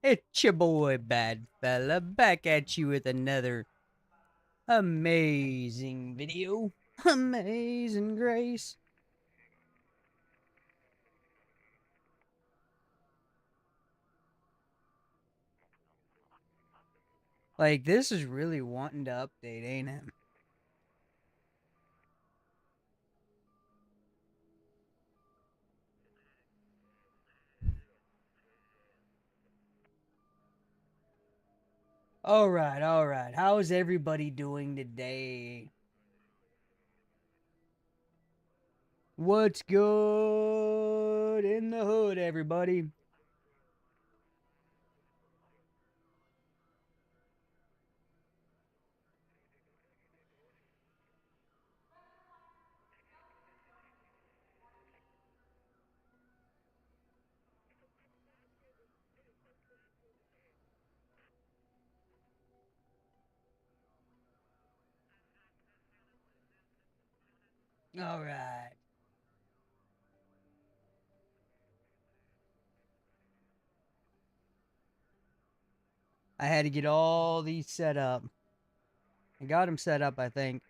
It's your boy, Bad Fella, back at you with another amazing video. Amazing Grace. Like, this is really wanting to update, ain't it? Alright, alright. How's everybody doing today? What's good in the hood, everybody? Alright. I had to get all these set up. I got them set up, I think.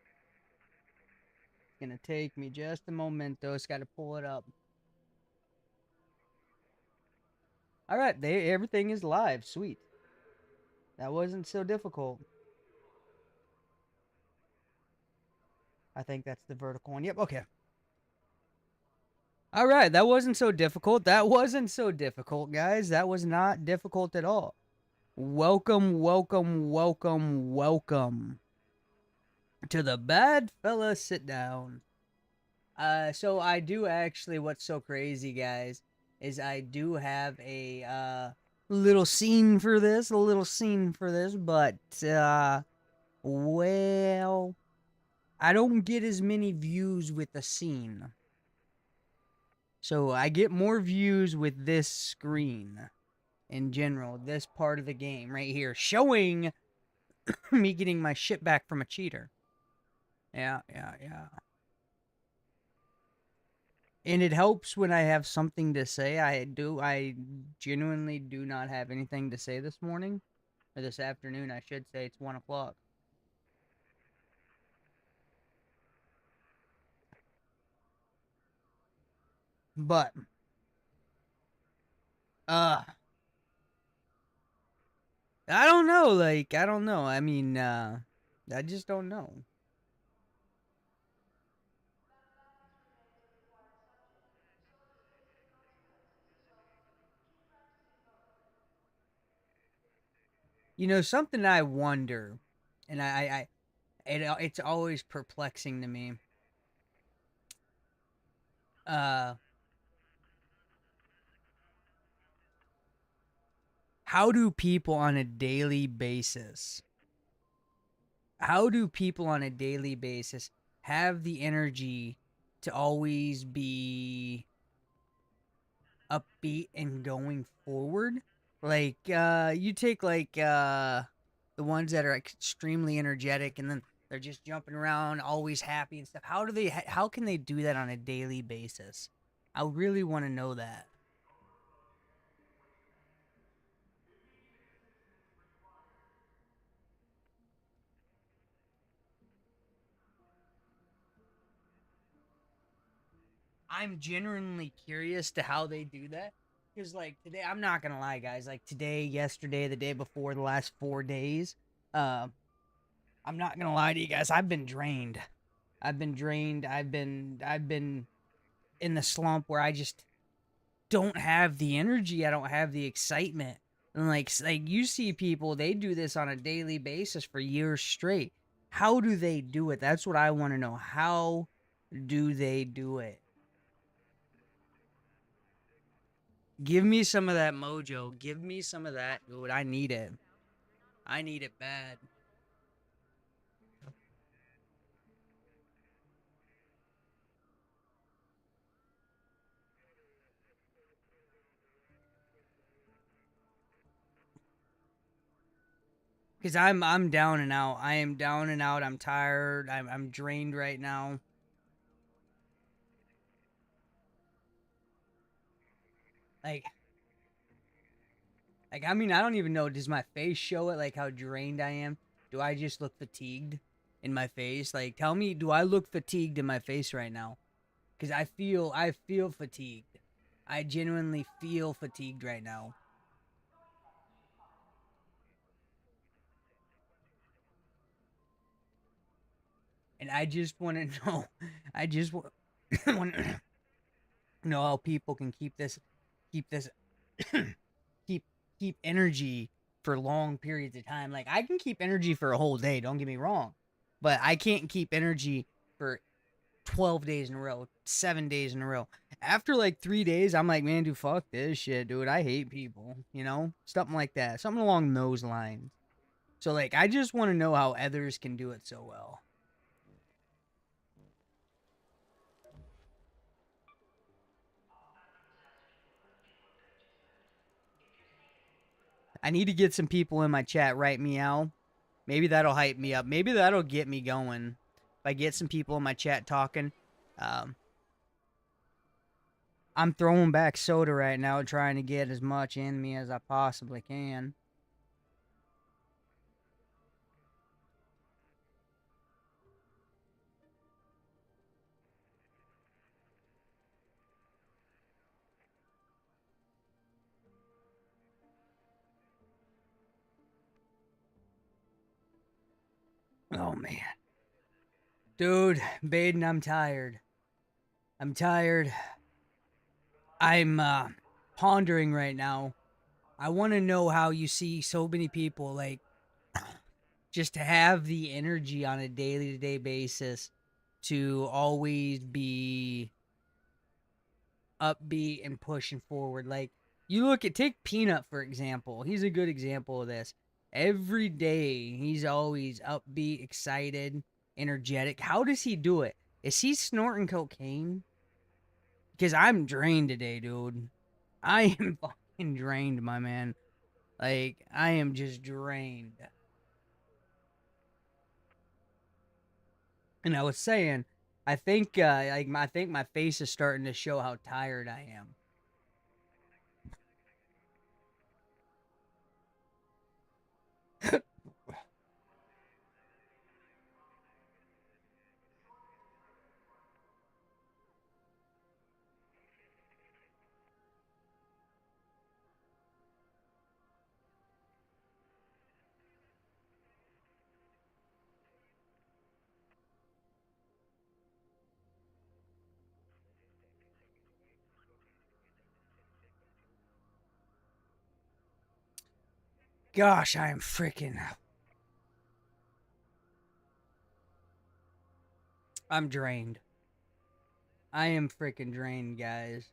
It's gonna take me just a moment, though. It's gotta pull it up. Alright, everything is live. Sweet. That wasn't so difficult. I think that's the vertical one. Yep, okay. All right, that wasn't so difficult. That wasn't so difficult, guys. That was not difficult at all. Welcome, welcome, welcome, welcome to the Bad Fella Sit Down. So I do actually, what's so crazy, guys, is I do have a little scene for this, but well, I don't get as many views with the scene. So I get more views with this screen in general, this part of the game right here, showing me getting my shit back from a cheater. Yeah, yeah, yeah. And it helps when I have something to say. I genuinely do not have anything to say this morning, or this afternoon, I should say. It's 1 o'clock. But, uh, I don't know. Like, I don't know. I mean, I just don't know. You know, something I wonder, and it's always perplexing to me. Uh, how do people on a daily basis, how do people on a daily basis have the energy to always be upbeat and going forward? Like, you take the ones that are extremely energetic and then they're just jumping around, always happy and stuff. How can they do that on a daily basis? I really want to know that. I'm genuinely curious to how they do that. Because, like, today, I'm not going to lie, guys. Like, today, yesterday, the day before, the last 4 days, uh, I'm not going to lie to you guys. I've been drained. I've been drained. I've been in the slump where I just don't have the energy. I don't have the excitement. And, like you see people, they do this on a daily basis for years straight. How do they do it? That's what I want to know. How do they do it? Give me some of that mojo. Give me some of that, dude. I need it. I need it bad. Cause I'm down and out. I am down and out. I'm tired. I'm drained right now. Like Like, I mean, I don't even know. Does my face show it? Like, how drained I am? Do I just look fatigued in my face? Like, tell me, do I look fatigued in my face right now? Because I feel fatigued. I genuinely feel fatigued right now. And I just want to know, I just want to know how people can keep this, keep, keep energy for long periods of time. Like, I can keep energy for a whole day, don't get me wrong. But I can't keep energy for 12 days in a row, 7 days in a row. After like 3 days, I'm like, man, dude, fuck this shit, dude. I hate people, something like that, something along those lines. So, like, I just want to know how others can do it so well. I need to get some people in my chat write me out. Maybe that'll hype me up. Maybe that'll get me going. If I get some people in my chat talking, um, I'm throwing back soda right now, trying to get as much in me as I possibly can. Oh man, dude, Baden, I'm tired. I'm tired. I'm pondering right now. I want to know how you see so many people like just to have the energy on a daily to day basis to always be upbeat and pushing forward. Like, you look at take Peanut for example. He's a good example of this. Every day he's always upbeat, excited, energetic. How does he do it? Is he snorting cocaine? Because I'm drained today, dude. I am fucking drained, my man. Like, I am just drained. And I was saying, I think my face is starting to show how tired I am. Gosh, I am freaking. I'm drained. I am freaking drained, guys.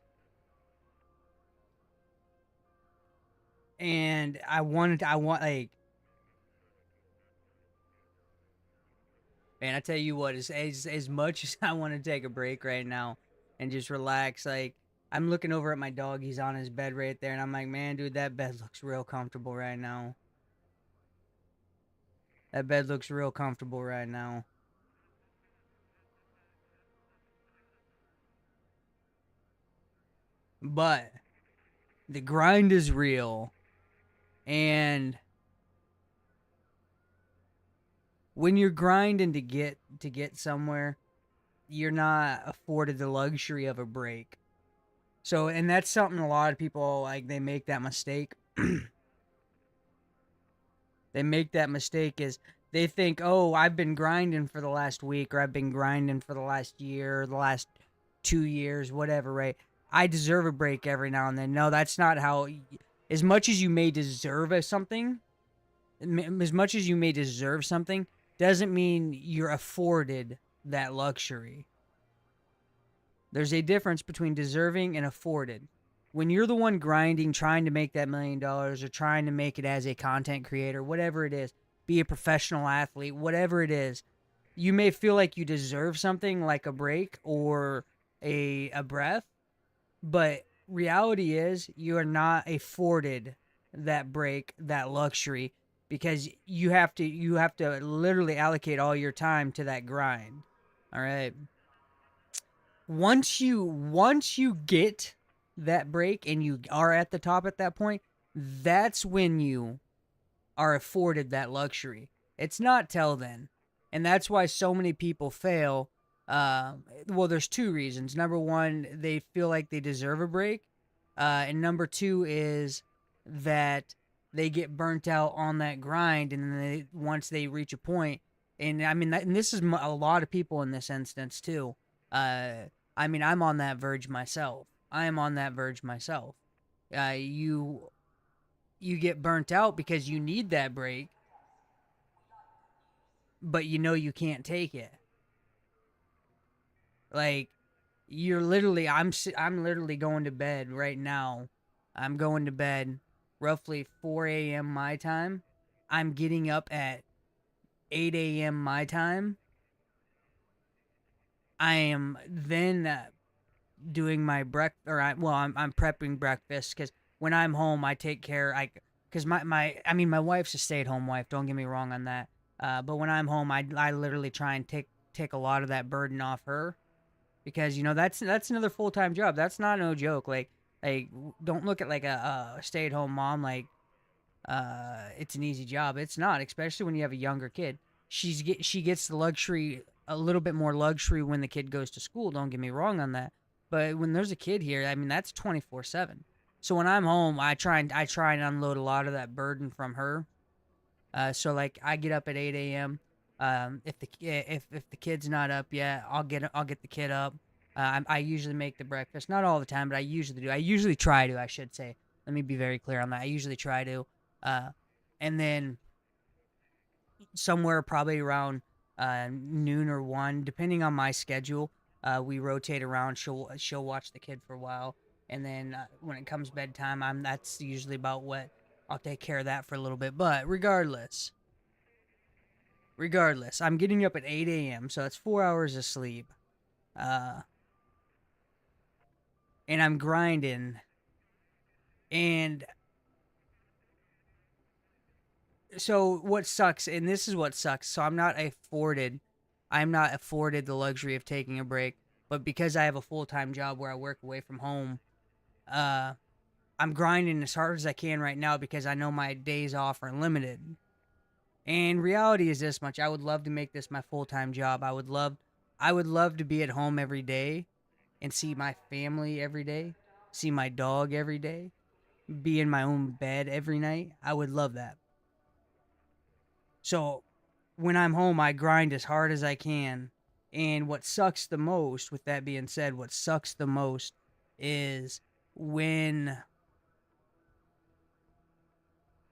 And I want, man, I tell you what, as much as I want to take a break right now and just relax, like, I'm looking over at my dog. He's on his bed right there, and I'm like, man, dude, that bed looks real comfortable right now. That bed looks real comfortable right now. But the grind is real, and when you're grinding to get somewhere, you're not afforded the luxury of a break. So, and that's something a lot of people like they make that mistake. They make that mistake is they think, "Oh, I've been grinding for the last week or I've been grinding for the last year or the last 2 years, whatever, right? I deserve a break every now and then." No, that's not how as much as you may deserve something, as much as you may deserve something doesn't mean you're afforded that luxury. There's a difference between deserving and afforded. When you're the one grinding, trying to make that $1 million or trying to make it as a content creator, whatever it is, be a professional athlete, whatever it is, you may feel like you deserve something like a break or a breath, but reality is you are not afforded that break, that luxury, because you have to literally allocate all your time to that grind. All right. Once you get that break and you are at the top at that point, that's when you are afforded that luxury. It's not till then. And that's why so many people fail. Well, there's two reasons. Number one, they feel like they deserve a break. And number two is that they get burnt out on that grind. And then once they reach a point, and I mean, and this is a lot of people in this instance too. I mean, I'm on that verge myself. I am on that verge myself. You get burnt out because you need that break, but you know you can't take it. Like you're literally I'm literally going to bed right now. I'm going to bed roughly 4 a.m. my time. I'm getting up at 8 a.m. my time. I am then doing my breakfast, or I'm prepping breakfast because when I'm home, I take care. Because I mean, my wife's a stay-at-home wife. Don't get me wrong on that. But when I'm home, I literally try and take a lot of that burden off her, because that's another full-time job. That's not no joke. Like don't look at like a stay-at-home mom like it's an easy job. It's not, especially when you have a younger kid. She gets the luxury, a little bit more luxury when the kid goes to school. Don't get me wrong on that. But when there's a kid here, I mean that's 24/7. So when I'm home, I try and unload a lot of that burden from her. So like I get up at 8 a.m. If the kid's not up yet, I'll get the kid up. I usually make the breakfast, not all the time, but I usually do. I usually try to, I should say. Let me be very clear on that. I usually try to, uh, and then somewhere probably around noon or 1, depending on my schedule. We rotate around. She'll watch the kid for a while, and then when it comes bedtime, that's usually about what I'll take care of that for a little bit. But regardless, I'm getting up at 8 a.m., so that's 4 hours of sleep, uh, and I'm grinding. And so what sucks, and this is what sucks. So I'm not afforded the luxury of taking a break, but because I have a full-time job where I work away from home, uh I'm grinding as hard as I can right now because I know my days off are limited. And reality is this much: I would love to make this my full-time job. I would love to be at home every day and see my family every day, see my dog every day, be in my own bed every night. I would love that. So when I'm home, I grind as hard as I can. And what sucks the most, with that being said, what sucks the most is when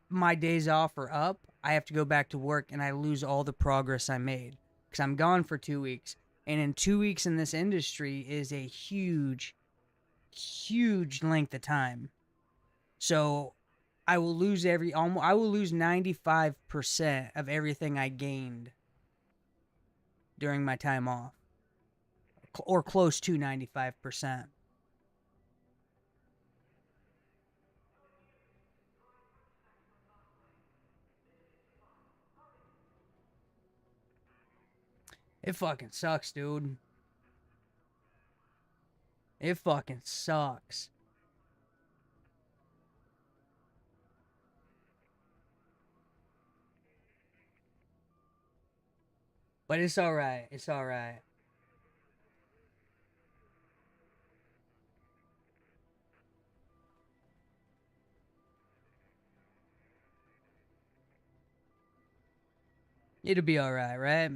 my days off are up, I have to go back to work and I lose all the progress I made because I'm gone for 2 weeks. And in 2 weeks in this industry is a huge, huge length of time. So I will lose 95% of everything I gained during my time off, or close to 95%. It fucking sucks, dude. It fucking sucks. But it's all right. It's all right. It'll be all right, right?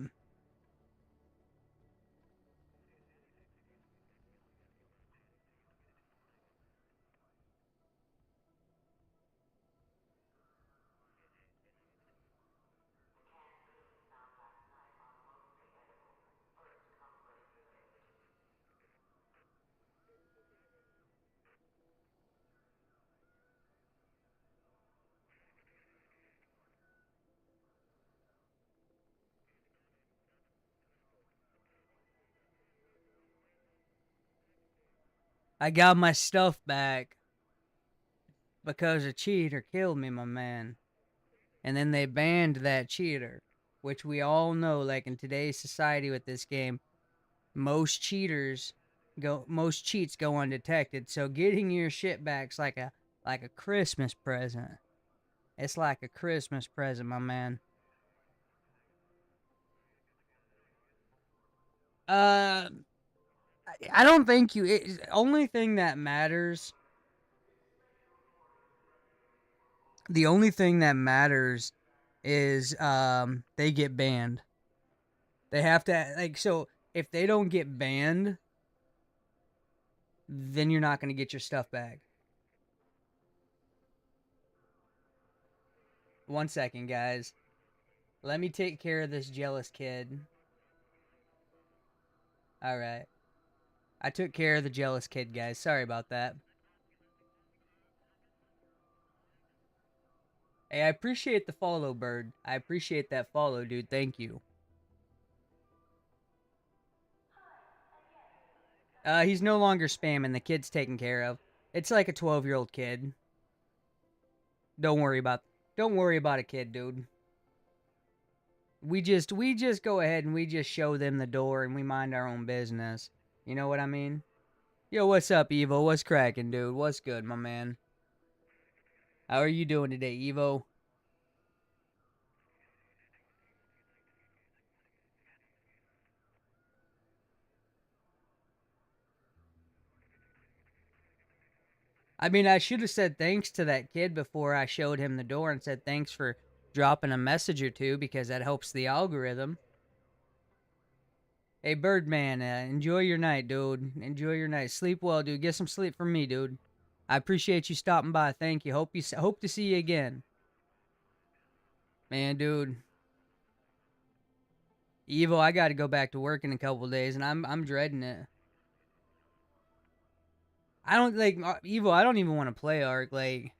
I got my stuff back because a cheater killed me, my man. And then they banned that cheater, which we all know, like in today's society with this game, most cheats go undetected. So getting your shit back's like Like a Christmas present. It's like a Christmas present, my man. Uh, I don't think you. Only thing that matters. The only thing that matters is they get banned. They have to like so. If they don't get banned, then you're not gonna get your stuff back. 1 second, guys. Let me take care of this jealous kid. All right. I took care of the jealous kid, guys. Sorry about that. Hey, I appreciate the follow, Bird. I appreciate that follow, dude. Thank you. He's no longer spamming. The kid's taken care of. It's like a 12-year-old kid. Don't worry about. Don't worry about a kid, dude. We just go ahead and we just show them the door and we mind our own business. You know what I mean? Yo, what's up, Evo? What's cracking, dude? What's good, my man? How are you doing today, Evo? I mean, I should have said thanks to that kid before I showed him the door and said thanks for dropping a message or two because that helps the algorithm. Hey, Birdman, enjoy your night, dude. Enjoy your night. Sleep well, dude. Get some sleep from me, dude. I appreciate you stopping by. Thank you. Hope to see you again. Man, dude. Evo, I got to go back to work in a couple days, and I'm dreading it. I don't like Evo. I don't even want to play Ark. Like,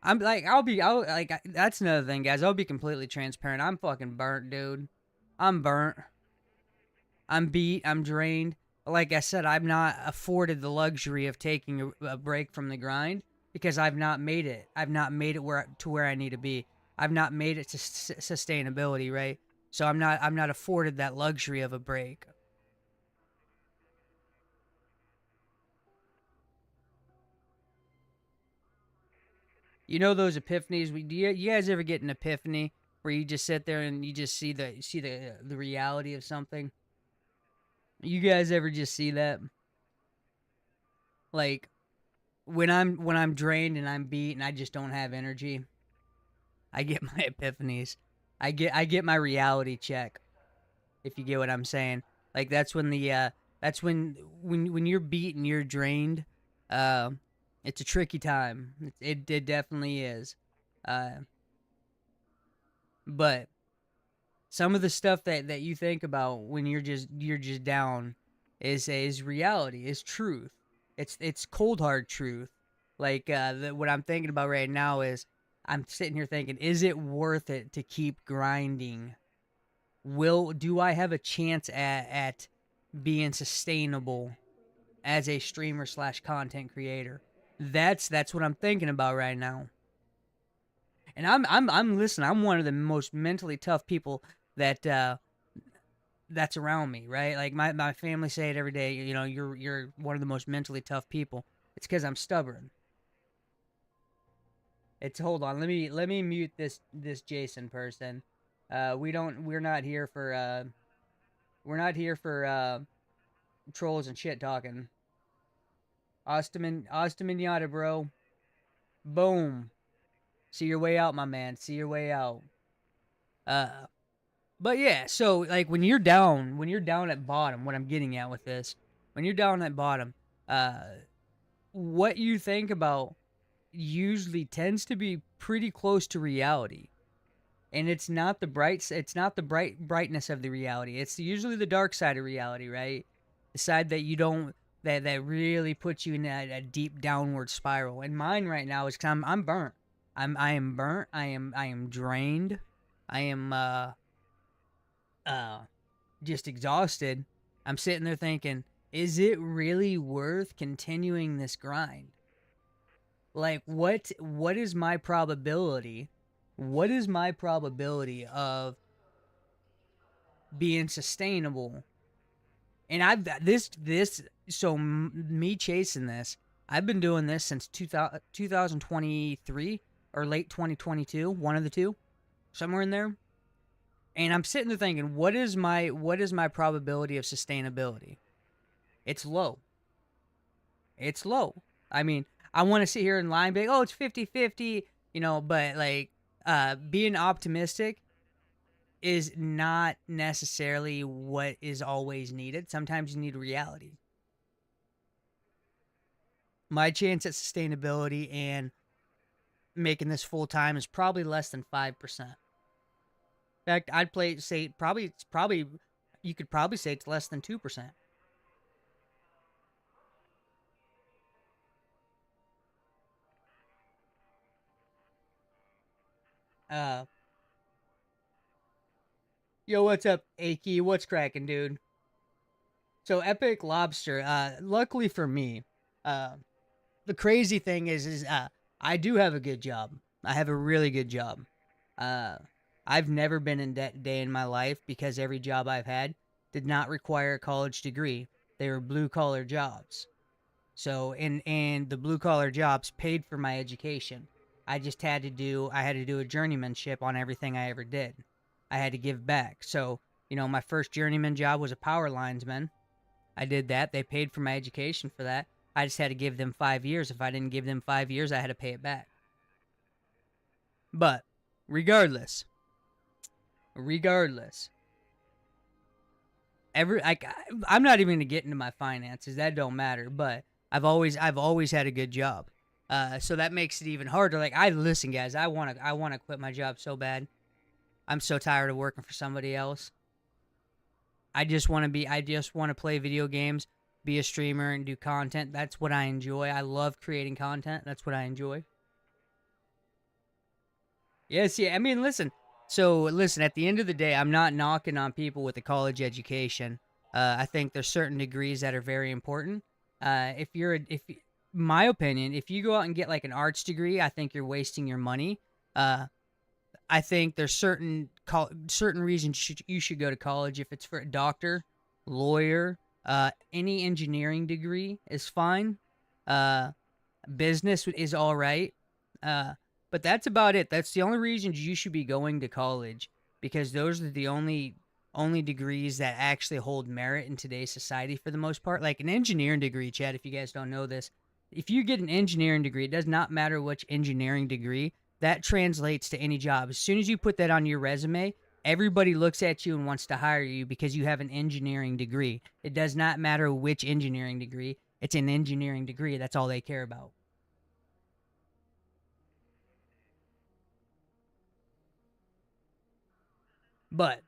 I'm like, I'll like. That's another thing, guys. I'll be completely transparent. I'm fucking burnt, dude. I'm burnt. I'm beat. I'm drained. Like I said, I'm not afforded the luxury of taking a break from the grind because I've not made it. I've not made it where I need to be. I've not made it to sustainability, right? So I'm not afforded that luxury of a break. You know those epiphanies? You guys ever get an epiphany where you just sit there and you just see the reality of something? You guys ever just see that? Like when I'm drained and I'm beat and I just don't have energy, I get my epiphanies. I get my reality check. If you get what I'm saying, like that's when you're beat and you're drained. Uh, it's a tricky time. It definitely is. Uh, but some of the stuff that you think about when you're just down is reality, is truth. It's cold hard truth. Like what I'm thinking about right now is I'm sitting here thinking, is it worth it to keep grinding? Will do I have a chance at being sustainable as a streamer slash content creator? That's what I'm thinking about right now. And I'm listening. I'm one of the most mentally tough people that that's around me, right? Like my family say it every day. You know, you're one of the most mentally tough people. It's because I'm stubborn. It's hold on. Let me mute this Jason person. We're not here for trolls and shit talking. Osterman Yada, bro. Boom. See your way out, my man. See your way out. Uh, but yeah, so like when you're down at bottom, what I'm getting at with this, when you're down at bottom, uh, what you think about usually tends to be pretty close to reality. And it's not the brightness of the reality. It's usually the dark side of reality, right? The side that you don't that really puts you in a deep downward spiral. And mine right now is 'cause I'm burnt. I am burnt. I am drained. I am uh just exhausted. I'm sitting there thinking, is it really worth continuing this grind? Like what is my probability? What is my probability of being sustainable? And I've this so me chasing this, I've been doing this since 2023 or late 2022, one of the two, somewhere in there. And I'm sitting there thinking, what is my probability of sustainability? It's low. It's low. I mean, I want to sit here and lie and be like, oh, it's 50-50, but like being optimistic is not necessarily what is always needed. Sometimes you need reality. My chance at sustainability and making this full time is probably less than 5%. In fact, say you could probably say it's less than 2%. Yo, what's up, Aki? What's cracking, dude? So Epic Lobster, luckily for me, the crazy thing is I do have a good job. I have a really good job. I've never been in debt day in my life because every job I've had did not require a college degree. They were blue collar jobs. So and the blue collar jobs paid for my education. I had to do a journeymanship on everything I ever did. I had to give back. So, my first journeyman job was a power linesman. I did that. They paid for my education for that. I just had to give them 5 years. If I didn't give them 5 years, I had to pay it back. But regardless, I'm not even gonna get into my finances. That don't matter. But I've always had a good job. So that makes it even harder. Like, listen, guys, I wanna quit my job so bad. I'm so tired of working for somebody else. I just want to play video games, be a streamer, and do content. That's what I enjoy. I love creating content. That's what I enjoy. Yes, yeah. I mean, listen. So, listen, at the end of the day, I'm not knocking on people with a college education. I think there's certain degrees that are very important. My opinion, if you go out and get like an arts degree, I think you're wasting your money. I think there's certain reasons you should go to college. If it's for a doctor, lawyer, any engineering degree is fine. Business is all right. But that's about it. That's the only reasons you should be going to college, because those are the only degrees that actually hold merit in today's society for the most part. Like an engineering degree, Chad, if you guys don't know this, if you get an engineering degree, it does not matter which engineering degree, that translates to any job. As soon as you put that on your resume, everybody looks at you and wants to hire you because you have an engineering degree. It does not matter which engineering degree. It's an engineering degree. That's all they care about. But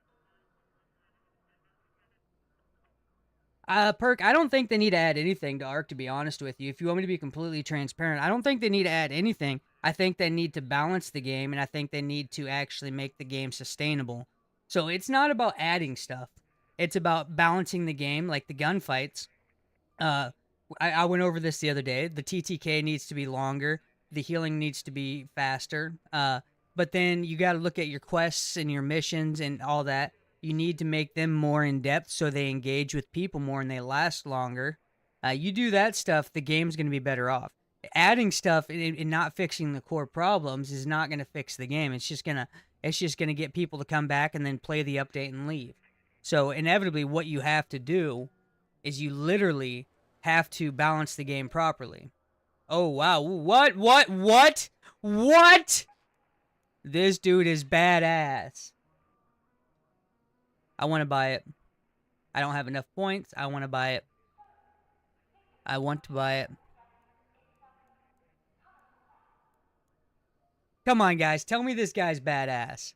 Perk, I don't think they need to add anything to Ark, to be honest with you. If you want me to be completely transparent, I don't think they need to add anything. I think they need to balance the game, and I think they need to actually make the game sustainable. So it's not about adding stuff. It's about balancing the game, like the gunfights. I went over this the other day. The TTK needs to be longer. The healing needs to be faster. But then you got to look at your quests and your missions and all that. You need to make them more in depth so they engage with people more and they last longer. You do that stuff, the game's going to be better off. Adding stuff and not fixing the core problems is not going to fix the game. It's just gonna get people to come back and then play the update and leave. So inevitably, what you have to do is you literally have to balance the game properly. Oh wow! What? This dude is badass. I want to buy it. I don't have enough points. I want to buy it. I want to buy it. Come on, guys. Tell me this guy's badass.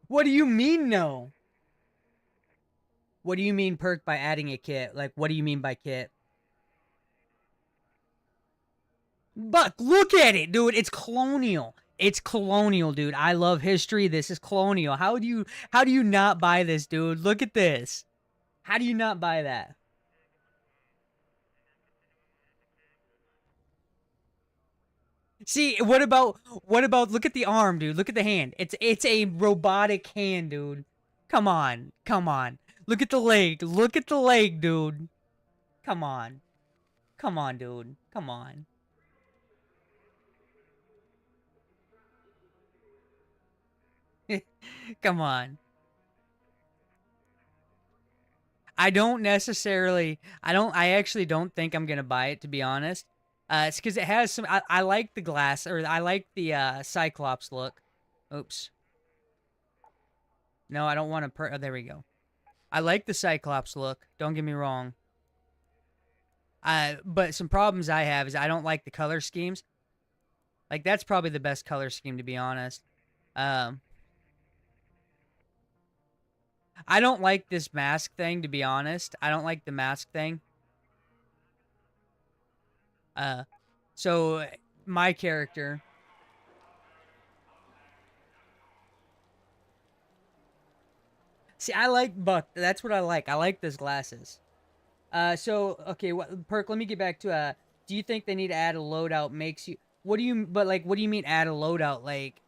What do you mean, no? What do you mean, Perk, by adding a kit? Like, what do you mean by kit? Buck, look at it, dude. It's colonial. It's colonial, dude. I love history. This is colonial. How do you not buy this, dude? Look at this. How do you not buy that? See, what about look at the arm, dude. Look at the hand. It's a robotic hand, dude. Come on. Look at the leg. Look at the leg, dude. Come on. Come on, dude. Come on. Come on. I actually don't think I'm gonna buy it, to be honest. It's because it has some, I like the glass, or I like the, Cyclops look. Oops. No, I don't want to, oh, there we go. I like the Cyclops look, don't get me wrong. But some problems I have is I don't like the color schemes. Like, that's probably the best color scheme, to be honest. Um, I don't like this mask thing, to be honest. I don't like the mask thing. Uh, so my character. See, I like Buck. That's what I like. I like those glasses. So okay, Perk? Let me get back to do you think they need to add a loadout? Makes you? What do you? But like, what do you mean add a loadout? Like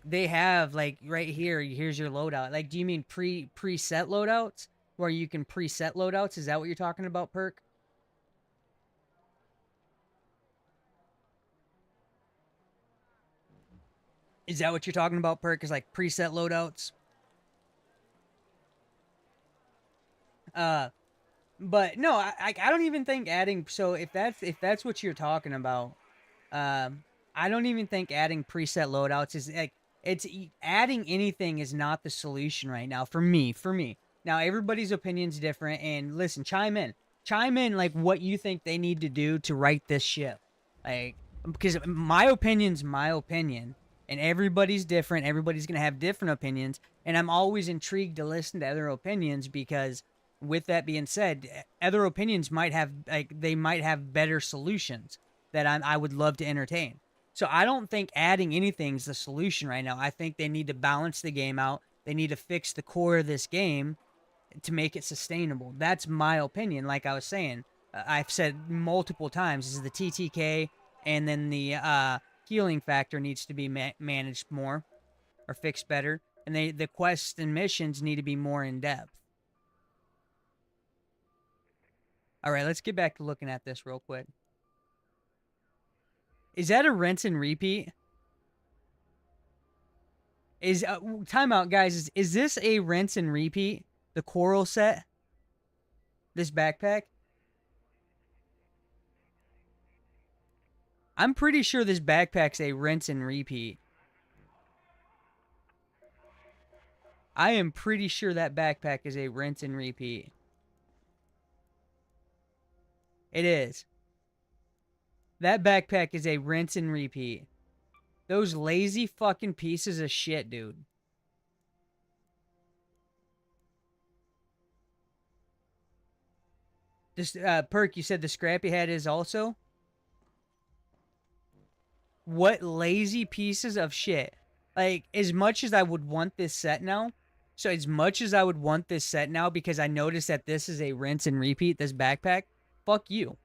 they have like right here. Here's your loadout. Like, do you mean preset loadouts where you can preset loadouts? Is that what you're talking about, Perk? Is that what you're talking about, Perk? Is like preset loadouts? Uh, but no, I don't even think adding. So if that's what you're talking about, I don't even think adding preset loadouts is like adding anything is not the solution right now for me. For me, now everybody's opinion's different, and listen, chime in, like what you think they need to do to right this ship, like because my opinion's my opinion, and everybody's different. Everybody's gonna have different opinions, and I'm always intrigued to listen to other opinions because. With that being said, other opinions might have they might have better solutions that I would love to entertain. So I don't think adding anything is the solution right now. I think they need to balance the game out. They need to fix the core of this game to make it sustainable. That's my opinion. Like I was saying, I've said multiple times, is the TTK and then the healing factor needs to be managed more or fixed better, and the quests and missions need to be more in depth. All right, let's get back to looking at this real quick. Is that a rinse and repeat? Is timeout, guys? Is this a rinse and repeat? The coral set, this backpack. I'm pretty sure this backpack's a rinse and repeat. I am pretty sure that backpack is a rinse and repeat. It is. That backpack is a rinse and repeat. Those lazy fucking pieces of shit, dude. This Perk, you said the scrappy head is also? What lazy pieces of shit. Like, as much as I would want this set now, so as much as I would want this set now because I noticed that this is a rinse and repeat, this backpack, fuck you.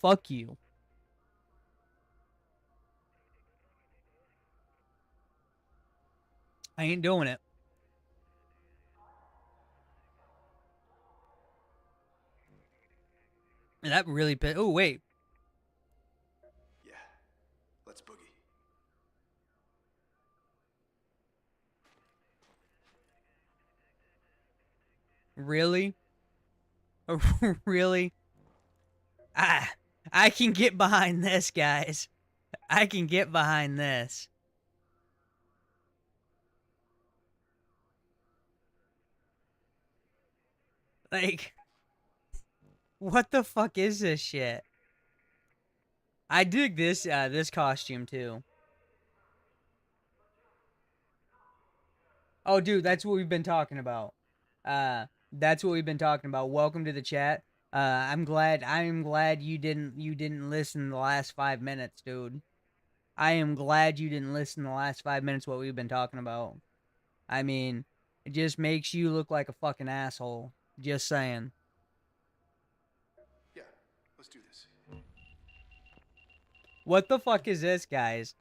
Fuck you. I ain't doing it. And that really pissed. Oh, wait. Yeah, let's boogie. Really? Really? Ah, I can get behind this, guys. I can get behind this. Like, what the fuck is this shit? I dig this costume too. Oh, dude, that's what we've been talking about. That's what we've been talking about. Welcome to the chat. I'm glad you didn't listen the last 5 minutes, dude. I am glad you didn't listen the last 5 minutes what we've been talking about. I mean, it just makes you look like a fucking asshole. Just saying. Yeah, let's do this. What the fuck is this, guys?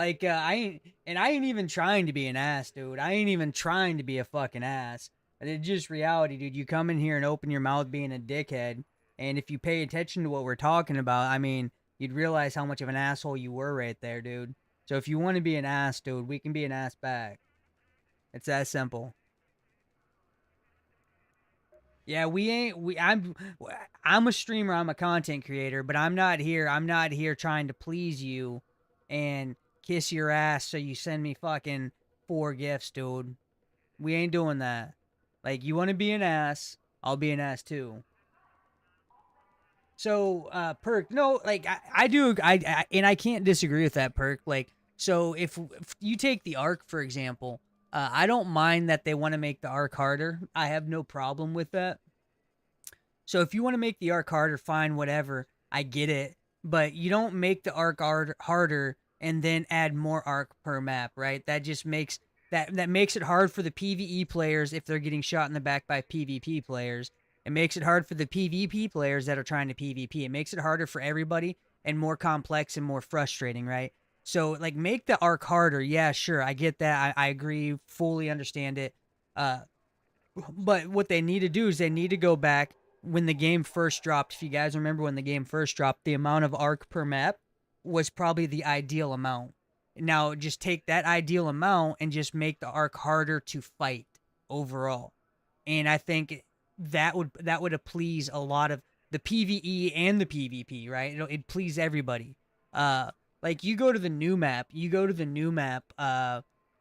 Like, I ain't even trying to be an ass, dude. I ain't even trying to be a fucking ass. It's just reality, dude. You come in here and open your mouth being a dickhead, and if you pay attention to what we're talking about, I mean, you'd realize how much of an asshole you were right there, dude. So if you want to be an ass, dude, we can be an ass back. It's that simple. Yeah, we ain't we I'm a streamer, I'm a content creator, but I'm not here trying to please you and kiss your ass so you send me fucking 4 gifts, dude. We ain't doing that. Like you want to be an ass, I'll be an ass too. So, Perk, no, like I do, and I can't disagree with that, Perk. Like, so if you take the arc for example, I don't mind that they want to make the arc harder. I have no problem with that. So if you want to make the arc harder, fine, whatever. I get it. But you don't make the arc harder and then add more arc per map, right? That just makes that makes it hard for the PvE players if they're getting shot in the back by PvP players. It makes it hard for the PvP players that are trying to PvP. It makes it harder for everybody and more complex and more frustrating, right? So like make the arc harder. Yeah, sure. I get that. I agree, fully understand it. Uh but what they need to do is they need to go back when the game first dropped. If you guys remember when the game first dropped, the amount of arc per map was probably the ideal amount. Now just take that ideal amount and just make the arc harder to fight overall. And I think that would please a lot of the PvE and the PvP, right? It'd please everybody. Uh like you go to the new map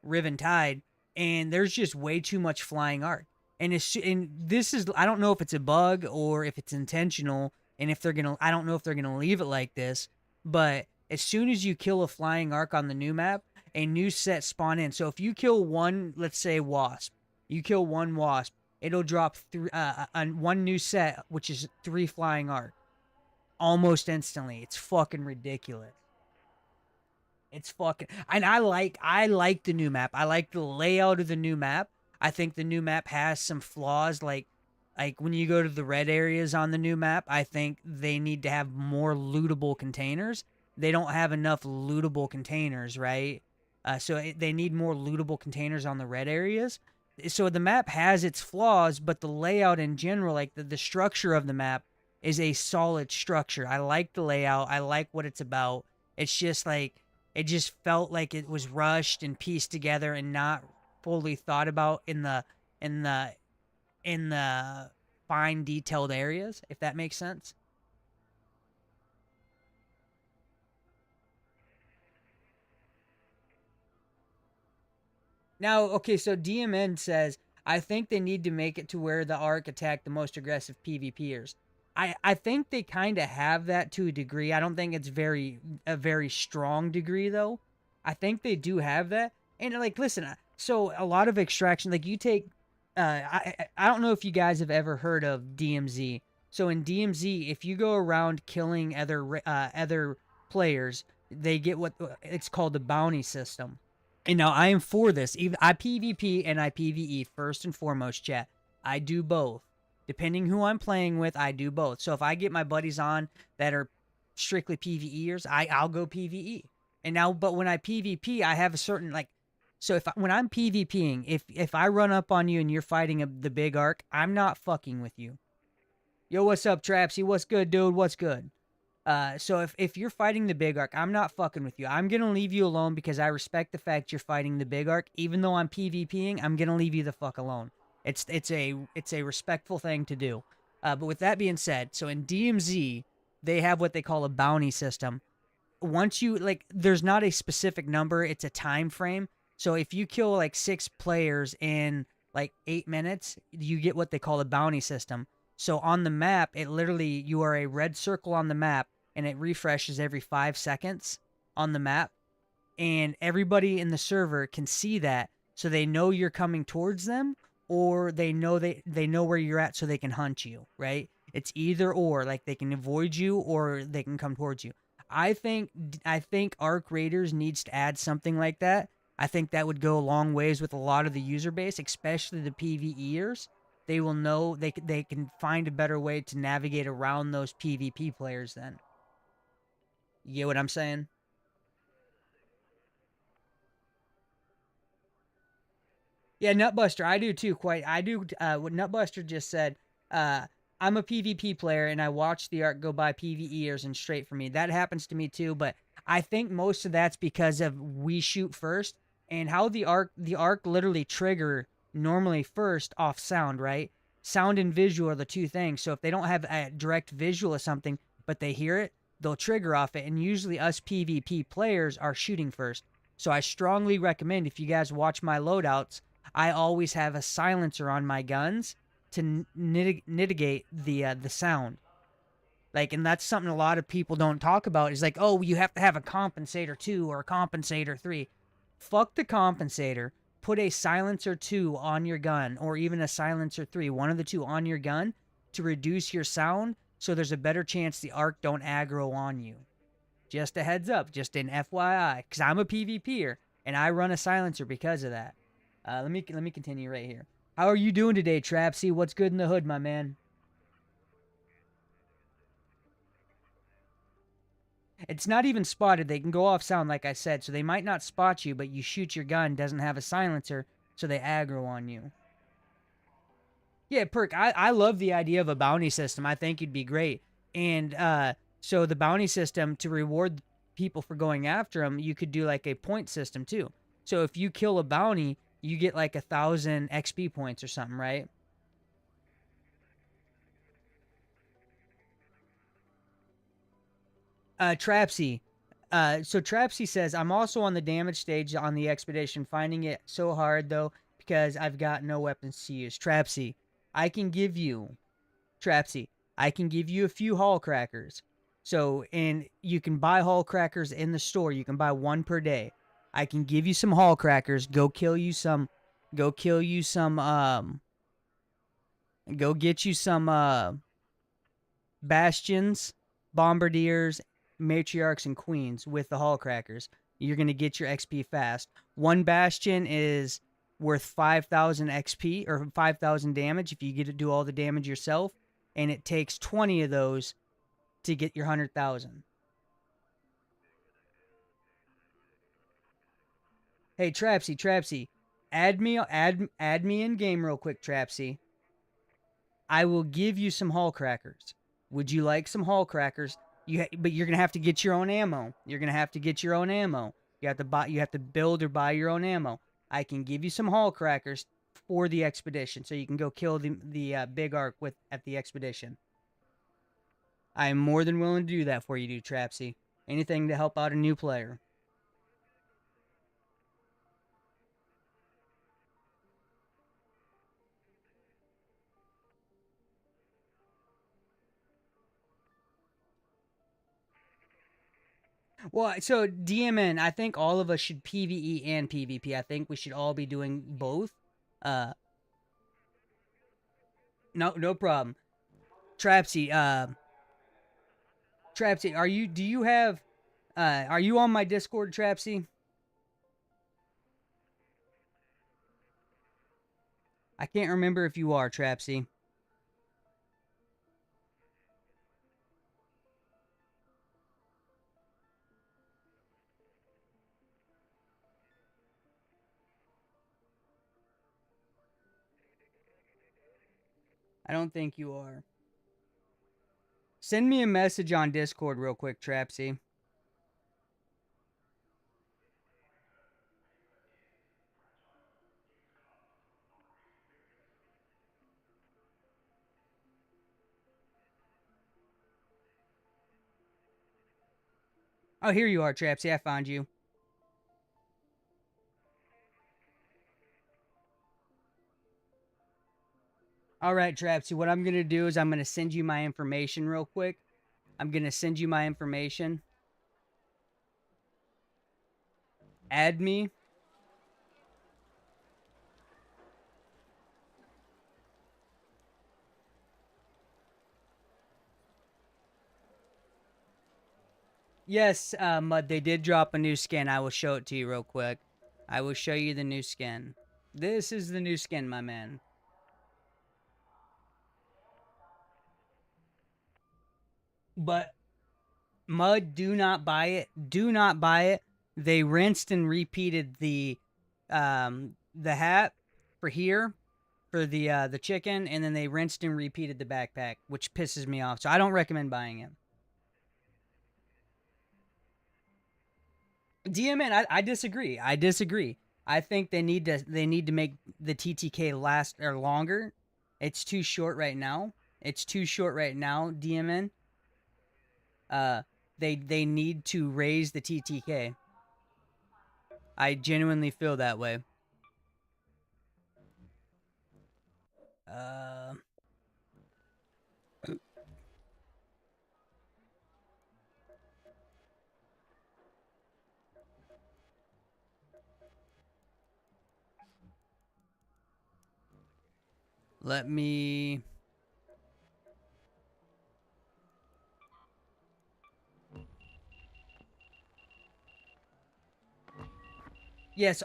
Riven Tide, and there's just way too much flying arc. And this is, I don't know if it's a bug or if it's intentional, and if they're gonna, I don't know if they're gonna leave it like this. But as soon as you kill a flying arc on the new map, a new set spawn in. So if you kill one, let's say wasp, you kill one wasp, it'll drop one new set, which is 3 flying arc almost instantly. It's fucking ridiculous. It's fucking, and I like the new map. I like the layout of the new map. I think the new map has some flaws, like when you go to the red areas on the new map, I think they need to have more lootable containers. They don't have enough lootable containers, right? They need more lootable containers on the red areas. So the map has its flaws, but the layout in general, like the structure of the map, is a solid structure. I like the layout. I like what it's about. It's just like it just felt like it was rushed and pieced together and not fully thought about in the in the fine detailed areas, if that makes sense. Now, okay, so DMN says, I think they need to make it to where the Ark attack the most aggressive PvPers. I think they kind of have that to a degree. I don't think it's a very strong degree though. I think they do have that. And like, listen, so a lot of extraction, like you take, I don't know if you guys have ever heard of DMZ. So in DMZ, if you go around killing other players, they get what it's called the bounty system. And now I am for this. Even I PvP and I PvE first and foremost, chat. I do both. Depending who I'm playing with, I do both. So if I get my buddies on that are strictly PvEers, I'll go PvE. And now, but when I PvP, I have a certain like. So when I'm PvPing, if I run up on you and you're fighting the big arc, I'm not fucking with you. Yo, what's up, Trapsy? What's good, dude? What's good? So if you're fighting the big arc, I'm not fucking with you. I'm gonna leave you alone because I respect the fact you're fighting the big arc. Even though I'm PvPing, I'm gonna leave you the fuck alone. It's a respectful thing to do. But with that being said, so in DMZ, they have what they call a bounty system. Once you like, there's not a specific number; it's a time frame. So if you kill like 6 players in like 8 minutes, you get what they call a bounty system. So on the map, it literally, you are a red circle on the map and it refreshes every 5 seconds on the map. And everybody in the server can see that. So they know you're coming towards them, or they know where you're at so they can hunt you, right? It's either or, like they can avoid you or they can come towards you. I think Arc Raiders needs to add something like that. I think that would go a long ways with a lot of the user base, especially the PvEers. They will know they can find a better way to navigate around those PvP players then. You get what I'm saying? Yeah, Nutbuster, I do too. I do. What Nutbuster just said. Uh, I'm a PvP player, and I watch the arc go by PvEers and straight for me. That happens to me too, but I think most of that's because of we shoot first and how the arc literally trigger normally first off sound, right? Sound and visual are the two things. So if they don't have a direct visual of something, but they hear it, they'll trigger off it. And usually us PvP players are shooting first. So I strongly recommend if you guys watch my loadouts, I always have a silencer on my guns to mitigate the sound. Like, and that's something a lot of people don't talk about. Is like, oh, you have to have a compensator 2 or a compensator 3. Fuck the compensator. Put a silencer 2 on your gun, or even a silencer 3, one of the two on your gun, to reduce your sound, so there's a better chance the arc don't aggro on you. Just a heads up, just an FYI, because I'm a PvPer and I run a silencer because of that. Let me continue right here. How are you doing today, Trapsy? What's good in the hood, my man? It's not even spotted. They can go off sound, like I said, so they might not spot you, but you shoot your gun, doesn't have a silencer, so they aggro on you. Yeah, Perk, I love the idea of a bounty system. I think it'd be great. And so the bounty system, to reward people for going after them, you could do like a point system too. So if you kill a bounty, you get like 1,000 XP points or something, right? Trapsy. So Trapsy says, I'm also on the damage stage on the expedition, finding it so hard though because I've got no weapons to use. Trapsy, I can give you Trapsy, I can give you a few Hall Crackers. So, and you can buy Hall Crackers in the store. You can buy one per day. I can give you some Hall Crackers. Go kill you some, go get you some, Bastions, Bombardiers, Matriarchs, and Queens with the Hall Crackers. You're going to get your XP fast. One Bastion is worth 5,000 XP or 5,000 damage if you get to do all the damage yourself, and it takes 20 of those to get your 100,000. Hey, Trapsy, add me in game real quick, Trapsy. I will give you some Hall Crackers. Would you like some Hall Crackers? But you're gonna have to get your own ammo. You're gonna have to get your own ammo. You have to buy. You have to build or buy your own ammo. I can give you some Hall Crackers for the expedition, so you can go kill the big arc with at the expedition. I am more than willing to do that for you, dude, Trapsy. Anything to help out a new player. Well, so DMN, I think all of us should PVE and PvP. I think we should all be doing both. Uh, no problem. Trapsy, Trapsy, do you have, are you on my Discord, Trapsy? I can't remember if you are, Trapsy. I don't think you are. Send me a message on Discord real quick, Trapsy. Oh, here you are, Trapsy. I found you. All right, Trapsy. What I'm going to do is I'm going to send you my information real quick. I'm going to send you my information. Add me. Yes, Mud, they did drop a new skin. I will show it to you real quick. I will show you the new skin. This is the new skin, my man. But Mud, do not buy it. Do not buy it. They rinsed and repeated the hat. for here, for the chicken, and then they rinsed and repeated the backpack, which pisses me off. So I don't recommend buying it. DMN, I disagree. I disagree. I think they need to make the TTK last or longer. It's too short right now. It's too short right now, DMN. They need to raise the TTK. I genuinely feel that way. Let me... Yes,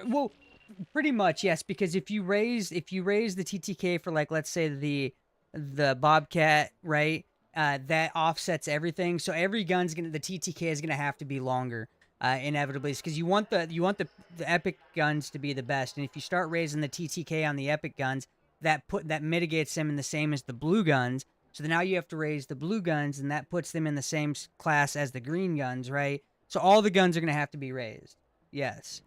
well, pretty much yes, because if you raise the TTK for, like, let's say the Bobcat, right? That offsets everything. So every gun's the TTK is gonna have to be longer, inevitably, because you want the epic guns to be the best, and if you start raising the TTK on the epic guns, that mitigates them in the same as the blue guns. So now you have to raise the blue guns, and that puts them in the same class as the green guns, right? So all the guns are gonna have to be raised. Yes.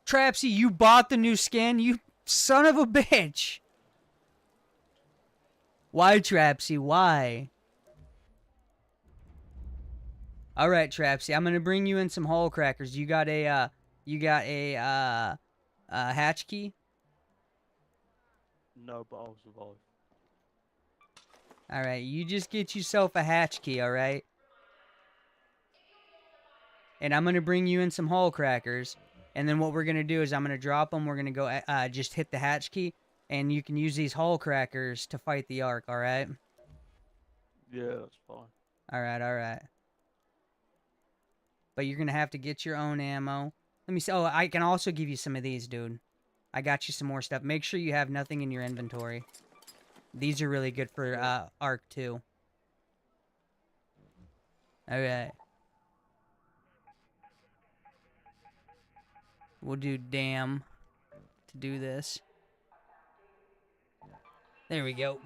Trapsy, you bought the new skin, you son of a bitch. Why, Trapsy? Why? All right, Trapsy, I'm gonna bring you in some hole crackers. You got a hatch key? No, but I'll survive. All right, you just get yourself a hatch key, all right? And I'm gonna bring you in some hole crackers. And then what we're going to do is I'm going to drop them. We're going to go just hit the hatch key. And you can use these hull crackers to fight the Ark, all right? Yeah, that's fine. All right, all right. But you're going to have to get your own ammo. Let me see. Oh, I can also give you some of these, dude. I got you some more stuff. Make sure you have nothing in your inventory. These are really good for Ark, too. All right. We'll do damn to do this. There we go.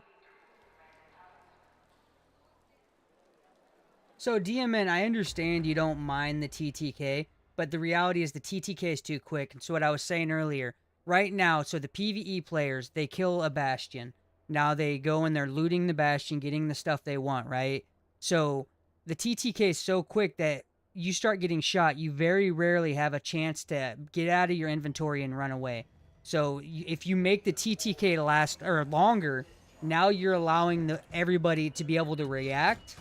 So DMN, I understand you don't mind the TTK, but the reality is the TTK is too quick. And so what I was saying earlier, right now, so the PvE players, they kill a Bastion. Now they go and they're looting the Bastion, getting the stuff they want, right? So the TTK is so quick that you start getting shot, you very rarely have a chance to get out of your inventory and run away. So if you make the TTK last or longer, now you're allowing everybody to be able to react.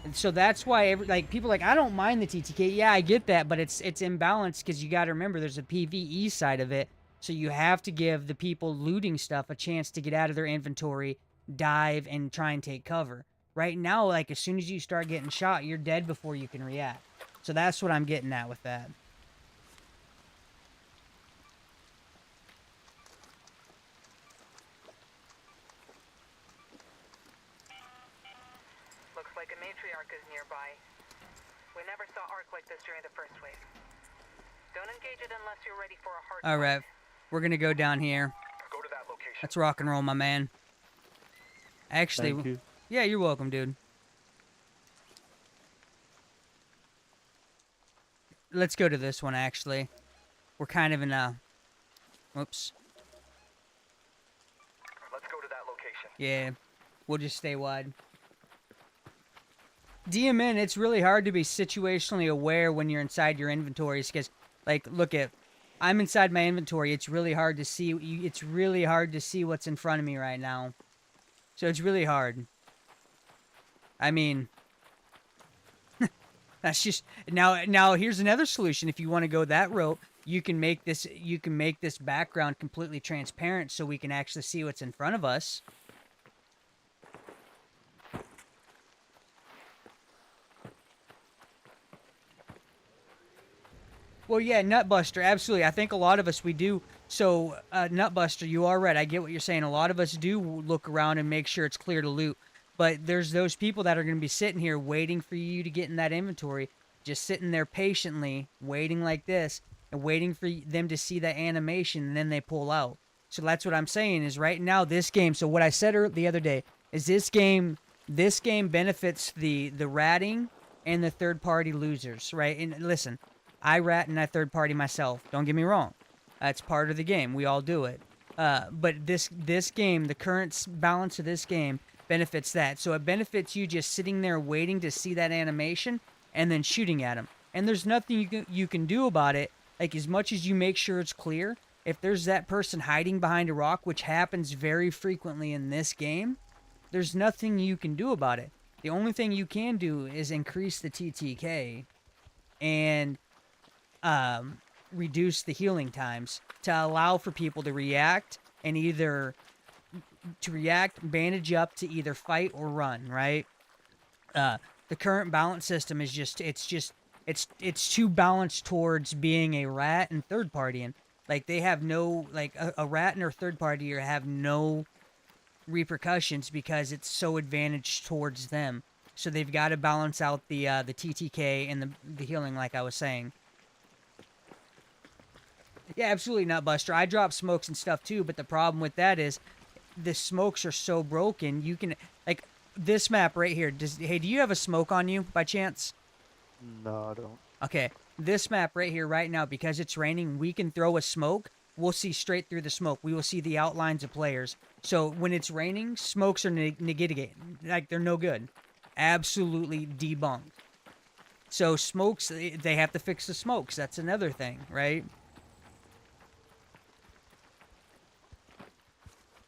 And so that's why people are like, I don't mind the TTK. Yeah, I get that, but it's imbalanced because you got to remember there's a PvE side of it. So you have to give the people looting stuff a chance to get out of their inventory, dive, and try and take cover. Right now, like, as soon as you start getting shot, you're dead before you can react. So that's what I'm getting at with that. Looks like a matriarch is nearby. We never saw Ark like this during the first wave. Don't engage it unless you're ready for a hard fight. All right, we're going to go down here. Go to that location. Let's rock and roll, my man. Actually, Thank you. Yeah, you're welcome, dude. Let's go to this one, actually. We're kind of in a... Whoops. Let's go to that location. Yeah, we'll just stay wide. DMN, it's really hard to be situationally aware when you're inside your inventories, because, like, look at... I'm inside my inventory. It's really hard to see. It's really hard to see what's in front of me right now. So it's really hard. I mean... That's just now here's another solution. If you want to go that route, you can make this background completely transparent so we can actually see what's in front of us. Well, yeah, Nutbuster, absolutely. I think a lot of us, we do. So, Nutbuster, you are right. I get what you're saying. A lot of us do look around and make sure it's clear to loot. But there's those people that are going to be sitting here waiting for you to get in that inventory, just sitting there patiently, waiting like this. and waiting for them to see that animation, and then they pull out. So that's what I'm saying is right now this game. So what I said the other day is this game benefits the ratting and the third party losers, right? And listen, I rat and I third party myself. Don't get me wrong, that's part of the game. We all do it. But this game, the current balance of this game benefits that. So it benefits you just sitting there waiting to see that animation and then shooting at them. And there's nothing you can do about it. Like, as much as you make sure it's clear, if there's that person hiding behind a rock, which happens very frequently in this game, there's nothing you can do about it. The only thing you can do is increase the TTK and reduce the healing times to allow for people to react and either bandage up to either fight or run, right? The current balance system is it's too balanced towards being a rat and third partying. Like, they have no, like, a rat and or third partier have no repercussions because it's so advantaged towards them. So they've got to balance out the TTK and the healing, like I was saying. Yeah, absolutely, Nutbuster. I drop smokes and stuff too, but the problem with that is the smokes are so broken. You can, like, this map right here. Hey, do you have a smoke on you by chance? No, I don't. Okay, this map right here, right now, because it's raining, we can throw a smoke. We'll see straight through the smoke. We will see the outlines of players. So when it's raining, smokes are negated. Like, they're no good. Absolutely debunked. So smokes, they have to fix the smokes. That's another thing, right?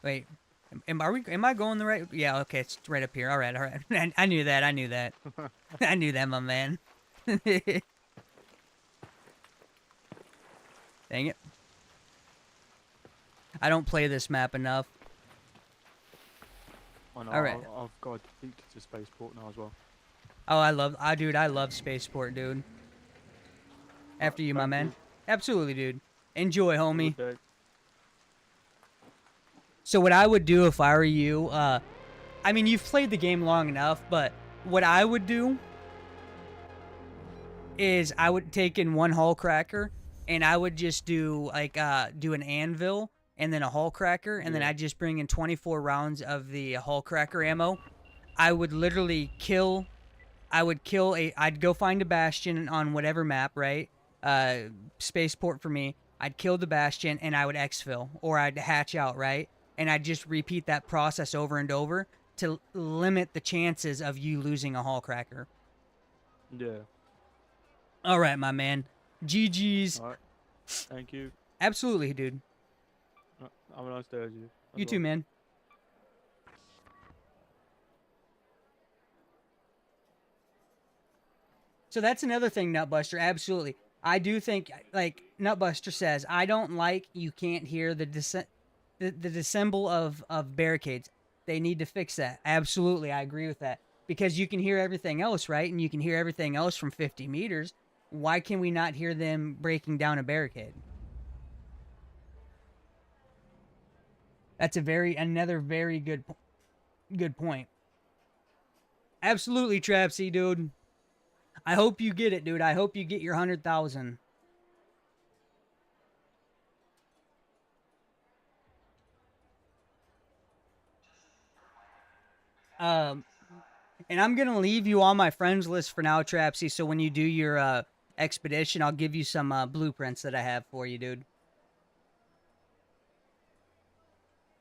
Wait, am I going the right? Yeah, okay, it's right up here. All right. I knew that. I knew that, my man. Dang it. I don't play this map enough. I know, Alright. I've got addicted to Spaceport now as well. Oh, I love Spaceport, dude. After you, my Thank man. you. Absolutely, dude. Enjoy, homie. Good day. So what I would do if I were you, I mean, you've played the game long enough, but what I would do is I would take in one hull cracker, and I would just do, like, do an anvil, and then a hull cracker, and then I'd just bring in 24 rounds of the hull cracker ammo. I would literally I'd go find a bastion on whatever map, right? Spaceport for me. I'd kill the bastion, and I would exfil, or I'd hatch out, right? And I'd just repeat that process over and over to limit the chances of you losing a hull cracker. Yeah. All right, my man. GG's. Alright. Thank you. Absolutely, dude. Have a nice day, as you. You too, man. So that's another thing, Nutbuster. Absolutely. I do think, like Nutbuster says, I don't like you can't hear the dissemble of barricades. They need to fix that. Absolutely, I agree with that. Because you can hear everything else, right? And you can hear everything else from 50 meters. Why can we not hear them breaking down a barricade? That's another very good point. Absolutely, Trapsy, dude. I hope you get it, dude. I hope you get your 100,000. And I'm gonna leave you on my friends list for now, Trapsy. So when you do your expedition, I'll give you some blueprints that I have for you, dude.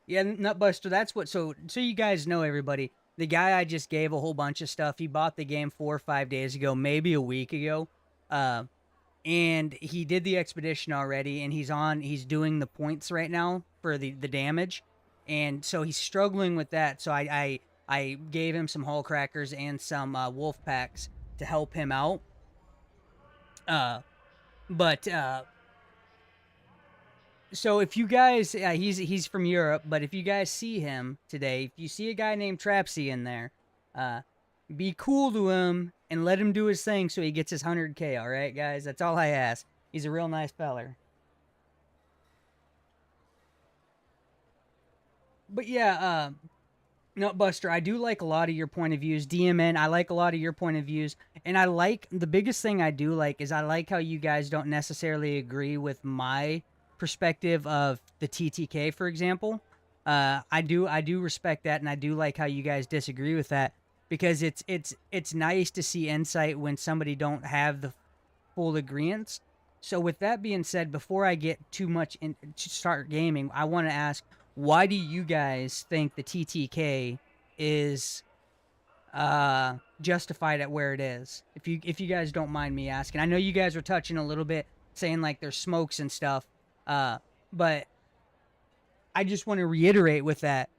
Yeah, Nutbuster, that's what, so you guys know, everybody, the guy I just gave a whole bunch of stuff, he bought the game 4 or 5 days ago, maybe a week ago, and he did the expedition already, and he's doing the points right now for the damage, and so he's struggling with that, so I gave him some hull crackers and some wolf packs to help him out, so if you guys, he's from Europe, but if you guys see him today, if you see a guy named Trapsy in there, be cool to him and let him do his thing so he gets his 100K, all right, guys? That's all I ask. He's a real nice feller. But yeah, Nutbuster, I do like a lot of your point of views. DMN, I like a lot of your point of views. And I like, the biggest thing I do like is I like how you guys don't necessarily agree with my perspective of the TTK, for example. I do respect that, and I do like how you guys disagree with that, because it's nice to see insight when somebody don't have the full agreement. So with that being said, before I get too much in to start gaming, I want to ask, why do you guys think the TTK is justified at where it is? If you guys don't mind me asking, I know you guys were touching a little bit, saying like there's smokes and stuff, but I just want to reiterate with that,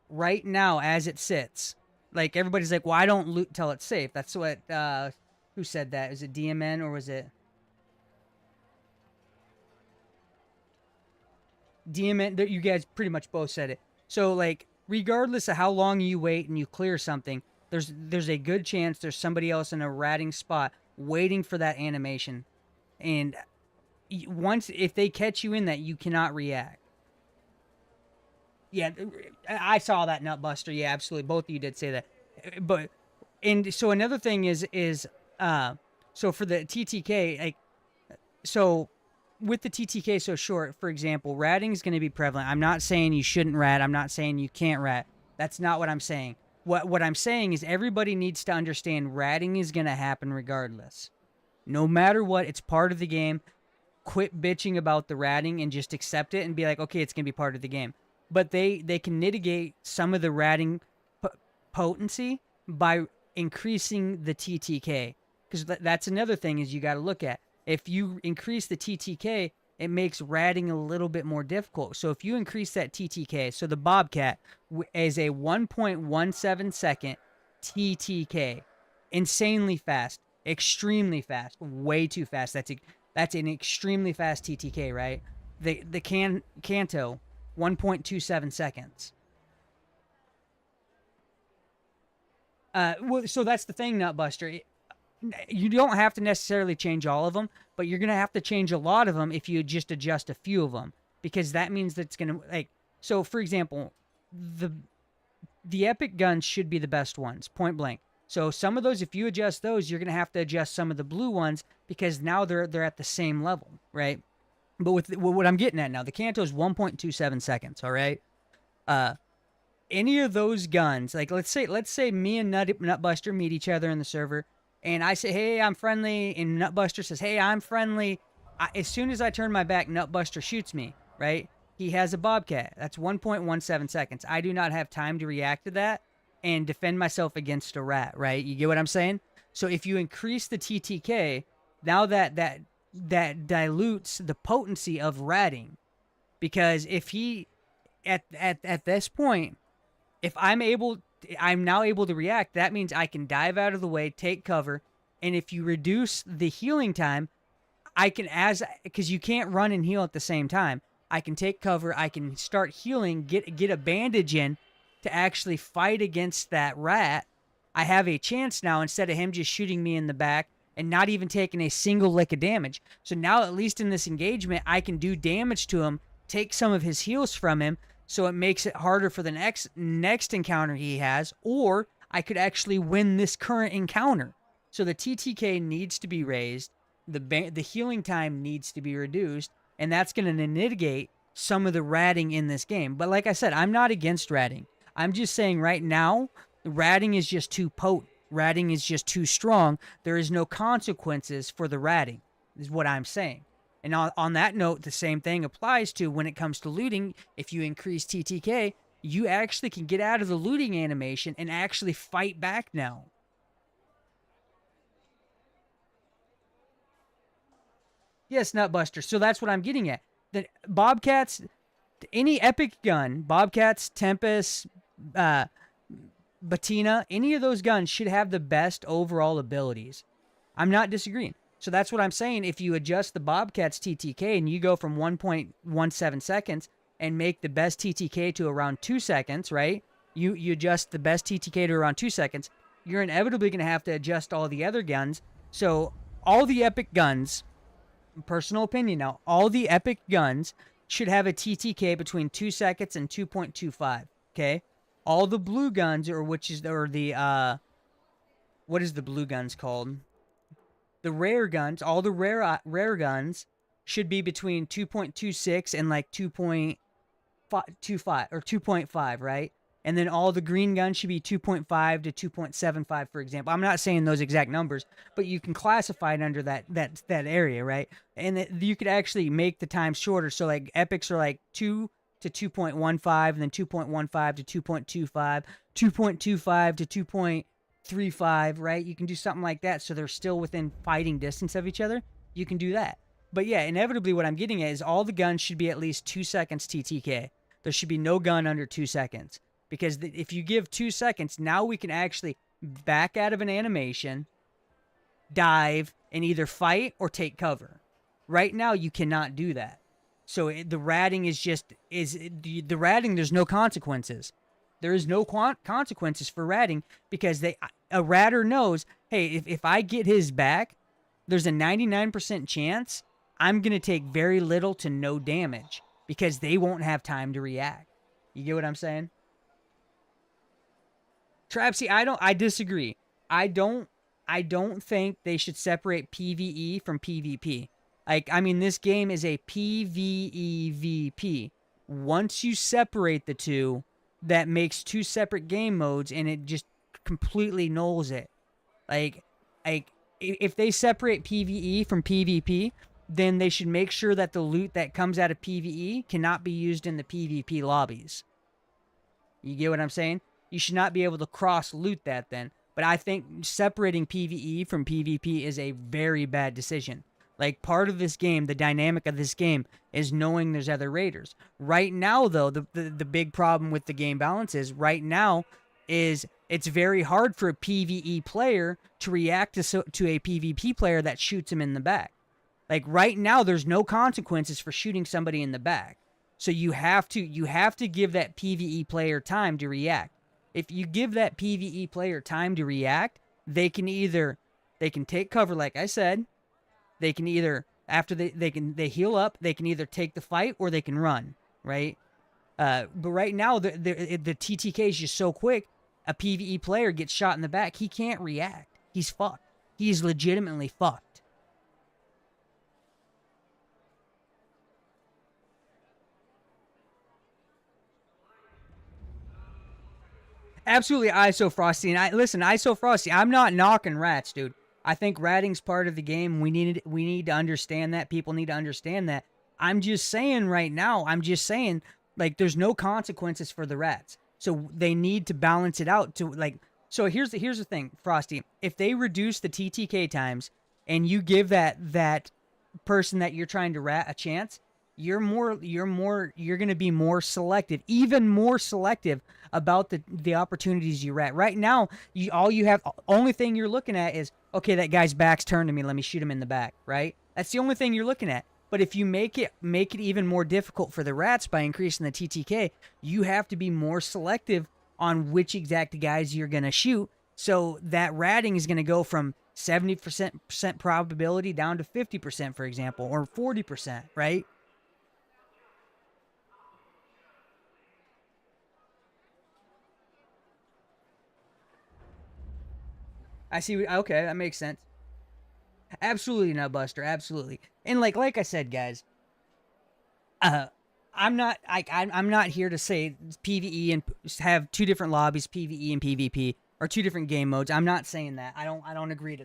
right now as it sits, like everybody's like, well, I don't loot till it's safe. That's what who said that? Is it DMN or was it DMN? You guys pretty much both said it. So like, regardless of how long you wait and you clear something, there's a good chance there's somebody else in a ratting spot waiting for that animation, and once if they catch you in that, you cannot react. Yeah, I saw that, Nutbuster. Yeah, absolutely. Both of you did say that. But and so another thing is so for the TTK, like, so with the TTK so short, for example, ratting is going to be prevalent. I'm not saying you shouldn't rat. I'm not saying you can't rat. That's not what I'm saying. What I'm saying is everybody needs to understand ratting is going to happen regardless. No matter what, it's part of the game. Quit bitching about the ratting and just accept it and be like, okay, it's going to be part of the game. But they can mitigate some of the ratting potency by increasing the TTK. Because that's another thing is you got to look at. If you increase the TTK, it makes ratting a little bit more difficult. So if you increase that TTK, so the Bobcat is a 1.17 second TTK. Insanely fast. Extremely fast. Way too fast. That's an extremely fast TTK, right? The Kanto, 1.27 seconds. Well, so that's the thing, Nutbuster. You don't have to necessarily change all of them, but you're going to have to change a lot of them if you just adjust a few of them, because that means that it's going to, like, so for example, the epic guns should be the best ones, point blank. So some of those, if you adjust those, you're going to have to adjust some of the blue ones, because now they're at the same level, right? But with what I'm getting at now, the Kanto is 1.27 seconds, all right? Any of those guns, like let's say me and Nutbuster meet each other in the server, and I say, hey, I'm friendly, and Nutbuster says, hey, I'm friendly. As soon as I turn my back, Nutbuster shoots me, right? He has a Bobcat. That's 1.17 seconds. I do not have time to react to that and defend myself against a rat, right? You get what I'm saying? So if you increase the TTK, now that dilutes the potency of ratting, because if he at this point, if I'm now able to react, that means I can dive out of the way, take cover, and if you reduce the healing time, I can, because you can't run and heal at the same time, I can take cover, I can start healing, get a bandage in to actually fight against that rat. I have a chance now, instead of him just shooting me in the back and not even taking a single lick of damage. So now, at least in this engagement, I can do damage to him, take some of his heals from him, so it makes it harder for the next encounter he has, or I could actually win this current encounter. So the TTK needs to be raised, the healing time needs to be reduced, and that's going to mitigate some of the ratting in this game. But like I said, I'm not against ratting. I'm just saying right now, ratting is just too potent. Ratting is just too strong. There is no consequences for the ratting, is what I'm saying. And on that note, the same thing applies to when it comes to looting. If you increase TTK, you actually can get out of the looting animation and actually fight back now. Yes, Nutbuster. So that's what I'm getting at. The Bobcats, any epic gun, Bobcats, Tempest, Batina, any of those guns should have the best overall abilities. I'm not disagreeing. So that's what I'm saying. If you adjust the Bobcat's TTK and you go from 1.17 seconds and make the best TTK to around 2 seconds, right? You adjust the best TTK to around 2 seconds, you're inevitably going to have to adjust all the other guns. So all the epic guns, personal opinion now, all the epic guns should have a TTK between 2 seconds and 2.25, okay? all the blue guns, or the what is the blue guns called? The rare guns, all the rare guns should be between 2.26 and like 2.25 or 2.5, right? And then all the green guns should be 2.5 to 2.75, for example. I'm not saying those exact numbers, but you can classify it under that area, right? And you could actually make the time shorter. So like epics are like 2 to 2.15, and then 2.15 to 2.25, 2.25 to 2.35, right? You can do something like that so they're still within fighting distance of each other. You can do that. But yeah, inevitably what I'm getting at is all the guns should be at least 2 seconds TTK. There should be no gun under 2 seconds. Because if you give 2 seconds, now we can actually back out of an animation, dive, and either fight or take cover. Right now, you cannot do that. So the ratting the ratting, there's no consequences. There is no consequences for ratting because a ratter knows, hey, if I get his back, there's a 99% chance I'm going to take very little to no damage because they won't have time to react. You get what I'm saying? Trapsy, I disagree. I don't think they should separate PvE from PvP. Like, I mean, this game is a PvEVP. Once you separate the two, that makes two separate game modes, and it just completely nulls it. Like, if they separate PvE from PvP, then they should make sure that the loot that comes out of PvE cannot be used in the PvP lobbies. You get what I'm saying? You should not be able to cross-loot that then. But I think separating PvE from PvP is a very bad decision. Like, part of this game, the dynamic of this game, is knowing there's other raiders. Right now, though, the big problem with the game balance is, right now, is it's very hard for a PvE player to react to a PvP player that shoots him in the back. Like, right now, there's no consequences for shooting somebody in the back. So you have to give that PvE player time to react. If you give that PvE player time to react, they can take cover, like I said. They can either, after they heal up, they can either take the fight or they can run, right? But right now, the TTK is just so quick. A PvE player gets shot in the back, he can't react. He's fucked. He's legitimately fucked. Absolutely, ISO Frosty. And listen, ISO Frosty, I'm not knocking rats, dude. I think ratting's part of the game. We need to understand that. People need to understand that. I'm just saying right now, like, there's no consequences for the rats. So they need to balance it out to, like, so here's the thing, Frosty. If they reduce the TTK times and you give that person that you're trying to rat a chance, you're going to be more selective, even more selective about the opportunities you rat. Right now, only thing you're looking at is, okay, that guy's back's turned to me, let me shoot him in the back, right? That's the only thing you're looking at. But if you make it even more difficult for the rats by increasing the TTK, you have to be more selective on which exact guys you're going to shoot. So that ratting is going to go from 70% probability down to 50%, for example, or 40%, right? I see. Okay, that makes sense. Absolutely, Nutbuster. Absolutely. And like I said, guys, I'm not here to say PvE and have two different lobbies, PvE and PvP, or two different game modes. I'm not saying that. I don't agree to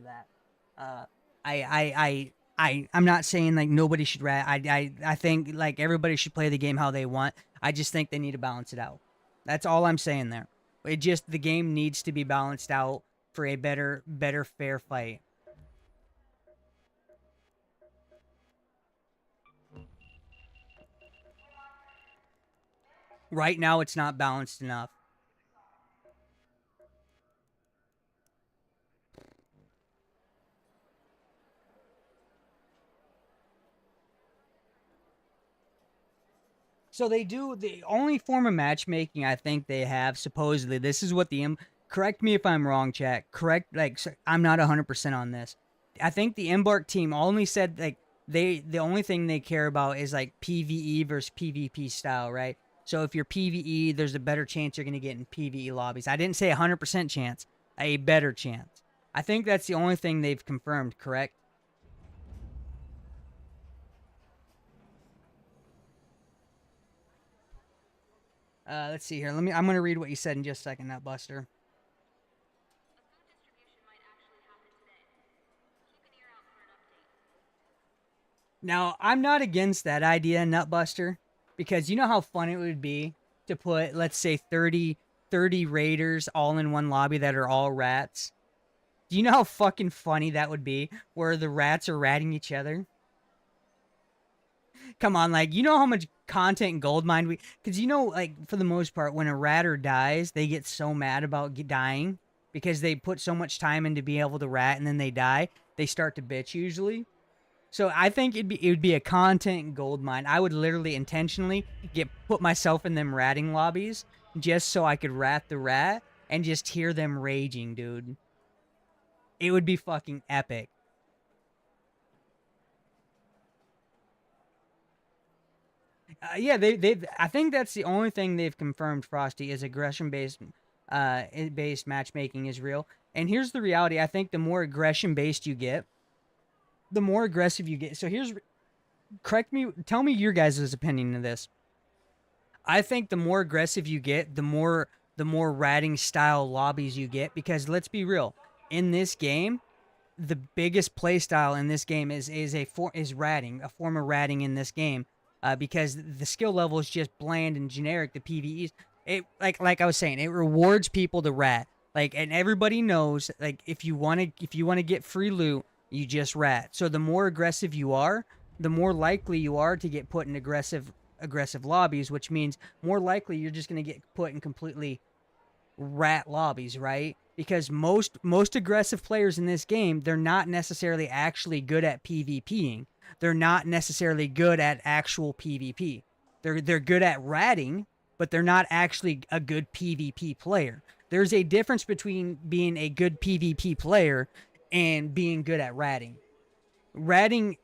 that. I'm not saying like nobody should rat. I think like everybody should play the game how they want. I just think they need to balance it out. That's all I'm saying there. The game needs to be balanced out for a better fair fight. Right now, it's not balanced enough. So they do, the only form of matchmaking I think they have, supposedly, this is what correct me if I'm wrong, chat. I'm not 100% on this. I think the Embark team only said, like, the only thing they care about is, like, PvE versus PvP style, right? So if you're PvE, there's a better chance you're going to get in PvE lobbies. I didn't say 100% chance, a better chance. I think that's the only thing they've confirmed, correct? Let's see here. I'm going to read what you said in just a second, Nutbuster. Now, I'm not against that idea, Nutbuster, because you know how fun it would be to put, let's say, 30 raiders all in one lobby that are all rats. Do you know how fucking funny that would be, where the rats are ratting each other? Come on, like, you know how much content and gold mine we... Because you know, like, for the most part, when a ratter dies, they get so mad about dying because they put so much time into being able to rat and then they die. They start to bitch, usually. So I think it would be a content gold mine. I would literally intentionally put myself in them ratting lobbies just so I could rat the rat and just hear them raging, dude. It would be fucking epic. Yeah, I think that's the only thing they've confirmed, Frosty, is aggression-based matchmaking is real. And here's the reality. I think the more aggression-based you get, the more aggressive you get. So tell me your guys' opinion of this. I think the more aggressive you get, the more ratting style lobbies you get, because let's be real, in this game, the biggest play style in this game is ratting, a form of ratting in this game, because the skill level is just bland and generic. The PvEs, like I was saying, it rewards people to rat. Like, and everybody knows, like, if you want to get free loot, you just rat. So the more aggressive you are, the more likely you are to get put in aggressive lobbies, which means more likely you're just going to get put in completely rat lobbies, right? Because most aggressive players in this game, they're not necessarily actually good at PvPing. They're not necessarily good at actual PvP. They're good at ratting, but they're not actually a good PvP player. There's a difference between being a good PvP player and being good at ratting. Ratting,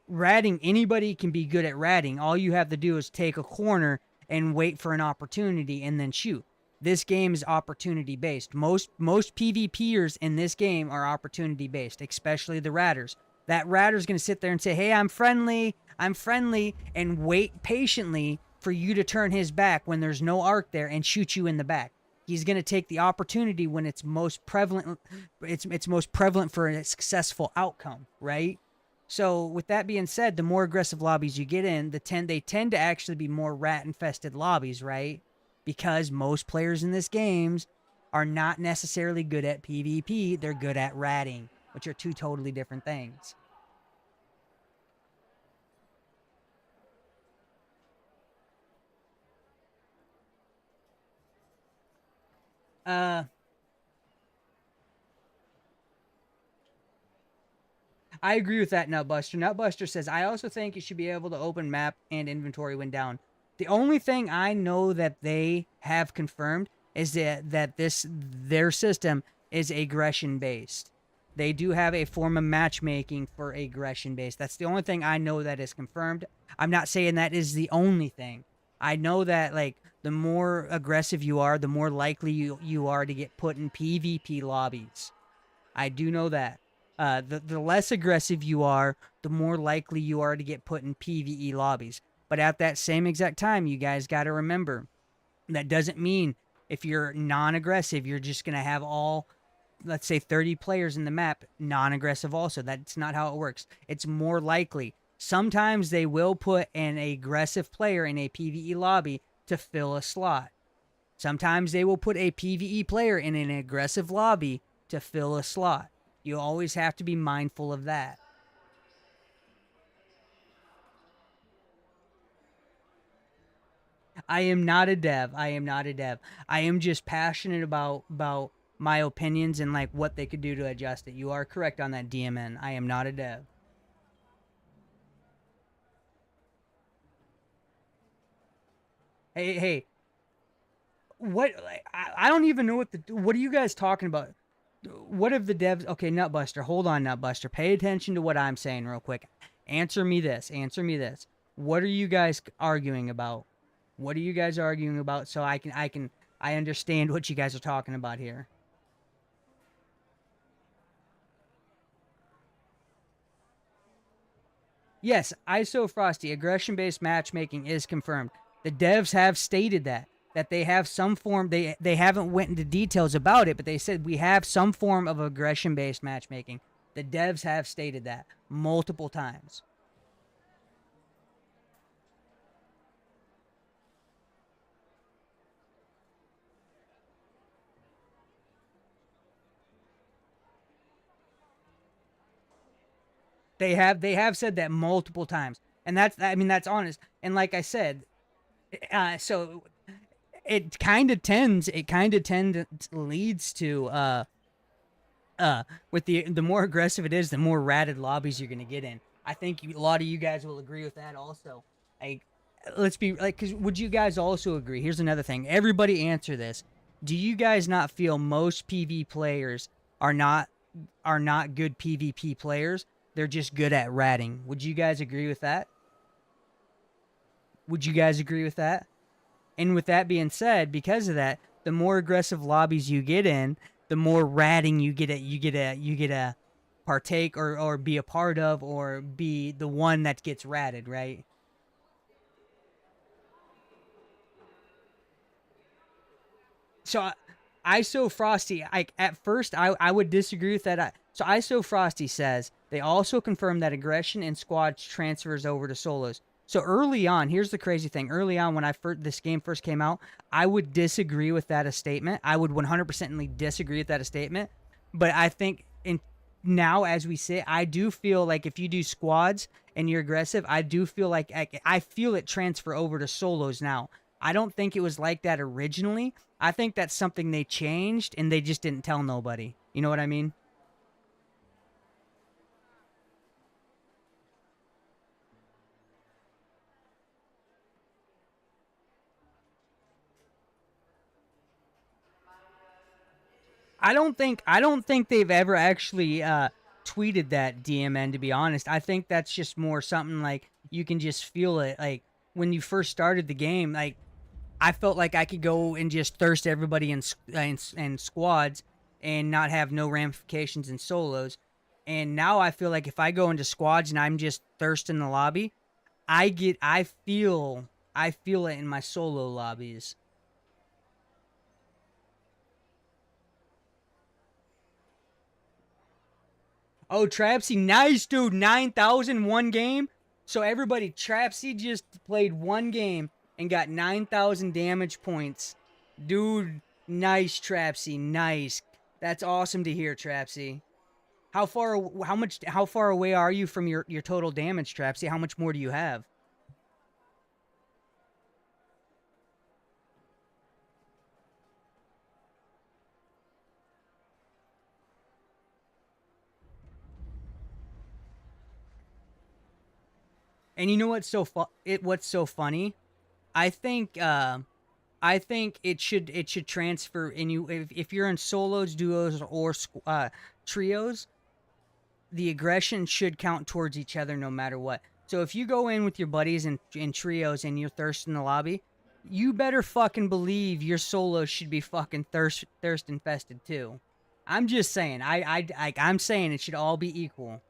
anybody can be good at ratting. All you have to do is take a corner and wait for an opportunity and then shoot. This game is opportunity based. Most PvPers in this game are opportunity based, especially the ratters. That ratter's going to sit there and say, "Hey, I'm friendly," and wait patiently for you to turn his back when there's no arc there and shoot you in the back. He's going to take the opportunity when it's most prevalent. It's most prevalent for a successful outcome, right? So with that being said, the more aggressive lobbies you get in, they tend to actually be more rat-infested lobbies, right? Because most players in this games are not necessarily good at PvP. They're good at ratting, which are two totally different things. I agree with that, Nutbuster. Nutbuster says, I also think you should be able to open map and inventory when down. The only thing I know that they have confirmed is that their system is aggression-based. They do have a form of matchmaking for aggression-based. That's the only thing I know that is confirmed. I'm not saying that is the only thing. I know that, like, the more aggressive you are, the more likely you are to get put in PvP lobbies. I do know that. The less aggressive you are, the more likely you are to get put in PvE lobbies. But at that same exact time, you guys got to remember, that doesn't mean if you're non-aggressive, you're just going to have all, let's say, 30 players in the map non-aggressive also. That's not how it works. It's more likely. Sometimes they will put an aggressive player in a PvE lobby to fill a slot. Sometimes they will put a PvE player in an aggressive lobby to fill a slot. You always have to be mindful of that. I am not a dev. I am just passionate about my opinions and like what they could do to adjust it. You are correct on that, DMN. I am not a dev. Hey. What? I don't even know what are you guys talking about? What if the devs... Okay, Nutbuster, hold on, Nutbuster. Pay attention to what I'm saying real quick. Answer me this. What are you guys arguing about? What are you guys arguing about? So I understand what you guys are talking about here. Yes, ISO Frosty, aggression-based matchmaking is confirmed. The devs have stated that they have some form. They haven't went into details about it, but they said we have some form of aggression-based matchmaking. The devs have stated that multiple times. They have said that multiple times, and that's honest. And like I said, so it kind of leads to with the more aggressive it is, the more ratted lobbies you're gonna get in. I think a lot of you guys will agree with that also. Like, let's be like, cause would you guys also agree? Here's another thing. Everybody answer this. Do you guys not feel most PvP players are not good PvP players? They're just good at ratting. Would you guys agree with that? Would you guys agree with that? And with that being said, because of that, the more aggressive lobbies you get in, the more ratting you get a partake or be a part of or be the one that gets ratted, right? So ISO Frosty, at first I would disagree with that. So ISO Frosty says they also confirmed that aggression in squads transfers over to solos. So early on, here's the crazy thing. Early on, when this game first came out, I would disagree with that statement. I would 100% disagree with that statement. But I think now, as we sit, I do feel like if you do squads and you're aggressive, I do feel like I feel it transfer over to solos now. I don't think it was like that originally. I think that's something they changed and they just didn't tell nobody. You know what I mean? I don't think they've ever actually tweeted that, DMN, to be honest. I think that's just more something like you can just feel it. Like when you first started the game, like I felt like I could go and just thirst everybody in squads and not have no ramifications in solos. And now I feel like if I go into squads and I'm just thirsting the lobby, I feel it in my solo lobbies. Oh, Trapsy, nice, dude. 9,000 one game. So everybody, Trapsy just played one game and got 9,000 damage points. Dude, nice, Trapsy, nice. That's awesome to hear, Trapsy. How far away are you from your total damage, Trapsy? How much more do you have? And you know what's what's so funny? I think it should transfer in you if you're in solos, duos, or trios. The aggression should count towards each other no matter what. So if you go in with your buddies in trios and you're thirsting the lobby, you better fucking believe your solos should be fucking thirst infested too. I'm just saying. I'm saying it should all be equal.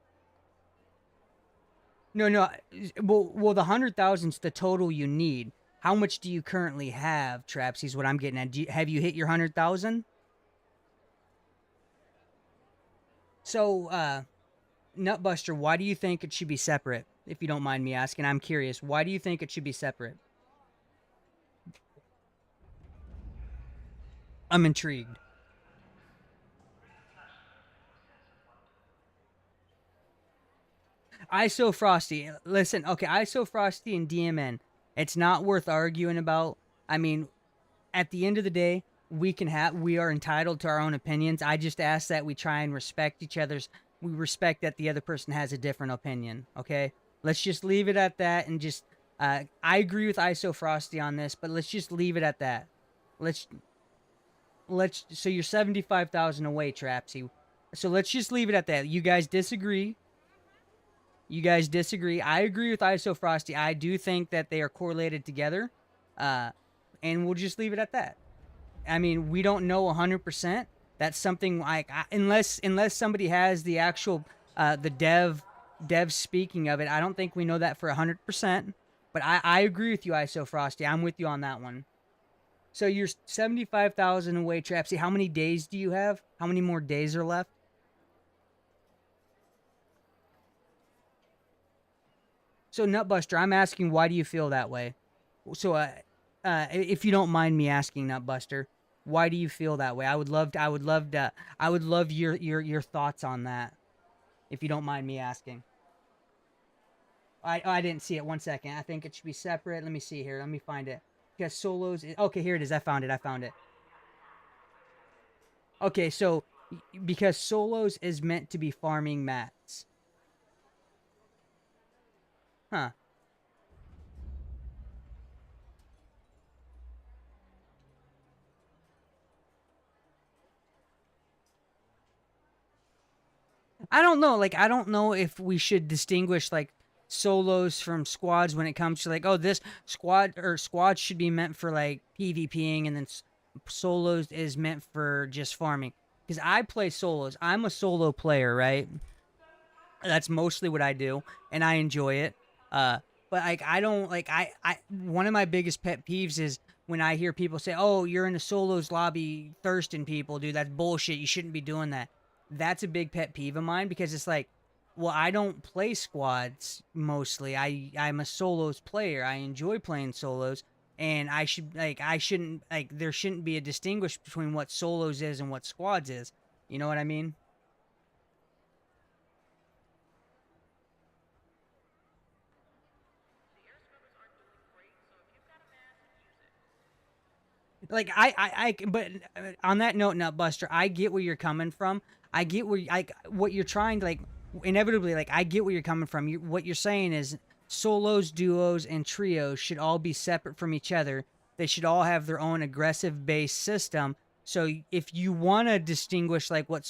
No. Well, the 100,000's the total you need. How much do you currently have, Trapsy, is what I'm getting at. Have you hit your 100,000? So, Nutbuster, why do you think it should be separate? If you don't mind me asking, I'm curious. Why do you think it should be separate? I'm intrigued. ISO Frosty, listen, okay, ISO Frosty and DMN, it's not worth arguing about. I mean, at the end of the day, we are entitled to our own opinions. I just ask that we try and respect each other's. We respect that the other person has a different opinion. Okay, let's just leave it at that, and just. I agree with ISO Frosty on this, but let's just leave it at that. Let's. So you're 75,000 away, Trapsy. So let's just leave it at that. You guys disagree. I agree with ISO Frosty. I do think that they are correlated together. And we'll just leave it at that. I mean, we don't know 100%. That's something like unless somebody has the actual the dev speaking of it. I don't think we know that for 100%. But I agree with you, ISO Frosty. I'm with you on that one. So you're 75,000 away, Trapsy. How many days do you have? How many more days are left? So Nutbuster, I'm asking, why do you feel that way? So if you don't mind me asking, Nutbuster, why do you feel that way? I would love your thoughts on that, if you don't mind me asking. I didn't see it. 1 second. I think it should be separate. Let me see here. Let me find it. Because solos. Okay, here it is. I found it. Okay, so because solos is meant to be farming mats. Huh. I don't know. Like, I don't know if we should distinguish like solos from squads when it comes to like, oh, this squad should be meant for like PvPing, and then solos is meant for just farming. Because I play solos. I'm a solo player, right? That's mostly what I do, and I enjoy it. But like, I don't like I one of my biggest pet peeves is when I hear people say, "Oh, you're in a solos lobby thirsting people, dude. That's bullshit. You shouldn't be doing that." That's a big pet peeve of mine, because it's like, well, I don't play squads mostly. I'm a solos player. I enjoy playing solos, and I shouldn't like, there shouldn't be a distinguish between what solos is and what squads is. You know what I mean? Like but on that note, Nutbuster, I get where you're coming from. I get where what you're trying to like. Inevitably, like, I get where you're coming from. What you're saying is solos, duos, and trios should all be separate from each other. They should all have their own aggressive based system. So if you want to distinguish like what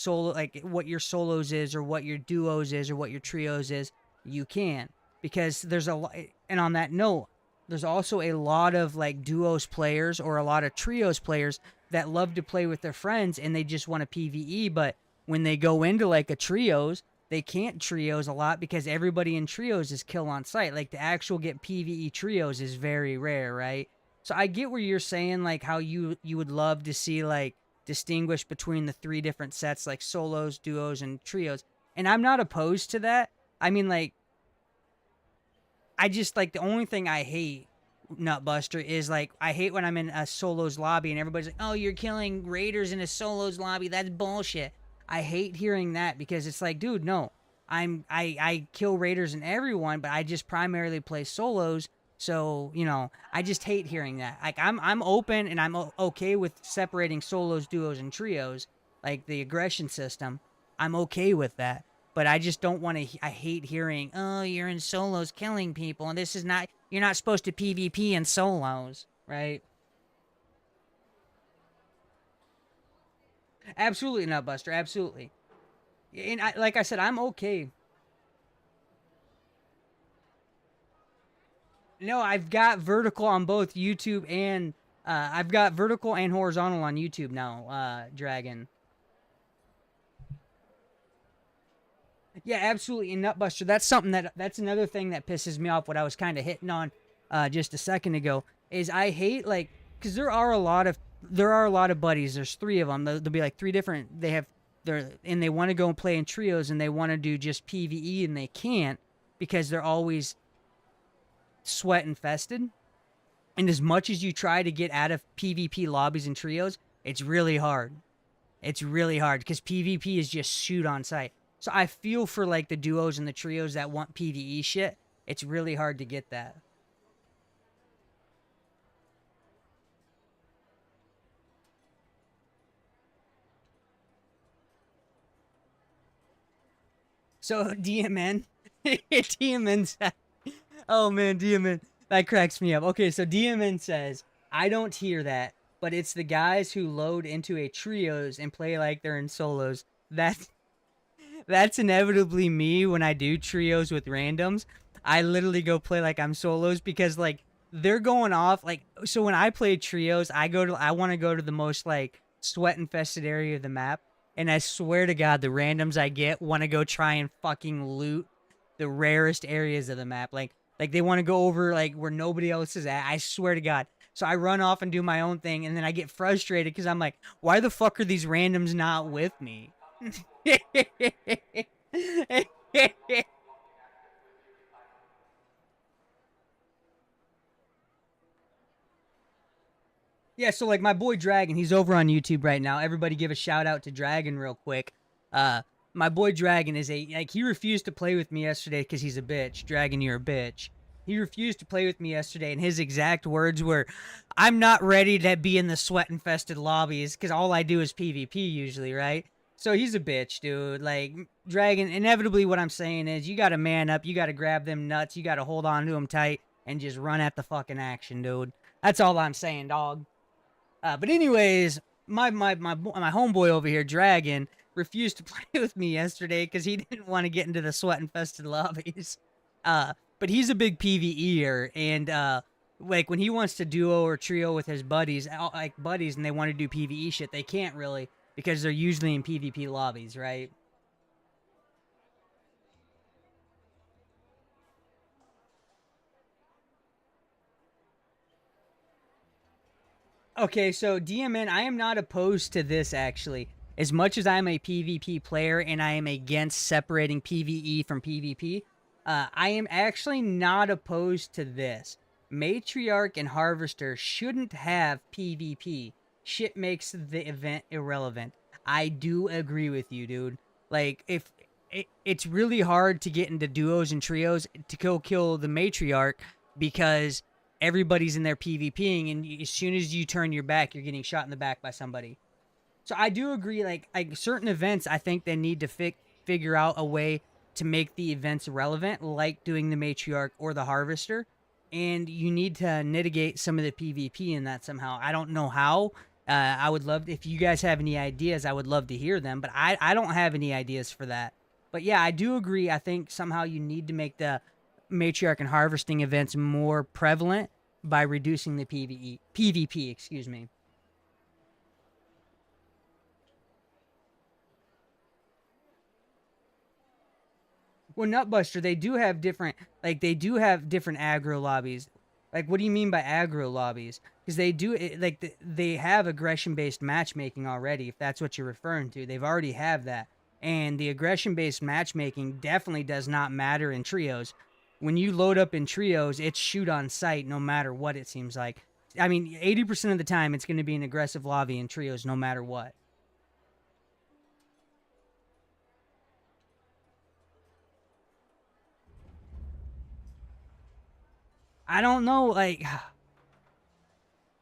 your solos is, or what your duos is, or what your trios is, you can, because there's a lot. And on that note, there's also a lot of like duos players or a lot of trios players that love to play with their friends, and they just want to PvE. But when they go into like a trios, they can't trios a lot because everybody in trios is kill on sight. Like, to actual get PvE trios is very rare, right? So I get where you're saying like how you would love to see like distinguish between the three different sets, like solos, duos, and trios. And I'm not opposed to that. I mean, like, I just like, the only thing I hate, Nutbuster, is like, I hate when I'm in a solos lobby and everybody's like, "Oh, you're killing raiders in a solos lobby. That's bullshit." I hate hearing that, because it's like, dude, no. I kill raiders and everyone, but I just primarily play solos. So, you know, I just hate hearing that. Like, I'm open, and I'm okay with separating solos, duos, and trios, like the aggression system. I'm okay with that. But I just don't want to. I hate hearing, "Oh, you're in solos killing people, and this is not. You're not supposed to PvP in solos, right?" Absolutely, Nutbuster. Absolutely. And like I said, I'm okay. No, I've got vertical on both YouTube and I've got vertical and horizontal on YouTube now, Dragon. Yeah, absolutely. And Nutbuster, that's another thing that pisses me off. What I was kind of hitting on just a second ago is I hate, like, because there are a lot of buddies. There's three of them. There'll be like three different. They want to go and play in trios, and they want to do just PVE, and they can't, because they're always sweat infested. And as much as you try to get out of PvP lobbies and trios, it's really hard. It's really hard because PvP is just shoot on sight. So I feel for like the duos and the trios that want PvE shit. It's really hard to get that. So DMN, DMN said, "Oh man, DMN, that cracks me up." Okay, so DMN says, "I don't hear that, but it's the guys who load into a trios and play like they're in solos. That's inevitably me when I do trios with randoms. I literally go play like I'm solos, because like they're going off like, so when I play trios, I want to go to the most like sweat infested area of the map, and I swear to God, the randoms I get want to go try and fucking loot the rarest areas of the map. Like they want to go over like where nobody else is at. I swear to God. So I run off and do my own thing, and then I get frustrated because I'm like, why the fuck are these randoms not with me? Yeah, so like my boy Dragon, he's over on YouTube right now. Everybody give a shout out to Dragon real quick. My boy Dragon is he refused to play with me yesterday because he's a bitch. Dragon, you're a bitch. He refused to play with me yesterday, and his exact words were, I'm not ready to be in the sweat-infested lobbies, because all I do is PvP usually, right? So he's a bitch, dude. Like, Dragon, inevitably what I'm saying is, you gotta man up, you gotta grab them nuts, you gotta hold on to them tight, and just run at the fucking action, dude. That's all I'm saying, dog. But anyways, my homeboy over here, Dragon, refused to play with me yesterday because he didn't want to get into the sweat-infested lobbies. But he's a big PvEer, and like when he wants to duo or trio with his buddies, and they want to do PvE shit, they can't really because they're usually in PvP lobbies, right? Okay, so DMN, I am not opposed to this actually. As much as I'm a PvP player and I am against separating PvE from PvP, I am actually not opposed to this. Matriarch and Harvester shouldn't have PvP. Shit makes the event irrelevant. I do agree with you, dude. Like, it's really hard to get into duos and trios to go kill the Matriarch because everybody's in there PvPing, and as soon as you turn your back, you're getting shot in the back by somebody. So I do agree, like certain events, I think they need to figure out a way to make the events relevant, like doing the Matriarch or the Harvester, and you need to mitigate some of the PvP in that somehow. I don't know how. I would love, if you guys have any ideas, I would love to hear them, but I don't have any ideas for that. But yeah, I do agree. I think somehow you need to make the Matriarch and Harvesting events more prevalent by reducing the PvP, excuse me. Well, Nutbuster, they do have different aggro lobbies. Like, what do you mean by aggro lobbies? Because they have aggression-based matchmaking already, if that's what you're referring to. They've already have that. And the aggression-based matchmaking definitely does not matter in trios. When you load up in trios, it's shoot on sight no matter what, it seems like. I mean, 80% of the time, it's going to be an aggressive lobby in trios no matter what. I don't know, like,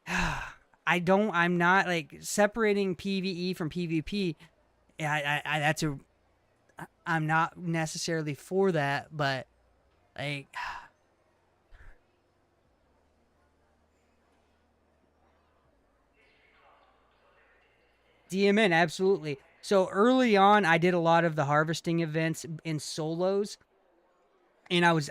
I'm not, like, separating PvE from PvP, I'm not necessarily for that, but, like, DMN, absolutely. So early on, I did a lot of the harvesting events in solos, and I was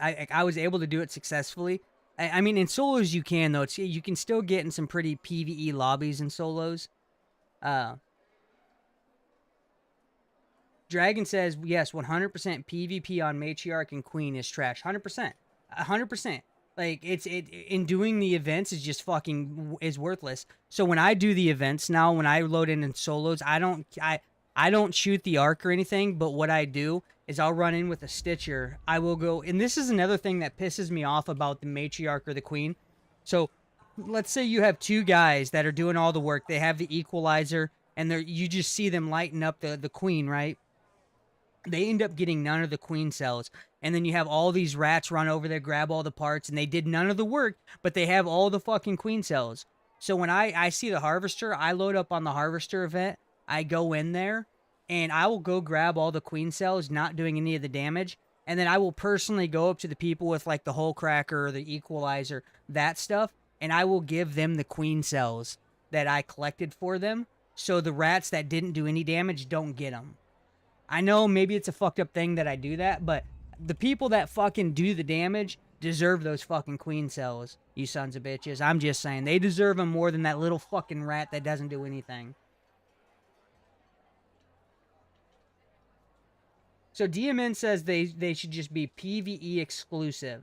able to do it successfully. I mean, in solos you can, though. You can still get in some pretty PvE lobbies in solos. Dragon says, yes, 100% PvP on Matriarch and Queen is trash. 100%. 100%. Like, in doing the events is just is worthless. So when I do the events now, when I load in solos, I don't shoot the arc or anything, but what I do is I'll run in with a Stitcher. I will go, and this is another thing that pisses me off about the Matriarch or the Queen. So let's say you have two guys that are doing all the work. They have the equalizer, and you just see them lighten up the Queen, right? They end up getting none of the Queen cells. And then you have all these rats run over there, grab all the parts, and they did none of the work, but they have all the fucking Queen cells. So when I see the Harvester, I load up on the Harvester event. I go in there, and I will go grab all the Queen cells, not doing any of the damage. And then I will personally go up to the people with, like, the Hole Cracker or the Equalizer, that stuff, and I will give them the Queen cells that I collected for them, so the rats that didn't do any damage don't get them. I know maybe it's a fucked up thing that I do that, but the people that fucking do the damage deserve those fucking Queen cells. You sons of bitches. I'm just saying. They deserve him more than that little fucking rat that doesn't do anything. So DMN says they should just be PvE exclusive.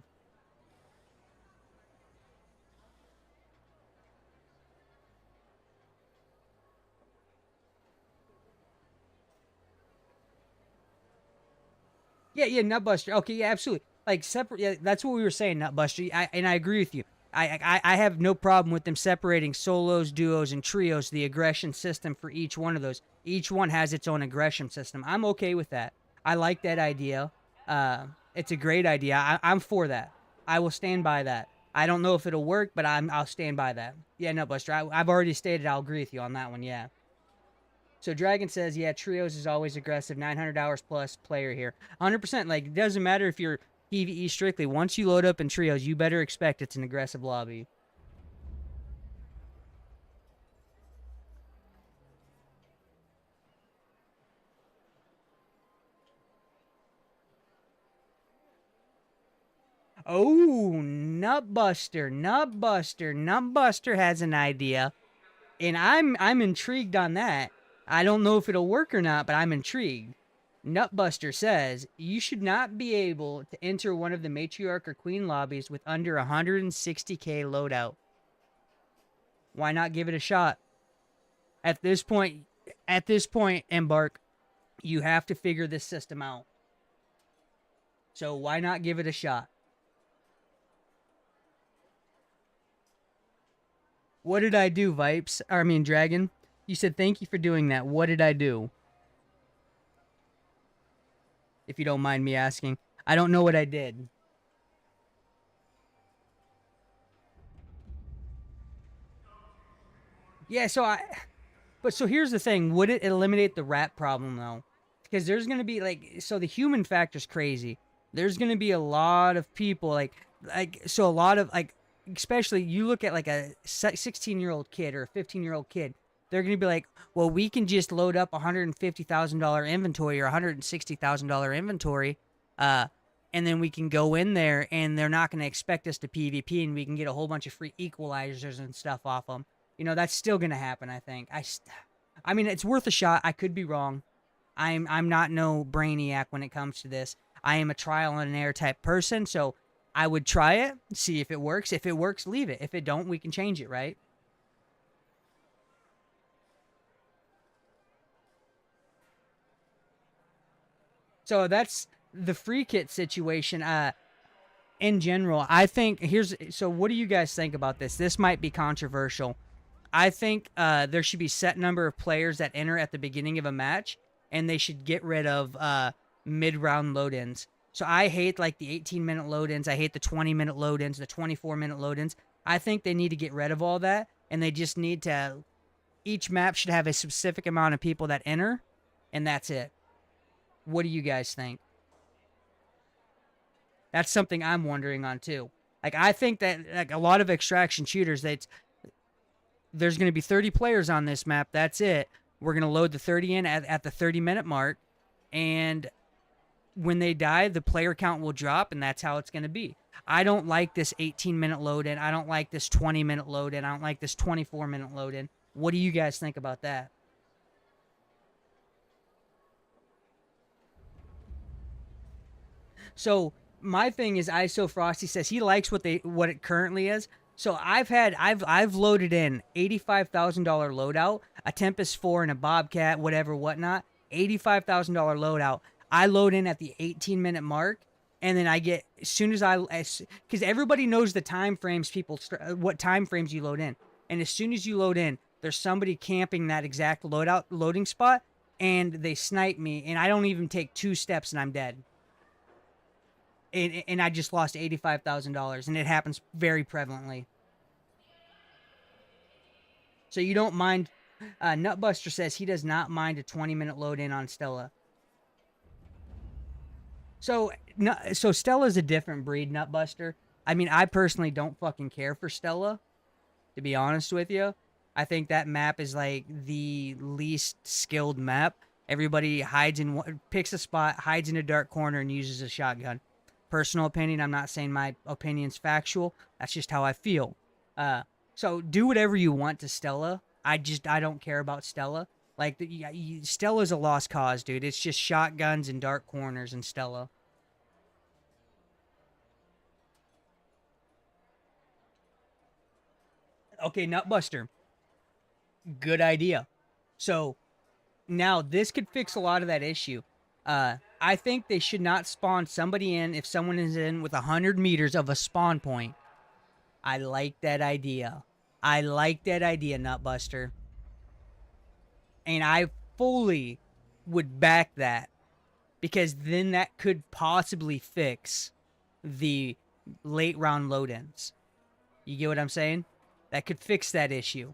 Yeah, Nutbuster. Okay, yeah, absolutely. Like separate. Yeah, that's what we were saying, Nutbuster. And I agree with you. I have no problem with them separating solos, duos, and trios. The aggression system for each one of those. Each one has its own aggression system. I'm okay with that. I like that idea. It's a great idea. I'm for that. I will stand by that. I don't know if it'll work, but I'll stand by that. Yeah, Nutbuster. I've already stated I'll agree with you on that one. Yeah. So Dragon says, yeah, trios is always aggressive. 900 hours plus player here. 100%. Like, it doesn't matter if you're PvE strictly. Once you load up in trios, you better expect it's an aggressive lobby. Oh, Nutbuster has an idea, and I'm intrigued on that. I don't know if it'll work or not, but I'm intrigued. Nutbuster says you should not be able to enter one of the matriarch or queen lobbies with under 160k loadout. Why not give it a shot? At this point, Embark, you have to figure this system out. So why not give it a shot? What did I do, Vipes? Dragon? You said thank you for doing that. What did I do? If you don't mind me asking. I don't know what I did. Yeah, so here's the thing. Would it eliminate the rat problem, though? Because there's going to be, so the human factor's crazy. There's going to be a lot of people, so a lot of, especially you look at, a 16-year-old kid or a 15-year-old kid. They're going to be like, well, we can just load up $150,000 inventory or $160,000 inventory, and then we can go in there, and they're not going to expect us to PvP, and we can get a whole bunch of free equalizers and stuff off them. You know, that's still going to happen, I think. I mean, it's worth a shot. I could be wrong. I'm not no brainiac when it comes to this. I am a trial and error type person, so I would try it, see if it works. If it works, leave it. If it don't, we can change it, right? So that's the free kit situation. In general, I think so what do you guys think about this? This might be controversial. I think there should be set number of players that enter at the beginning of a match, and they should get rid of mid-round load-ins. So I hate the 18-minute load-ins. I hate the 20-minute load-ins, the 24-minute load-ins. I think they need to get rid of all that, and they just need to... Each map should have a specific amount of people that enter, and that's it. What do you guys think? That's something I'm wondering on, too. I think that a lot of extraction shooters, there's going to be 30 players on this map. That's it. We're going to load the 30 in at the 30-minute mark, and when they die, the player count will drop, and that's how it's going to be. I don't like this 18-minute load-in. I don't like this 20-minute load-in. I don't like this 24-minute load-in. What do you guys think about that? So my thing is, ISO Frosty says he likes what it currently is. So I've loaded in $85,000 loadout, a Tempest 4 and a Bobcat, whatnot. $85,000 loadout. I load in at the 18-minute mark, and then I get because everybody knows the time frames what time frames you load in, and as soon as you load in, there's somebody camping that exact loading spot, and they snipe me, and I don't even take 2 steps, and I'm dead. And I just lost $85,000, and it happens very prevalently. So you don't mind... Nutbuster says he does not mind a 20-minute load-in on Stella. So Stella's a different breed, Nutbuster. I mean, I personally don't fucking care for Stella, to be honest with you. I think that map is, the least skilled map. Everybody picks a spot, hides in a dark corner, and uses a shotgun. Personal opinion. I'm not saying my opinion's factual. That's just how I feel. So do whatever you want to Stella. I don't care about Stella. Like, Stella's a lost cause, dude. It's just shotguns and dark corners and Stella. Okay, Nutbuster. Good idea. So, now this could fix a lot of that issue. I think they should not spawn somebody in if someone is in with 100 meters of a spawn point. I like that idea. I like that idea, Nutbuster. And I fully would back that, because then that could possibly fix the late round load-ins. You get what I'm saying? That could fix that issue.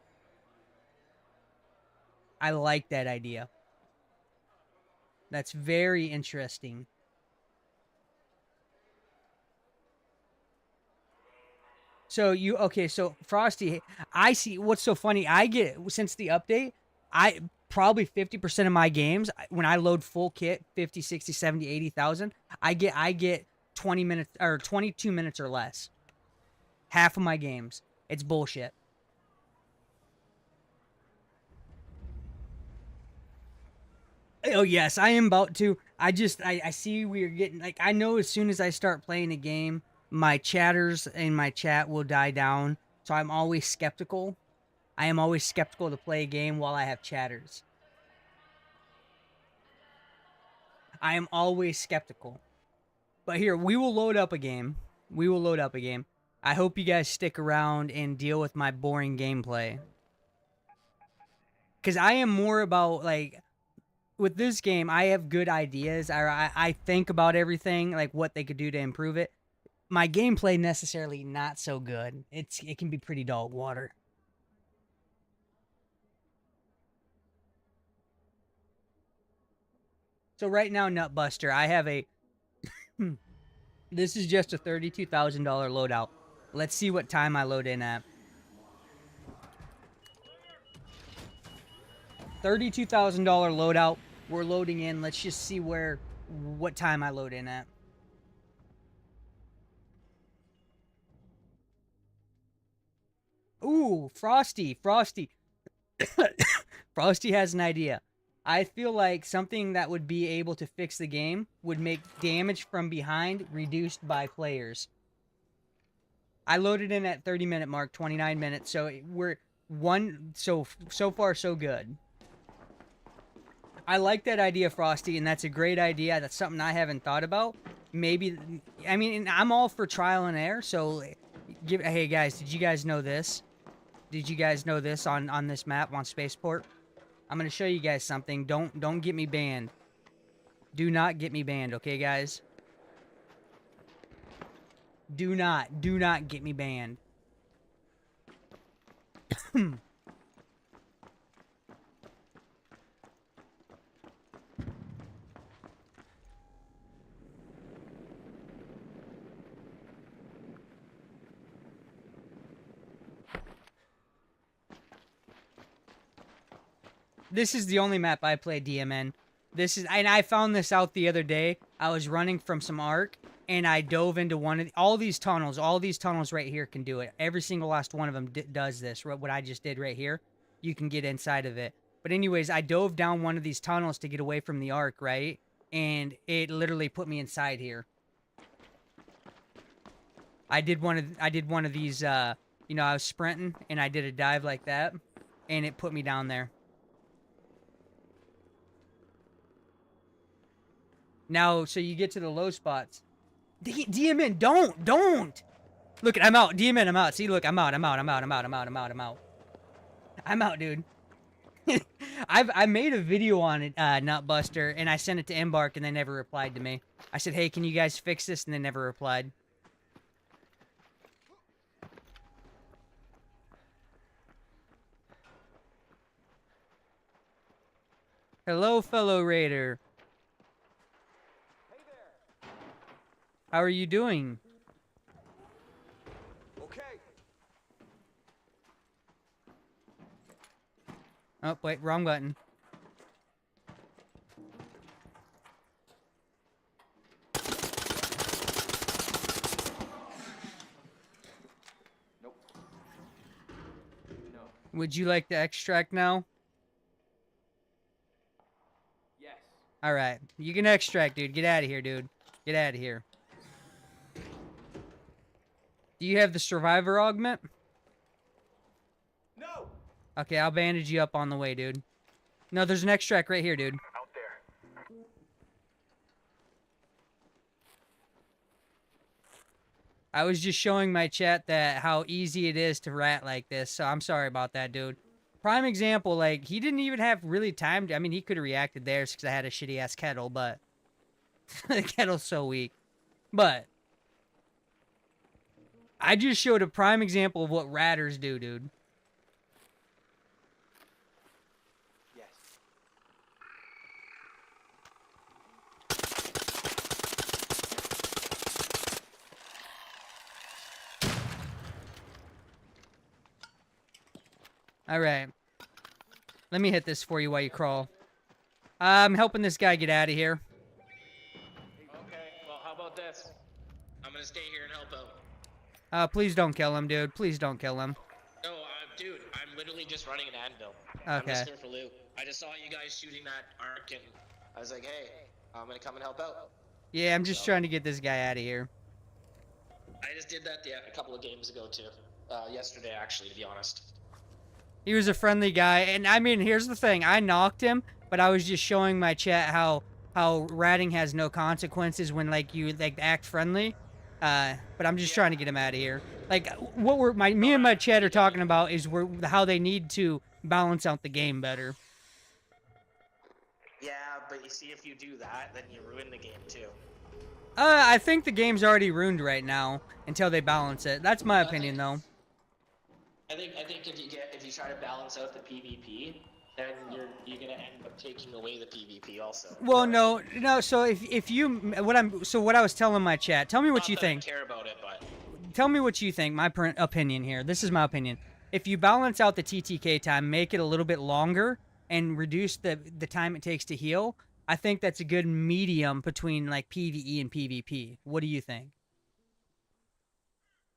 I like that idea. That's very interesting. So so Frosty, I see what's so funny. I get, since the update, probably 50% of my games, when I load full kit, 50, 60, 70, 80,000, I get 20 minutes or 22 minutes or less. Half of my games. It's bullshit. Oh yes, I am about to. I see we're getting, like, I know as soon as I start playing a game, my chatters in my chat will die down. So I'm always skeptical. I am always skeptical to play a game while I have chatters. I am always skeptical. But here, we will load up a game. We will load up a game. I hope you guys stick around and deal with my boring gameplay. Because I am more about, like, with this game, I have good ideas. I think about everything, like what they could do to improve it. My gameplay necessarily not so good. It can be pretty dog water. So right now, Nutbuster, I have a... This is just a $32,000 loadout. Let's see what time I load in at. $32,000 loadout. We're loading in. Let's just see what time I load in at. Ooh, Frosty. Frosty has an idea. I feel like something that would be able to fix the game would make damage from behind reduced by players. I loaded in at 30-minute mark, 29 minutes, so we're so far so good. I like that idea, Frosty, and that's a great idea. That's something I haven't thought about. Maybe, I mean, I'm all for trial and error, so hey guys, did you guys know this? Did you guys know this on this map on Spaceport? I'm gonna show you guys something. Don't get me banned. Do not get me banned, okay, guys? Do not get me banned. This is the only map I play DMN. And I found this out the other day. I was running from some ARC, and I dove into all these tunnels. All these tunnels right here can do it. Every single last one of them does this. What I just did right here, you can get inside of it. But anyways, I dove down one of these tunnels to get away from the ARC, right? And it literally put me inside here. I did one of these. You know, I was sprinting, and I did a dive like that, and it put me down there. Now, so you get to the low spots. DMN, don't! Look, I'm out. DMN, I'm out. See, look, I'm out, I'm out, dude. I made a video on it, Nutbuster, and I sent it to Embark, and they never replied to me. I said, hey, can you guys fix this? And they never replied. Hello, fellow raider. How are you doing? Okay. Oh, wait, wrong button. Would you like to extract now? Yes. All right, you can extract, dude. Get out of here, dude. Get out of here. Do you have the survivor augment? No. Okay, I'll bandage you up on the way, dude. No, there's an extract right here, dude. Out there. I was just showing my chat that how easy it is to rat like this, so I'm sorry about that, dude. Prime example, like, he didn't even have really time to... I mean, he could have reacted there because I had a shitty-ass kettle, but... the kettle's so weak. But... I just showed a prime example of what ratters do, dude. Yes. Alright. Let me hit this for you while you crawl. I'm helping this guy get out of here. Okay, well, how about this? I'm gonna stay here and help out. Please don't kill him, dude. Please don't kill him. No, dude, I'm literally just running an anvil. I'm Okay. just here for loot. I just saw you guys shooting that arc, and I was like, hey, I'm gonna come and help out. Yeah, I'm just trying to get this guy out of here. I just did that a couple of games ago, too. Yesterday, actually, to be honest. He was a friendly guy, and I mean, here's the thing. I knocked him, but I was just showing my chat how ratting has no consequences when, like, you, like, act friendly. But I'm just trying to get him out of here. Like, what me and my chat are talking about is how they need to balance out the game better. Yeah, but you see, if you do that, then you ruin the game, too. I think the game's already ruined right now until they balance it. That's my opinion, though. I think if you try to balance out the PvP, then you're gonna end up taking away the PvP also. Well, no. So if you what I was telling my chat, tell me what Not you that I think. care about it, but Tell me what you think. My opinion here. This is my opinion. If you balance out the TTK time, make it a little bit longer, and reduce the time it takes to heal, I think that's a good medium between like PvE and PvP. What do you think?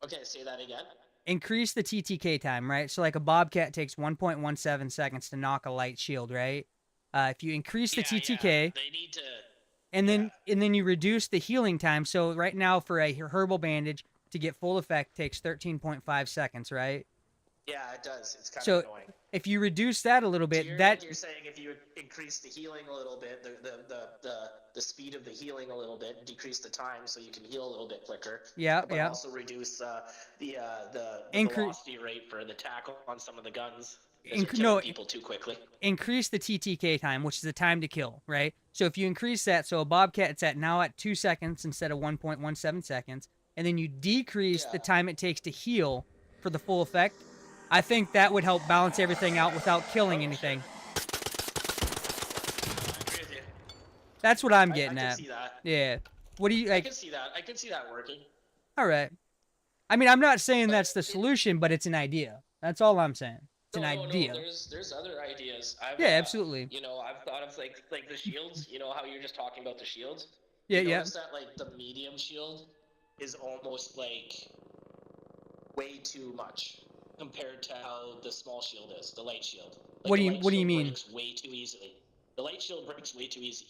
okay, say that again. Increase the TTK time, right? So like a Bobcat takes 1.17 seconds to knock a light shield, right? If you increase the TTK, They need to. and then you reduce the healing time. So right now for a herbal bandage to get full effect takes 13.5 seconds, right? Yeah, it does. It's kind So of annoying. if you reduce that a little bit, So that you're saying if you increase the healing a little bit, the speed of the healing a little bit, decrease the time so you can heal a little bit quicker. Yeah, but yeah. also reduce the Incre- velocity rate for the tackle on some of the guns. People too quickly. increase the TTK time, which is the time to kill, right? So if you increase that, so a Bobcat it's now at 2 seconds instead of 1.17 seconds, and then you decrease the time it takes to heal for the full effect, I think that would help balance everything out without killing anything. I agree with you. That's what I'm I getting can at. see that. Yeah. What do you I like? can see that. I can see that working. All right. I mean, I'm not saying that's the solution, but it's an idea. That's all I'm saying. It's an idea. No, there's other ideas. Yeah, absolutely. You know, I've thought of like the shields. You know how you're just talking about the shields. Yeah, You yeah. notice that like the medium shield is almost like way too much compared to how the small shield is, the light shield. Like, What do the you- light what do you shield mean? Breaks way too easily. The light shield breaks way too easy.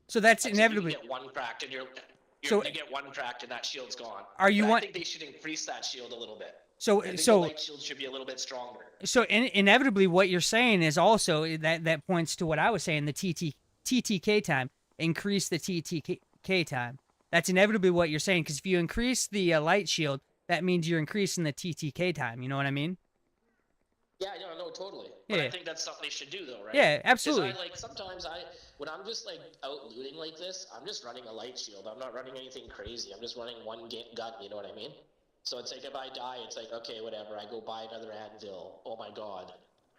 So that's Like, inevitably. You get one cracked and So- you get one cracked and that shield's gone. Are you But want- I think they should increase that shield a little bit. So I think the so light shield should be a little bit stronger. so inevitably, what you're saying is also that points to what I was saying. The TTK time, increase the TTK time. That's inevitably what you're saying, because if you increase the light shield, that means you're increasing the TTK time. You know what I mean? Yeah, no, totally. But Yeah. I think that's something they should do, though, right? Yeah, 'Cause absolutely. sometimes when I'm just like out looting like this, I'm just running a light shield. I'm not running anything crazy. I'm just running one gun. You know what I mean? So it's like if I die, it's like okay, whatever. I go buy another anvil. Oh my god,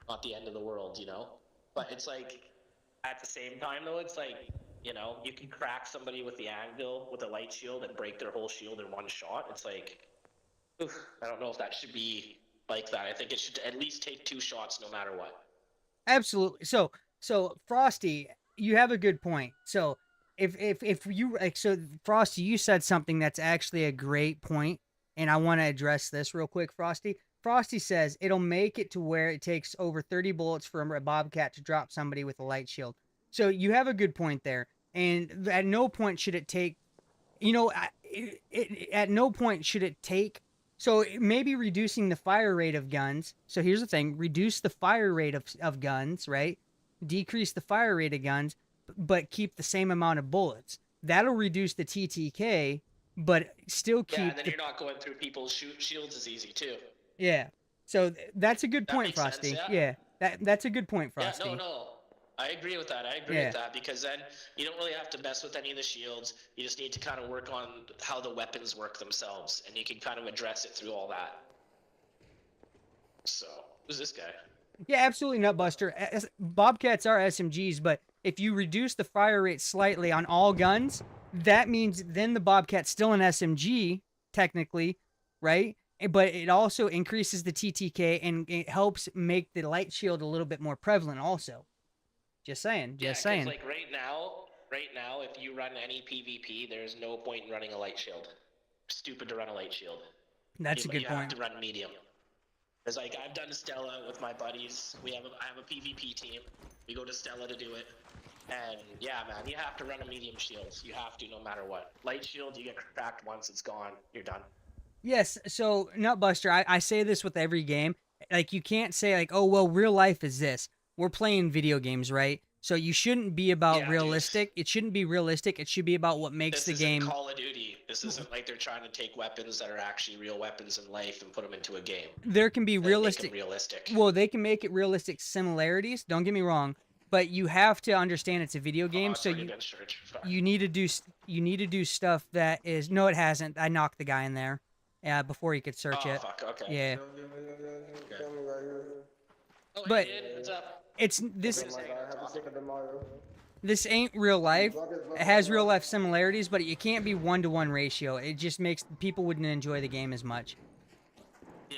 not the end of the world, you know. But it's like at the same time though, it's like you know you can crack somebody with the anvil with a light shield and break their whole shield in one shot. It's like, oof, I don't know if that should be like that. I think it should at least take 2 shots no matter what. Absolutely. So Frosty, you have a good point. So if you like, so Frosty, you said something that's actually a great point, and I want to address this real quick, Frosty. Frosty says it'll make it to where it takes over 30 bullets for a Bobcat to drop somebody with a light shield. So you have a good point there. And at no point should it take, at no point should it take. So maybe reducing the fire rate of guns. So here's the thing: reduce the fire rate of guns, right? Decrease the fire rate of guns, but keep the same amount of bullets. That'll reduce the TTK, but still keep. Yeah, and then you're not going through people's shields as easy too. Yeah. So that's a good That point, makes sense, Frosty. yeah. That's a good point, Frosty. Yeah, no. I agree with that. I agree with that because then you don't really have to mess with any of the shields. You just need to kind of work on how the weapons work themselves, and you can kind of address it through all that. So, who's this guy? Yeah, absolutely, Nutbuster. Bobcats are SMGs, but if you reduce the fire rate slightly on all guns, that means then the Bobcat's still an SMG, technically, right? But it also increases the TTK, and it helps make the light shield a little bit more prevalent also. Just saying. Like right now, if you run any PvP, there's no point in running a light shield. Stupid to run a light shield. That's a good You point. have to run medium. Because like I've done Stella with my buddies. I have a PvP team. We go to Stella to do it. And yeah, man, you have to run a medium shield. You have to, no matter what. Light shield, you get cracked once, it's gone. You're done. Yes, so Nutbuster, I say this with every game. Like, you can't say, like, oh, well, real life is this. We're playing video games, right? So you shouldn't be about realistic. It shouldn't be realistic. It should be about what makes the game. This isn't Call of Duty. This isn't like they're trying to take weapons that are actually real weapons in life and put them into a game. There can be realistic. Realistic. Well, they can make it realistic similarities. Don't get me wrong, but you have to understand it's a video game. So you need to do stuff that is. No, it hasn't. I knocked the guy in there. Before he could search it. Fuck, okay. Yeah. Oh, But hey, kid, what's up? it's this. This ain't real life. It has real life similarities, but you can't be 1-to-1 ratio. It just makes people wouldn't enjoy the game as much. Yeah.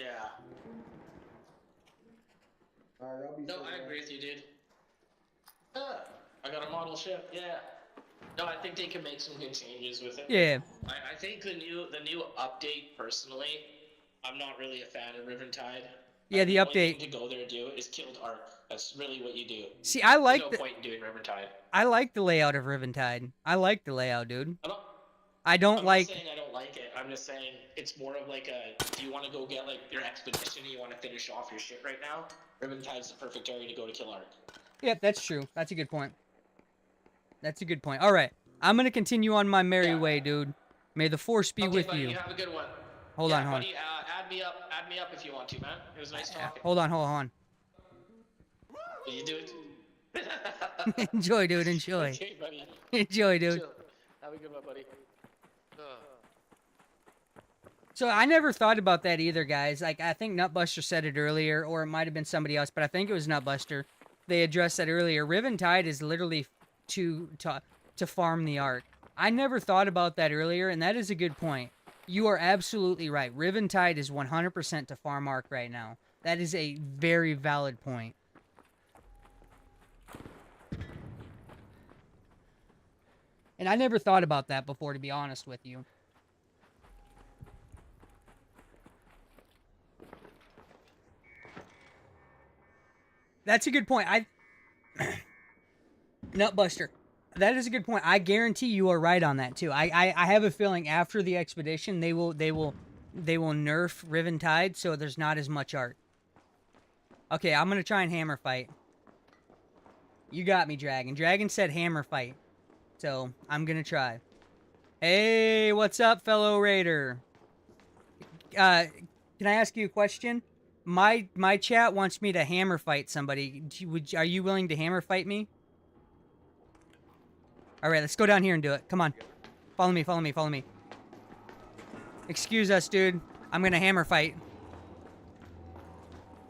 No, I agree with you, dude. I got a model ship. Yeah. No, I think they can make some good changes with it. Yeah. I think the new update, personally, I'm not really a fan of Riventide. Yeah, the only update. thing to go there and do is kill Ark. That's really what you do. See, I like There's no point in doing Riventide. I like the layout of Riventide. I like the layout, dude. I'm not saying I don't like it. I'm just saying it's more of like do you want to go get like your expedition and you want to finish off your shit right now? Riventide's the perfect area to go to kill Ark. Yep, that's true. That's a good point. That's a good point. All right. I'm going to continue on my merry way, dude. May the force be with buddy, you. You have a good one. Hold on. Buddy, add me up if you want to, man. It was nice talking. Hold on. You do it. Enjoy, dude. Enjoy. Okay, buddy. Enjoy, dude. Chill. Have a good one, buddy. So I never thought about that either, guys. Like, I think Nutbuster said it earlier, or it might have been somebody else, but I think it was Nutbuster. They addressed that earlier. Riventide is literally to farm the Ark. I never thought about that earlier, and that is a good point. You are absolutely right. Riventide is 100% to farm Ark right now. That is a very valid point. And I never thought about that before, to be honest with you. That's a good point. Nutbuster. That is a good point. I guarantee you are right on that too. I have a feeling after the expedition they will nerf Riventide so there's not as much Ark. Okay, I'm gonna try and hammer fight. You got me, Dragon. Dragon said hammer fight. So I'm gonna try. Hey, what's up, fellow raider? Can I ask you a question? My chat wants me to hammer fight somebody. Are you willing to hammer fight me? Alright, let's go down here and do it. Come on. Follow me. Excuse us, dude. I'm gonna hammer fight.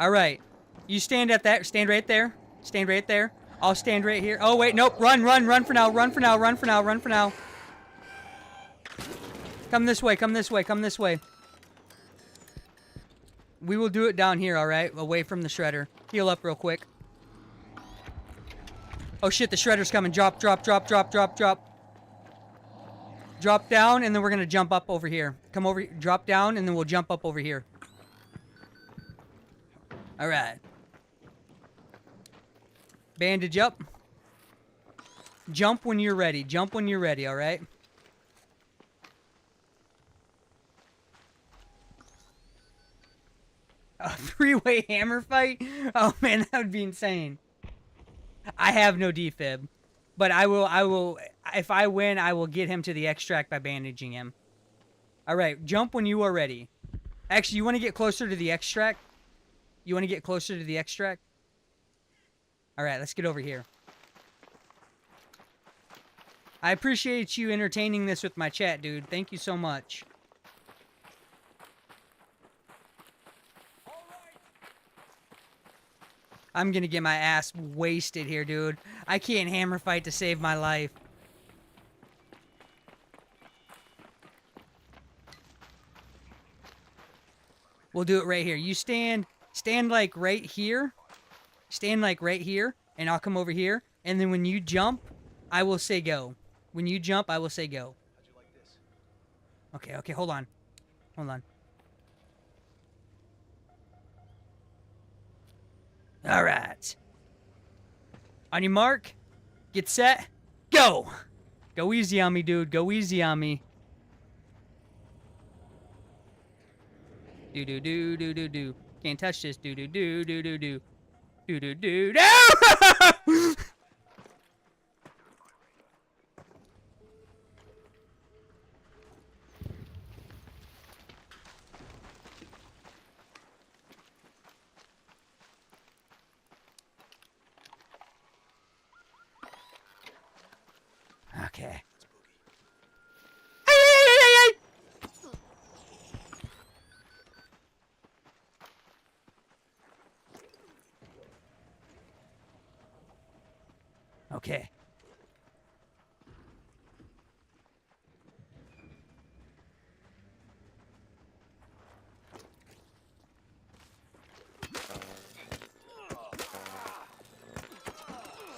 Alright. You stand right there. Stand right there. I'll stand right here. Oh, wait, nope. Run for now. Run for now. Come this way. We will do it down here, alright? Away from the shredder. Heal up real quick. Oh shit, the shredder's coming. Drop. Drop down, and then we're gonna jump up over here. Come over, drop down, and then we'll jump up over here. All right. Bandage up. Jump when you're ready. Jump when you're ready, all right? A three-way hammer fight? Oh man, that would be insane. I have no defib, but I will, if I win, I will get him to the extract by bandaging him. All right, jump when you are ready. Actually, you want to get closer to the extract? You want to get closer to the extract? All right, let's get over here. I appreciate you entertaining this with my chat, dude. Thank you so much. I'm gonna get my ass wasted here, dude. I can't hammer fight to save my life. We'll do it right here. You stand like right here. Stand like right here, and I'll come over here. And then when you jump, I will say go. When you jump, I will say go. How'd you like this? Okay, okay, hold on. Hold on. All right. On your mark, get set, go. Go easy on me, dude. Go easy on me. Do do do do do do. Can't touch this. Do do do do do do. Do do do. No! Okay. Hey, hey, hey, hey, hey! Okay.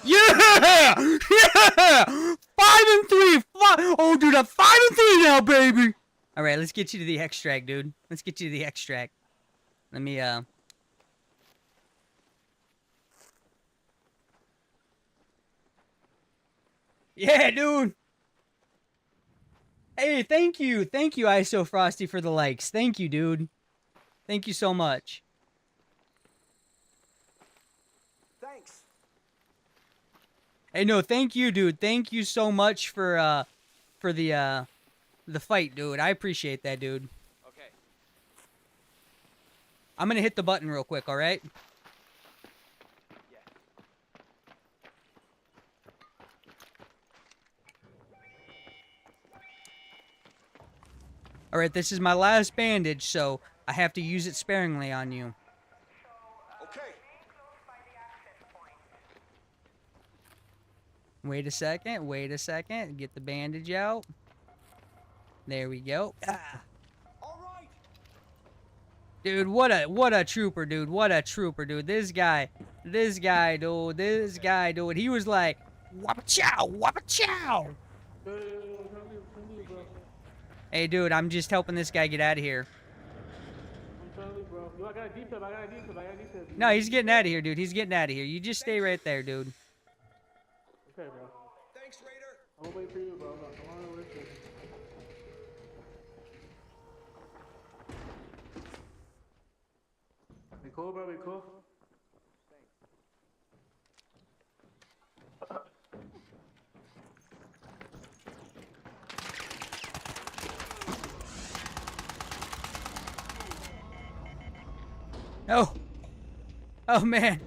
Yeah! Yeah! 5-3! Oh, dude, I'm 5-3 now, baby! Alright, let's get you to the extract, dude. Let's get you to the extract. Let me, Yeah, dude! Hey, thank you! Thank you, ISO Frosty, for the likes. Thank you, dude. Thank you so much. Thanks. Hey, no, thank you, dude. Thank you so much for the fight, dude. I appreciate that, dude. Okay. I'm gonna hit the button real quick, alright? Yeah. Alright, this is my last bandage, so I have to use it sparingly on you. Okay. Wait a second, wait a second. Get the bandage out. There we go. Ah. All right. Dude, what a trooper, dude. What a trooper, dude. This guy, dude. He was like, wappa chow, wappa chow. Hey, dude, I'm just helping this guy get out of here. No, he's getting out of here, dude. He's getting out of here. You just stay right there, dude. Okay, bro. Thanks, Raider. I'm gonna wait for you, bro. I'm on the way for you. We cool, bro? We cool? Oh. Oh, man.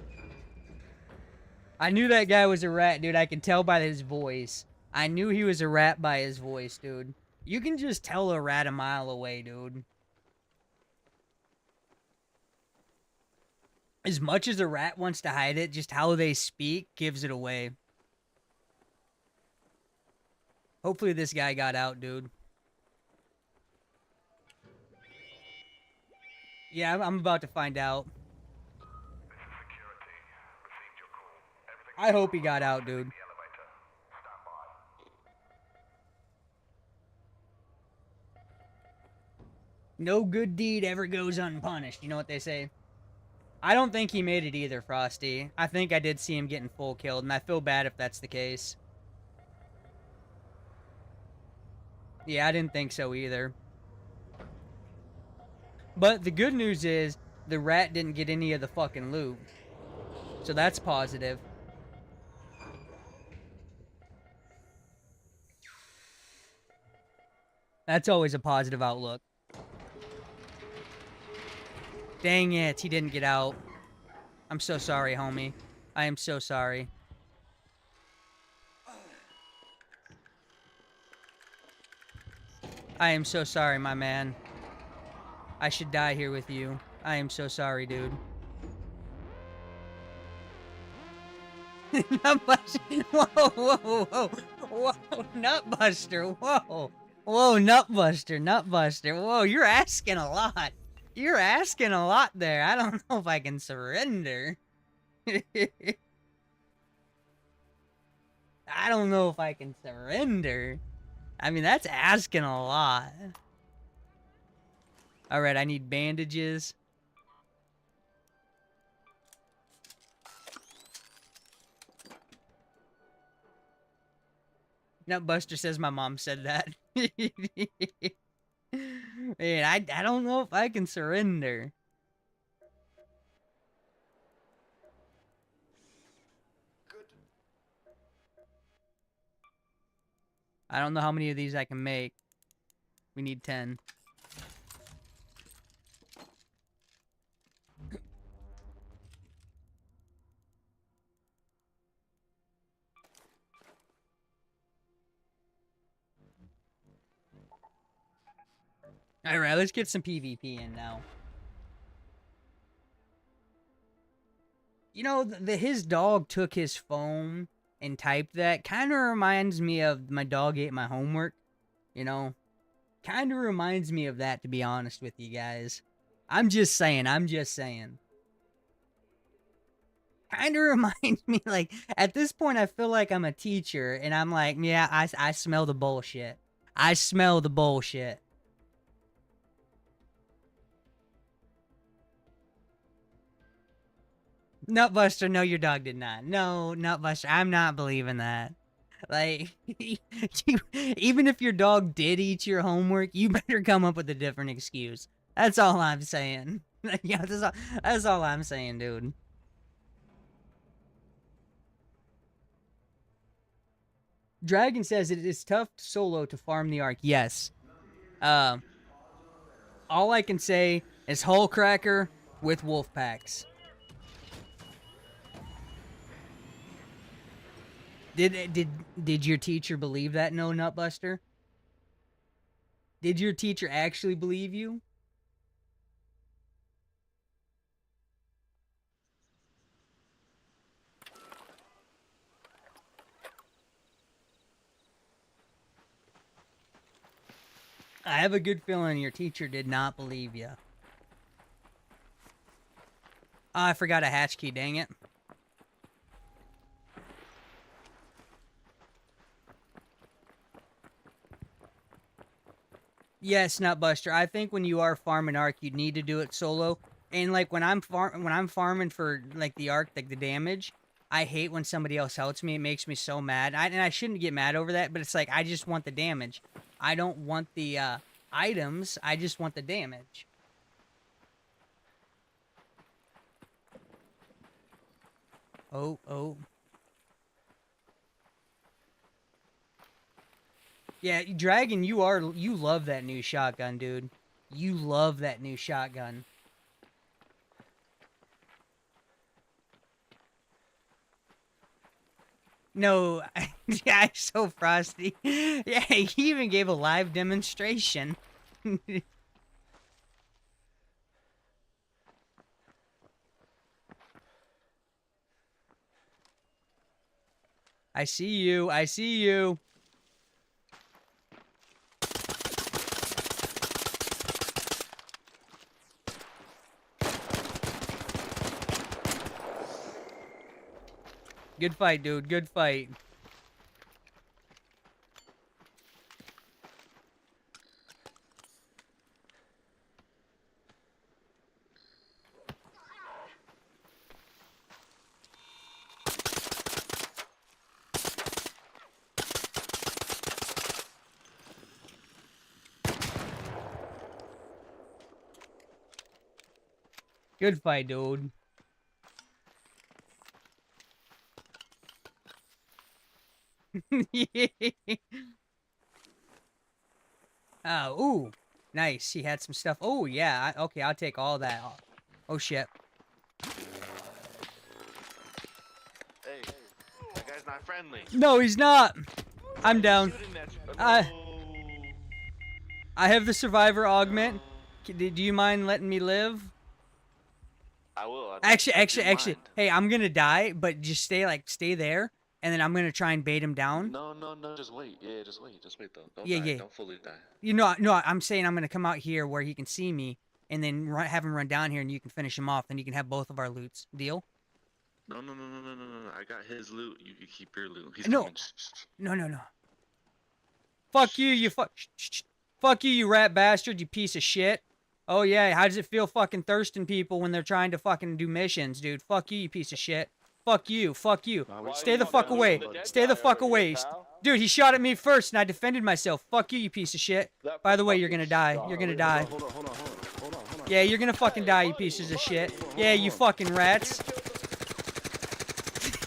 I knew that guy was a rat, dude. I could tell by his voice. I knew he was a rat by his voice, dude. You can just tell a rat a mile away, dude. As much as a rat wants to hide it, just how they speak gives it away. Hopefully this guy got out, dude. Yeah, I'm about to find out. This is security. Received your call. Everything I hope he got out, dude. the elevator. Stand by. No good deed ever goes unpunished. You know what they say? I don't think he made it either, Frosty. I think I did see him getting full killed, and I feel bad if that's the case. Yeah, I didn't think so either. But the good news is, the rat didn't get any of the fucking loot. So that's positive. That's always a positive outlook. Dang it, he didn't get out. I'm so sorry, homie. I am so sorry. I am so sorry, my man. I should die here with you. I am so sorry, dude. Nutbuster. Whoa, whoa, whoa. Whoa, Nutbuster. Whoa. Whoa, Nutbuster. Nutbuster. Whoa, you're asking a lot. You're asking a lot there. I don't know if I can surrender. I don't know if I can surrender. I mean, that's asking a lot. Alright, I need bandages. Nutbuster says my mom said that. Man, I don't know if I can surrender. I don't know how many of these I can make. We need 10. Alright, let's get some PvP in now. You know, his dog took his phone and typed that. Kind of reminds me of my dog ate my homework. You know? Kind of reminds me of that, to be honest with you guys. I'm just saying, I'm just saying. Kind of reminds me, like, at this point I feel like I'm a teacher, and I'm like, yeah, I smell the bullshit. I smell the bullshit. Nutbuster, no, your dog did not. No, Nutbuster, I'm not believing that. Like, even if your dog did eat your homework, you better come up with a different excuse. That's all I'm saying. Yeah, that's all I'm saying, dude. Dragon says it is tough solo to farm the Ark. Yes. All I can say is Hullcracker with wolf packs. Did your teacher believe that? No, Nutbuster? Did your teacher actually believe you? I have a good feeling your teacher did not believe you. Oh, I forgot a hatch key, dang it. Yes, Nutbuster. I think when you are farming Ark, you need to do it solo. And like when I'm farming for like the Ark, like the damage, I hate when somebody else helps me. It makes me so mad. And I shouldn't get mad over that, but it's like I just want the damage. I don't want the items. I just want the damage. Oh. Yeah, Dragon, you love that new shotgun, dude. You love that new shotgun. No, yeah, so Frosty. Yeah, he even gave a live demonstration. I see you. I see you. Good fight, dude. Good fight. Good fight, dude. Ooh. Nice. He had some stuff. Oh, yeah. Okay, I'll take all that. Oh, shit. Hey, that guy's not friendly. No, he's not. I'm down. Shooting at you. I No. have the survivor augment. Do you mind letting me live? I will. I don't Actually, mind. hey, I'm gonna die, but just stay there, and then I'm gonna try and bait him down. No, just wait. Yeah, just wait though. Don't Yeah, die. yeah. Don't fully die. You know, no, I'm saying I'm gonna come out here where he can see me, and then have him run down here, and you can finish him off. Then you can have both of our loots. Deal? No. I got his loot. You can keep your loot. He's No. coming. No. Fuck you, you fuck you, you rat bastard, you piece of shit. Oh yeah, how does it feel fucking thirsting people when they're trying to fucking do missions, dude? Fuck you, you piece of shit. Fuck you. Stay the fuck away. Stay the fuck away. Dude, he shot at me first and I defended myself. Fuck you, you piece of shit. By the way, you're gonna die. You're gonna die. Hold on. Yeah, you're gonna fucking die, you pieces of shit. Yeah, you fucking rats.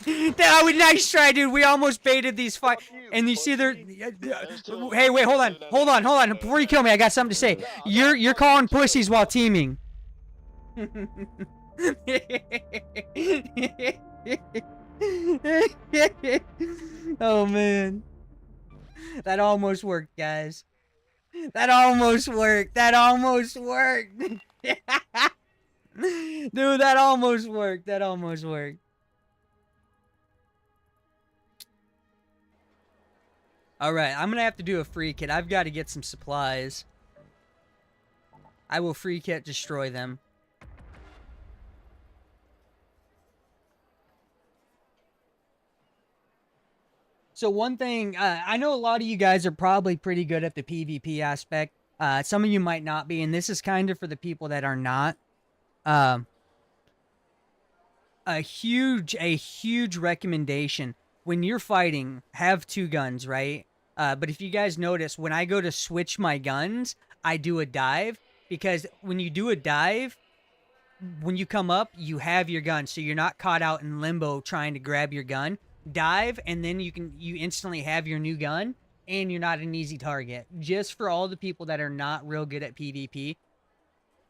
That was nice try, dude. We almost baited these fight. And you see they're. Hey, wait, hold on. Before you kill me, I got something to say. You're calling pussies while teaming. Oh man, that almost worked, guys. That almost worked. Dude, that almost worked. Alright, I'm gonna have to do a free kit. I've got to get some supplies. I will free kit destroy them. So one thing, I know a lot of you guys are probably pretty good at the PvP aspect. Some of you might not be, and this is kind of for the people that are not. A huge recommendation. When you're fighting, have 2 guns, right? But if you guys notice, when I go to switch my guns, I do a dive. Because when you do a dive, when you come up, you have your gun. So you're not caught out in limbo trying to grab your gun. Dive, and then you instantly have your new gun, and you're not an easy target. Just for all the people that are not real good at PvP,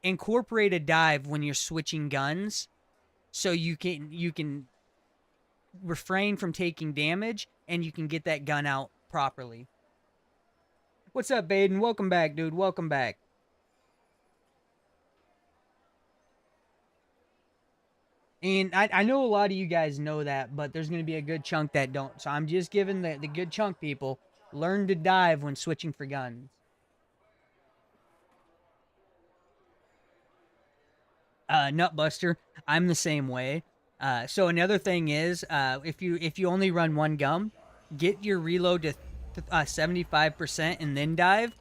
incorporate a dive when you're switching guns, so you can refrain from taking damage, and you can get that gun out properly. What's up, Baden? Welcome back, dude. Welcome back. And I know a lot of you guys know that, but there's going to be a good chunk that don't. So I'm just giving the good chunk people, learn to dive when switching for guns. Nutbuster, I'm the same way. So another thing is, if you only run 1 gun, get your reload to 75% and then dive.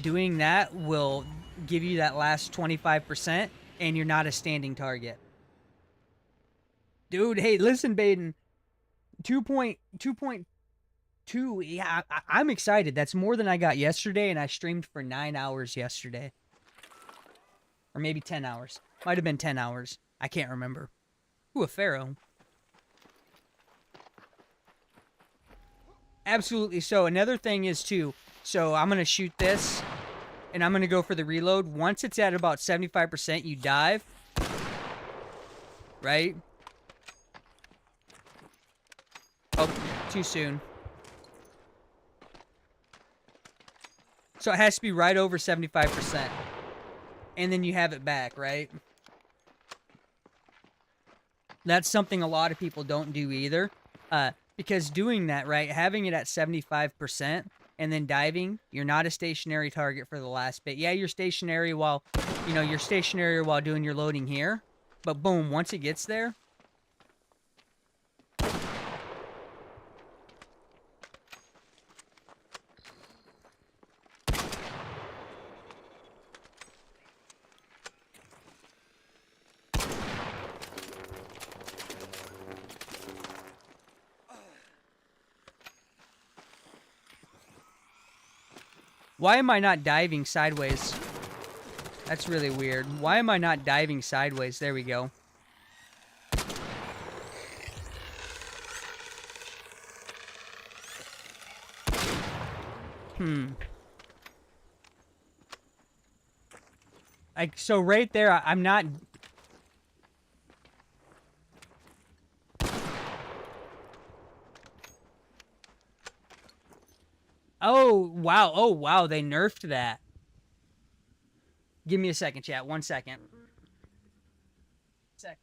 Doing that will give you that last 25%, and you're not a standing target. Dude, hey, listen, Baden. 2.2. Yeah, I'm excited. That's more than I got yesterday, and I streamed for 9 hours yesterday. Or maybe 10 hours. Might have been 10 hours. I can't remember. Ooh, a Pharaoh. Absolutely. So another thing is, too, so I'm going to shoot this, and I'm going to go for the reload. Once it's at about 75%, you dive. Right? Oh, too soon. So it has to be right over 75%. And then you have it back, right? That's something a lot of people don't do either. Because doing that, right, having it at 75% and then diving, you're not a stationary target for the last bit. Yeah, you're stationary while doing your loading here. But boom, once it gets there, why am I not diving sideways? That's really weird. Why am I not diving sideways? There we go. Like, so right there, I'm not... Oh, wow. Oh, wow. They nerfed that. Give me a second, chat. 1 second. Sec.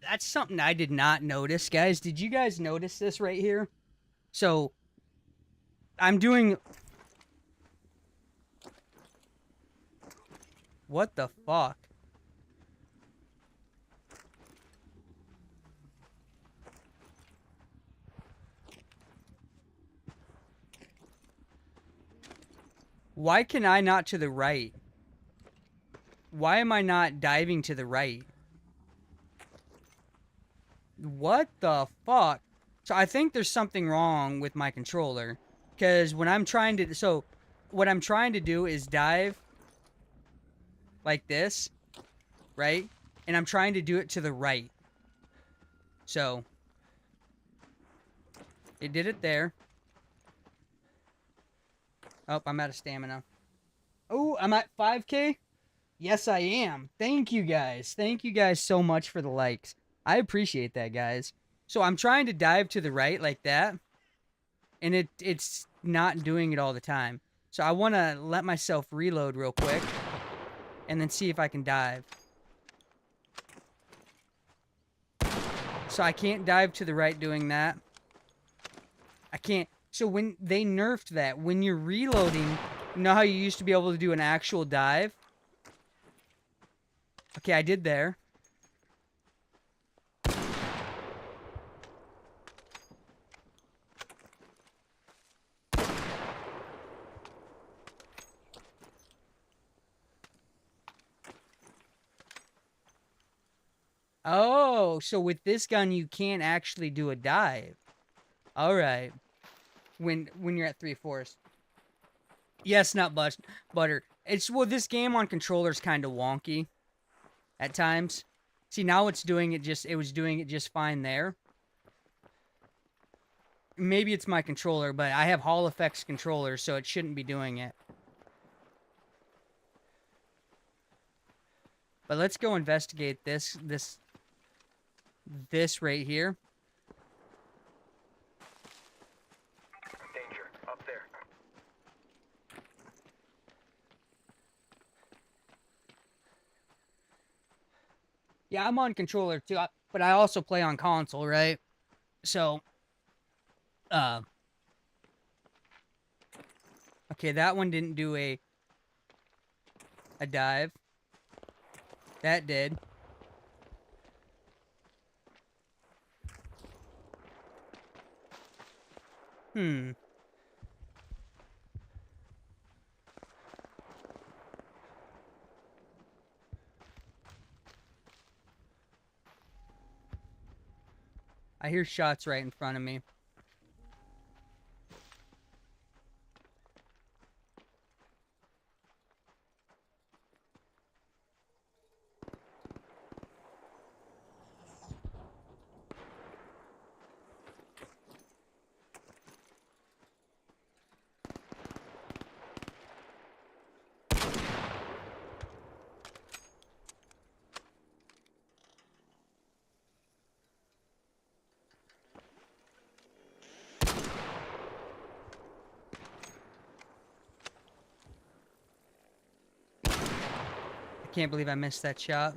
That's something I did not notice, guys. Did you guys notice this right here? So, I'm doing... What the fuck? Why can I not to the right? Why am I not diving to the right? What the fuck? So I think there's something wrong with my controller. Because when I'm trying to... So, what I'm trying to do is dive like this, right? And I'm trying to do it to the right. So, it did it there. Oh, I'm out of stamina. Oh, I'm at 5K? Yes, I am. Thank you guys. Thank you guys so much for the likes. I appreciate that, guys. So I'm trying to dive to the right like that. And it's not doing it all the time. So I want to let myself reload real quick. And then see if I can dive. So I can't dive to the right doing that. I can't. So when they nerfed that, when you're reloading, you know how you used to be able to do an actual dive? Okay, I did there. Oh, so with this gun you can't actually do a dive. All right. When you're at 3/4. Yes, not butter. It's well, this game on controller's kind of wonky at times. See, now it's doing it just. It was doing it just fine there. Maybe it's my controller, but I have Hall Effects controller, so it shouldn't be doing it. But let's go investigate this right here. Danger. Up there. Yeah, I'm on controller too, but I also play on console, right? So, okay, that one didn't do a dive. That did. I hear shots right in front of me. I can't believe I missed that shot.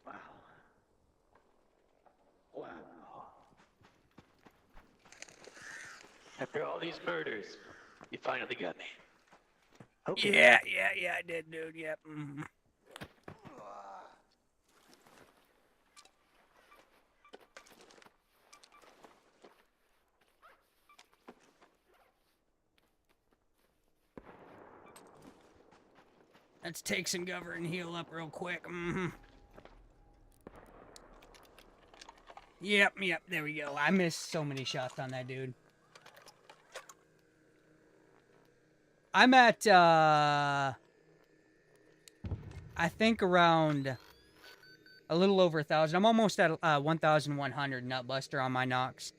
Wow. Wow. After all these murders, you finally got me. Okay. Yeah, I did, dude. Yep. Mhm. Let's take some cover and heal up real quick. Yep, there we go. I missed so many shots on that dude. I'm at, I think around a little over 1,000. I'm almost at 1,100 Nutbuster on my Nox.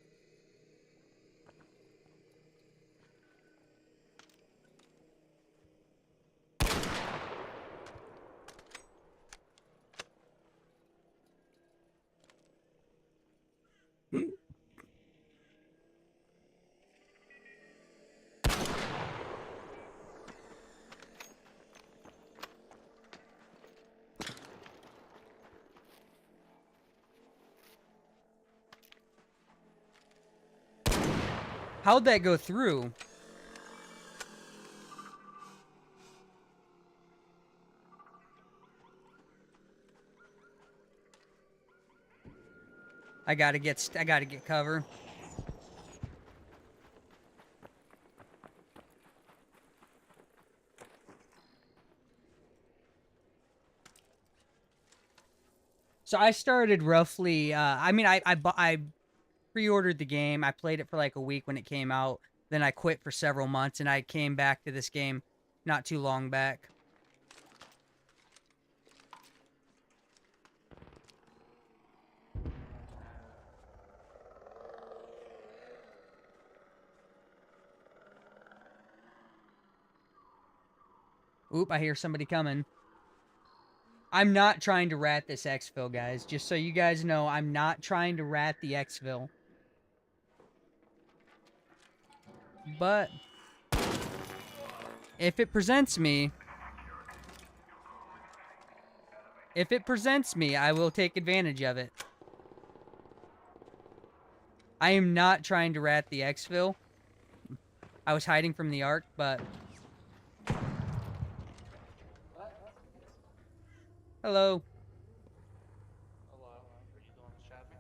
How'd that go through? I gotta get cover. So I started roughly. I pre-ordered the game. I played it for like a week when it came out. Then I quit for several months, and I came back to this game not too long back. Oop, I hear somebody coming. I'm not trying to rat this exfil, guys. Just so you guys know, I'm not trying to rat the exfil. But if it presents me, I will take advantage of it. I am not trying to rat the exfil. I was hiding from the arc, but... Hello. Hello. Are you doing shopping?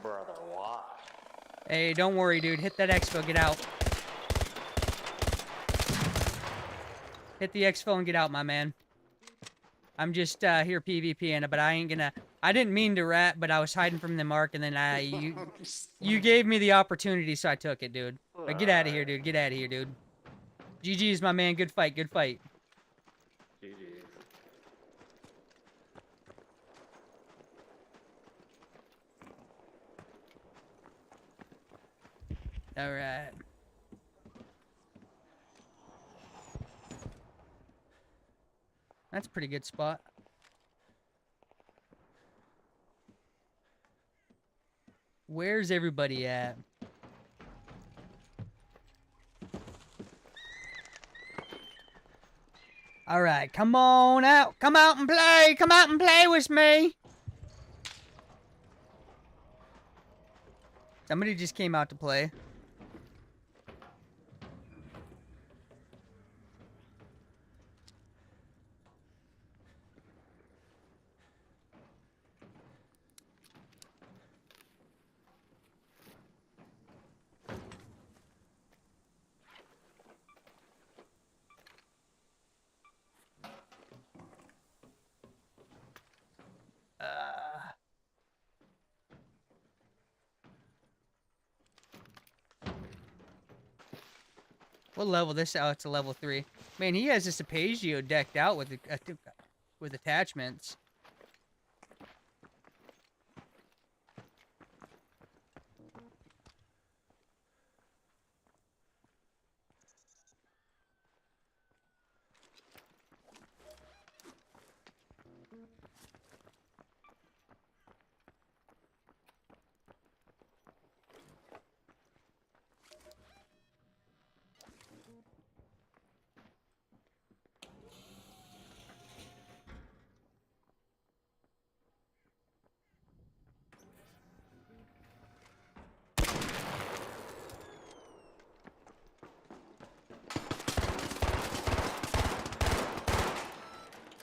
Brother, why? Hey, don't worry, dude. Hit that exfil, get out. Hit the exfil and get out, my man. I'm just here PvPing, but I ain't gonna... I didn't mean to rat, but I was hiding from the mark, and then you gave me the opportunity, so I took it, dude. But get out of here, dude. Get out of here, dude. GG's, my man. Good fight, good fight. GG. Alright. That's a pretty good spot. Where's everybody at? All right, come on out. Come out and play. Come out and play with me. Somebody just came out to play. What level this? Oh, it's a level 3. Man, he has this Apagio decked out with with attachments.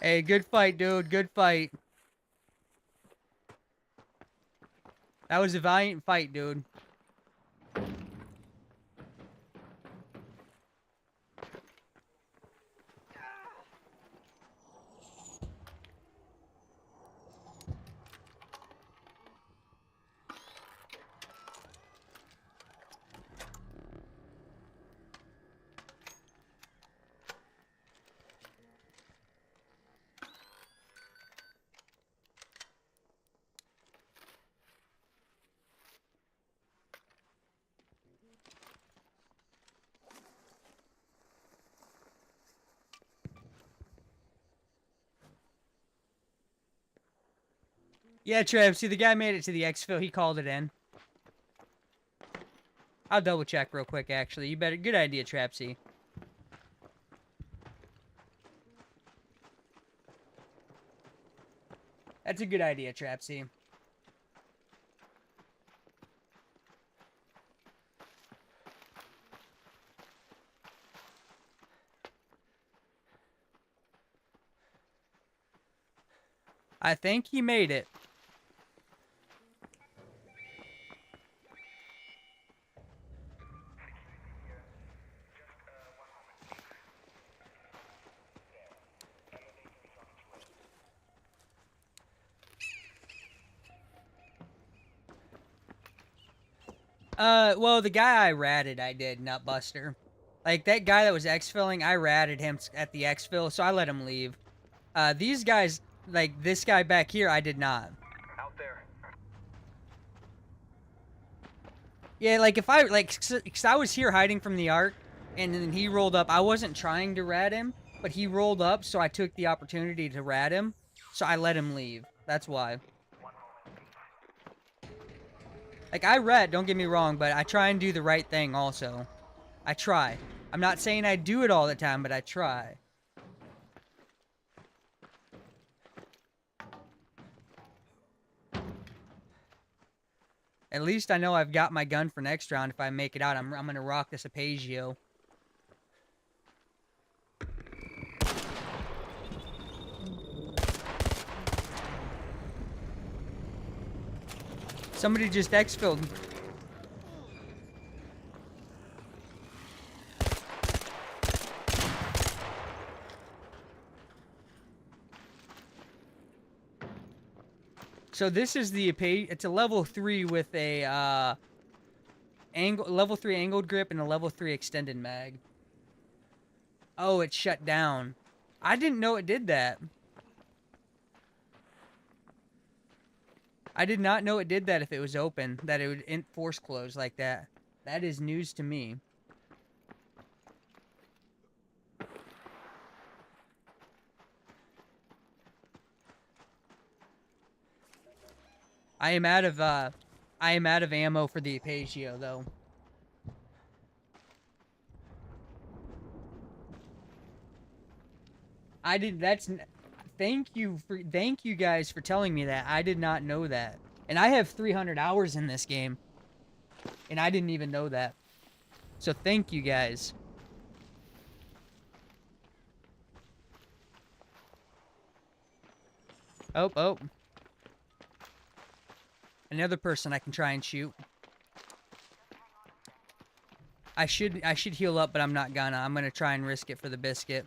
Hey, good fight, dude. Good fight. That was a valiant fight, dude. Yeah, Trev, see, the guy made it to the exfil. He called it in. I'll double check real quick, actually. You better. Good idea, Trapsy. That's a good idea, Trapsy. I think he made it. Well, the guy I ratted, I did, Nutbuster. Like, that guy that was exfilling, I ratted him at the exfil, so I let him leave. These guys, like, this guy back here, I did not. Out there. Yeah, like, if I, like, cause I was here hiding from the arc, and then he rolled up. I wasn't trying to rat him, but he rolled up, so I took the opportunity to rat him, so I let him leave. That's why. Like, I rat, don't get me wrong, but I try and do the right thing also. I try. I'm not saying I do it all the time, but I try. At least I know I've got my gun for next round. If I make it out, I'm gonna rock this Apagio. Somebody just exfilled. So this is the it's a level 3 with a level 3 angled grip and a level 3 extended mag. Oh, it's shut down. I didn't know it did that. I did not know it did that if it was open, that it would force close like that. That is news to me. I am out of ammo for the Apagio though. I did. Thank you guys for telling me that. I did not know that, and I have 300 hours in this game, and I didn't even know that. So thank you guys. Oh, oh. Another person I can try and shoot. I should heal up, but I'm not gonna. I'm gonna try and risk it for the biscuit.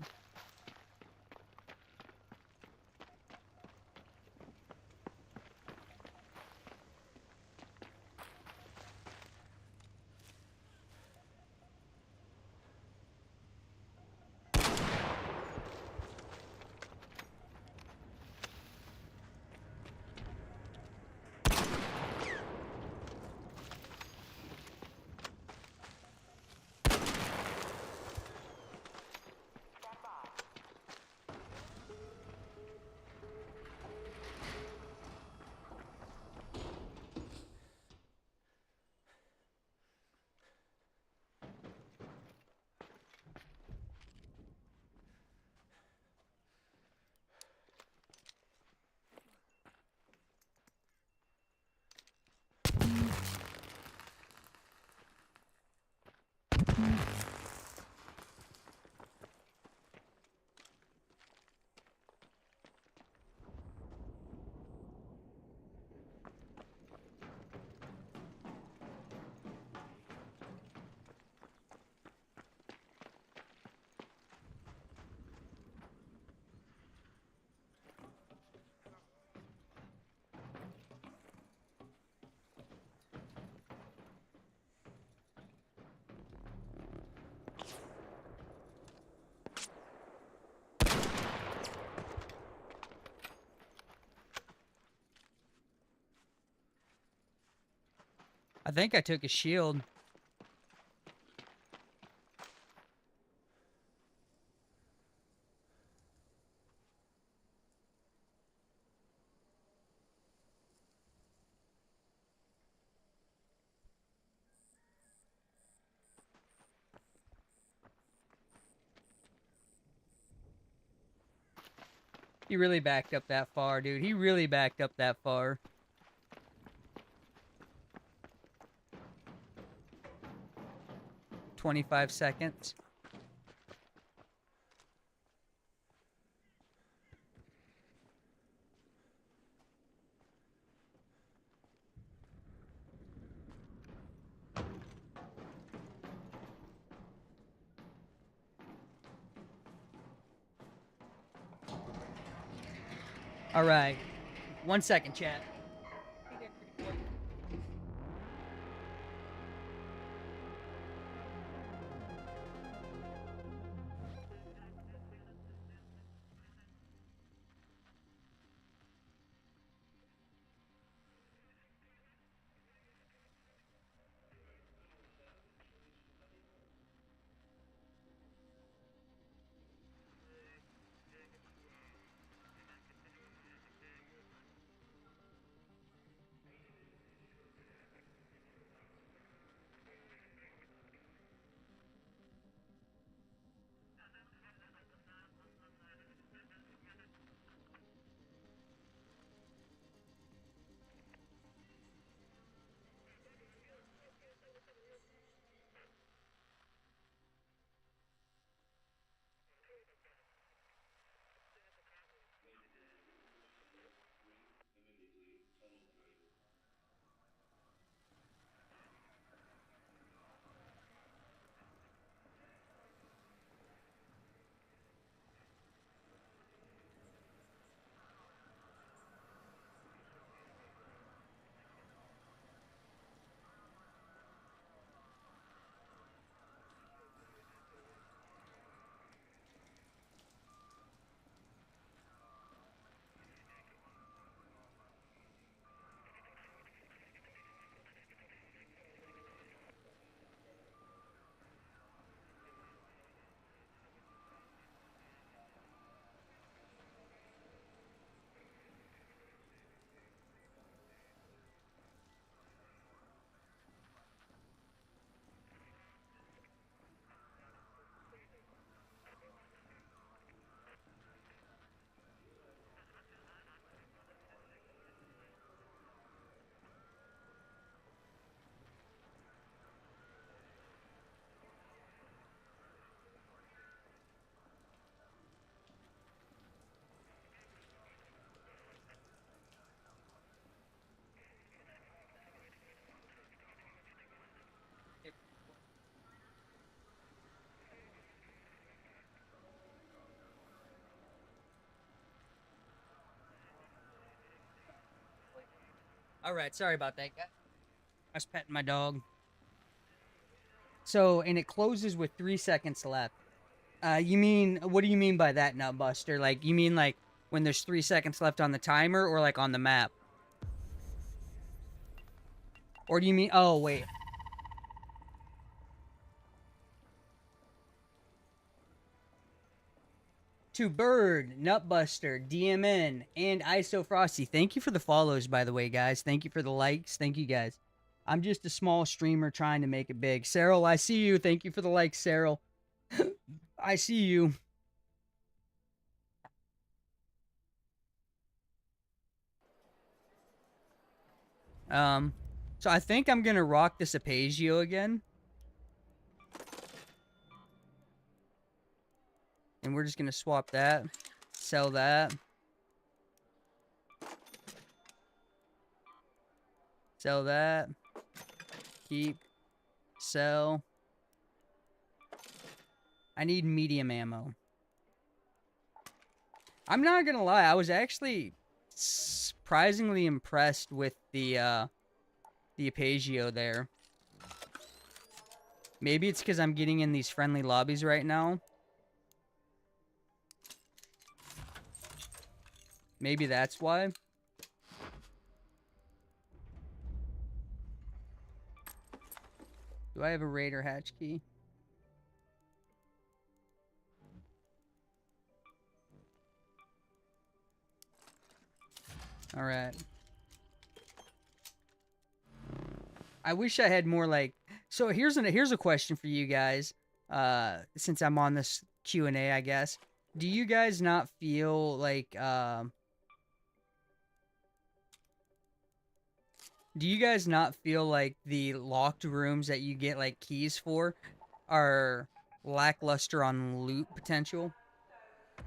I think I took a shield. He really backed up that far, dude. He really backed up that far. $25. All right. 1 second, chat. Alright, sorry about that, guy. I was petting my dog. So, and it closes with 3 seconds left. You mean, what do you mean by that, Nutbuster? Like, you mean like when there's 3 seconds left on the timer or like on the map? Or do you mean, oh, wait. To Bird, Nutbuster, DMN, and ISO Frosty. Thank you for the follows, by the way, guys. Thank you for the likes. Thank you, guys. I'm just a small streamer trying to make it big. Cyril, I see you. Thank you for the likes, Cyril. I see you. So I think I'm gonna rock this Apagio again. And we're just gonna swap that. Sell that. Sell that. Keep. Sell. I need medium ammo. I'm not gonna lie, I was actually surprisingly impressed with the Apagio there. Maybe it's because I'm getting in these friendly lobbies right now. Maybe that's why. Do I have a Raider hatch key? Alright. I wish I had more like... So here's a question for you guys. Since I'm on this Q&A, I guess. Do you guys not feel like... Do you guys not feel like the locked rooms that you get like keys for are lackluster on loot potential?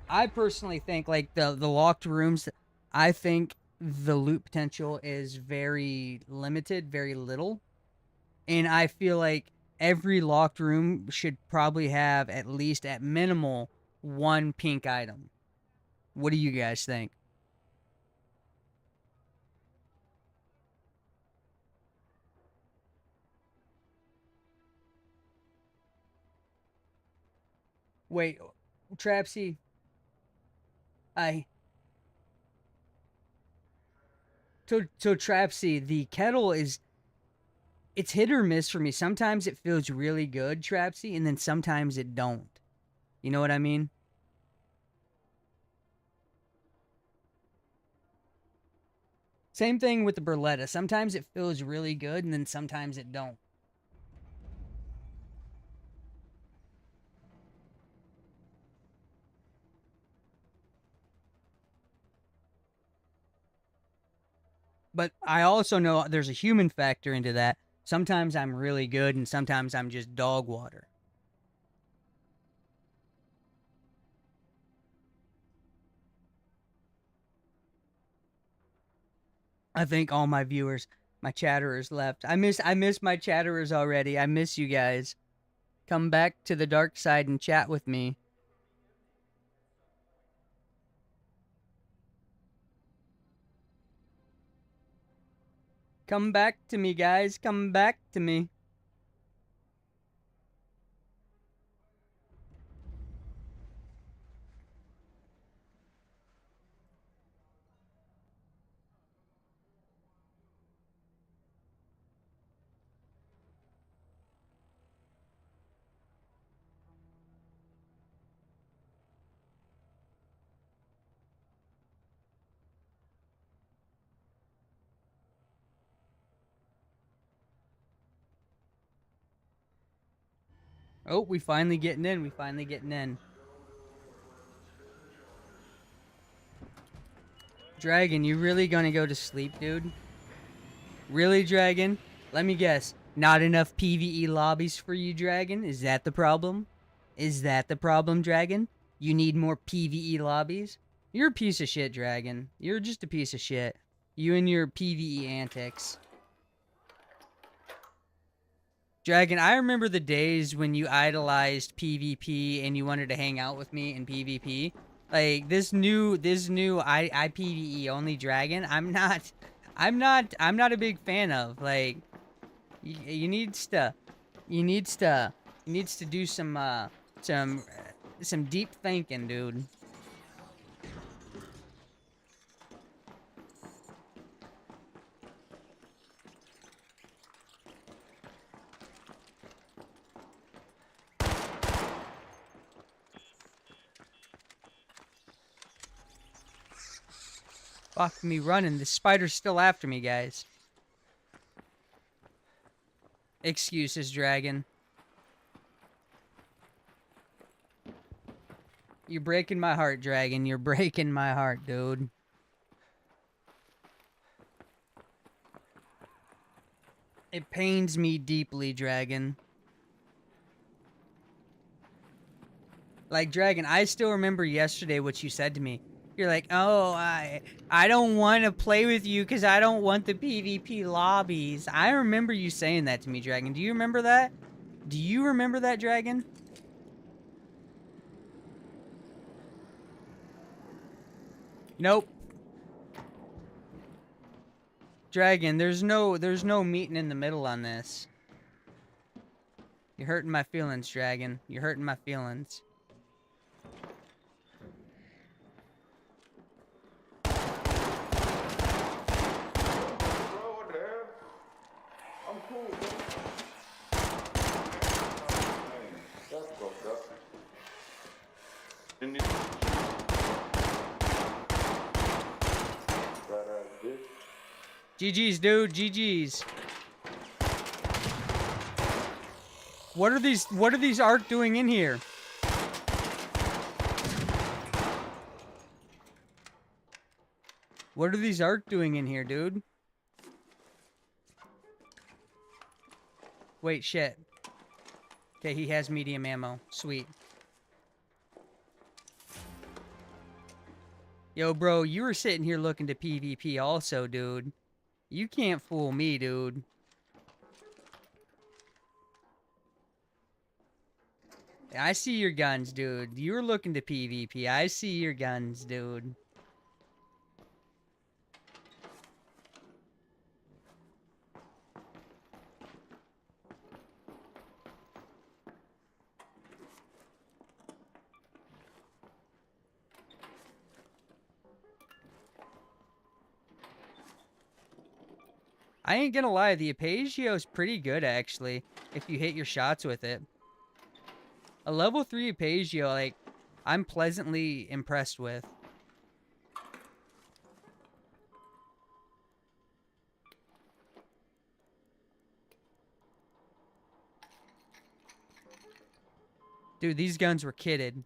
I personally think like the locked rooms, I think the loot potential is very limited, very little. And I feel like every locked room should probably have at least at minimal one pink item. What do you guys think? Wait, Trapsy. So Trapsy, the kettle is... It's hit or miss for me. Sometimes it feels really good, Trapsy, and then sometimes it don't. You know what I mean? Same thing with the Berletta. Sometimes it feels really good, and then sometimes it don't. But I also know there's a human factor into that. Sometimes I'm really good, and sometimes I'm just dog water. I think all my viewers, my chatterers left. I miss my chatterers already. I miss you guys. Come back to the dark side and chat with me. Come back to me, guys. Come back to me. Oh, we finally getting in. We finally getting in. Dragon, you really gonna go to sleep, dude? Really, Dragon? Let me guess. Not enough PvE lobbies for you, Dragon? Is that the problem? Is that the problem, Dragon? You need more PvE lobbies? You're a piece of shit, Dragon. You're just a piece of shit. You and your PvE antics. Dragon, I remember the days when you idolized PvP and you wanted to hang out with me in PvP. Like, this new I PvE only Dragon, I'm not I'm not a big fan of. Like, you needs to do some deep thinking, dude. Fuck me running. The spider's still after me, guys. Excuses, dragon. You're breaking my heart, dragon. You're breaking my heart, dude. It pains me deeply, dragon. Like, dragon, I still remember yesterday what you said to me. You're like, oh, I don't want to play with you because I don't want the PvP lobbies. I remember you saying that to me, dragon. Do you remember that? Do you remember that, dragon? Nope. Dragon, there's no meeting in the middle on this. You're hurting my feelings, dragon. You're hurting my feelings. GG's, dude. GG's. What are these ARC doing in here? What are these ARC doing in here, dude? Wait, shit. Okay, he has medium ammo. Sweet. Yo, bro, you were sitting here looking to PvP also, dude. You can't fool me, dude. I see your guns, dude. You were looking to PvP. I see your guns, dude. I ain't gonna lie, the Apagio's pretty good, actually, if you hit your shots with it. A level 3 Apagio, like, I'm pleasantly impressed with. Dude, these guns were kitted.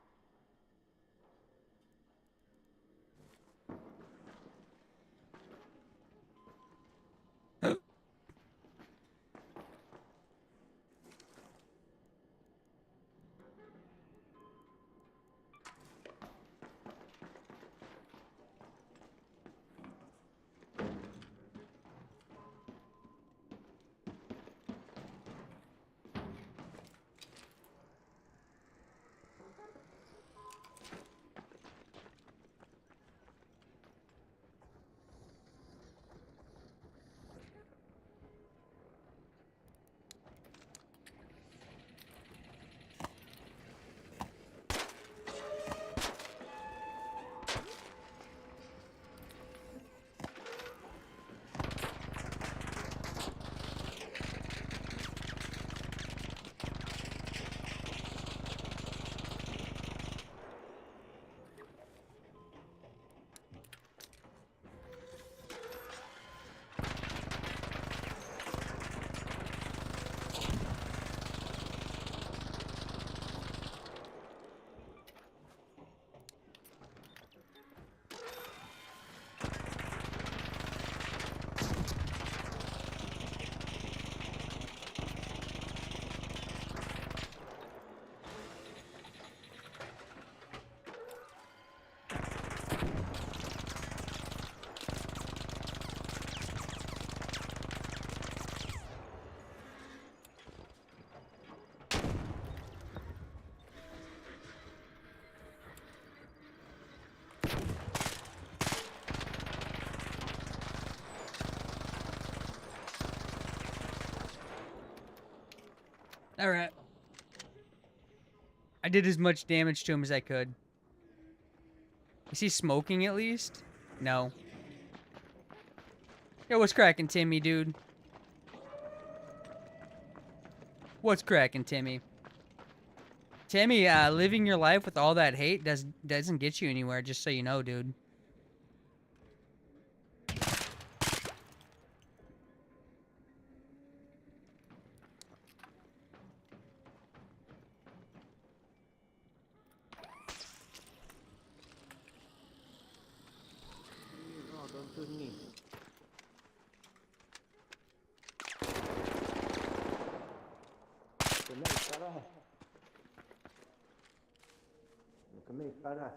Alright. I did as much damage to him as I could. Is he smoking at least? No. Yo, what's cracking, Timmy, dude? What's cracking, Timmy? Timmy, living your life with all that hate doesn't get you anywhere, just so you know, dude. No, don't shoot me. ¿Qué me disparas? ¿Qué me disparas?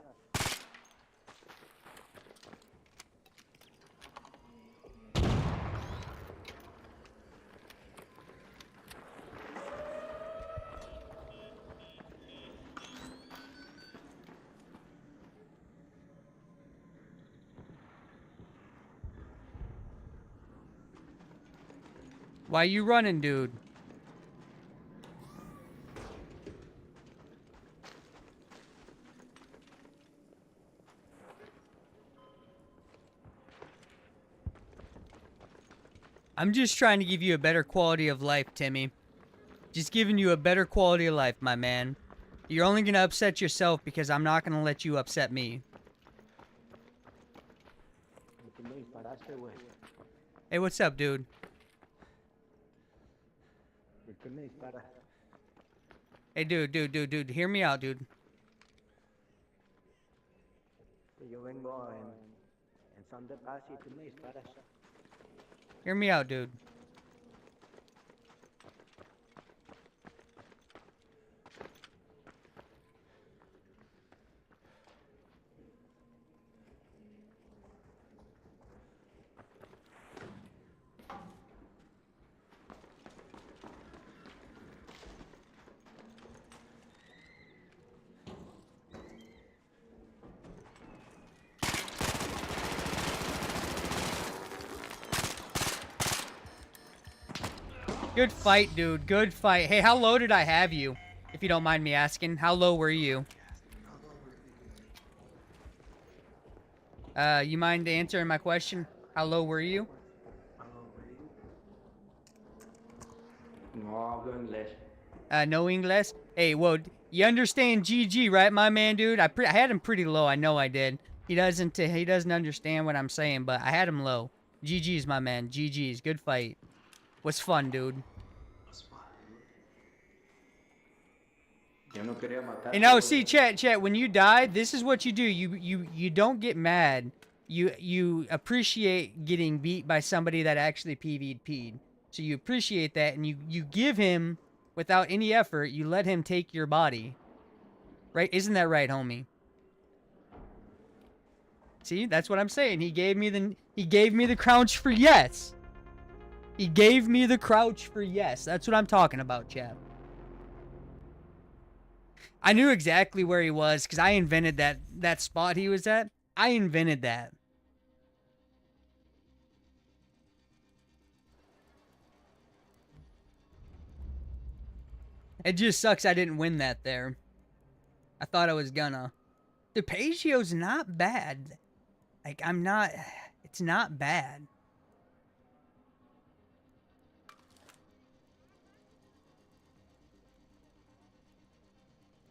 Why you running, dude? I'm just trying to give you a better quality of life, Timmy. Just giving you a better quality of life, my man. You're only gonna upset yourself because I'm not gonna let you upset me. ¿Qué me disparaste, güey? Hey, what's up, dude? ¿Qué me disparas? Hey, dude, hear me out, dude. Que yo vengo en son de paz y tú me disparas. Hear me out, dude. Good fight, dude. Good fight. Hey, how low did I have you? If you don't mind me asking. How low were you? You mind answering my question? How low were you? No hablo inglés. No English? Hey, well, you understand GG, right, my man, dude? I had him pretty low. I know I did. He doesn't understand what I'm saying, but I had him low. GG's, my man. GG's. Good fight. Was fun, dude. Yo no quería matarte. And now, see, chat, when you die, this is what you do. You don't get mad. You appreciate getting beat by somebody that actually PvP'd. So you appreciate that, and you give him, without any effort, you let him take your body. Right? Isn't that right, homie? See, that's what I'm saying. He gave me the crouch for yes. He gave me the crouch for yes. That's what I'm talking about, chat. I knew exactly where he was because I invented that spot he was at. I invented that. It just sucks I didn't win that there. I thought I was gonna. DiPagio's not bad. Like, it's not bad.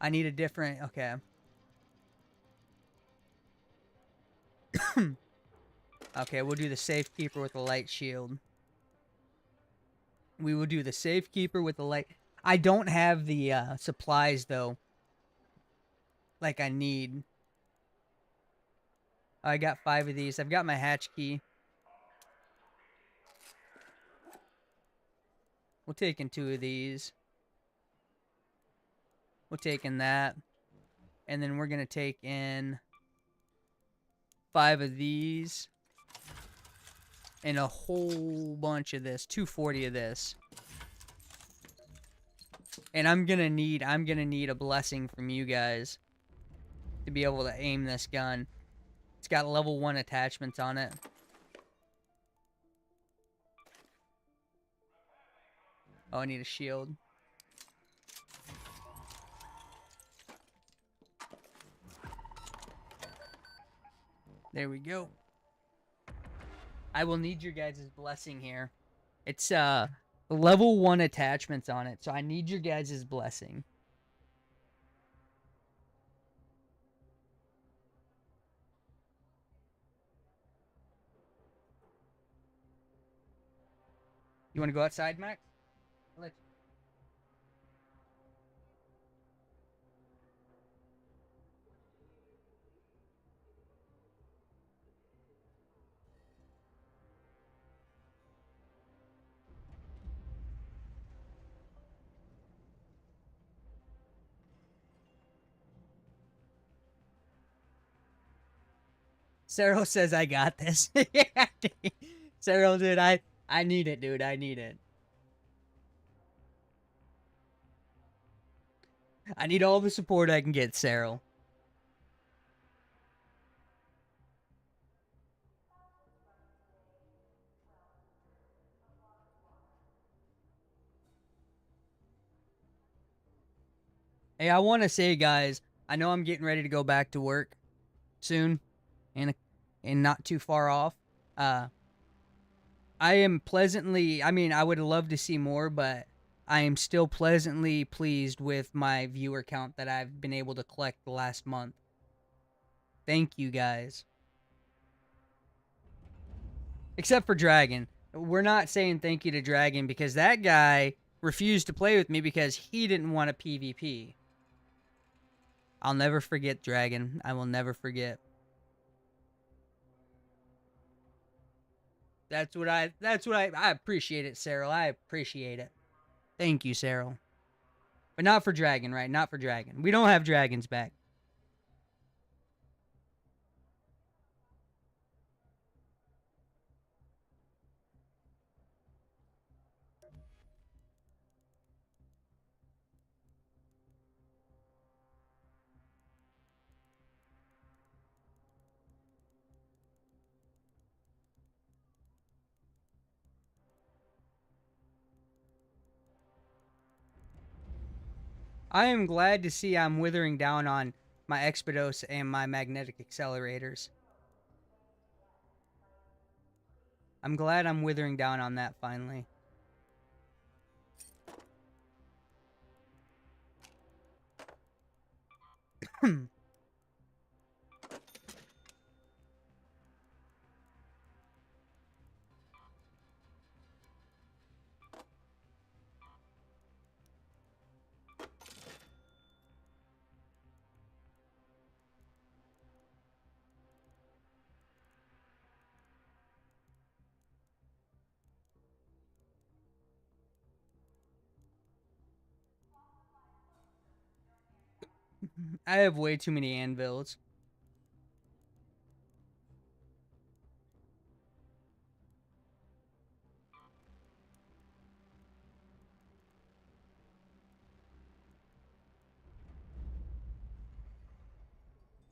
I need a different, okay. Okay, we'll do the Safekeeper with the light shield. We will do the Safekeeper with the light. I don't have the supplies, though. Like I need. I got 5 of these. I've got my hatch key. We'll take in 2 of these. We're taking that. And then we're going to take in 5 of these. And a whole bunch of this. 240 of this. And I'm gonna need a blessing from you guys to be able to aim this gun. It's got level 1 attachments on it. Oh, I need a shield. There we go. I will need your guys' blessing here. It's level 1 attachments on it, so I need your guys' blessing. You want to go outside, Max? I'll let you. Cyril says I got this. Yeah, Cyril, dude, I need it, dude. I need it. I need all the support I can get, Cyril. Hey, I want to say, guys, I know I'm getting ready to go back to work soon, and not too far off. I am pleasantly. I mean, I would love to see more, but I am still pleasantly pleased with my viewer count that I've been able to collect the last month. Thank you, guys. Except for Dragon. We're not saying thank you to Dragon because that guy refused to play with me because he didn't want a PvP. I'll never forget Dragon. I will never forget. That's what I appreciate it, Cyril. I appreciate it. Thank you, Cyril. But not for Dragon, right? Not for Dragon. We don't have dragons back. I am glad to see I'm withering down on my Expedos and my magnetic accelerators. I'm glad I'm withering down on that finally. I have way too many anvils.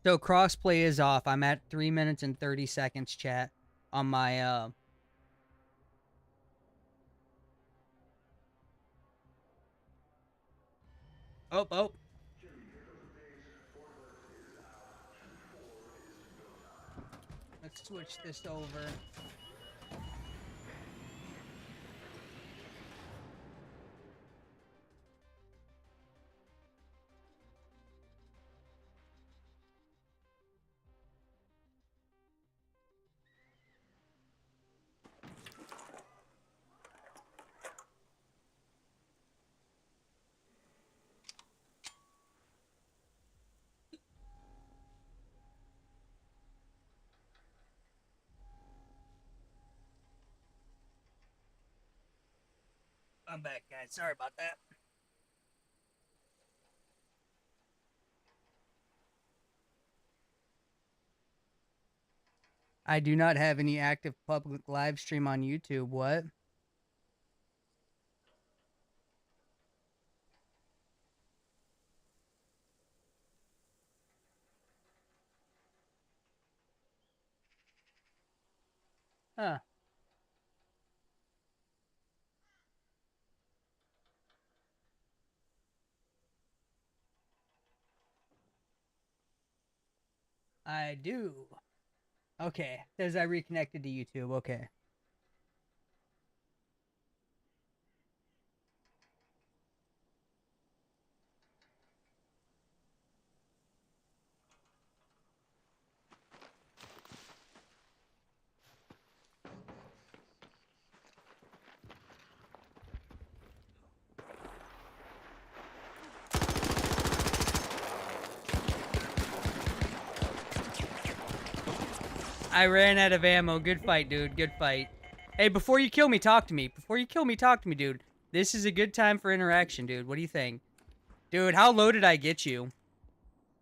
So crossplay is off. I'm at 3 minutes and 30 seconds, chat, on my oh. Let's switch this over. I'm back, guys. Sorry about that. I do not have any active public live stream on YouTube. What? Huh. I do. Okay. Says I reconnected to YouTube. Okay. I ran out of ammo. Good fight, dude. Good fight. Hey, before you kill me, talk to me. Before you kill me, talk to me, dude. This is a good time for interaction, dude. What do you think? Dude, how low did I get you? If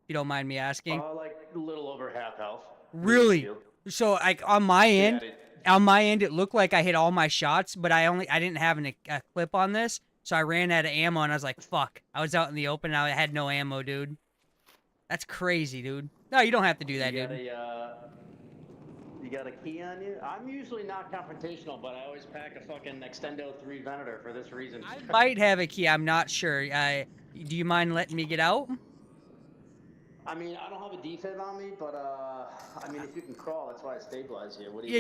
you don't mind me asking. Like a little over half health. Really? So, like, on my end, dude. it looked like I hit all my shots, but I didn't have a clip on this, so I ran out of ammo, and I was like, fuck. I was out in the open, and I had no ammo, dude. That's crazy, dude. No, you don't have to do that, dude. You got a key on you? I'm usually not confrontational, but I always pack a fucking Extendo 3 Venator for this reason. I might have a key. I'm not sure. Do you mind letting me get out? I mean, I don't have a defib on me, but I mean, if you can crawl, that's why I stabilize you. What do you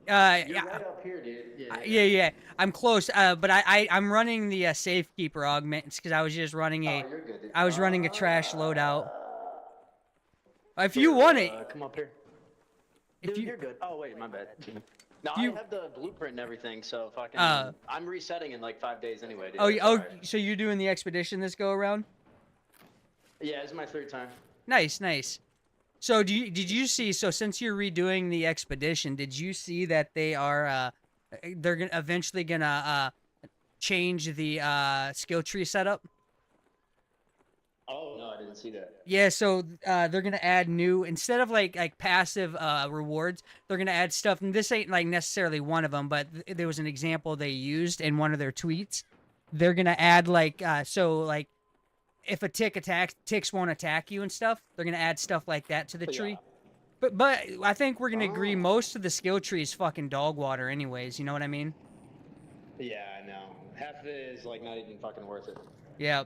Yeah, You're right up here, dude. yeah. I'm close. But I'm running the safekeeper augments because I was just running You're good, dude. I was running a trash loadout. If you want it, come up here. if Dude, you you're good. Oh wait, my bad. No, You- I have the blueprint and everything, so fucking. I'm resetting in like 5 days anyway, dude. oh That's oh, alright. so you're doing the expedition this go around? Yeah, it's my 3rd time. Nice. So did you see? So since you're redoing the expedition, did you see that they're eventually gonna change the skill tree setup? Oh no, I didn't see that. Yeah, so they're gonna add new instead of like passive rewards, they're gonna add stuff. And this ain't like necessarily one of them, but there was an example they used in one of their tweets. They're gonna add like so like if a ticks won't attack you and stuff. They're gonna add stuff like that to the Yeah. tree. But I think we're gonna agree most of the skill tree is fucking dog water, anyways. You know what I mean? Yeah, I know. Half of it is like not even fucking worth it. Yeah.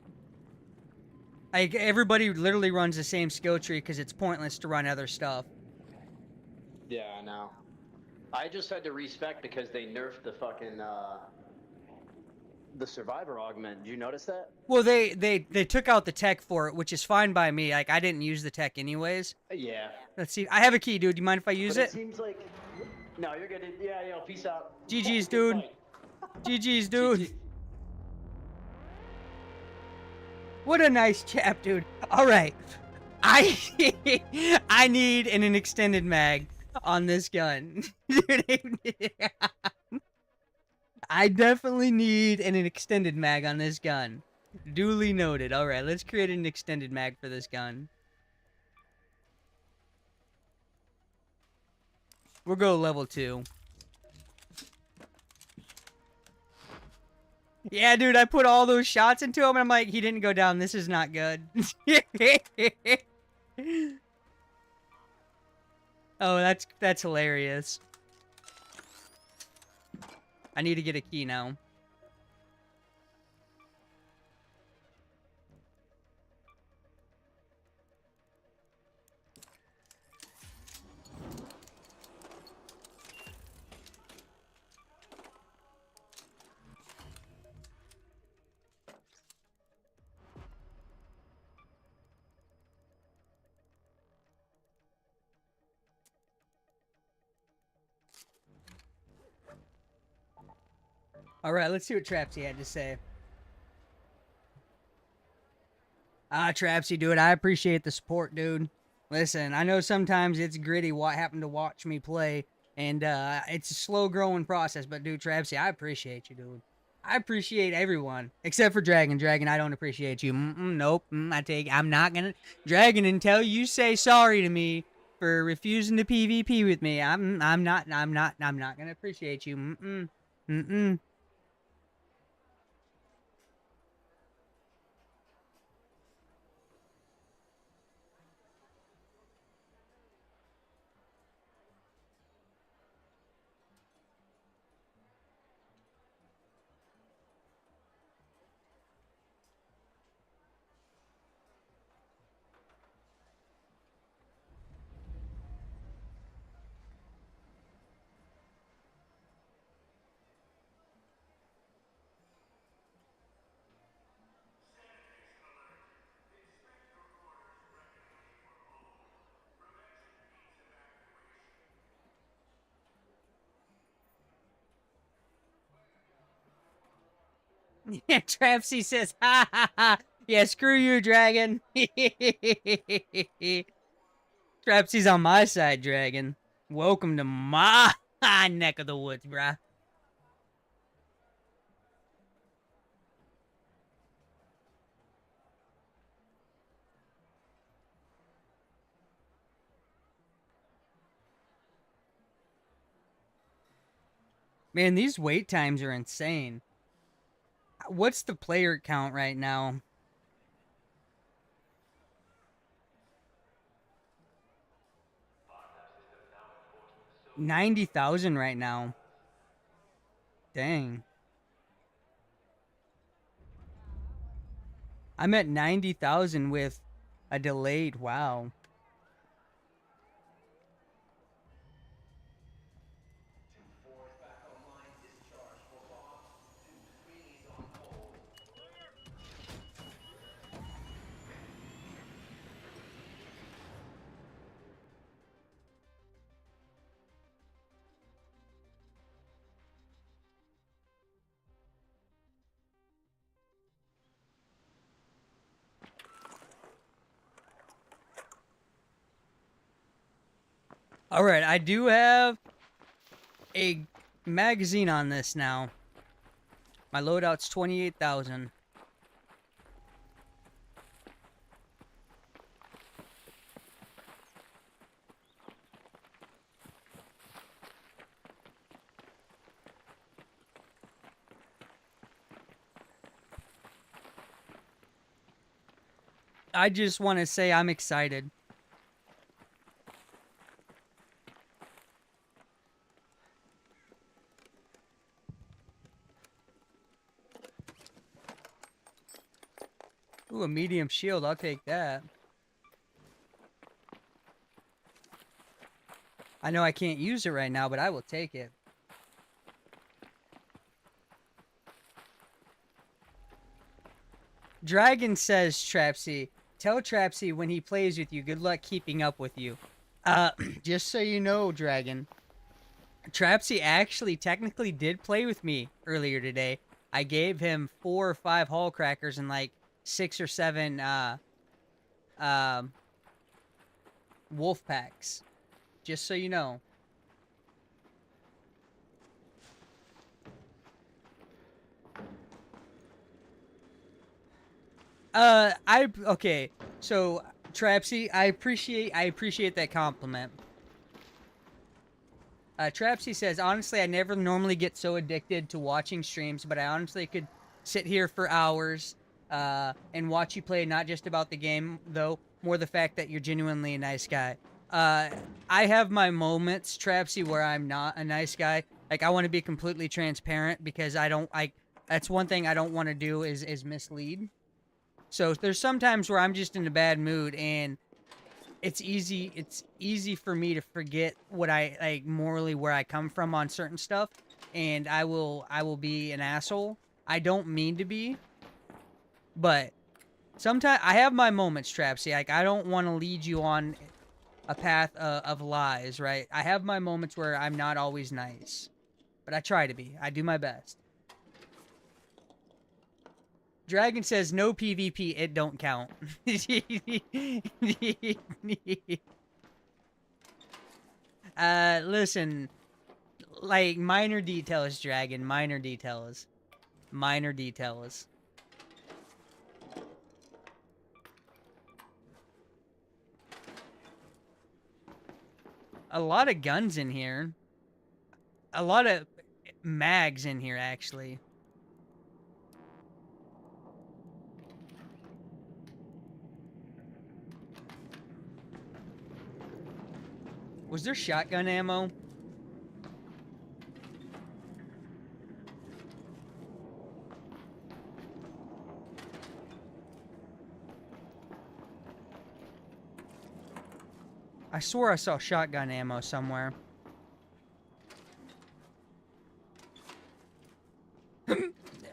Like everybody literally runs the same skill tree because it's pointless to run other stuff. Yeah, I know. I just had to respec because they nerfed the fucking the survivor augment. Did you notice that? Well, they took out the tech for it, which is fine by me. Like I didn't use the tech anyways. Yeah. Let's see. I have a key, dude. Do you mind if I use But it? it seems like. No, you're good. Yeah, peace out. GG's, Good dude. fight. GG's, dude. GG. What a nice chap, dude. All right. I I need an extended mag on this gun. Dude, I definitely need an extended mag on this gun. Duly noted. All right, let's create an extended mag for this gun. We'll go level 2. Yeah, dude, I put all those shots into him, and I'm like, he didn't go down. This is not good. Oh, that's hilarious. I need to get a key now. All right, let's see what Trapsy had to say. Trapsy, dude, I appreciate the support, dude. Listen, I know sometimes it's gritty what happened to watch me play, and it's a slow-growing process, but, dude, Trapsy, I appreciate you, dude. I appreciate everyone, except for Dragon. Dragon, I don't appreciate you. Nope, I'm not gonna... Dragon, until you say sorry to me for refusing to PvP with me, I'm not gonna appreciate you. Yeah, Trapsy says, ha ha ha. Yeah, screw you, Dragon. Trapsy's on my side, Dragon. Welcome to my neck of the woods, bruh. Man, these wait times are insane. What's the player count right now? 90,000 right now. Dang. I'm at 90,000 with a delayed. Wow. All right, I do have a magazine on this now. My loadout's 28,000. I just want to say I'm excited. Ooh, a medium shield. I'll take that. I know I can't use it right now, but I will take it. Dragon says, Trapsy, tell Trapsy when he plays with you, good luck keeping up with you. Just so you know, Dragon, Trapsy actually technically did play with me earlier today. I gave him 4 or 5 Hall Crackers and like 6 or 7 wolf packs. Just so you know. Okay. So, Trapsy, I appreciate that compliment. Trapsy says, honestly, I never normally get so addicted to watching streams, but I honestly could sit here for hours and watch you play, not just about the game, though, more the fact that you're genuinely a nice guy. I have my moments, Trapsy, where I'm not a nice guy. Like, I want to be completely transparent because that's one thing I don't want to do is mislead. So there's sometimes where I'm just in a bad mood and it's easy for me to forget what I like morally where I come from on certain stuff, and I will be an asshole. I don't mean to be, but sometimes I have my moments, Trapsy. Like, I don't want to lead you on a path of lies, right? I have my moments where I'm not always nice, but I try to be. I do my best. Dragon says no PvP, it don't count. Listen, like minor details, Dragon, minor details. Minor details. A lot of guns in here. A lot of mags in here, actually. Was there shotgun ammo? I swore I saw shotgun ammo somewhere.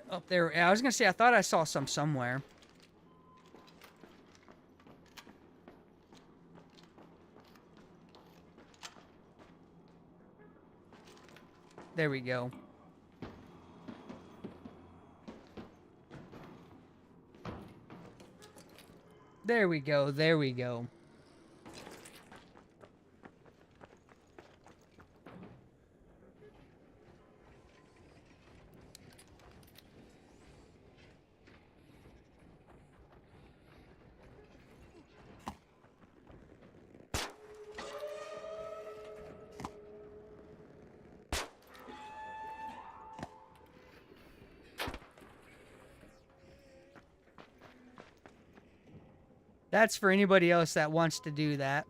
Up there. I was gonna say, I thought I saw some somewhere. There we go. There we go. There we go. That's for anybody else that wants to do that.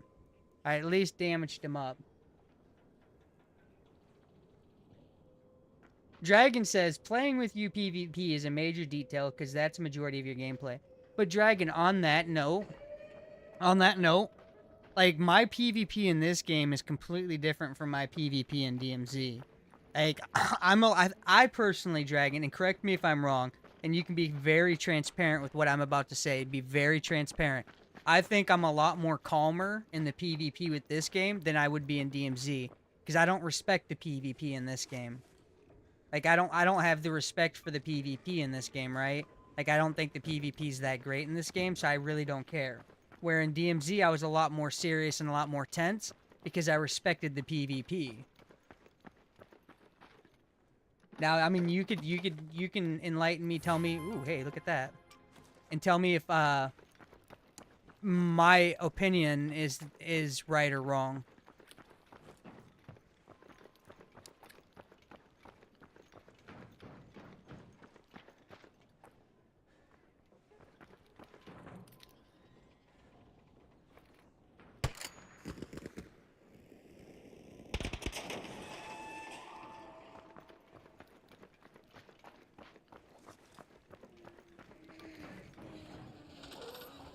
I at least damaged him up. Dragon says, playing with you PvP is a major detail because that's a majority of your gameplay. But Dragon, on that note, like, my PvP in this game is completely different from my PvP in DMZ. Like, I personally, Dragon, and correct me if I'm wrong, and you can be very transparent with what I'm about to say. Be very transparent. I think I'm a lot more calmer in the PvP with this game than I would be in DMZ, because I don't respect the PvP in this game. Like, I don't have the respect for the PvP in this game, right? Like, I don't think the PvP is that great in this game, so I really don't care. Where in DMZ, I was a lot more serious and a lot more tense because I respected the PvP. Now, I mean, you can enlighten me, tell me, ooh, hey, look at that. And tell me if, my opinion is right or wrong.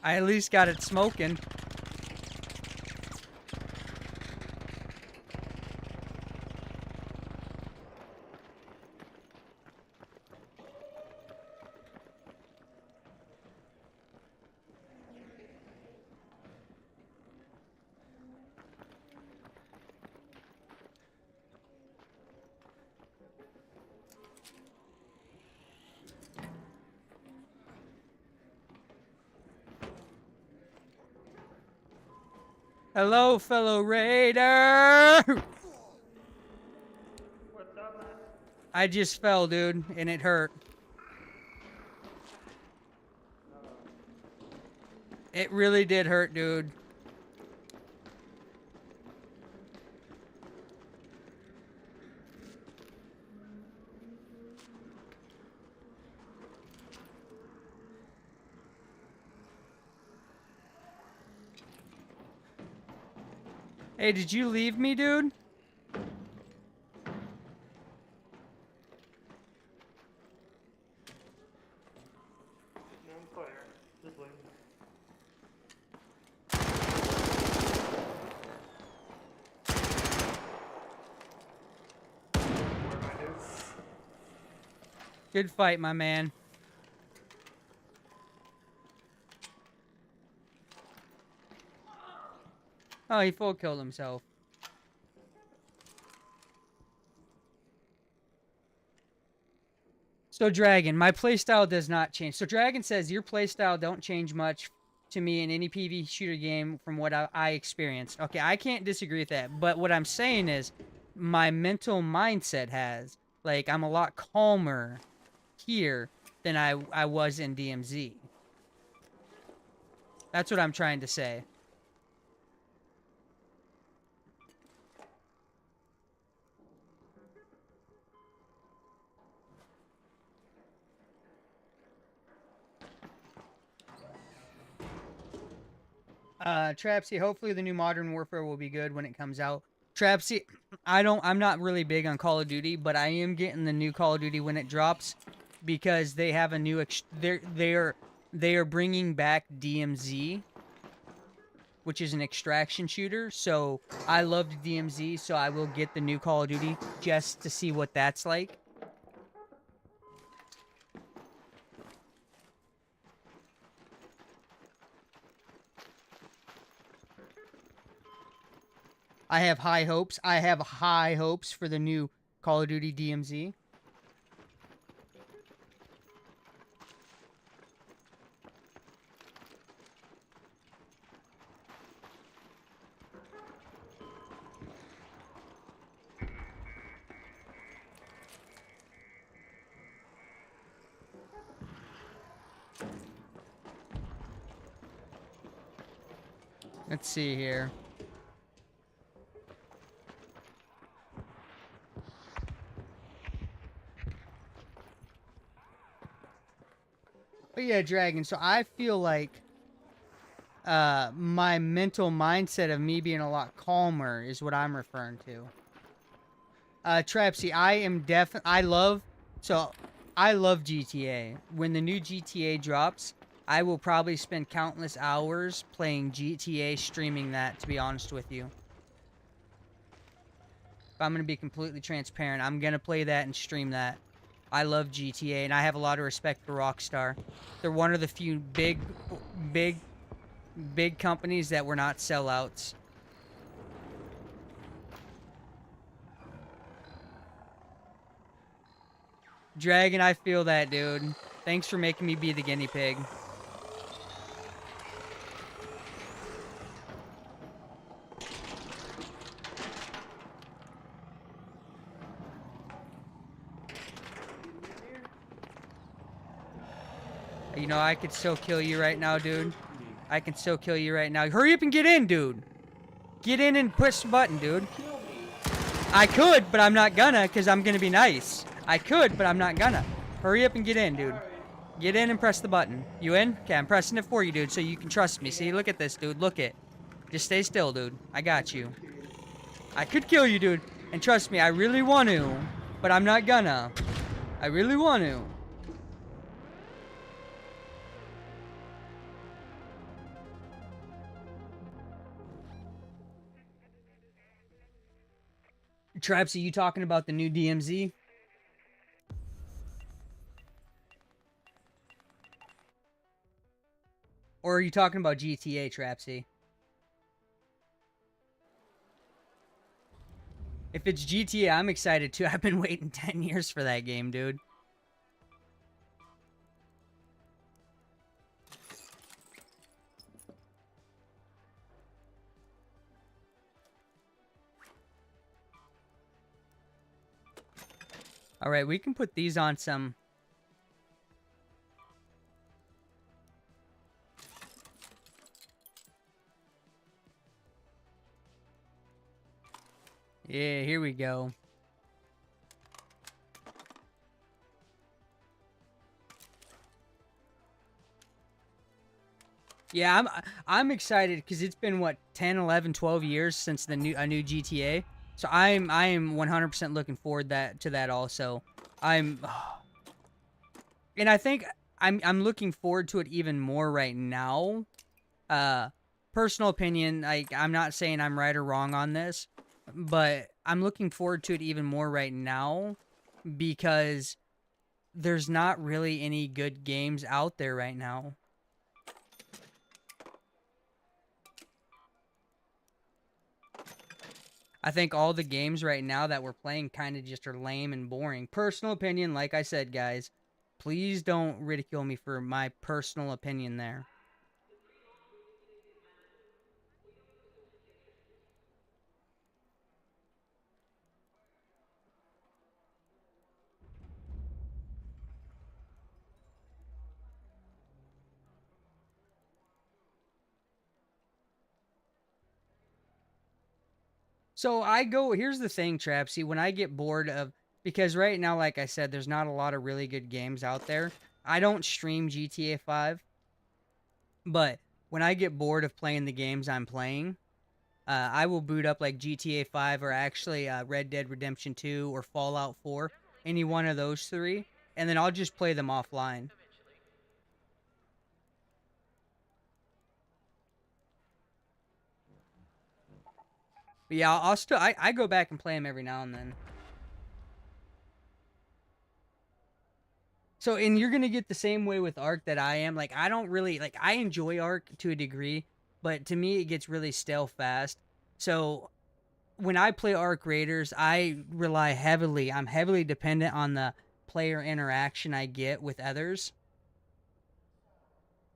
I at least got it smoking. Hello, fellow raider! What's up, man? I just fell, dude, and it hurt. It really did hurt, dude. Hey, did you leave me, dude? No, I'm clear. Just leave. What do I do? Good fight, my man. Oh, he full killed himself. So, Dragon, my playstyle does not change. So, Dragon says, your playstyle don't change much to me in any PvP shooter game from what I experienced. Okay, I can't disagree with that. But what I'm saying is, my mental mindset has. Like, I'm a lot calmer here than I was in DMZ. That's what I'm trying to say. Trapsy, hopefully the new Modern Warfare will be good when it comes out. Trapsy, I'm not really big on Call of Duty, but I am getting the new Call of Duty when it drops because they have a new they are bringing back DMZ, which is an extraction shooter. So I loved DMZ, so I will get the new Call of Duty just to see what that's like. I have high hopes. I have high hopes for the new Call of Duty DMZ. Let's see here. But yeah, Dragon, so I feel like my mental mindset of me being a lot calmer is what I'm referring to. Trapsy, I love GTA. When the new GTA drops, I will probably spend countless hours playing GTA, streaming that, to be honest with you. If I'm gonna be completely transparent, I'm gonna play that and stream that. I love GTA, and I have a lot of respect for Rockstar. They're one of the few big companies that were not sellouts. Dragon, I feel that, dude. Thanks for making me be the guinea pig. You know, I could still kill you right now, dude. I can still kill you right now. Hurry up and get in, dude. Get in and push the button, dude. I could, but I'm not gonna, because I'm gonna be nice. I could, but I'm not gonna. Hurry up and get in, dude. Get in and press the button. You in? Okay, I'm pressing it for you, dude, so you can trust me. See, look at this, dude. Look it. Just stay still, dude. I got you. I could kill you, dude. And trust me, I really want to, but I'm not gonna. I really want to. Traps, are you talking about the new DMZ? Or are you talking about GTA, Trapsy? If it's GTA, I'm excited too. I've been waiting 10 years for that game, dude. Alright, we can put these on some... Yeah, here we go. Yeah, I'm excited because it's been what 10, 11, 12 years since a new GTA. So I am 100% looking forward to that also. And I think I'm looking forward to it even more right now. Personal opinion, like I'm not saying I'm right or wrong on this, but I'm looking forward to it even more right now because there's not really any good games out there right now. I think all the games right now that we're playing kind of just are lame and boring. Personal opinion, like I said, guys, please don't ridicule me for my personal opinion there. So here's the thing, Trapsy, when I get bored of, because right now, like I said, there's not a lot of really good games out there. I don't stream GTA 5, but when I get bored of playing the games I'm playing, I will boot up like GTA 5 or actually Red Dead Redemption 2 or Fallout 4, any one of those three, and then I'll just play them offline. But yeah, I go back and play them every now and then. So, and you're gonna get the same way with Ark that I am. Like, I don't really, like, I enjoy Ark to a degree, but to me, it gets really stale fast. So, when I play Ark Raiders, I'm heavily dependent on the player interaction I get with others.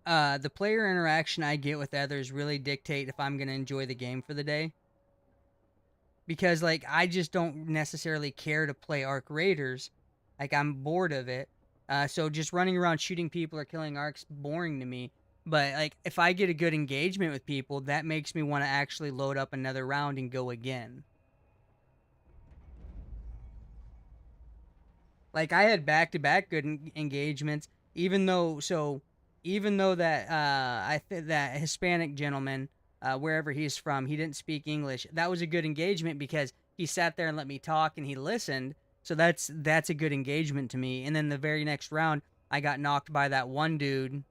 The player interaction I get with others really dictate if I'm gonna enjoy the game for the day. Because, like, I just don't necessarily care to play Ark Raiders. Like, I'm bored of it. So just running around shooting people or killing Ark's boring to me. But like if I get a good engagement with people, that makes me want to actually load up another round and go again. Like I had back-to-back good engagements, even though that that Hispanic gentleman, wherever he's from, he didn't speak English. That was a good engagement because he sat there and let me talk and he listened. So that's a good engagement to me. And then the very next round, I got knocked by that one dude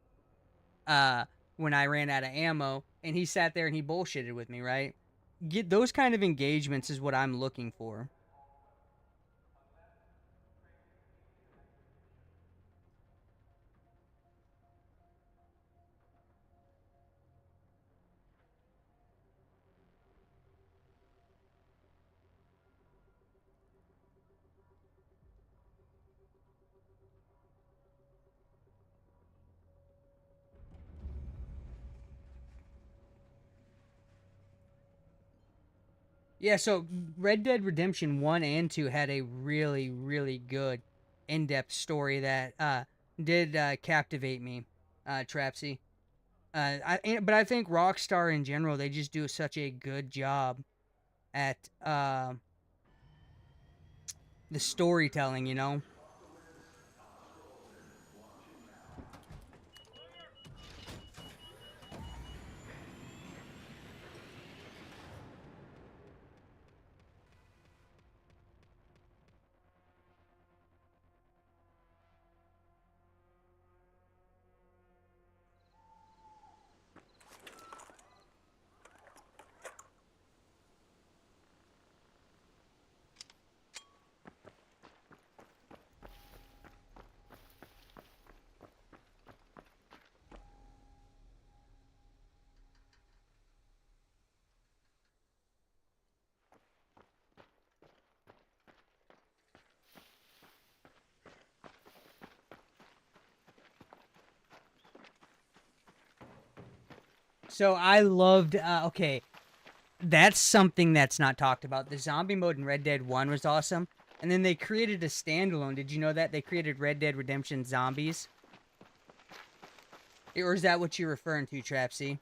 when I ran out of ammo, and he sat there and he bullshitted with me, right? Get those kind of engagements is what I'm looking for. Yeah, so Red Dead Redemption 1 and 2 had a really, really good in-depth story that did captivate me, Trapsy. But I think Rockstar in general, they just do such a good job at the storytelling, you know? So I loved, okay, that's something that's not talked about. The zombie mode in Red Dead 1 was awesome. And then they created a standalone. Did you know that? They created Red Dead Redemption Zombies. Or is that what you're referring to, Trapsy?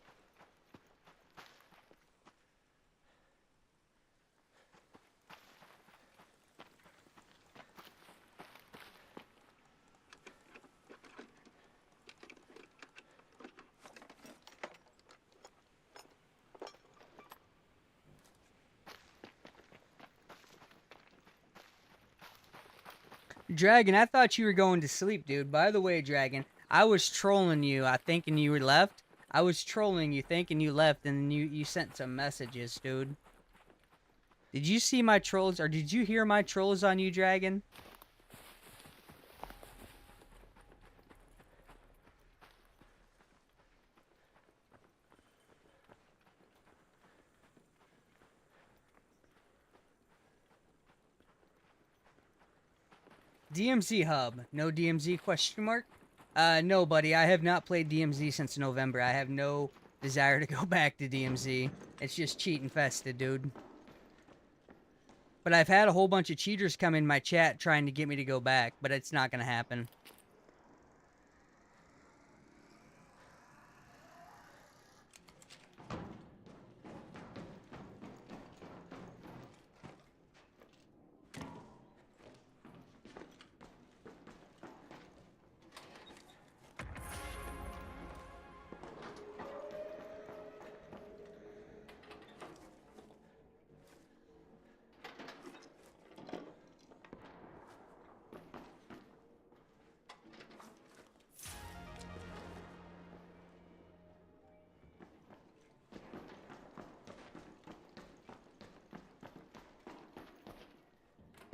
Dragon, I thought you were going to sleep, dude. By the way, Dragon, I was trolling you, thinking you were left. I was trolling you, thinking you left, and then you sent some messages, dude. Did you see my trolls, or did you hear my trolls on you, Dragon? DMZ hub. No DMZ question mark? No, buddy. I have not played DMZ since November. I have no desire to go back to DMZ. It's just cheat infested, dude. But I've had a whole bunch of cheaters come in my chat trying to get me to go back, but it's not gonna happen.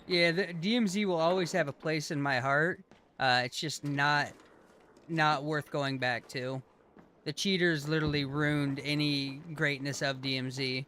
Yeah, the DMZ will always have a place in my heart. It's just not worth going back to. The cheaters literally ruined any greatness of DMZ.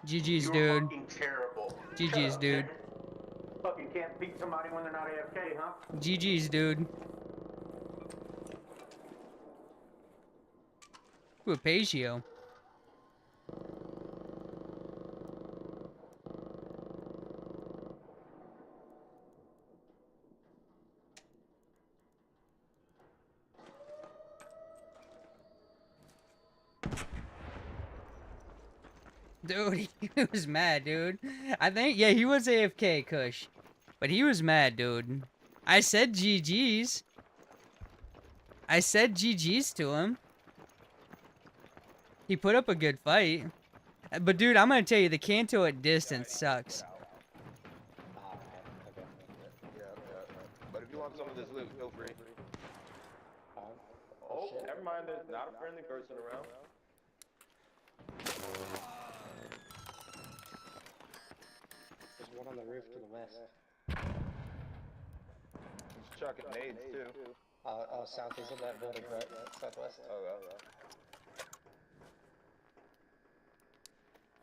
GG's, You're dude. fucking terrible. GG's, dude. Fucking can't beat somebody when they're not AFK, huh? GG's, dude. Ooh, Apagio. Dude, he was mad, dude. I think, yeah, he was AFK, Kush. But he was mad, dude. I said GG's. I said GG's to him. He put up a good fight. But, dude, I'm gonna tell you, the Kanto at distance sucks. Yeah. But if you want some of this loot, feel free. Oh, never mind. There's not a friendly person around. There's one on the roof to the west. He's chucking nades too. Southeast of that building, right? Southwest. Okay.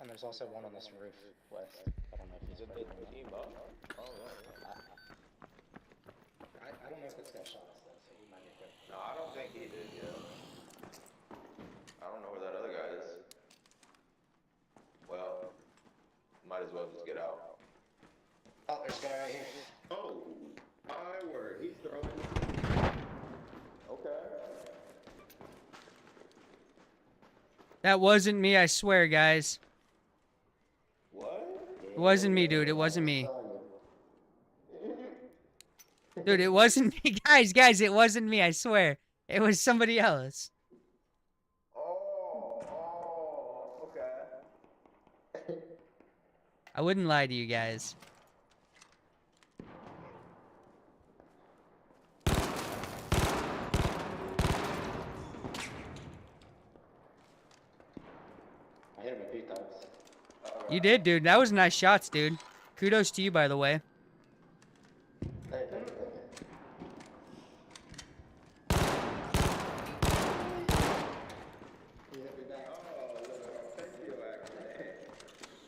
And there's also one on this roof west. I don't know if he's Is it the team up? Oh, yeah. I don't know if this guy shot us though, so he might be good. No, I don't think he did, yeah. I don't know where that other guy is. Well, might as well just get out. Oh, there's a guy right here. Oh, my word. He's throwing. Okay. That wasn't me, I swear, guys. What? It wasn't me, dude. It wasn't me. Dude, it wasn't me. Guys, it wasn't me, I swear. It was somebody else. Oh, okay. I wouldn't lie to you guys. I hit him a few times. You did, dude. That was nice shots, dude. Kudos to you, by the way. Hey,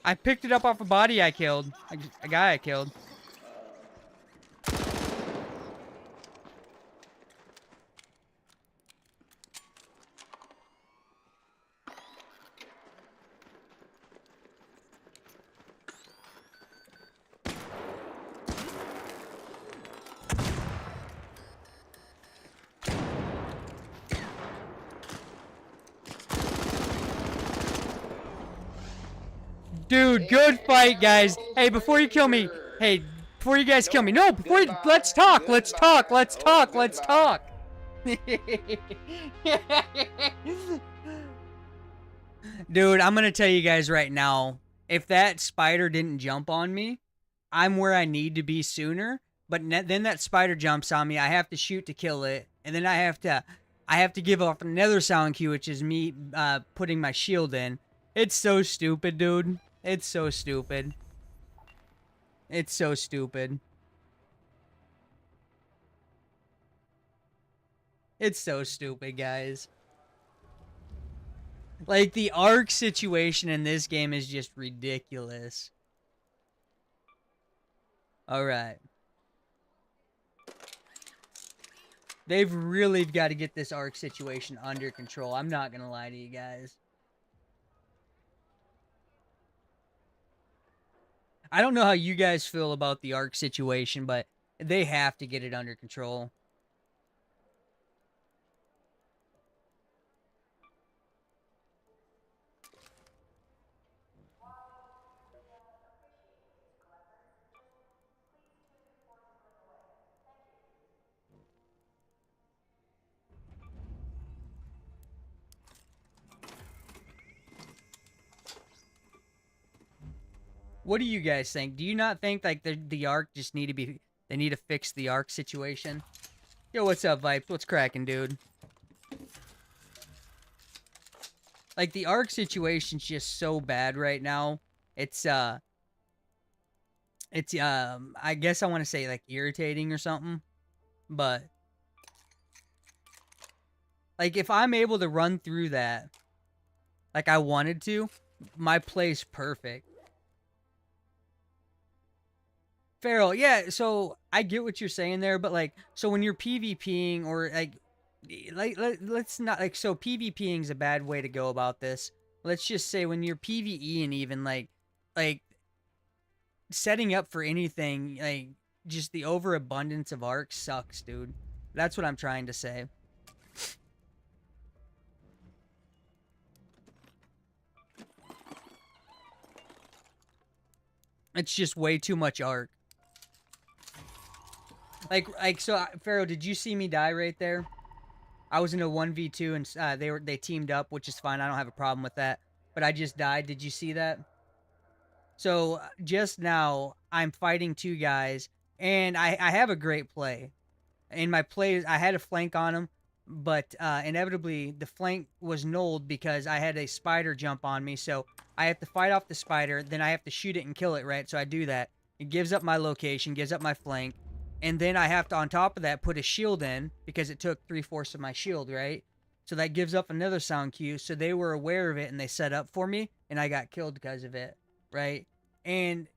I picked it up off a body I killed. A guy I killed. Dude, good fight, guys. Hey, before you kill me. Hey, before you guys kill me. No, before you, let's talk. Let's talk. Let's talk. Let's talk. Dude, I'm gonna tell you guys right now. If that spider didn't jump on me, I'm where I need to be sooner. But then that spider jumps on me. I have to shoot to kill it, and then I have to give off another sound cue, which is me putting my shield in. It's so stupid, dude. It's so stupid. It's so stupid. It's so stupid, guys. Like, the arc situation in this game is just ridiculous. Alright. They've really got to get this arc situation under control. I'm not gonna lie to you guys. I don't know how you guys feel about the arc situation, but they have to get it under control. What do you guys think? Do you not think like the arc just need to be, they need to fix the arc situation? Yo, what's up, Vipe? What's cracking, dude? Like, the arc situation's just so bad right now. It's I guess I want to say like irritating or something. But like, if I'm able to run through that like I wanted to, my play's perfect. Farrell, yeah, so I get what you're saying there, but like, so when you're PvPing or let's not like, so PvPing is a bad way to go about this. Let's just say when you're PvEing even like setting up for anything, like just the overabundance of arcs sucks, dude. That's what I'm trying to say. It's just way too much arc. Like so, Pharaoh, did you see me die right there? I was in a 1v2 and they teamed up, which is fine. I don't have a problem with that. But I just died. Did you see that? So just now, I'm fighting two guys, and I have a great play. In my play, I had a flank on him, but inevitably the flank was nulled because I had a spider jump on me. So I have to fight off the spider, then I have to shoot it and kill it, right? So I do that. It gives up my location, gives up my flank. And then I have to, on top of that, put a shield in because it took 3/4 of my shield, right? So that gives up another sound cue. So they were aware of it and they set up for me, and I got killed because of it, right? And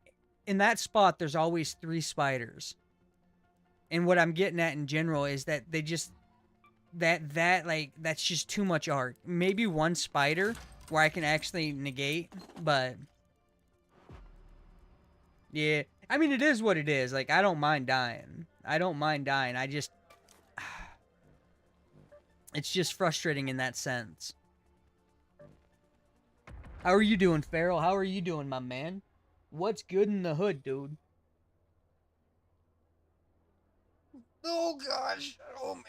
in that spot, there's always 3 spiders. And what I'm getting at in general is that they just, that's just too much arc. Maybe 1 spider where I can actually negate, but yeah. I mean, it is what it is. Like, I don't mind dying. I don't mind dying. I just... It's just frustrating in that sense. How are you doing, Farrell? How are you doing, my man? What's good in the hood, dude? Oh, gosh. Oh, man.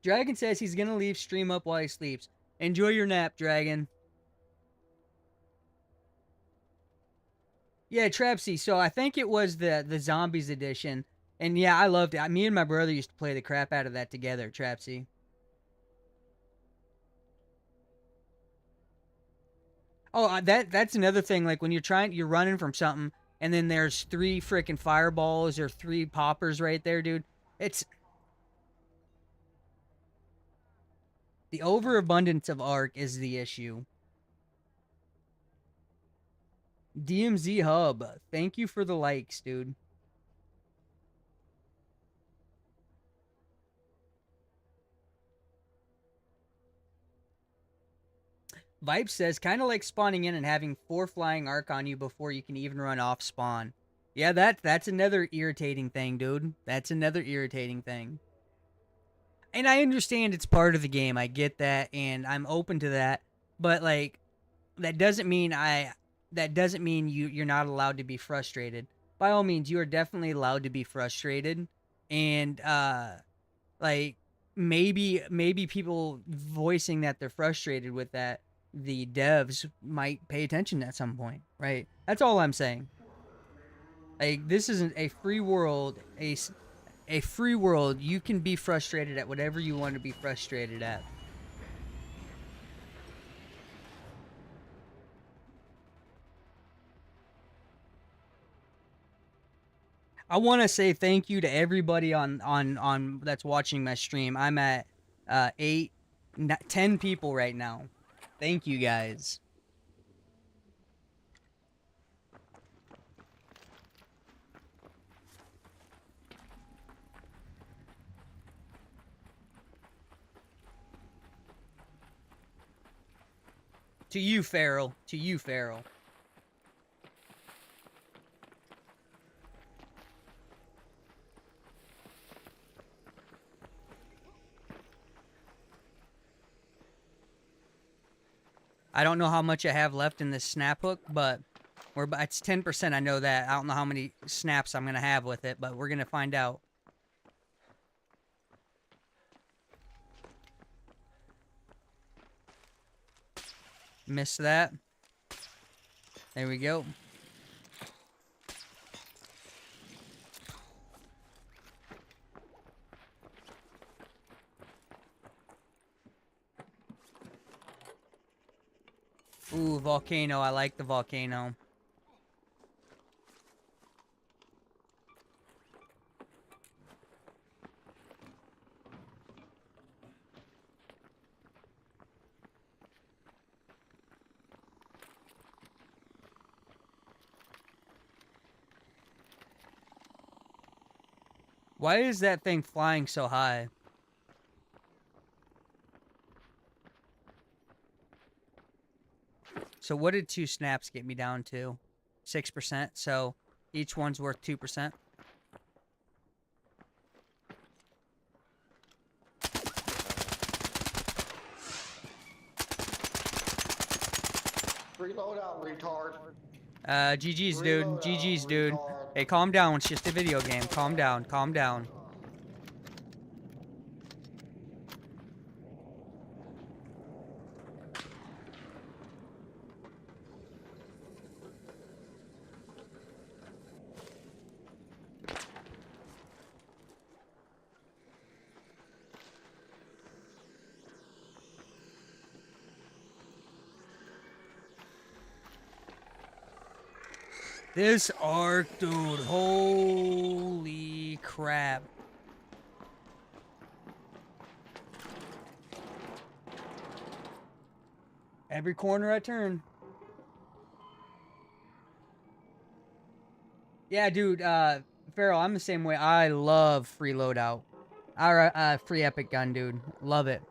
Dragon says he's gonna leave stream up while he sleeps. Enjoy your nap, Dragon. Yeah, Trapsy. So I think it was the Zombies edition. And yeah, I loved it. Me and my brother used to play the crap out of that together, Trapsy. Oh, that's another thing. Like when you're running from something, and then there's 3 freaking fireballs or 3 poppers right there, dude. It's... The overabundance of arc is the issue. DMZ Hub, thank you for the likes, dude. Vibe says, kind of like spawning in and having 4 flying arc on you before you can even run off spawn. Yeah, that's another irritating thing, dude. That's another irritating thing. And I understand it's part of the game. I get that, and I'm open to that. But like, that doesn't mean you're not allowed to be frustrated. By all means, you are definitely allowed to be frustrated. And like maybe people voicing that they're frustrated with that, the devs might pay attention at some point, right? That's all I'm saying. Like, this isn't a free world, a free world. You can be frustrated at whatever you want to be frustrated at. I want to say thank you to everybody on that's watching my stream. I'm at 10 people right now. Thank you guys. To you, Farrell. To you, Farrell. I don't know how much I have left in this snap hook, but it's 10%. I know that. I don't know how many snaps I'm going to have with it, but we're going to find out. Missed that. There we go. Ooh, volcano. I like the volcano. Why is that thing flying so high? So what did 2 snaps get me down to? 6%. So each one's worth 2%. Reload out, retard. GG's, dude. Reload GG's, out, dude. retard. Hey, calm down. It's just a video game. Calm down. Calm down. This arc, dude, holy crap. Every corner I turn. Yeah, dude, Farrell, I'm the same way. I love free loadout. Free epic gun, dude. Love it.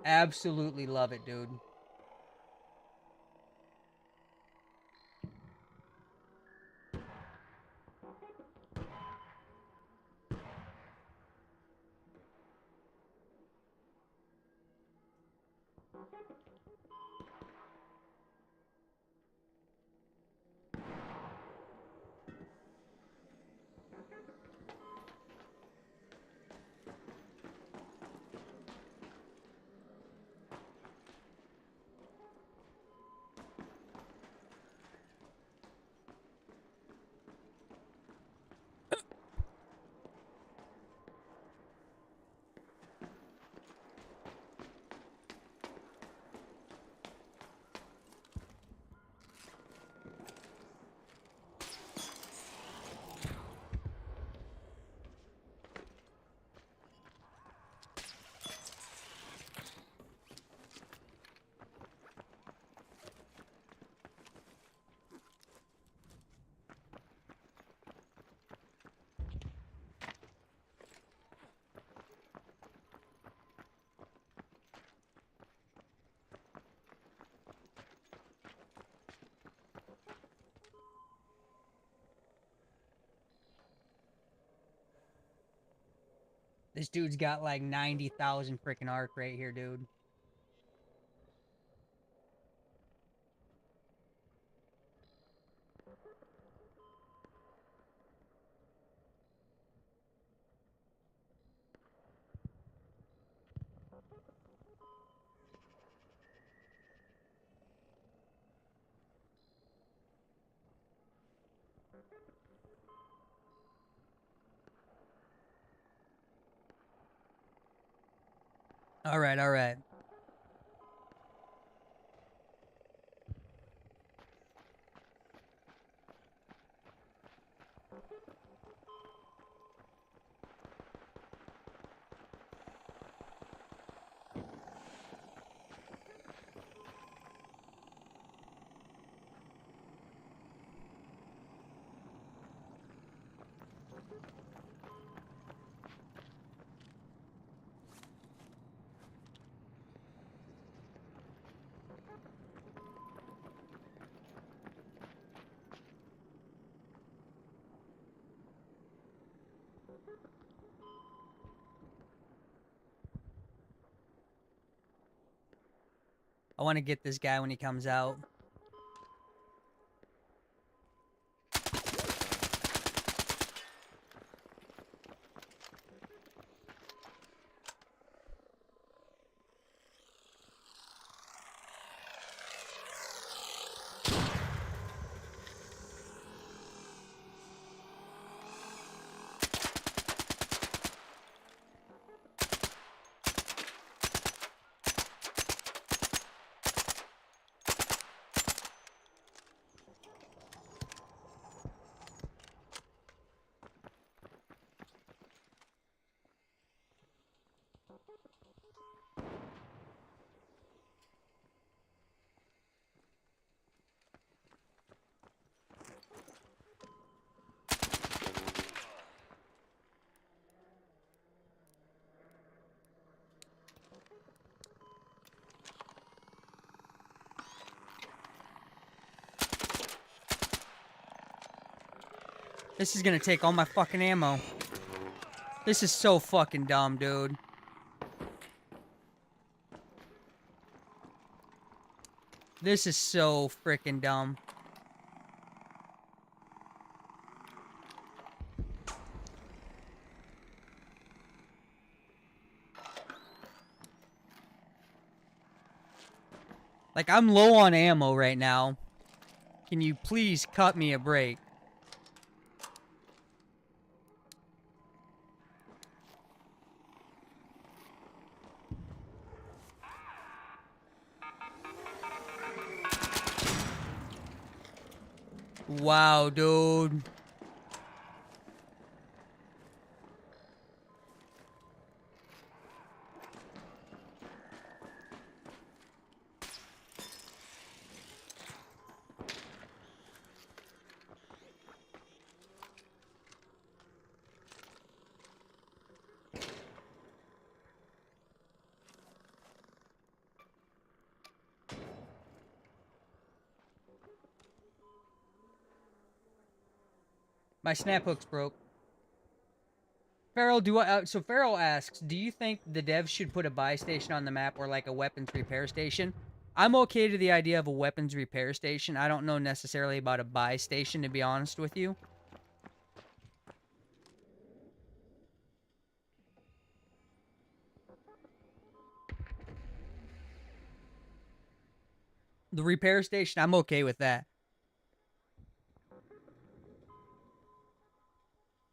Absolutely love it, dude. This dude's got like 90,000 freaking arc right here, dude. All right, all right. I want to get this guy when he comes out. This is gonna take all my fucking ammo. This is so fucking dumb, dude. This is so freaking dumb. Like, I'm low on ammo right now. Can you please cut me a break? Wow, dude. My snap hook's broke. Farrell, so Farrell asks, do you think the devs should put a buy station on the map or like a weapons repair station? I'm okay to the idea of a weapons repair station. I don't know necessarily about a buy station, to be honest with you. The repair station, I'm okay with that.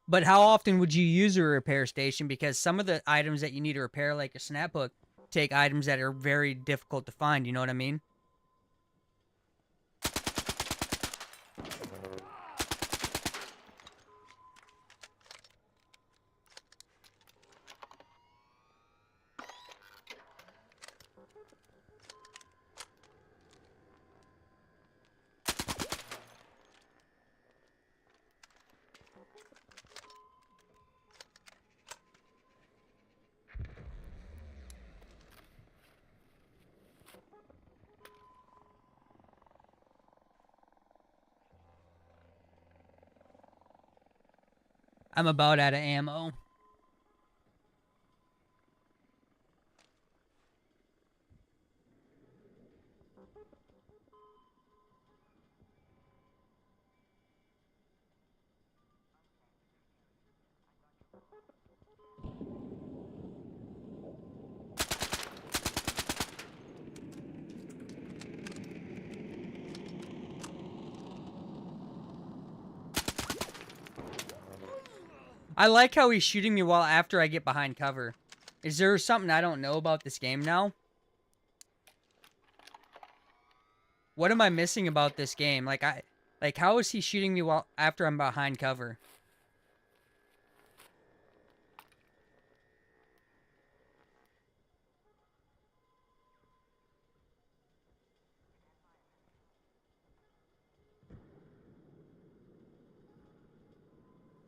But how often would you use a repair station? Because some of the items that you need to repair, like a snap hook, take items that are very difficult to find. You know what I mean? I'm about out of ammo. I like how he's shooting me while after I get behind cover. Is there something I don't know about this game now? What am I missing about this game? Like how is he shooting me while after I'm behind cover?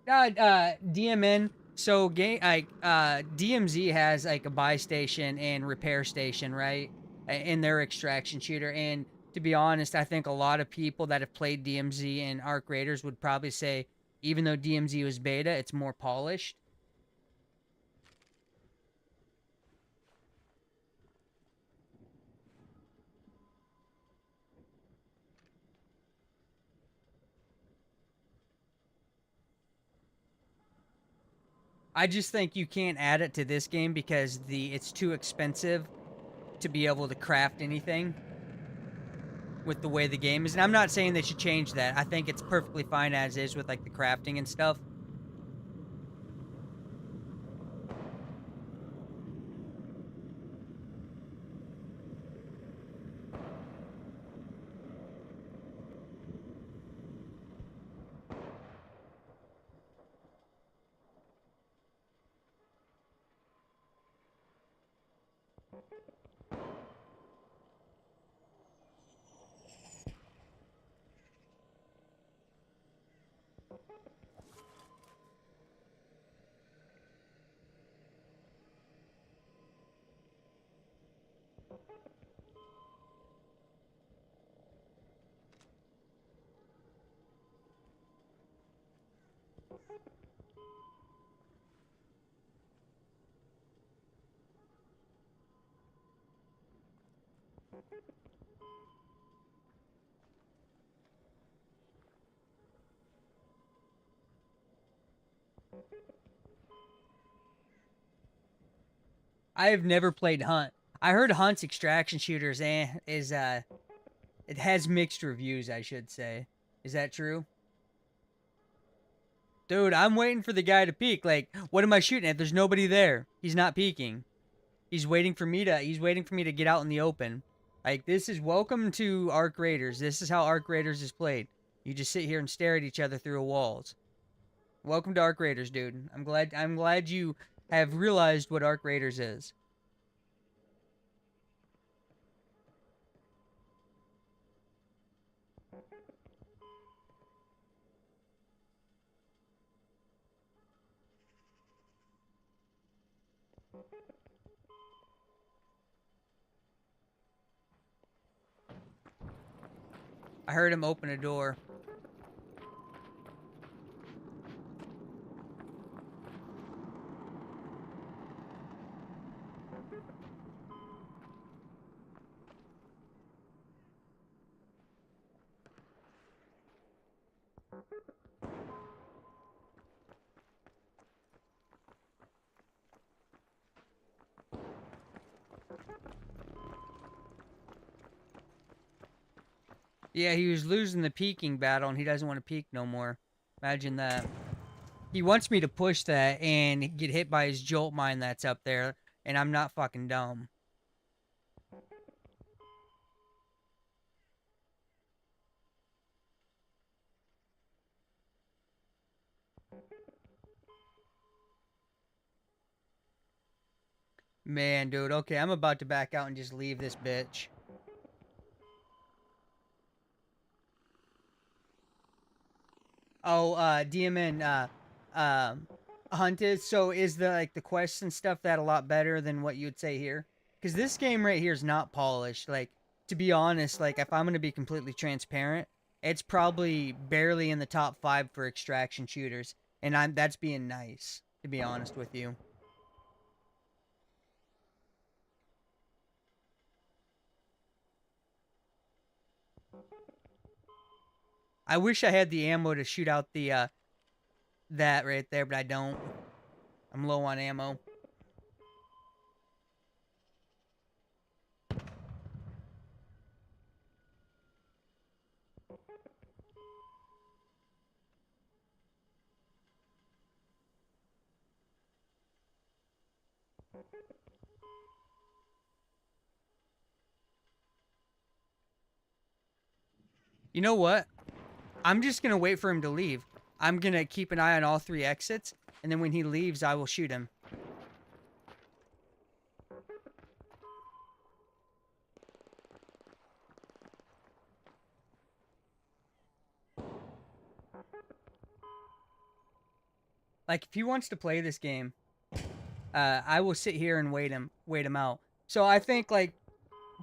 DMN. So DMZ has like a buy station and repair station, right? In their extraction shooter. And to be honest, I think a lot of people that have played DMZ and Arc Raiders would probably say, even though DMZ was beta, it's more polished. I just think you can't add it to this game because it's too expensive to be able to craft anything with the way the game is. And I'm not saying they should change that. I think it's perfectly fine as is with like the crafting and stuff. I have never played Hunt. I heard Hunt's extraction shooters is it has mixed reviews, I should say. Is that true? Dude, I'm waiting for the guy to peek. Like, what am I shooting at? There's nobody there. He's not peeking. He's waiting for me to get out in the open. Like, this is welcome to Arc Raiders. This is how Arc Raiders is played. You just sit here and stare at each other through walls. Welcome to Arc Raiders, dude. I'm glad you have realized what Arc Raiders is. I heard him open a door. Yeah, he was losing the peeking battle, and he doesn't want to peek no more. Imagine that. He wants me to push that and get hit by his jolt mine that's up there, and I'm not fucking dumb. Man, dude, okay, I'm about to back out and just leave this bitch. Oh, DMN, Hunted, so is the quests and stuff that a lot better than what you'd say here? Because this game right here is not polished. Like, to be honest, like, if I'm going to be completely transparent, it's probably barely in the top 5 for extraction shooters. And that's being nice, to be honest with you. I wish I had the ammo to shoot out the, that right there, but I don't. I'm low on ammo. You know what? I'm just going to wait for him to leave. I'm going to keep an eye on all 3 exits, and then when he leaves, I will shoot him. Like, if he wants to play this game, I will sit here and wait him out. So I think, like,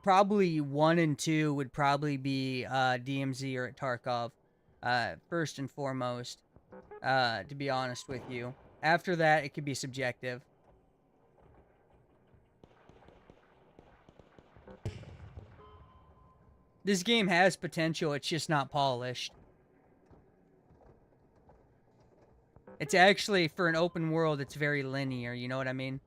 probably 1 and 2 would probably be DMZ or at Tarkov, first and foremost, to be honest with you. After that, it could be subjective. This game has potential, it's just not polished. It's actually, for an open world, it's very linear, you know what I mean?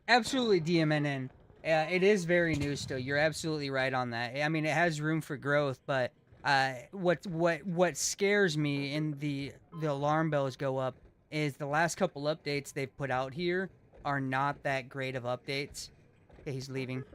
Absolutely DMNN. It is very new still. You're absolutely right on that. I mean, it has room for growth, but what scares me and the alarm bells go up is the last couple updates they've put out here are not that great of updates. Okay, he's leaving.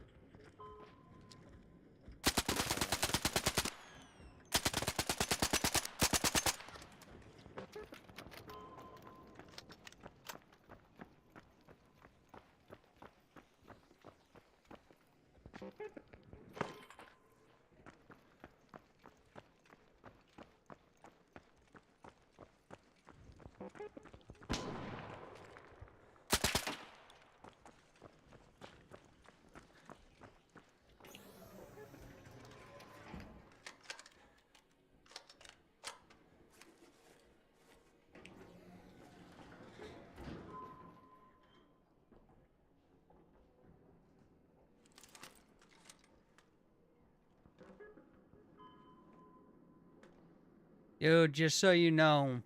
Dude, just so you know,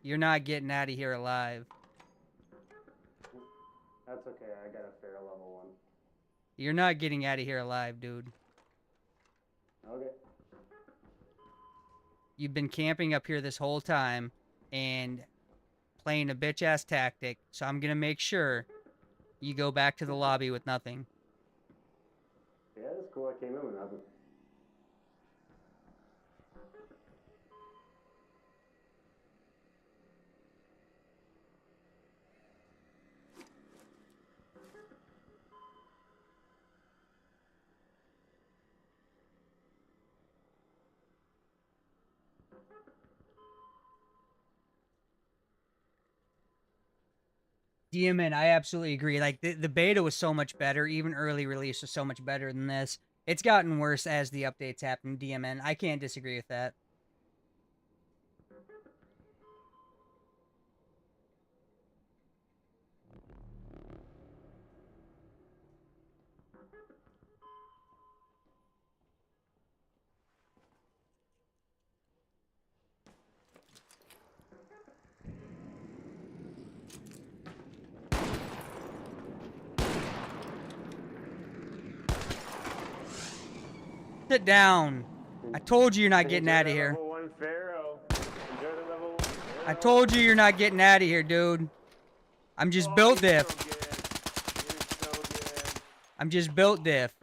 you're not getting out of here alive. That's okay, I got a fair level one. You're not getting out of here alive, dude. Okay. You've been camping up here this whole time and playing a bitch-ass tactic, so I'm gonna make sure you go back to the lobby with nothing. Yeah, that's cool, I came in with nothing. DMN, I absolutely agree. Like, the beta was so much better. Even early release was so much better than this. It's gotten worse as the updates happen, DMN. I can't disagree with that. Sit down. I told you you're not getting out of here. Level 1 Pharaoh. Enjoy the level 1 Pharaoh. I told you you're not getting out of here, dude. I'm just built diff. So good. You're so good. I'm just built diff.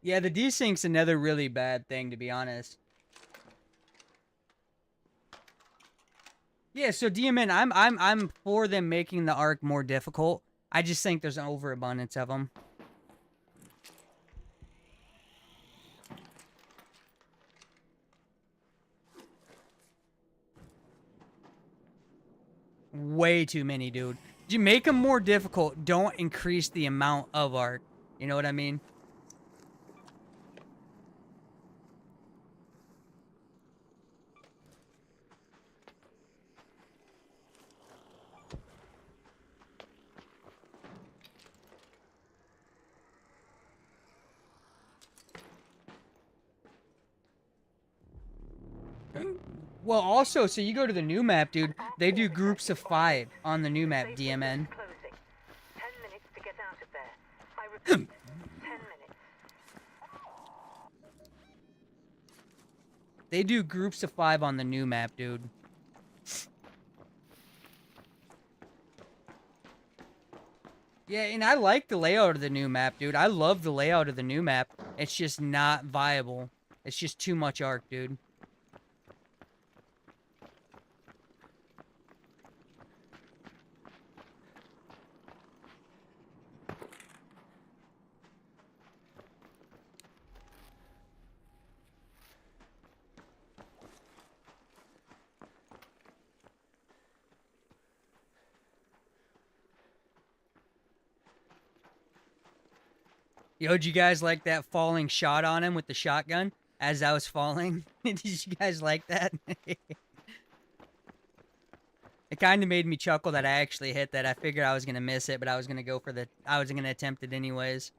Yeah, the desync's another really bad thing, to be honest. Yeah, so DMN, I'm for them making the arc more difficult. I just think there's an overabundance of them. Way too many, dude. You make them more difficult. Don't increase the amount of arc. You know what I mean? Well, also, so you go to the new map, dude. They do groups of 5 on the new map, DMN. Closing. 10 minutes to get out of there. I repeat, 10 minutes. They do groups of 5 on the new map, dude. Yeah, and I like the layout of the new map, dude. I love the layout of the new map. It's just not viable. It's just too much arc, dude. Yo, did you guys like that falling shot on him with the shotgun as I was falling? Did you guys like that? It kind of made me chuckle that I actually hit that. I figured I was going to miss it, but I was going to go for the... I was going to attempt it anyways.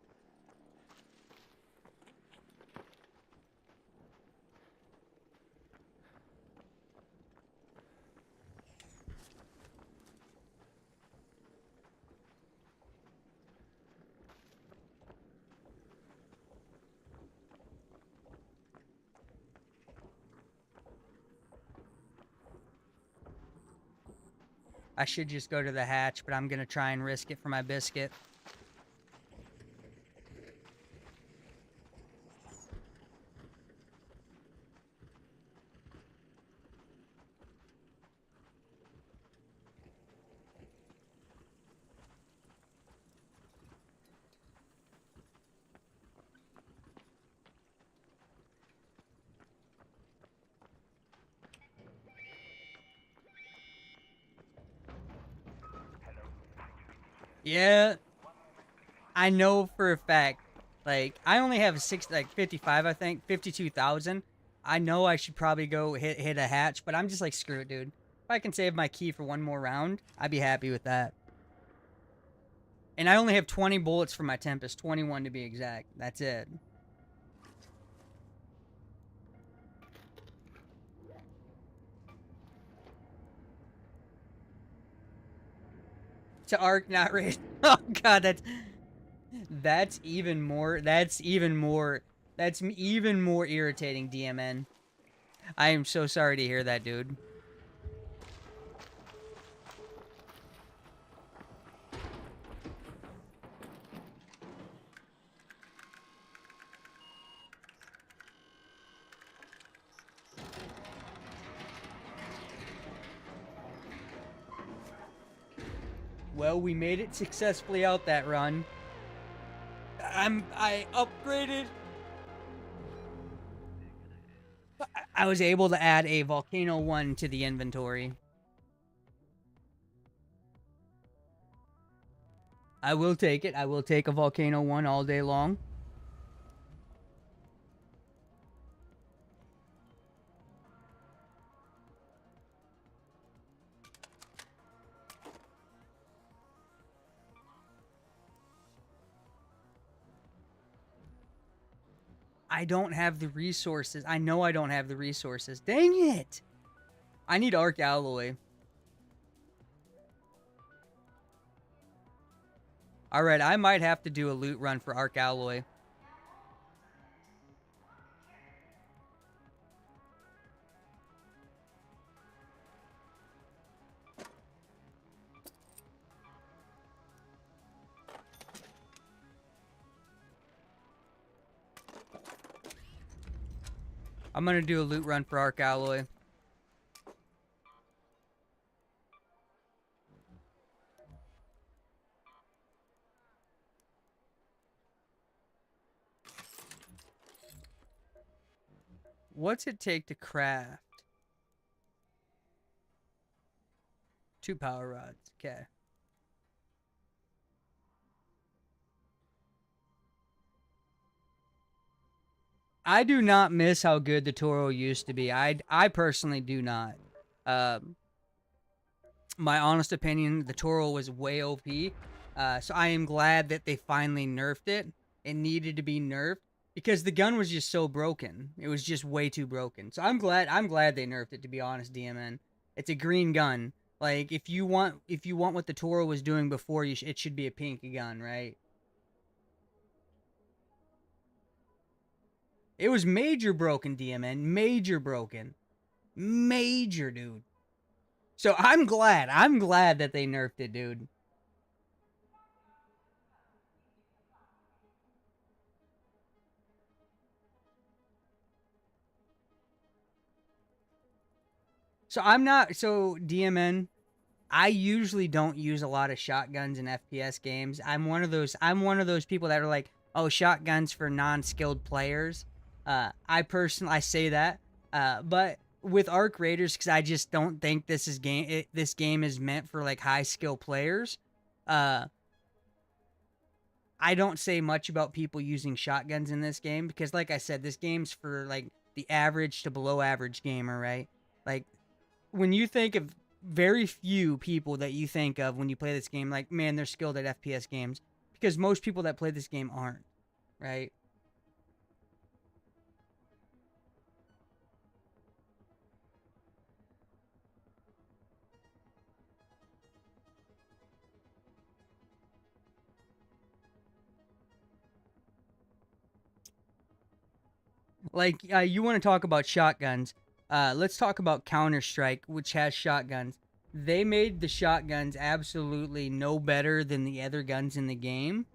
I should just go to the hatch, but I'm going to try and risk it for my biscuit. Yeah, I know for a fact. Like, I only have 55, I think, 52,000. I know I should probably go hit a hatch, but I'm just like, screw it, dude. If I can save my key for one more round, I'd be happy with that. And I only have 20 bullets for my Tempest, 21 to be exact. That's it. To arc, not raid. Oh god, that's even more irritating, DMN. I am so sorry to hear that, dude. Well, we made it successfully out that run. I upgraded. I was able to add a Volcano 1 to the inventory. I will take it. I will take a Volcano 1 all day long. I don't have the resources. I know I don't have the resources. Dang it! I need Arc Alloy. Alright, I might have to do a loot run for Arc Alloy. I'm gonna do a loot run for Arc Alloy. What's it take to craft? 2 power rods. Okay. I do not miss how good the Toro used to be. I personally do not. My honest opinion, the Toro was way OP. So I am glad that they finally nerfed it. It needed to be nerfed because the gun was just so broken. It was just way too broken. So I'm glad they nerfed it, to be honest, DMN. It's a green gun. Like if you want what the Toro was doing before, it should be a pink gun, right? It was major broken, DMN. Major broken. Major, dude. So I'm glad that they nerfed it, dude. So DMN, I usually don't use a lot of shotguns in FPS games. I'm one of those people that are like, oh, shotguns for non-skilled players. I say that, but with Arc Raiders, because I just don't think this game is meant for like high skill players. I don't say much about people using shotguns in this game because, like I said, this game's for like the average to below average gamer, right? Like when you think of very few people that you think of when you play this game, like, man, they're skilled at FPS games, because most people that play this game aren't, right? Like, you want to talk about shotguns. Let's talk about Counter-Strike, which has shotguns. They made the shotguns absolutely no better than the other guns in the game.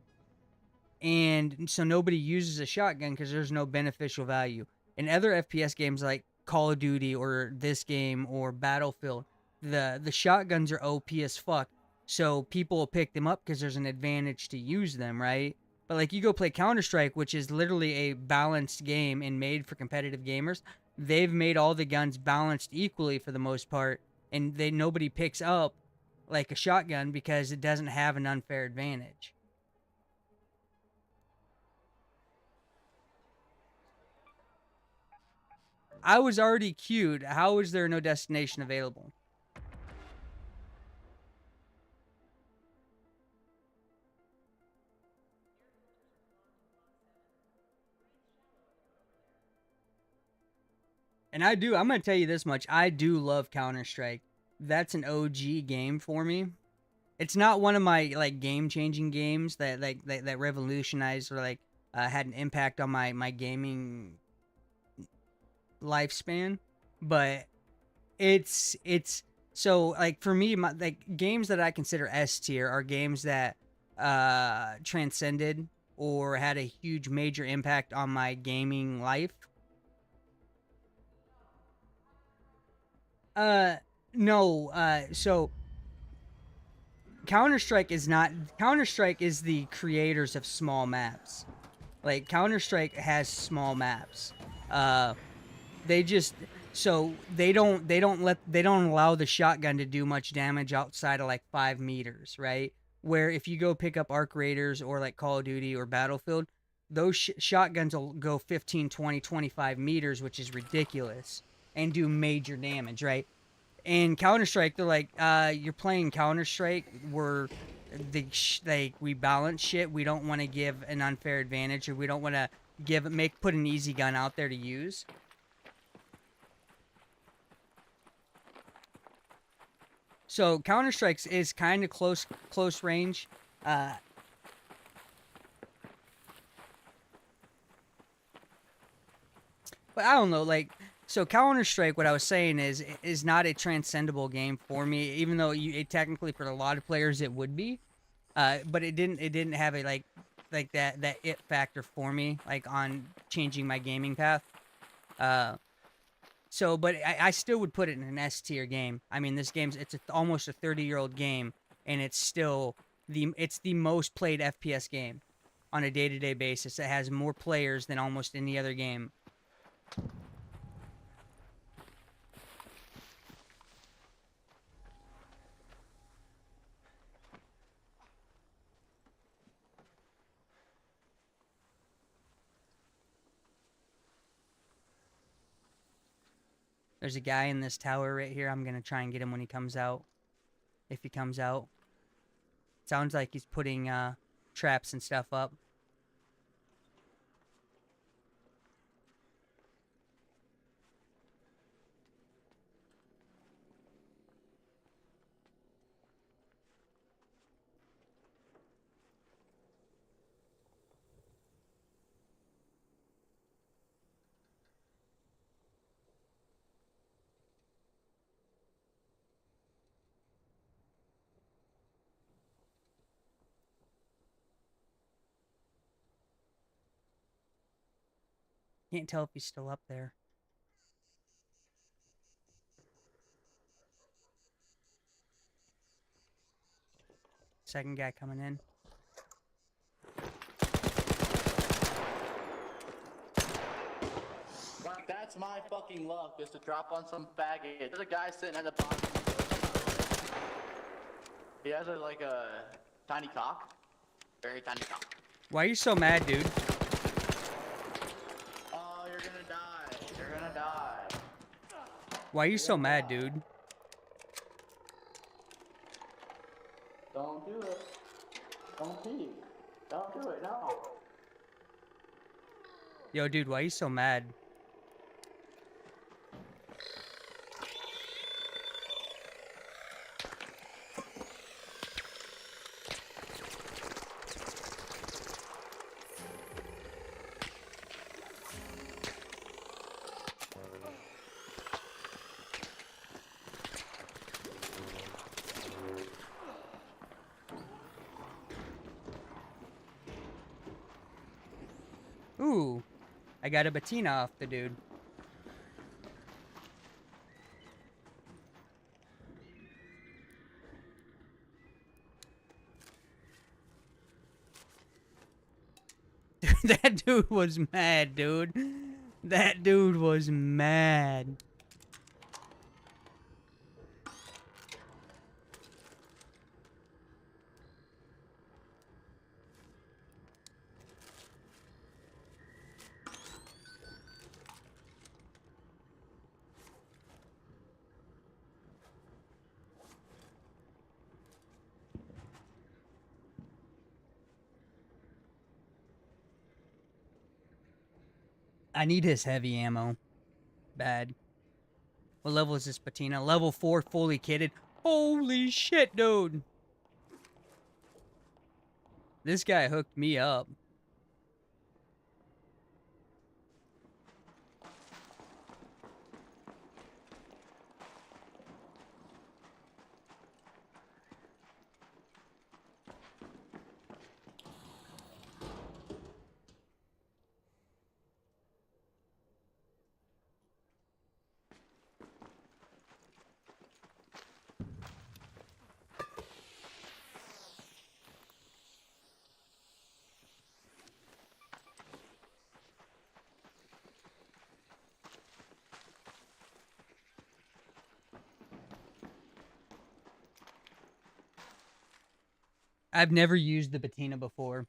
And so nobody uses a shotgun because there's no beneficial value. In other FPS games like Call of Duty or this game or Battlefield, the shotguns are OP as fuck. So people will pick them up because there's an advantage to use them, right? But like you go play Counter-Strike, which is literally a balanced game and made for competitive gamers. They've made all the guns balanced equally for the most part, and nobody picks up like a shotgun because it doesn't have an unfair advantage. I was already queued. How is there no destination available? And I'm gonna tell you this much. I do love Counter-Strike. That's an OG game for me. It's not one of my like game-changing games that revolutionized or like had an impact on my gaming lifespan, but it's so like for me, my like games that I consider S tier are games that transcended or had a huge major impact on my gaming life. No, so Counter-Strike is not. Counter-Strike is the creators of small maps. Like Counter-Strike has small maps. They just they don't allow the shotgun to do much damage outside of like 5 meters, right? Where if you go pick up Arc Raiders or like Call of Duty or Battlefield, those shotguns will go 15, 20, 25 meters, which is ridiculous, and do major damage, right? In Counter-Strike, they're like, you're playing Counter-Strike, we balance shit. We don't want to give an unfair advantage, or we don't want to put an easy gun out there to use. So Counter-Strike is kind of close range. But I don't know, like, so Counter-Strike, what I was saying is not a transcendable game for me, even though technically for a lot of players it would be. But it didn't have a like that it factor for me, like on changing my gaming path. So, but I still would put it in an S tier game. I mean, this game's almost a 30-year-old game, and it's still the most played FPS game on a day-to-day basis. It has more players than almost any other game. There's a guy in this tower right here. I'm going to try and get him when he comes out. If he comes out. Sounds like he's putting traps and stuff up. Can't tell if he's still up there. Second guy coming in. Like, that's my fucking luck, is to drop on some faggot. There's a guy sitting at the bottom. He has like a tiny cock. Very tiny cock. Why are you so mad, dude? Oh, you're gonna die. You're gonna die. Why are you so mad, dude? Don't do it. Don't peek. Don't do it, no. Yo, dude, why are you so mad? Ooh, I got a Batina off the dude. That dude was mad, dude. That dude was mad. I need his heavy ammo. Bad. What level is this patina? Level 4, fully kitted. Holy shit, dude. This guy hooked me up. I've never used the patina before.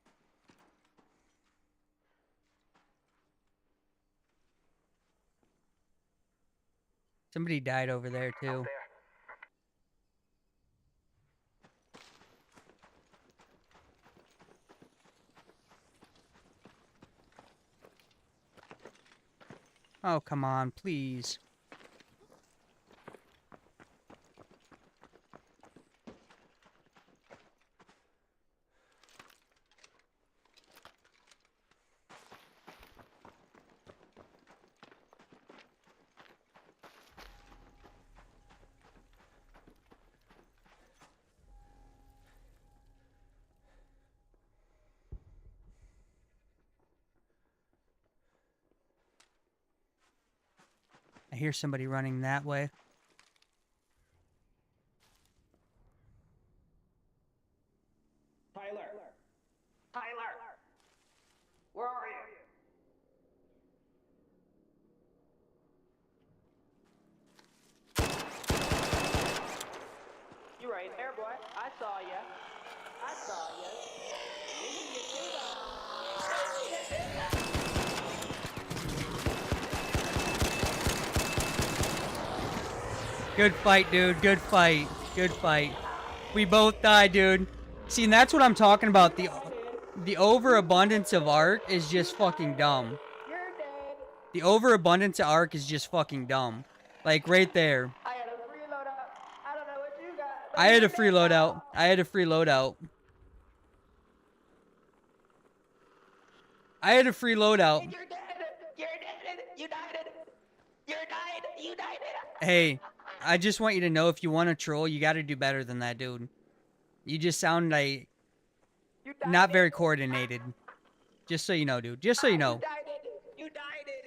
Somebody died over there too. Oh, come on, please. I hear somebody running that way. Tyler! Tyler! Where are you? You right there, boy. I saw ya. I saw ya. Good fight, dude. Good fight. Good fight. We both died, dude. See, and that's what I'm talking about. The overabundance of arc is just fucking dumb. The overabundance of arc is just fucking dumb. Like, right there. I had a free loadout. I don't know what you got. I had a free loadout. I had a free loadout. I had a free loadout. You're dead. You're dead. You died. You died. You died. Hey, I just want you to know, if you want to troll, you got to do better than that, dude. You just sound like not very coordinated. Just so you know, dude. Just so you know. You died it.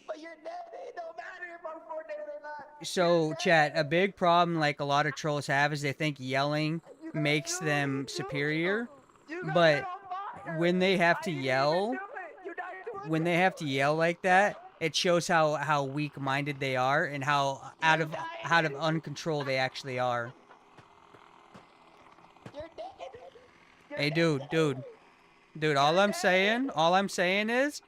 But you're dead. It don't matter if I'm coordinated or not. So, chat, a big problem like a lot of trolls have is they think yelling makes them superior. But when they have to yell, like that, it shows how weak-minded they are and how out of uncontrol they actually are. Hey, dude, all I'm saying is,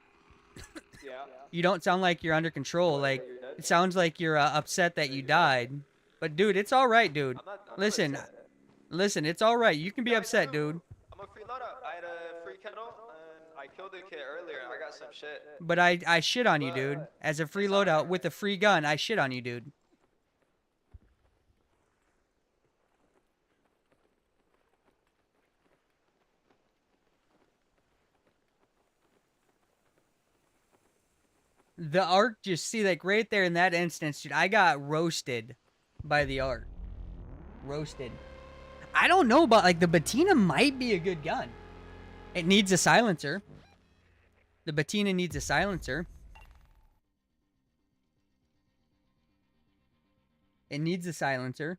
you don't sound like you're under control. Like, it sounds like you're upset that you died. But, dude, it's all right, dude. Listen, it's all right. You can be upset, dude. I'm a free loadout. I had a free kettle, and I killed a kid earlier. I got some shit. But I shit on you, dude. As a free loadout with a free gun, I shit on you, dude. The arc, just see, like, right there in that instance, dude, I got roasted by the arc. Roasted. I don't know, but, like, the Patina might be a good gun. It needs a silencer. The Patina needs a silencer. It needs a silencer.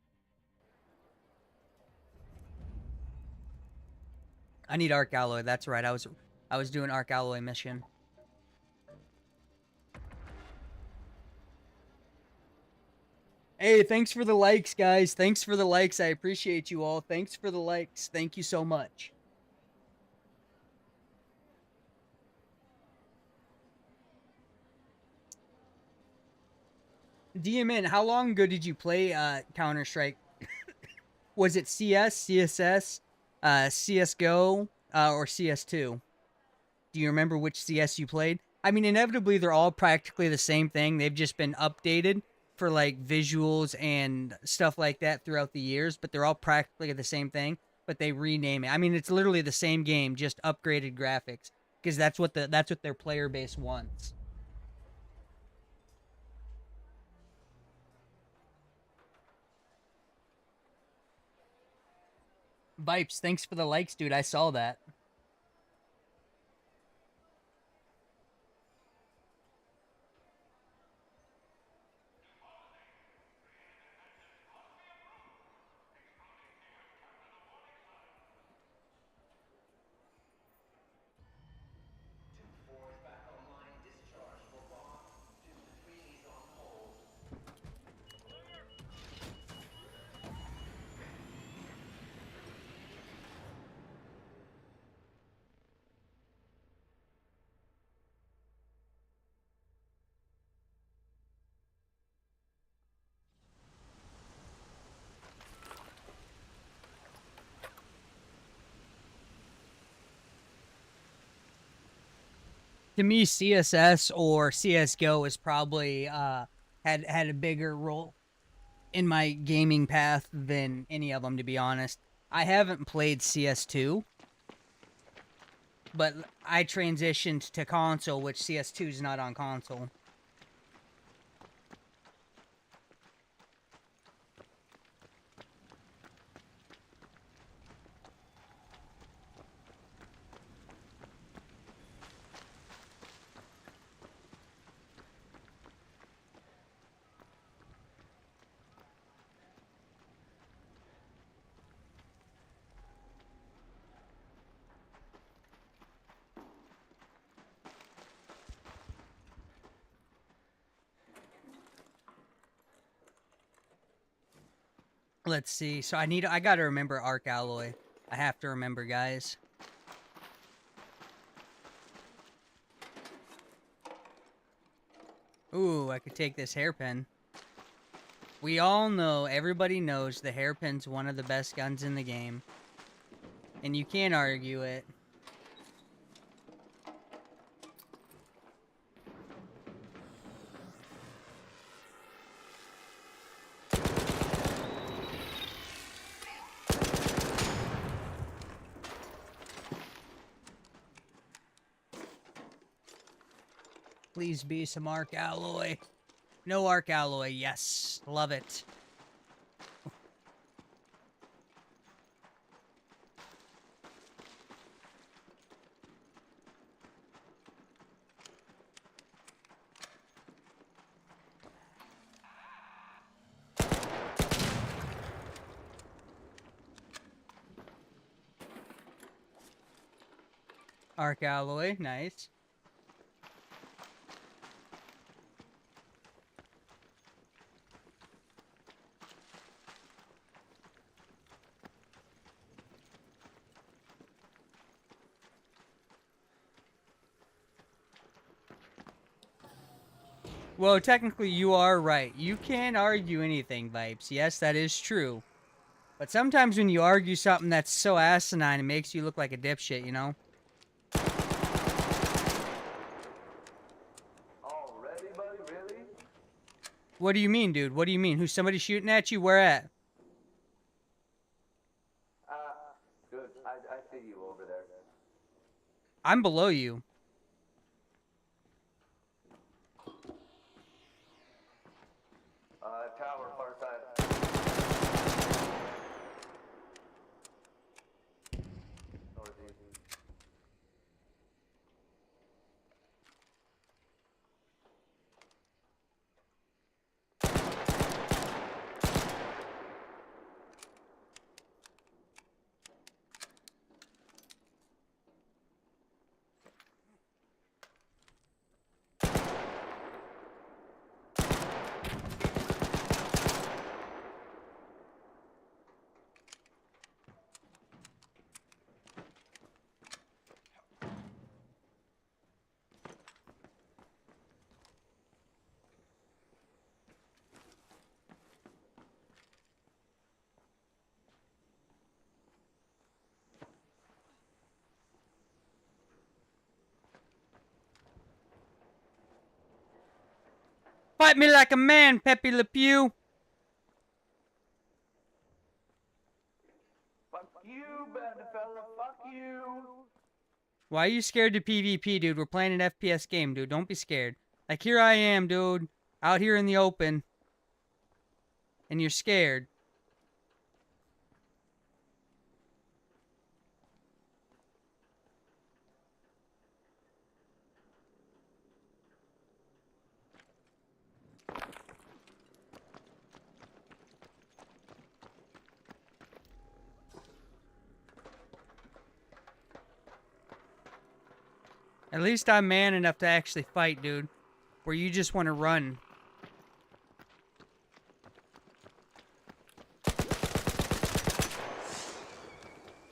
I need arc alloy. That's right. I was doing arc alloy mission. Hey, thanks for the likes, guys. Thanks for the likes. I appreciate you all. Thanks for the likes. Thank you so much. DMN, how long ago did you play Counter-Strike? Was it CS, CSS, CSGO, or CS2? Do you remember which CS you played? I mean, inevitably, they're all practically the same thing. They've just been updated for like visuals and stuff like that throughout the years, but they're all practically the same thing, but they rename it. I mean, it's literally the same game, just upgraded graphics, because that's what their player base wants. Vipes, thanks for the likes, dude. I saw that. To me, CSS or CS:GO is probably had a bigger role in my gaming path than any of them, to be honest. I haven't played CS2, but I transitioned to console, which CS2 is not on console. Let's see. So I gotta remember Arc Alloy. I have to remember, guys. Ooh, I could take this hairpin. We all know, everybody knows the hairpin's one of the best guns in the game. And you can't argue it. Please be some Arc Alloy. No Arc Alloy, yes. Love it. Arc Alloy, nice. Well, technically you are right. You can't argue anything, Vipes. Yes, that is true. But sometimes when you argue something that's so asinine, it makes you look like a dipshit, you know? Already, buddy? Really? What do you mean, dude? What do you mean? Who's somebody shooting at you? Where at? Good. I see you over there. I'm below you. Tower, far side. Northeast. Fight me like a man, Pepe Le Pew. Fuck you, bad fella. Fuck you. Why are you scared to PvP, dude? We're playing an FPS game, dude. Don't be scared. Like, here I am, dude. Out here in the open. And you're scared. At least I'm man enough to actually fight, dude. Where you just want to run.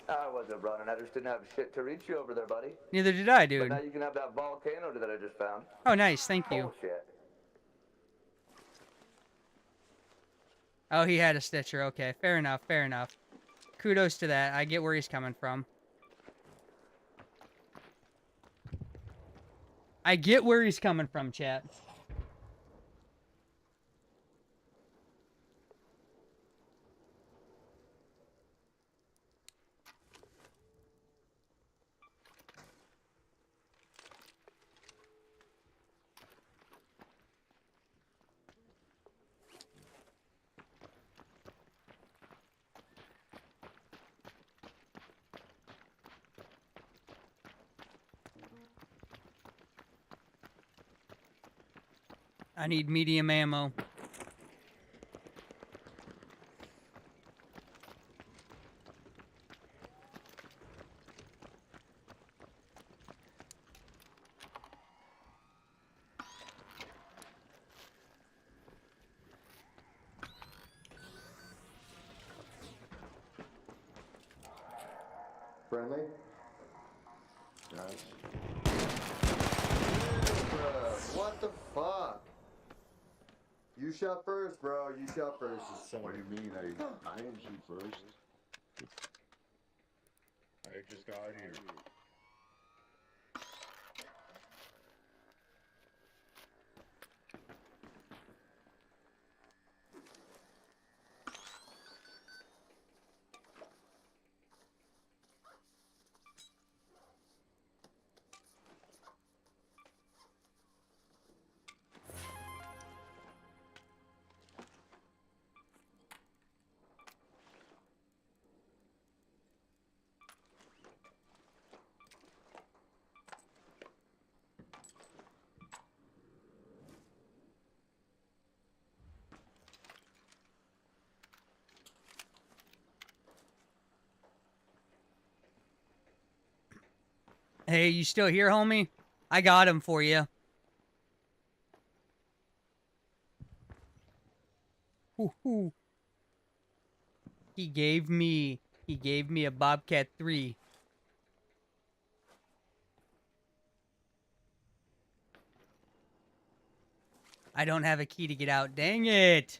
I wasn't running. I just didn't have shit to reach you over there, buddy. Neither did I, But dude. now you can have that volcano that I just found. Oh, nice. Thank you. Bullshit. Oh, he had a Stitcher. Okay, fair enough, fair enough. Kudos to that. I get where he's coming from. I get where he's coming from, chat. I need medium ammo. Friendly? Nice. Bruh, what the fuck? You shot first, bro. You shot first. What do you mean? I didn't shoot first. I just got here. Hey, you still here, homie? I got him for you. Hoo-hoo. He gave me a Bobcat 3. I don't have a key to get out. Dang it.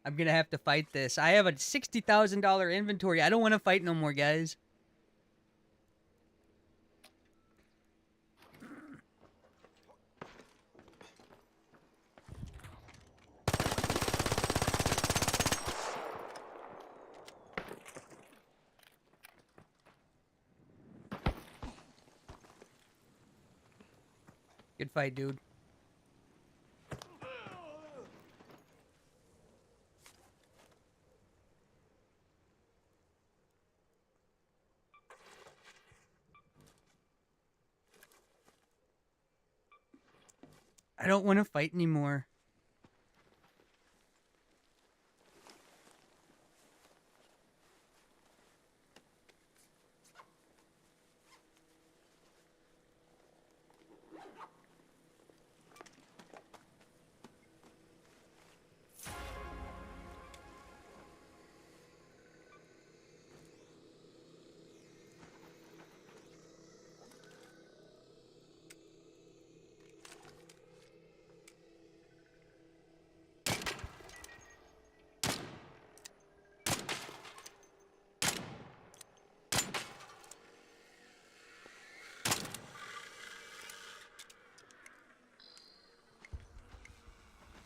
I'm gonna have to fight this. I have a $60,000 inventory. I don't want to fight no more, guys. Good fight, dude. I don't want to fight anymore.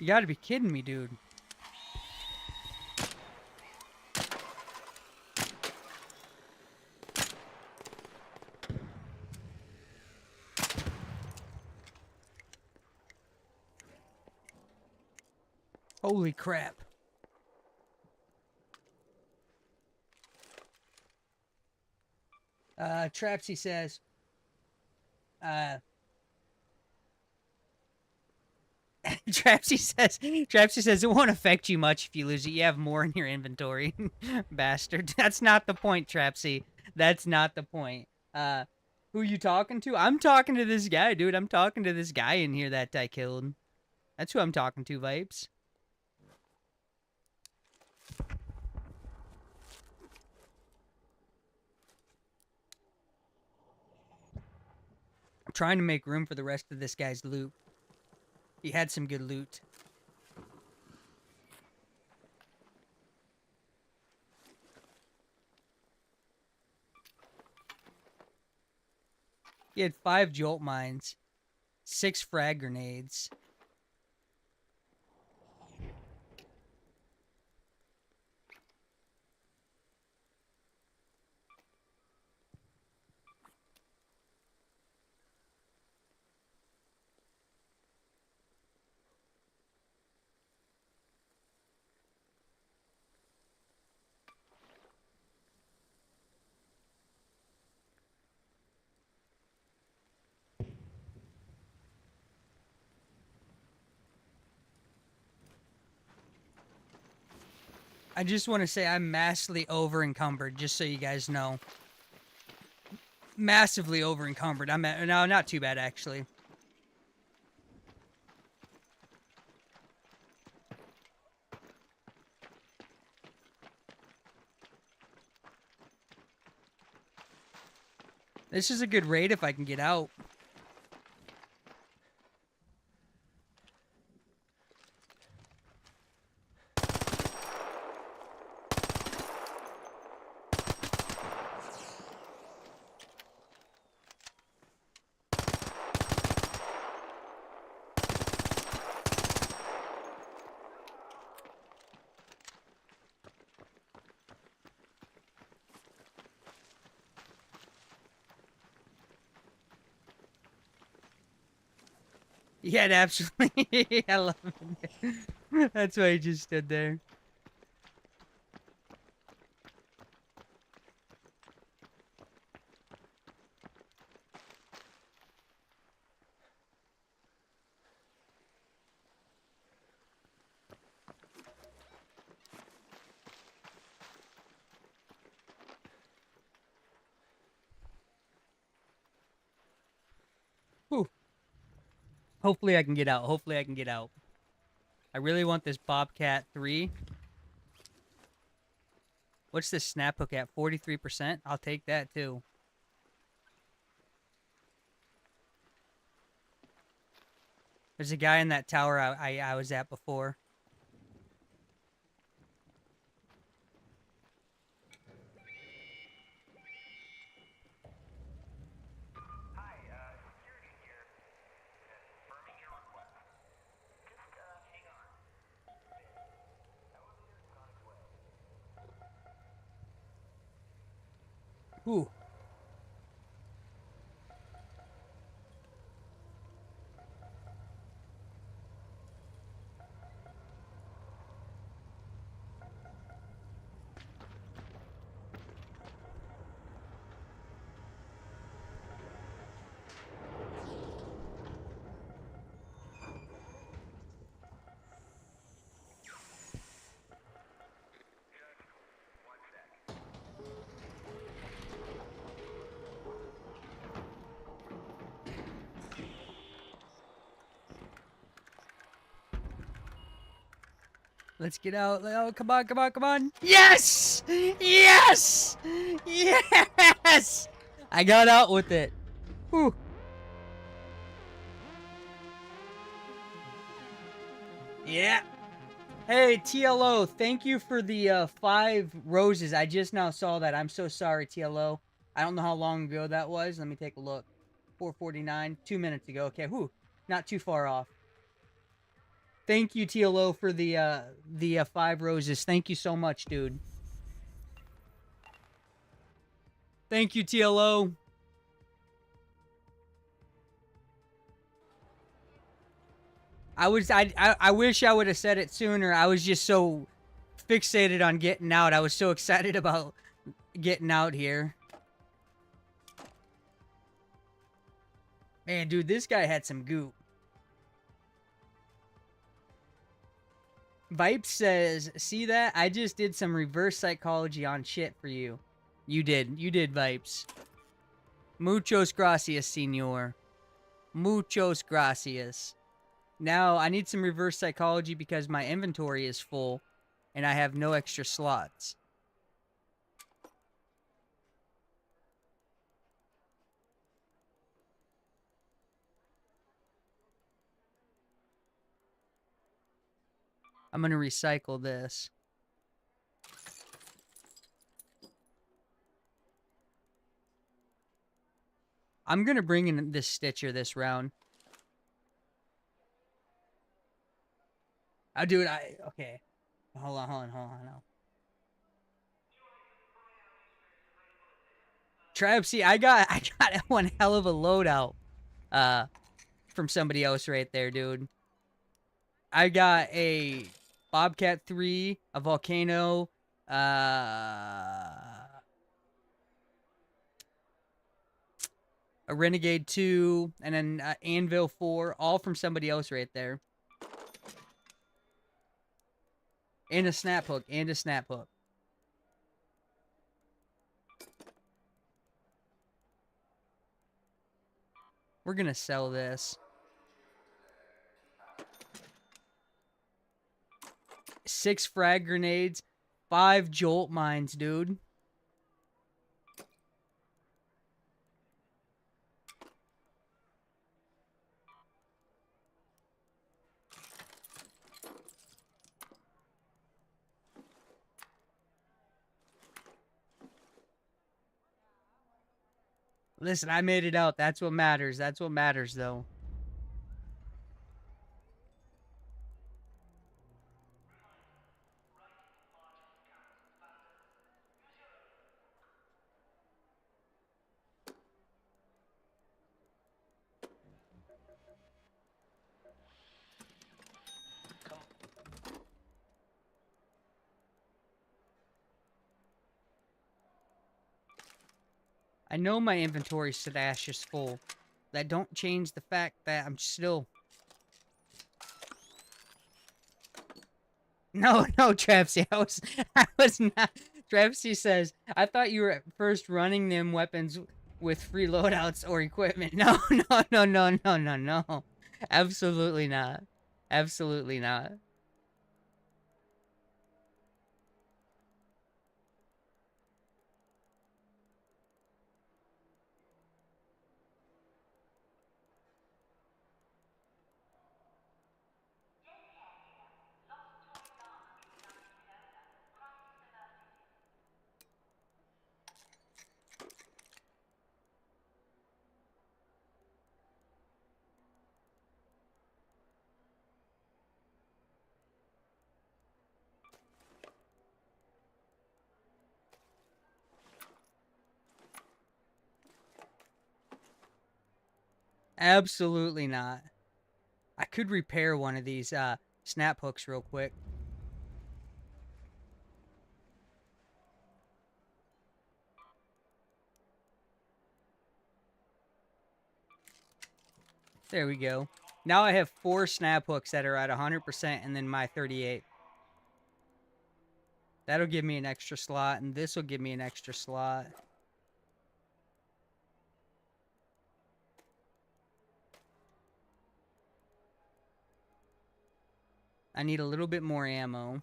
You gotta be kidding me, dude. Holy crap. Trapsy says, Trapsy says, it won't affect you much if you lose it. You have more in your inventory. Bastard. That's not the point, Trapsy. That's not the point. Who you talking to? I'm talking to this guy, dude. I'm talking to this guy in here that I killed. That's who I'm talking to, Vipes. I'm trying to make room for the rest of this guy's loot. He had some good loot. He had 5 jolt mines, 6 frag grenades. I just want to say I'm massively over encumbered, just so you guys know. Massively over encumbered. I'm at, no, not too bad actually. This is a good raid if I can get out. Yeah, absolutely. I love it. That's why he just stood there. Whew. Hopefully I can get out. Hopefully I can get out. I really want this Bobcat 3. What's this snap hook at? 43%? I'll take that too. There's a guy in that tower I was at before. Ooh. Let's get out. Oh, come on, come on, come on. Yes! Yes! Yes! I got out with it. Whew. Yeah. Hey, TLO, thank you for the 5 roses. I just now saw that. I'm so sorry, TLO. I don't know how long ago that was. Let me take a look. 4:49, 2 minutes ago. Okay, whew. Not too far off. Thank you, TLO, for the 5 roses. Thank you so much, dude. Thank you, TLO. I wish I would have said it sooner. I was just so fixated on getting out. I was so excited about getting out here. Man, dude, this guy had some goop. Vipe says, see that? I just did some reverse psychology on shit for you. You did, Vipes. Muchos gracias, senor. Muchos gracias. Now, I need some reverse psychology because my inventory is full and I have no extra slots. I'm going to recycle this. I'm going to bring in this Stitcher this round. Oh, dude, okay. Hold on. No. Trapsy, I got one hell of a loadout from somebody else right there, dude. I got a Bobcat 3, a Volcano, a Renegade 2, and then Anvil 4, all from somebody else right there. And a snap hook, We're gonna sell this. 6 frag grenades, 5 jolt mines, dude. Listen, I made it out. That's what matters. That's what matters, though. I know my inventory stash is full. That don't change the fact that I'm still... No, Trapsy, I was not... Trapsy says, I thought you were at first running them weapons with free loadouts or equipment. No. Absolutely not. Absolutely not. Absolutely not. I could repair one of these snap hooks real quick. There we go. Now I have 4 snap hooks that are at 100% and then my 38. That'll give me an extra slot, and this will give me an extra slot. I need a little bit more ammo.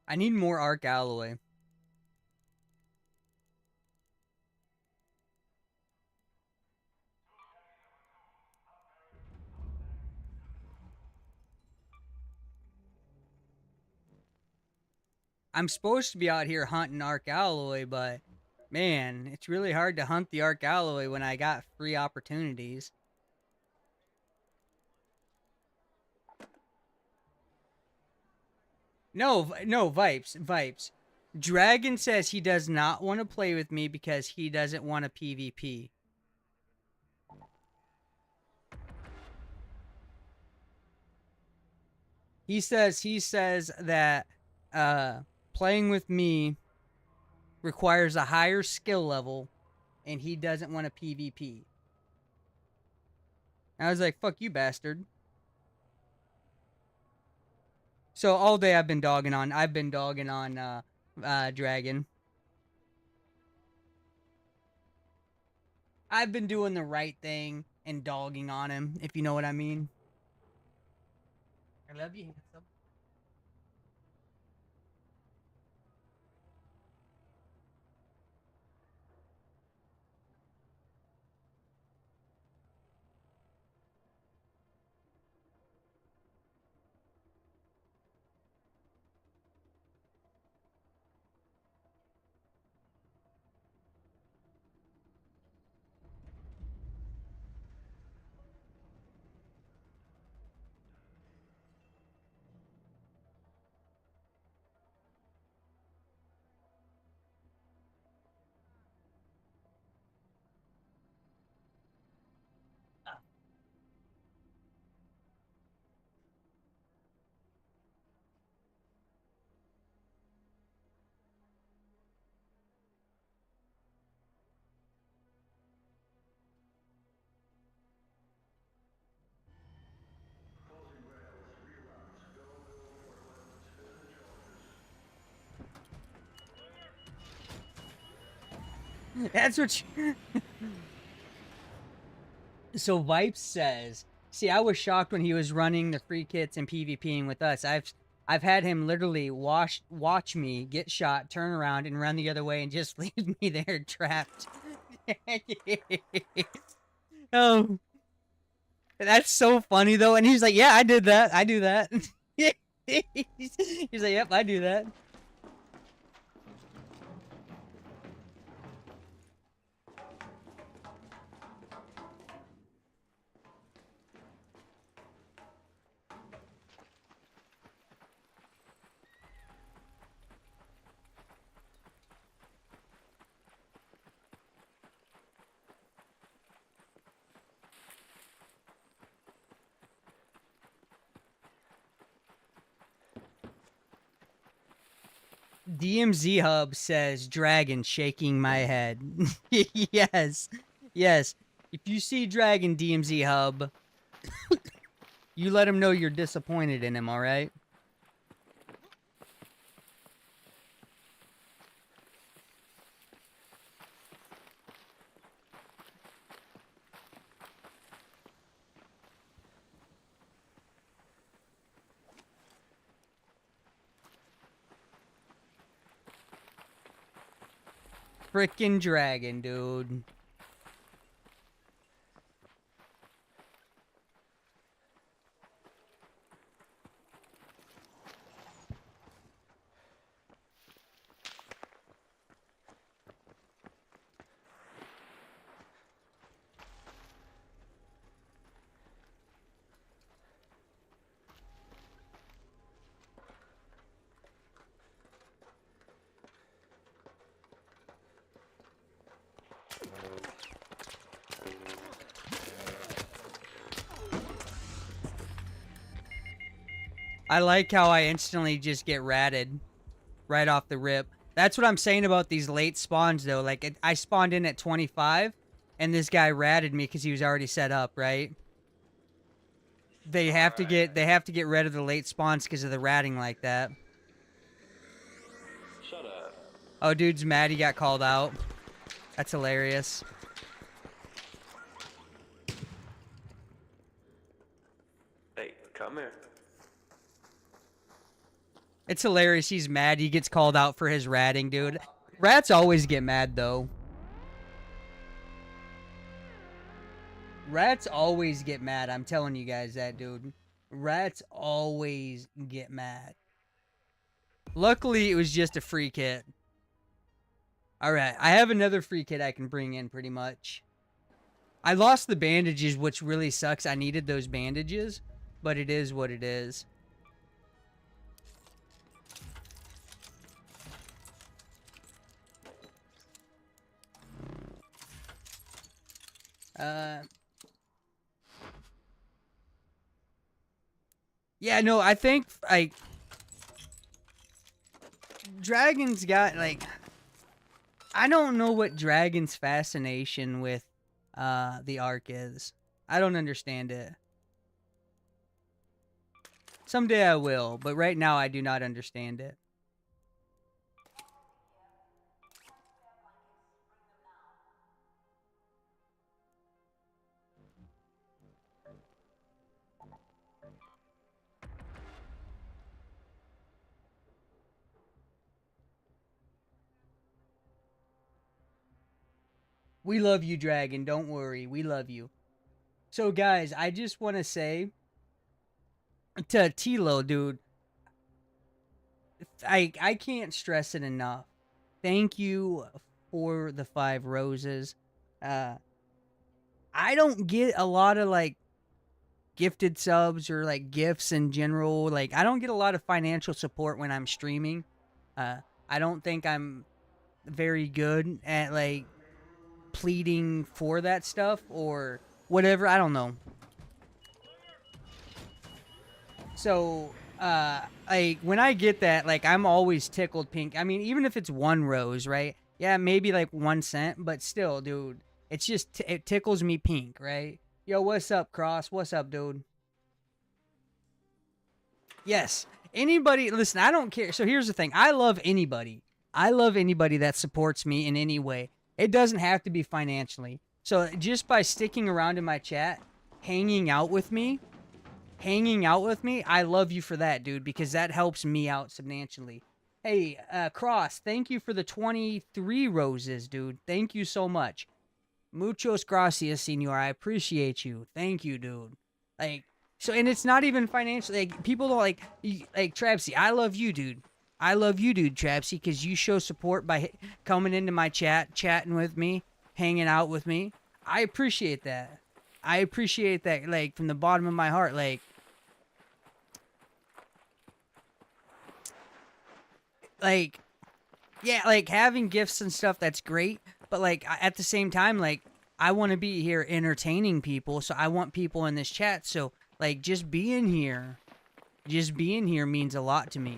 I need more arc alloy. I'm supposed to be out here hunting Arc Alloy, but man, it's really hard to hunt the Arc Alloy when I got free opportunities. No, no, Vipes. Dragon says he does not want to play with me because he doesn't want a PvP. He says that playing with me requires a higher skill level and he doesn't want a PvP. I was like, fuck you, bastard. So all day I've been dogging on Dragon. I've been doing the right thing and dogging on him, if you know what I mean. I love you, handsome. That's what you... So Vipe says, see, I was shocked when he was running the free kits and PvPing with us. I've had him literally watch me get shot, turn around, and run the other way and just leave me there trapped. Oh, that's so funny though. And he's like, yeah, I did that. I do that. He's like, yep, I do that. DMZ Hub says Dragon shaking my head. Yes. Yes. If you see Dragon DMZ Hub, you let him know you're disappointed in him, alright? Frickin' Dragon, dude. I like how I instantly just get ratted right off the rip. That's what I'm saying about these late spawns, though. Like, I spawned in at 25, and this guy ratted me because he was already set up, right? They have to get rid of the late spawns because of the ratting like that. Shut up. Oh, dude's mad he got called out. That's hilarious. Hey, come here. It's hilarious. He's mad. He gets called out for his ratting, dude. Rats always get mad, though. Rats always get mad. I'm telling you guys that, dude. Rats always get mad. Luckily, it was just a free kit. Alright, I have another free kit I can bring in pretty much. I lost the bandages, which really sucks. I needed those bandages, but it is what it is. Yeah, no, I think, like, Dragon's got, like, I don't know what Dragon's fascination with, the Ark is. I don't understand it. Someday I will, but right now I do not understand it. We love you, Dragon. Don't worry. We love you. So, guys, I just want to say to Tilo, dude, I can't stress it enough. Thank you for the 5 roses. I don't get a lot of, like, gifted subs or, like, gifts in general. Like, I don't get a lot of financial support when I'm streaming. I don't think I'm very good at, like, pleading for that stuff or whatever. I don't know. So, like, when I get that, like, I'm always tickled pink. I mean, even if it's 1 rose, right? Yeah, maybe like 1 cent, but still, dude, it's just, it tickles me pink, right? Yo, what's up, Cross? What's up, dude? Yes. Anybody, listen, I don't care. So here's the thing. I love anybody. I love anybody that supports me in any way. It doesn't have to be financially. So just by sticking around in my chat, hanging out with me, I love you for that, dude, because that helps me out substantially. Hey, Cross, thank you for the 23 roses, dude. Thank you so much. Muchos gracias, senor. I appreciate you. Thank you, dude. Like, so, and it's not even financially. Like, people don't like Trapsy. I love you, dude. I love you, dude, Trapsy, because you show support by coming into my chat, chatting with me, hanging out with me. I appreciate that. I appreciate that, like, from the bottom of my heart. Like, yeah, like, having gifts and stuff, that's great. But, like, at the same time, like, I want to be here entertaining people, so I want people in this chat. So, like, just being here means a lot to me.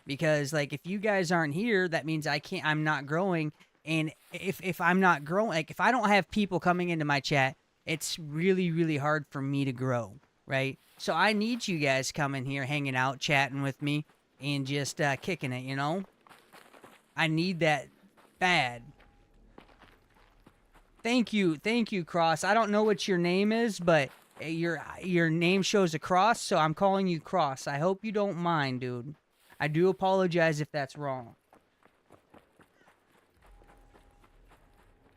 Because, like, if you guys aren't here, that means I'm not growing. And if I'm not growing, like, if I don't have people coming into my chat, it's really, really hard for me to grow, right? So I need you guys coming here, hanging out, chatting with me, and just kicking it, you know? I need that bad. Thank you, Cross. I don't know what your name is, but your name shows a cross, so I'm calling you Cross. I hope you don't mind, dude. I do apologize if that's wrong.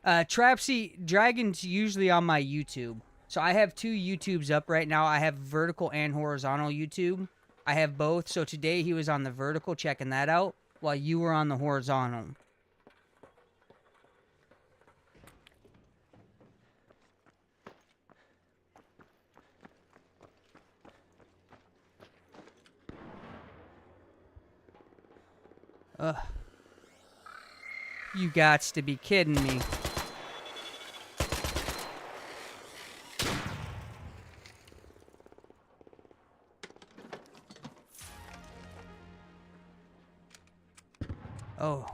Trapsy, Dragon's usually on my YouTube. So I have 2 YouTubes up right now. I have vertical and horizontal YouTube. I have both. So today he was on the vertical, checking that out, while you were on the horizontal. Ugh. You gots to be kidding me. Oh.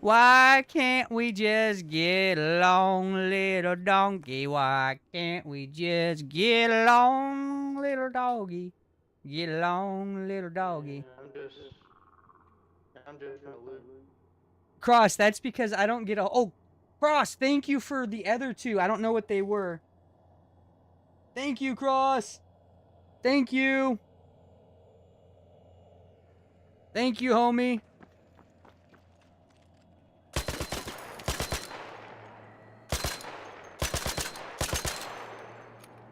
Why can't we just get along, little donkey? Why can't we just get along, little doggy? Get along, little doggy. I'm just gonna lose. Cross, that's because I don't get a... Oh, Cross, thank you for the other 2. I don't know what they were. Thank you, Cross. Thank you. Thank you, homie.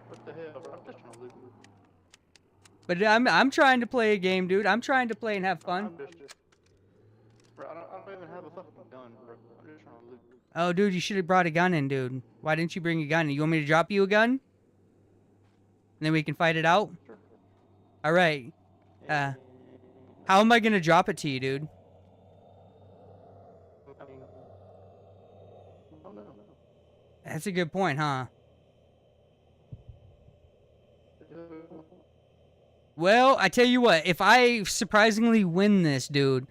What the hell, bro? I'm just trying to loot. But I'm trying to play a game, dude. I'm trying to play and have fun. I'm just, bro, I don't even have a fucking gun, bro. I'm just trying to loot. Oh, dude, you should have brought a gun in, dude. Why didn't you bring a gun in? You want me to drop you a gun? And then we can fight it out? Sure. All right. How am I going to drop it to you, dude? I mean, I don't know. That's a good point, huh? Well, I tell you what, if I surprisingly win this, dude,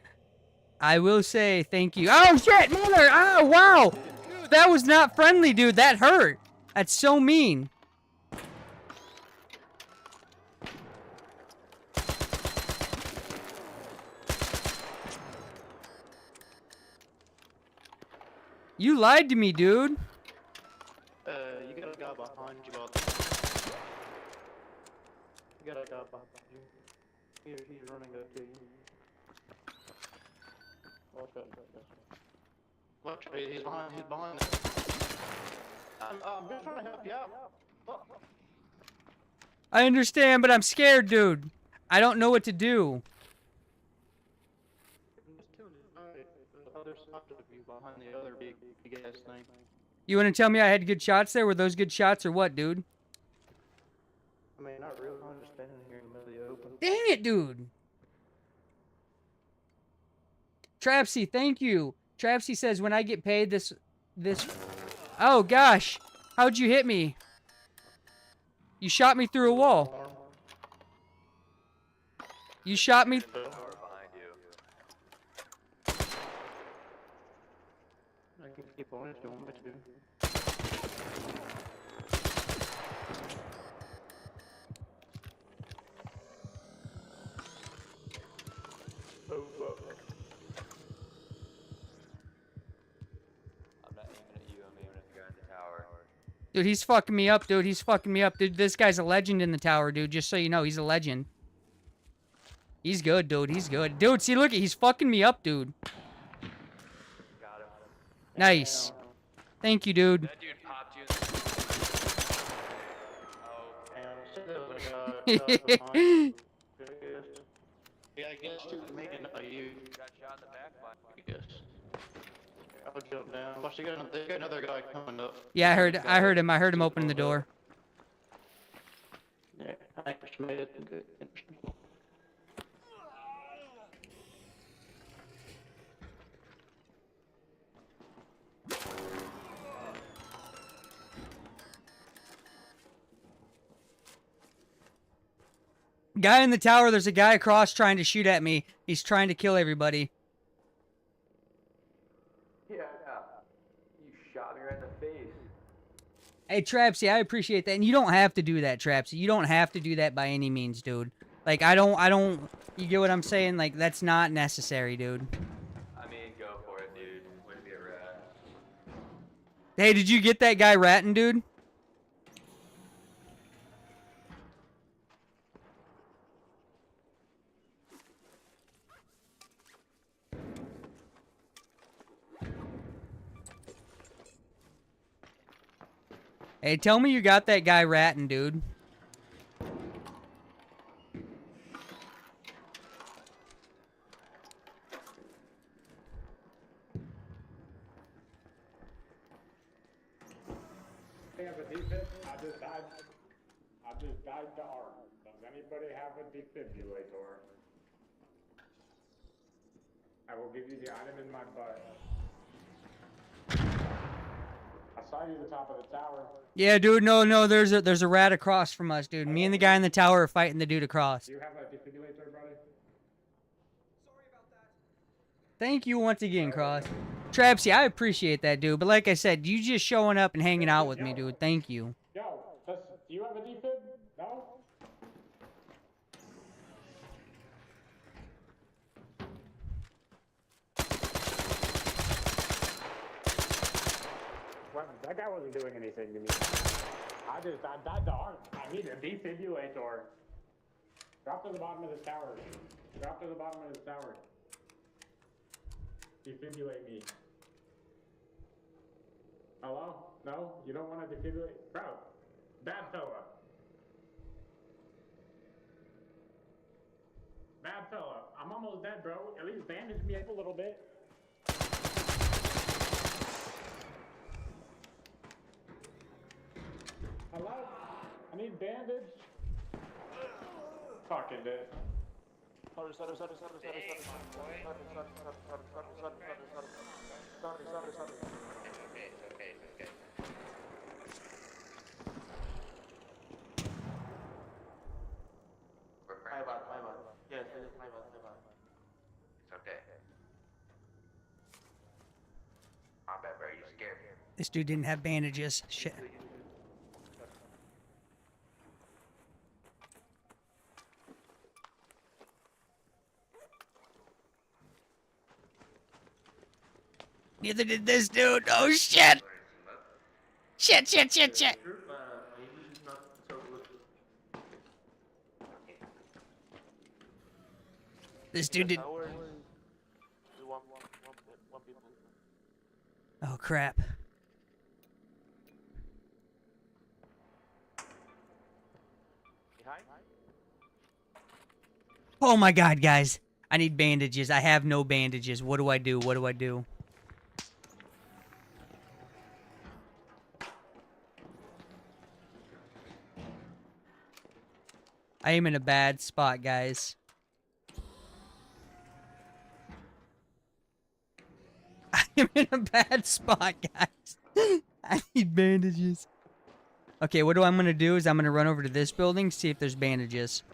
I will say thank you. Oh, shit, mother! Oh, wow! Dude, that was not friendly, dude. That hurt. That's so mean. You lied to me, dude. You got a guy behind you, about You got a guy behind you. He's running up to you. Watch out, watch out. He's behind us. I'm just trying to help you out. Fuck. I understand, but I'm scared, dude. I don't know what to do. The other side of you, behind the other big ass thing. You want to tell me I had good shots there? Were those good shots or what, dude? I mean, not really. I'm just standing here in the middle of the open. Dang it, dude. Trapsy, thank you. Trapsy says when I get paid this... Oh, gosh. How'd you hit me? You shot me through a wall. You shot me... I can keep on if you want me to. Oh, fuck. I'm not aiming at you, I'm aiming at the guy in the tower. Dude, he's fucking me up, dude. He's fucking me up. Dude, this guy's a legend in the tower, dude. Just so you know, he's a legend. He's good, dude. He's good. Dude, see, look, he's fucking me up, dude. Got him. Nice. Thank you, dude. That dude popped you in the... Oh. Yeah, I guess you can make it, not you. Got shot in the back by I guess. I'll jump down. Watch, they got another guy coming up. Yeah, I heard him. I heard him opening the door. Yeah, I think we made it. Good. Guy in the tower, there's a guy across trying to shoot at me. He's trying to kill everybody. Yeah. You shot me right in the face. Hey, Trapsy, I appreciate that. And you don't have to do that, Trapsy. You don't have to do that by any means, dude. Like, I don't, you get what I'm saying? Like, that's not necessary, dude. I mean, go for it, dude. Way to be a rat. Hey, did you get that guy ratting, dude? Hey, tell me you got that guy ratting, dude. I just died to arm. Does anybody have a defibrillator? I will give you the item in my butt. I saw you at the top of the tower. Yeah, dude, no, there's a rat across from us, dude. Me and the guy in the tower are fighting the dude across. Do you have a defibrillator, brother? Thank you once again, Cross. Trapsy, I appreciate that, dude. But like I said, you just showing up and hanging out with me, dude. Thank you. Yo, do you have a defib? No? Well, that guy wasn't doing anything to me. I died to arm. I need a defibrillator. Drop to the bottom of this tower. Drop to the bottom of this tower. Defibrillate me. Hello? No? You don't want to defibrillate? Bro. Bad fella. Bad fella. I'm almost dead, bro. At least bandage me up a little bit. Hello? I need bandage. Fucking dead. Sorry. It's okay. My bad. Yes, it is my bad. It's okay. My bad, bro. You scared me. This dude didn't have bandages. Shit. Neither did this dude. Oh shit! Shit! This dude did. Oh crap. Oh my god, guys. I need bandages. I have no bandages. What do I do? I am in a bad spot, guys. I am in a bad spot, guys. I need bandages. Okay, what I'm gonna do is I'm gonna run over to this building, see if there's bandages.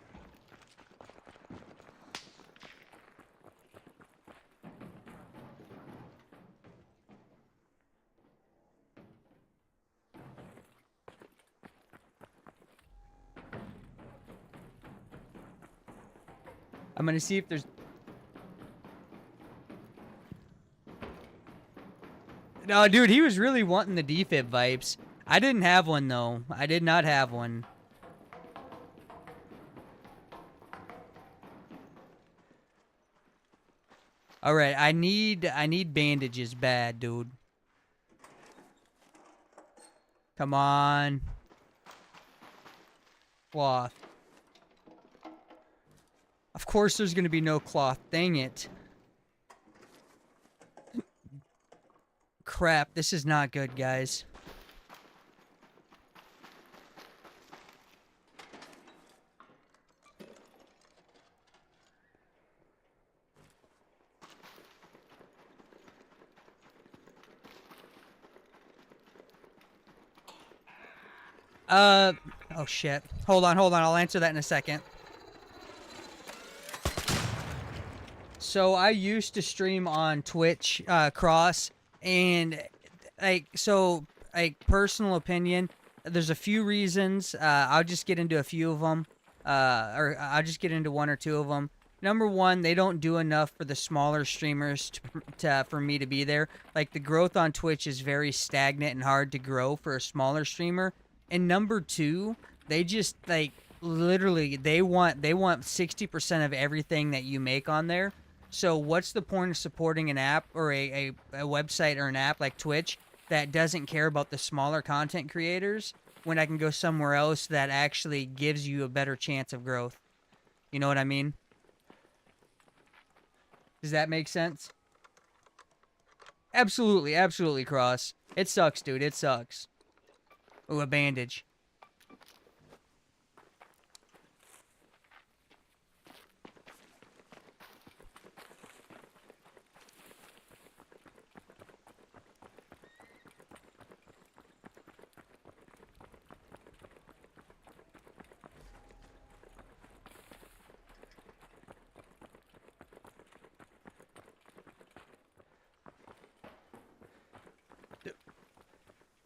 I'm gonna see if there's... No, dude, he was really wanting the defib vibes. I didn't have one, though. I did not have one. Alright, I need bandages bad, dude. Come on. Cloth. Of course there's gonna be no cloth. Dang it. Crap, this is not good, guys. Oh shit. Hold on, I'll answer that in a second. So I used to stream on Twitch, Cross, and personal opinion, there's a few reasons. I'll just get into a few of them, or I'll just get into one or two of them. Number one, they don't do enough for the smaller streamers for me to be there. Like, the growth on Twitch is very stagnant and hard to grow for a smaller streamer. And number two, they just, like, literally, they want 60% of everything that you make on there. So what's the point of supporting an app or a website or an app like Twitch that doesn't care about the smaller content creators when I can go somewhere else that actually gives you a better chance of growth? You know what I mean? Does that make sense? Absolutely, Cross. It sucks, dude. It sucks. Ooh, a bandage.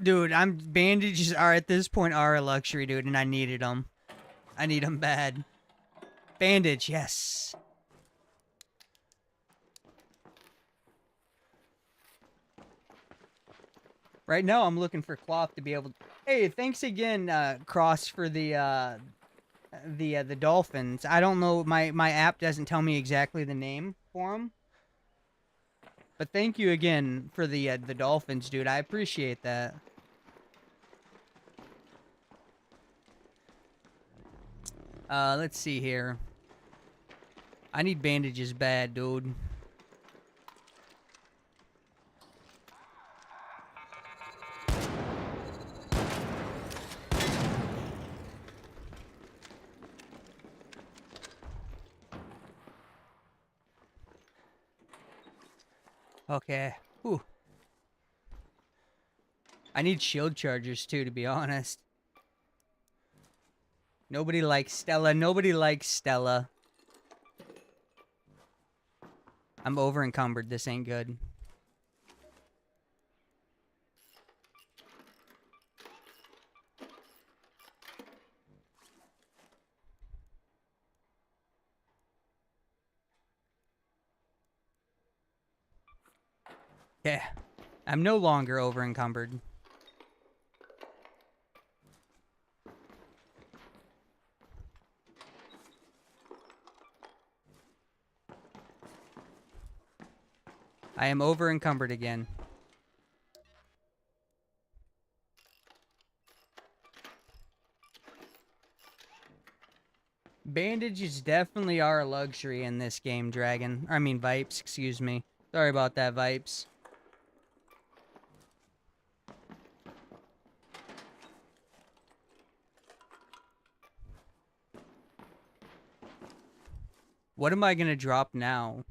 Dude, bandages are at this point a luxury, dude, and I needed them. I need them bad. Bandage, yes. Right now, I'm looking for cloth to be able to... Hey, thanks again, Cross, for the the dolphins. I don't know. My app doesn't tell me exactly the name for them. But thank you again for the dolphins, dude. I appreciate that. Let's see here. I need bandages bad, dude. Okay. Whew. I need shield chargers too, to be honest. Nobody likes Stella. Nobody likes Stella. I'm over encumbered. This ain't good. Yeah. I'm no longer over encumbered. I am over encumbered again. Bandages definitely are a luxury in this game, Dragon. I mean, Vipes, excuse me. Sorry about that, Vipes. What am I gonna drop now?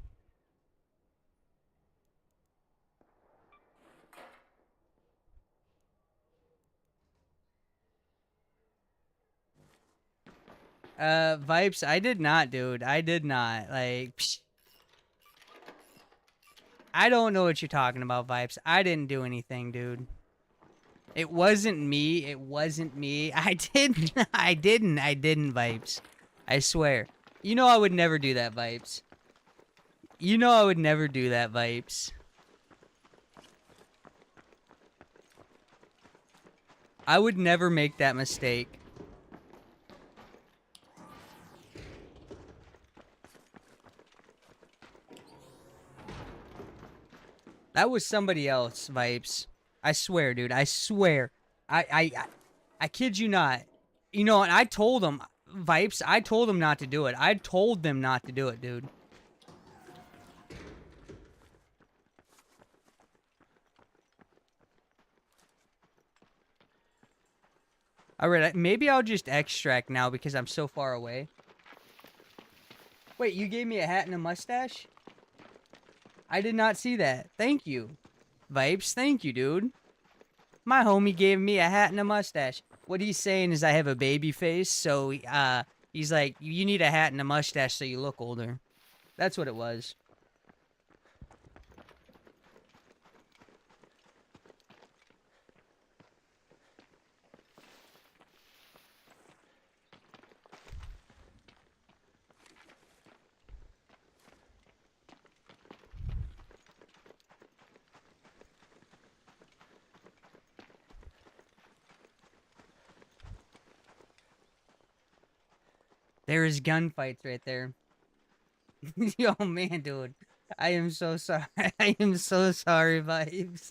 Vipes, I did not, dude. I did not. Like, psh. I don't know what you're talking about, Vipes. I didn't do anything, dude. It wasn't me. It wasn't me. I didn't, Vipes. I swear. You know I would never do that, Vipes. You know I would never do that, Vipes. I would never make that mistake. That was somebody else, Vipes. I swear, dude. I swear. I kid you not. You know, and I told them, Vipes, I told them not to do it. I told them not to do it, dude. Alright, maybe I'll just extract now because I'm so far away. Wait, you gave me a hat and a mustache? I did not see that. Thank you. Vipes, thank you, dude. My homie gave me a hat and a mustache. What he's saying is I have a baby face, so he's like, you need a hat and a mustache so you look older. That's what it was. There is gunfights right there. Yo, man, dude. I am so sorry. I am so sorry, Vibes.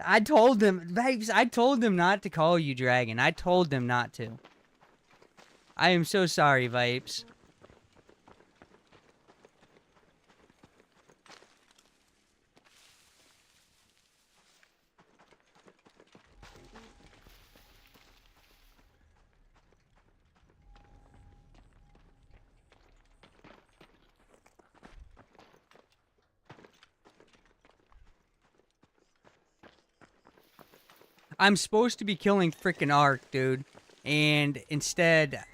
I told them, Vibes, I told them not to call you Dragon. I told them not to. I am so sorry, Vibes. I'm supposed to be killing frickin' Ark, dude. And instead...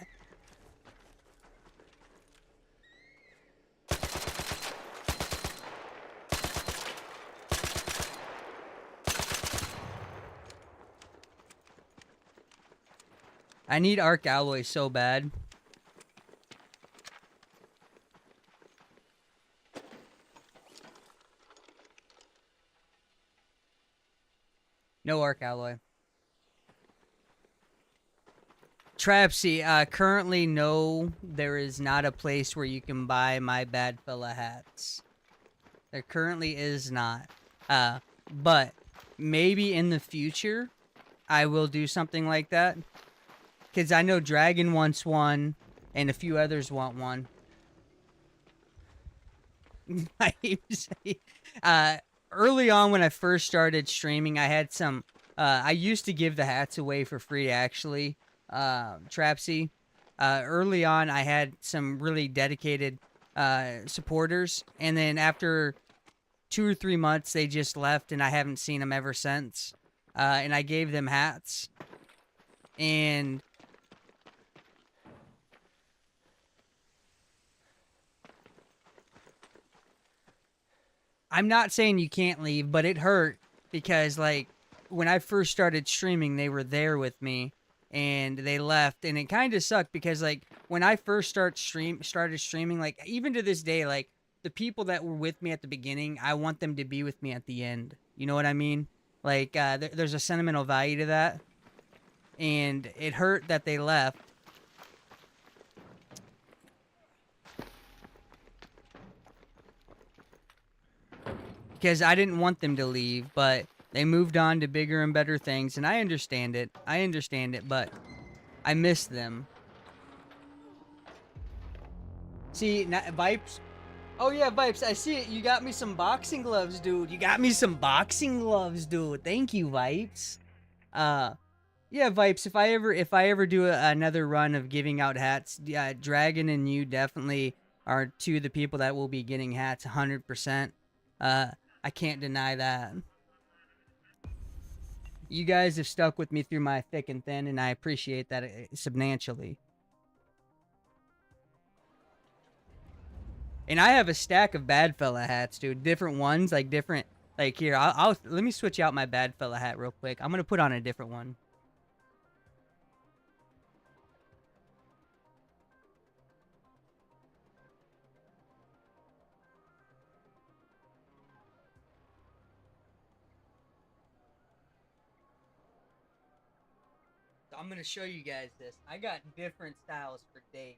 I need Arc Alloy so bad. No Arc Alloy. Trapsy, currently no, there is not a place where you can buy my Bad Fella hats. There currently is not. But maybe in the future, I will do something like that. Because I know Dragon wants one, and a few others want one. Early on when I first started streaming, I had some... I used to give the hats away for free, actually. Trapsy. Early on, I had some really dedicated supporters. And then after 2 or 3 months, they just left, and I haven't seen them ever since. And I gave them hats. And... I'm not saying you can't leave, but it hurt because, like, when I first started streaming, they were there with me, and they left, and it kind of sucked because, like, when I first started streaming, like, even to this day, like, the people that were with me at the beginning, I want them to be with me at the end. You know what I mean? Like, there's a sentimental value to that, and it hurt that they left. Because I didn't want them to leave, but they moved on to bigger and better things, and I understand it. But I miss them. See, Vipes. Oh yeah, Vipes, I see it. You got me some boxing gloves, dude. Thank you, Vipes. Yeah, Vipes, if I ever do another run of giving out hats, Dragon and you definitely are two of the people that will be getting hats 100%. I can't deny that. You guys have stuck with me through my thick and thin, and I appreciate that substantially. And I have a stack of Bad Fella hats, dude. Different ones, like different. Like here, let me switch out my Bad Fella hat real quick. I'm gonna put on a different one. I'm gonna show you guys this. I got different styles for days.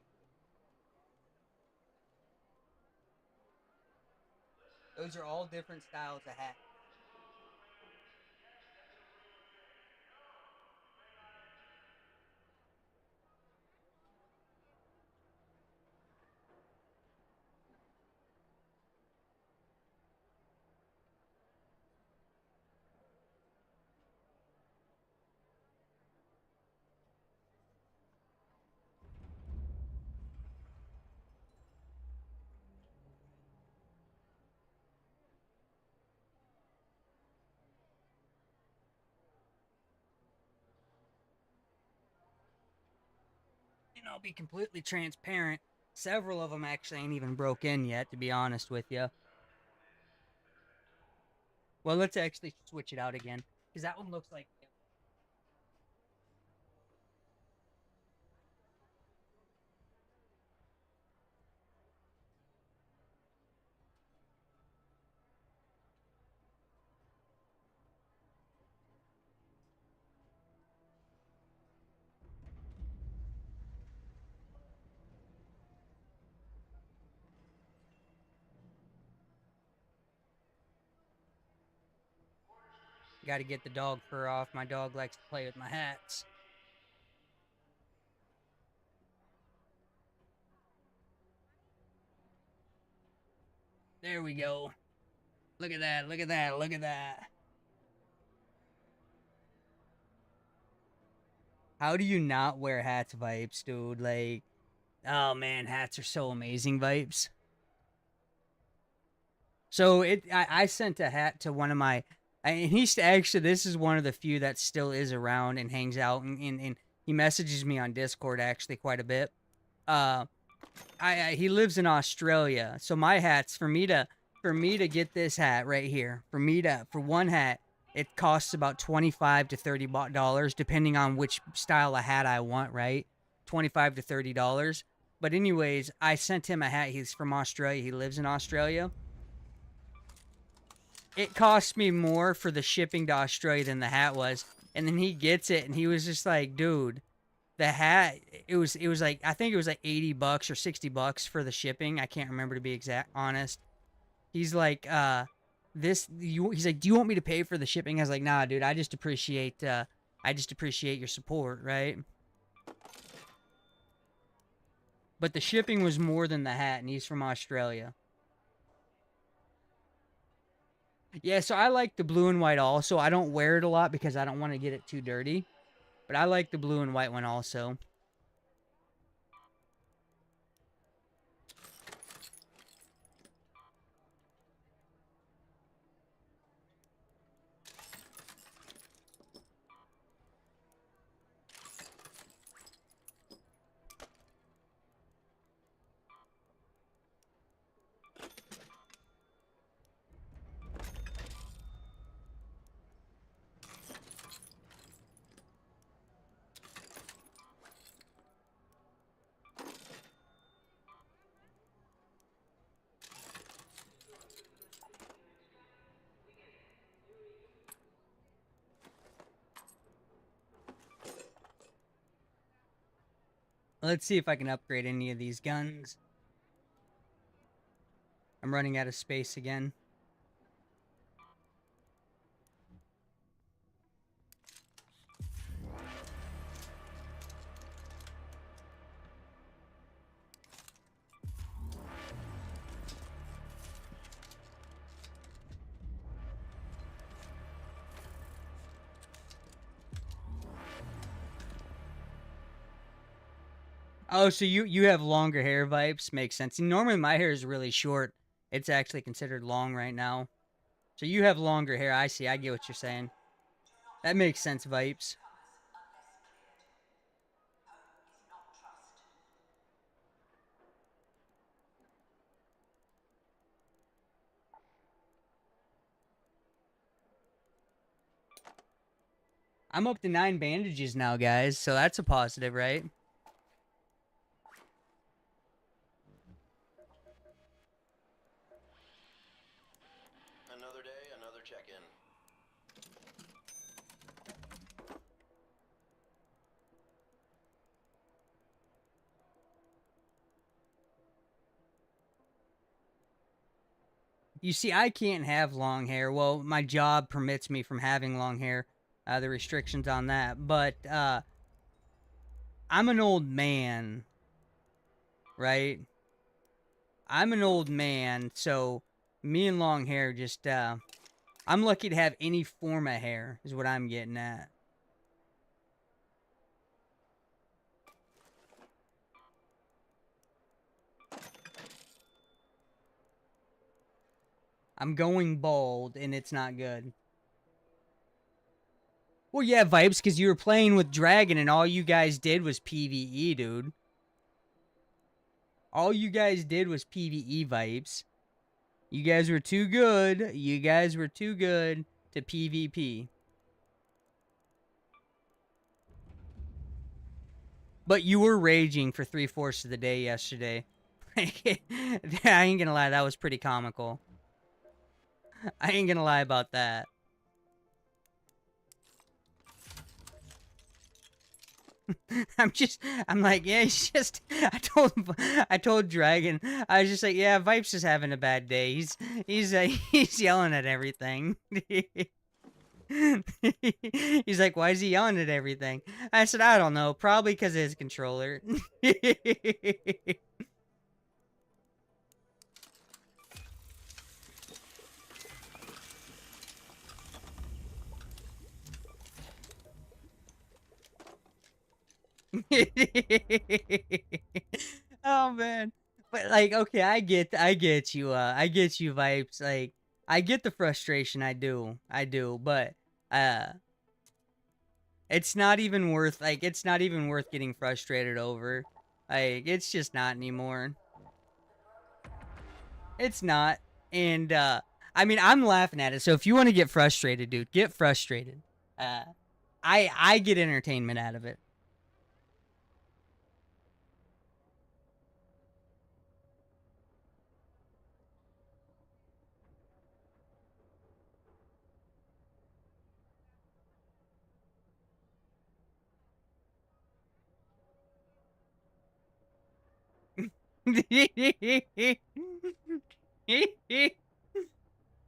Those are all different styles of hats. And I'll be completely transparent. Several of them actually ain't even broke in yet, to be honest with you. Well, let's actually switch it out again, because that one looks like... Got to get the dog fur off. My dog likes to play with my hats. There we go. Look at that, look at that, look at that. How do you not wear hats, Vipes, dude? Like, oh man, hats are so amazing, Vipes. So I sent a hat to one of my... And he's actually, this is one of the few that still is around and hangs out, and he messages me on Discord actually quite a bit. He lives in Australia, so my hats, for me to get this hat right here, for one hat, it costs about $25 to $30 depending on which style of hat I want, right? $25 to $30. But anyways, I sent him a hat. He's from Australia. He lives in Australia. It cost me more for the shipping to Australia than the hat was. And then he gets it, and he was just like, dude, the hat, it was like, I think it was like $80 or $60 for the shipping. I can't remember, to be exact honest. He's like, he's like, do you want me to pay for the shipping? I was like, nah, dude, I just appreciate your support, right? But the shipping was more than the hat, and he's from Australia. Yeah, so I like the blue and white also. I don't wear it a lot because I don't want to get it too dirty. But I like the blue and white one also. Let's see if I can upgrade any of these guns. I'm running out of space again. Oh, so you have longer hair, Vipes? Makes sense. Normally my hair is really short. It's actually considered long right now. So you have longer hair. I see. I get what you're saying. That makes sense, Vipes. I'm up to 9 bandages now, guys. So that's a positive, right? Another day, another check-in. You see, I can't have long hair. Well, my job permits me from having long hair. The restrictions on that. But I'm an old man, right? I'm an old man, so me and long hair just, I'm lucky to have any form of hair, is what I'm getting at. I'm going bald, and it's not good. Well, yeah, Vibes, because you were playing with Dragon, and all you guys did was PvE, dude. All you guys did was PvE, Vibes. You guys were too good. You guys were too good to PvP. But you were raging for 3/4 of the day yesterday. I ain't gonna lie, that was pretty comical. I ain't gonna lie about that. I'm like, yeah, he's just, I told Dragon, I was just like, yeah, Vipes is having a bad day. He's yelling at everything. He's like, why is he yelling at everything? I said, I don't know, probably because of his controller. Oh man. But like, okay, I get you, Vipes. Like, I get the frustration, I do, but it's not even worth getting frustrated over. Like, it's just not anymore. It's not. And I mean, I'm laughing at it. So if you want to get frustrated, dude, get frustrated. I get entertainment out of it.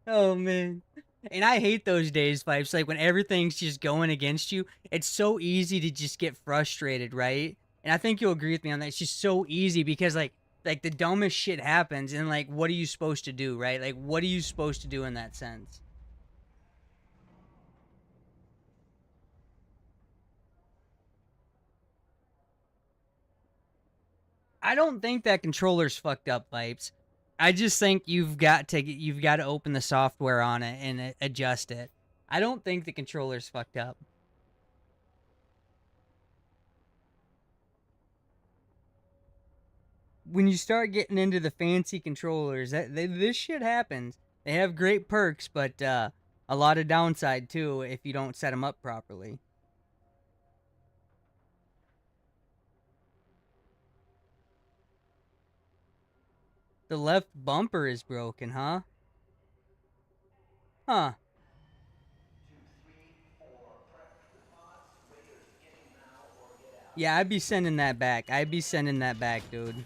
Oh man. And I hate those days, Vibes. Like when everything's just going against you, it's so easy to just get frustrated, right? And I think you'll agree with me on that. It's just so easy because like the dumbest shit happens and like what are you supposed to do, right? Like what are you supposed to do in that sense? I don't think that controller's fucked up, Vibes. I just think you've got to open the software on it and adjust it. I don't think the controller's fucked up. When you start getting into the fancy controllers, this shit happens. They have great perks, but a lot of downside too if you don't set them up properly. The left bumper is broken, huh? Huh. Yeah, I'd be sending that back. I'd be sending that back, dude.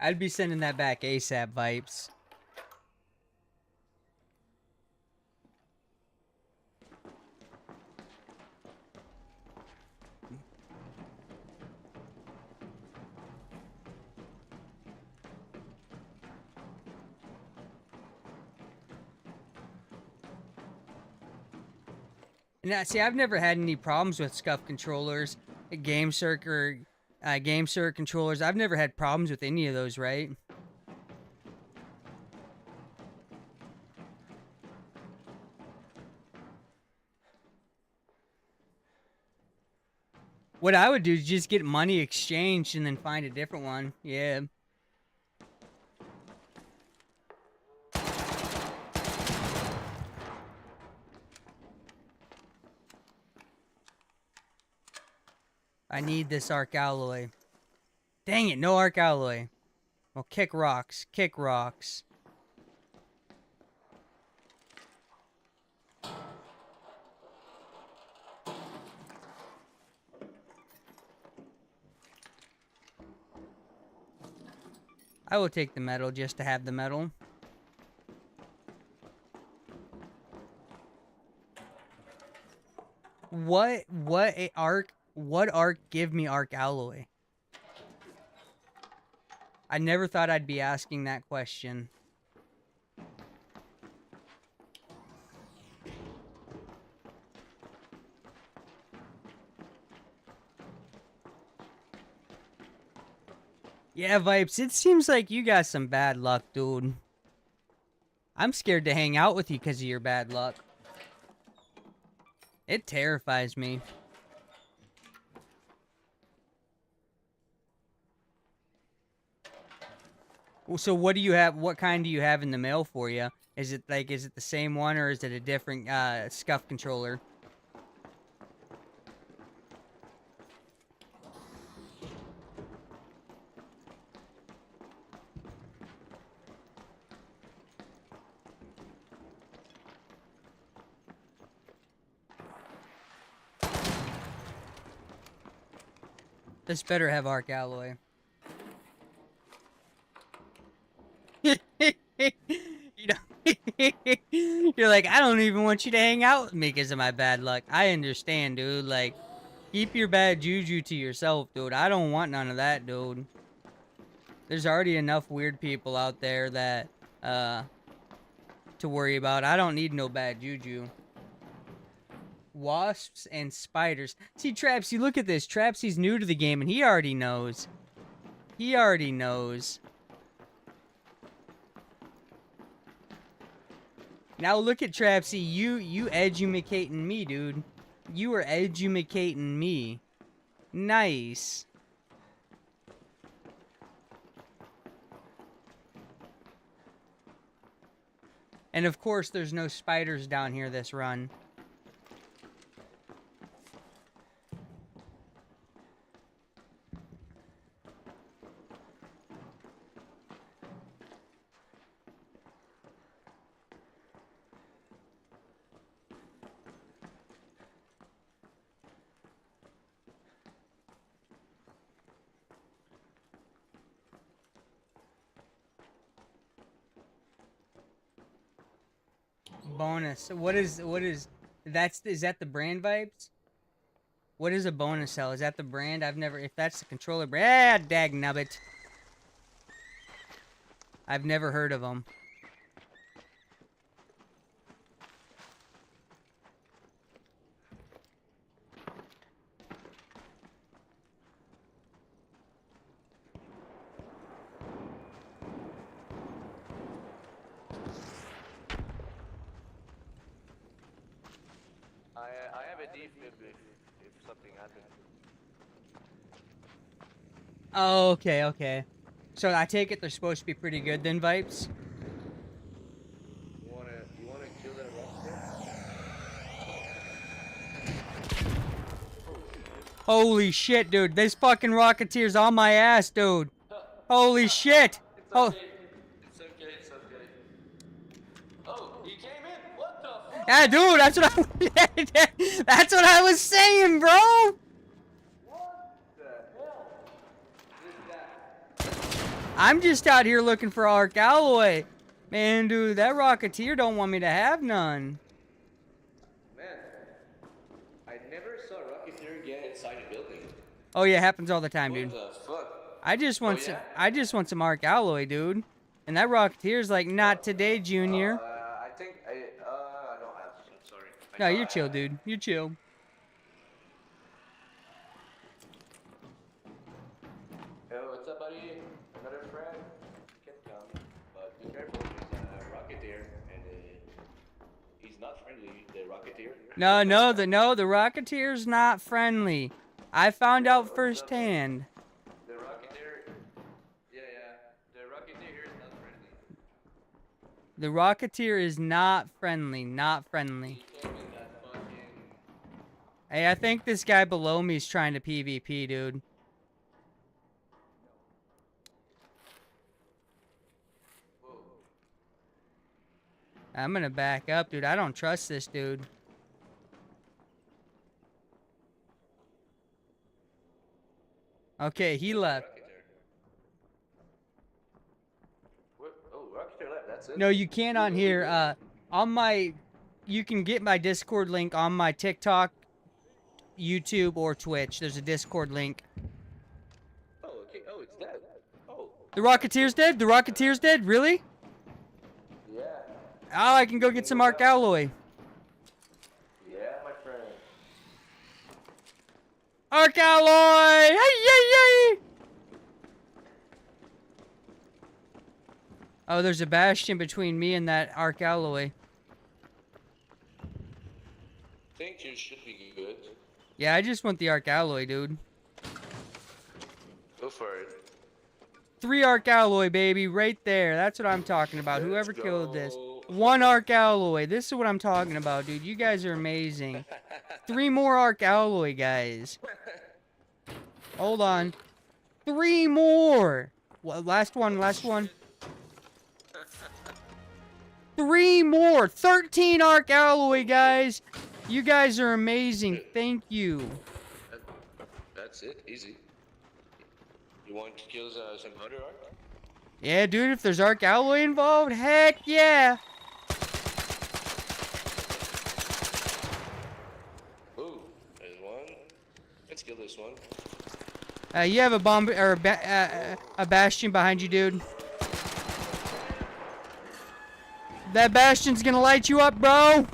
I'd be sending that back ASAP, Vibes. Now, see, I've never had any problems with scuff controllers, GameCert controllers. I've never had problems with any of those, right? What I would do is just get money exchanged and then find a different one. Yeah. I need this arc alloy. Dang it, no arc alloy. Well, kick rocks. Kick rocks. I will take the metal just to have the metal. What arc give me arc alloy? I never thought I'd be asking that question. Yeah, Vibes, it seems like you got some bad luck, dude. I'm scared to hang out with you because of your bad luck. It terrifies me. So what do you have? What kind do you have in the mail for you? Is it the same one or is it a different scuff controller? This better have arc alloy. You know, you're like, I don't even want you to hang out with me because of my bad luck. I understand, dude. Like, keep your bad juju to yourself, dude. I don't want none of that, dude. There's already enough weird people out there that, to worry about. I don't need no bad juju. Wasps and spiders. See, Trapsy, look at this. Trapsy's new to the game, and he already knows. He already knows. Now look at Trapsy. You edumacating me, dude. You are edumacating me. Nice. And of course, there's no spiders down here this run. Bonus. Is that the brand vibes? What is a bonus cell? Is that the brand? If that's the controller brand, dag nubbit. I've never heard of them. I have a defib if something happens. Oh, okay, okay. So I take it they're supposed to be pretty good then, Vipes? You wanna kill that rocket? Holy shit, dude. This fucking Rocketeer's on my ass, dude. Holy shit. Oh, It's okay, it's okay. Oh, he came in? What the fuck? yeah, dude, that's what I was saying, bro. What the hell? This guy. I'm just out here looking for Arc Alloy. Man, dude, that Rocketeer don't want me to have none. Man, I never saw Rocketeer get inside a building. Oh yeah, happens all the time, dude. What the fuck? I just want Oh, yeah? I just want some Arc Alloy, dude. And that Rocketeer's like, not today, Junior. I think I don't have. I'm sorry. No, you're chill, dude. You're chill. Yo, what's up, buddy? Another friend? Can come, but be careful. He's a Rocketeer, and he's not friendly. The Rocketeer. The Rocketeer's not friendly. I found out firsthand. The Rocketeer. Yeah. The Rocketeer here is not friendly. The Rocketeer is not friendly. Not friendly. He came in that fucking. Hey, I think this guy below me is trying to PvP, dude. Whoa. I'm gonna back up, dude. I don't trust this dude. Okay, he left. What? Oh, Rocketeer left. That's it. No, you can't on here. You can get my Discord link on my TikTok, YouTube, or Twitch. There's a Discord link. Oh, okay. Oh, it's dead. Oh. The Rocketeer's dead? The Rocketeer's dead? Really? Yeah. Oh, I can go get some Arc Alloy. Yeah, my friend. Arc Alloy! Hey, yay, yay! Oh, there's a bastion between me and that Arc Alloy. Think you should be good. Yeah, I just want the Arc Alloy, dude. Go for it. 3 Arc Alloy, baby, right there. That's what I'm talking about. Let's Whoever killed this. go. 1 Arc Alloy. This is what I'm talking about, dude. You guys are amazing. 3 more Arc Alloy, guys. Hold on. 3 more. Well, last one. 3 more. 13 Arc Alloy, guys. You guys are amazing. Thank you. That's it. Easy. You want to kill some other arc? Yeah, dude, if there's Arc Alloy involved, heck yeah. Ooh, there's one. Let's kill this one. You have a bomb or a bastion behind you, dude. That bastion's gonna light you up, bro.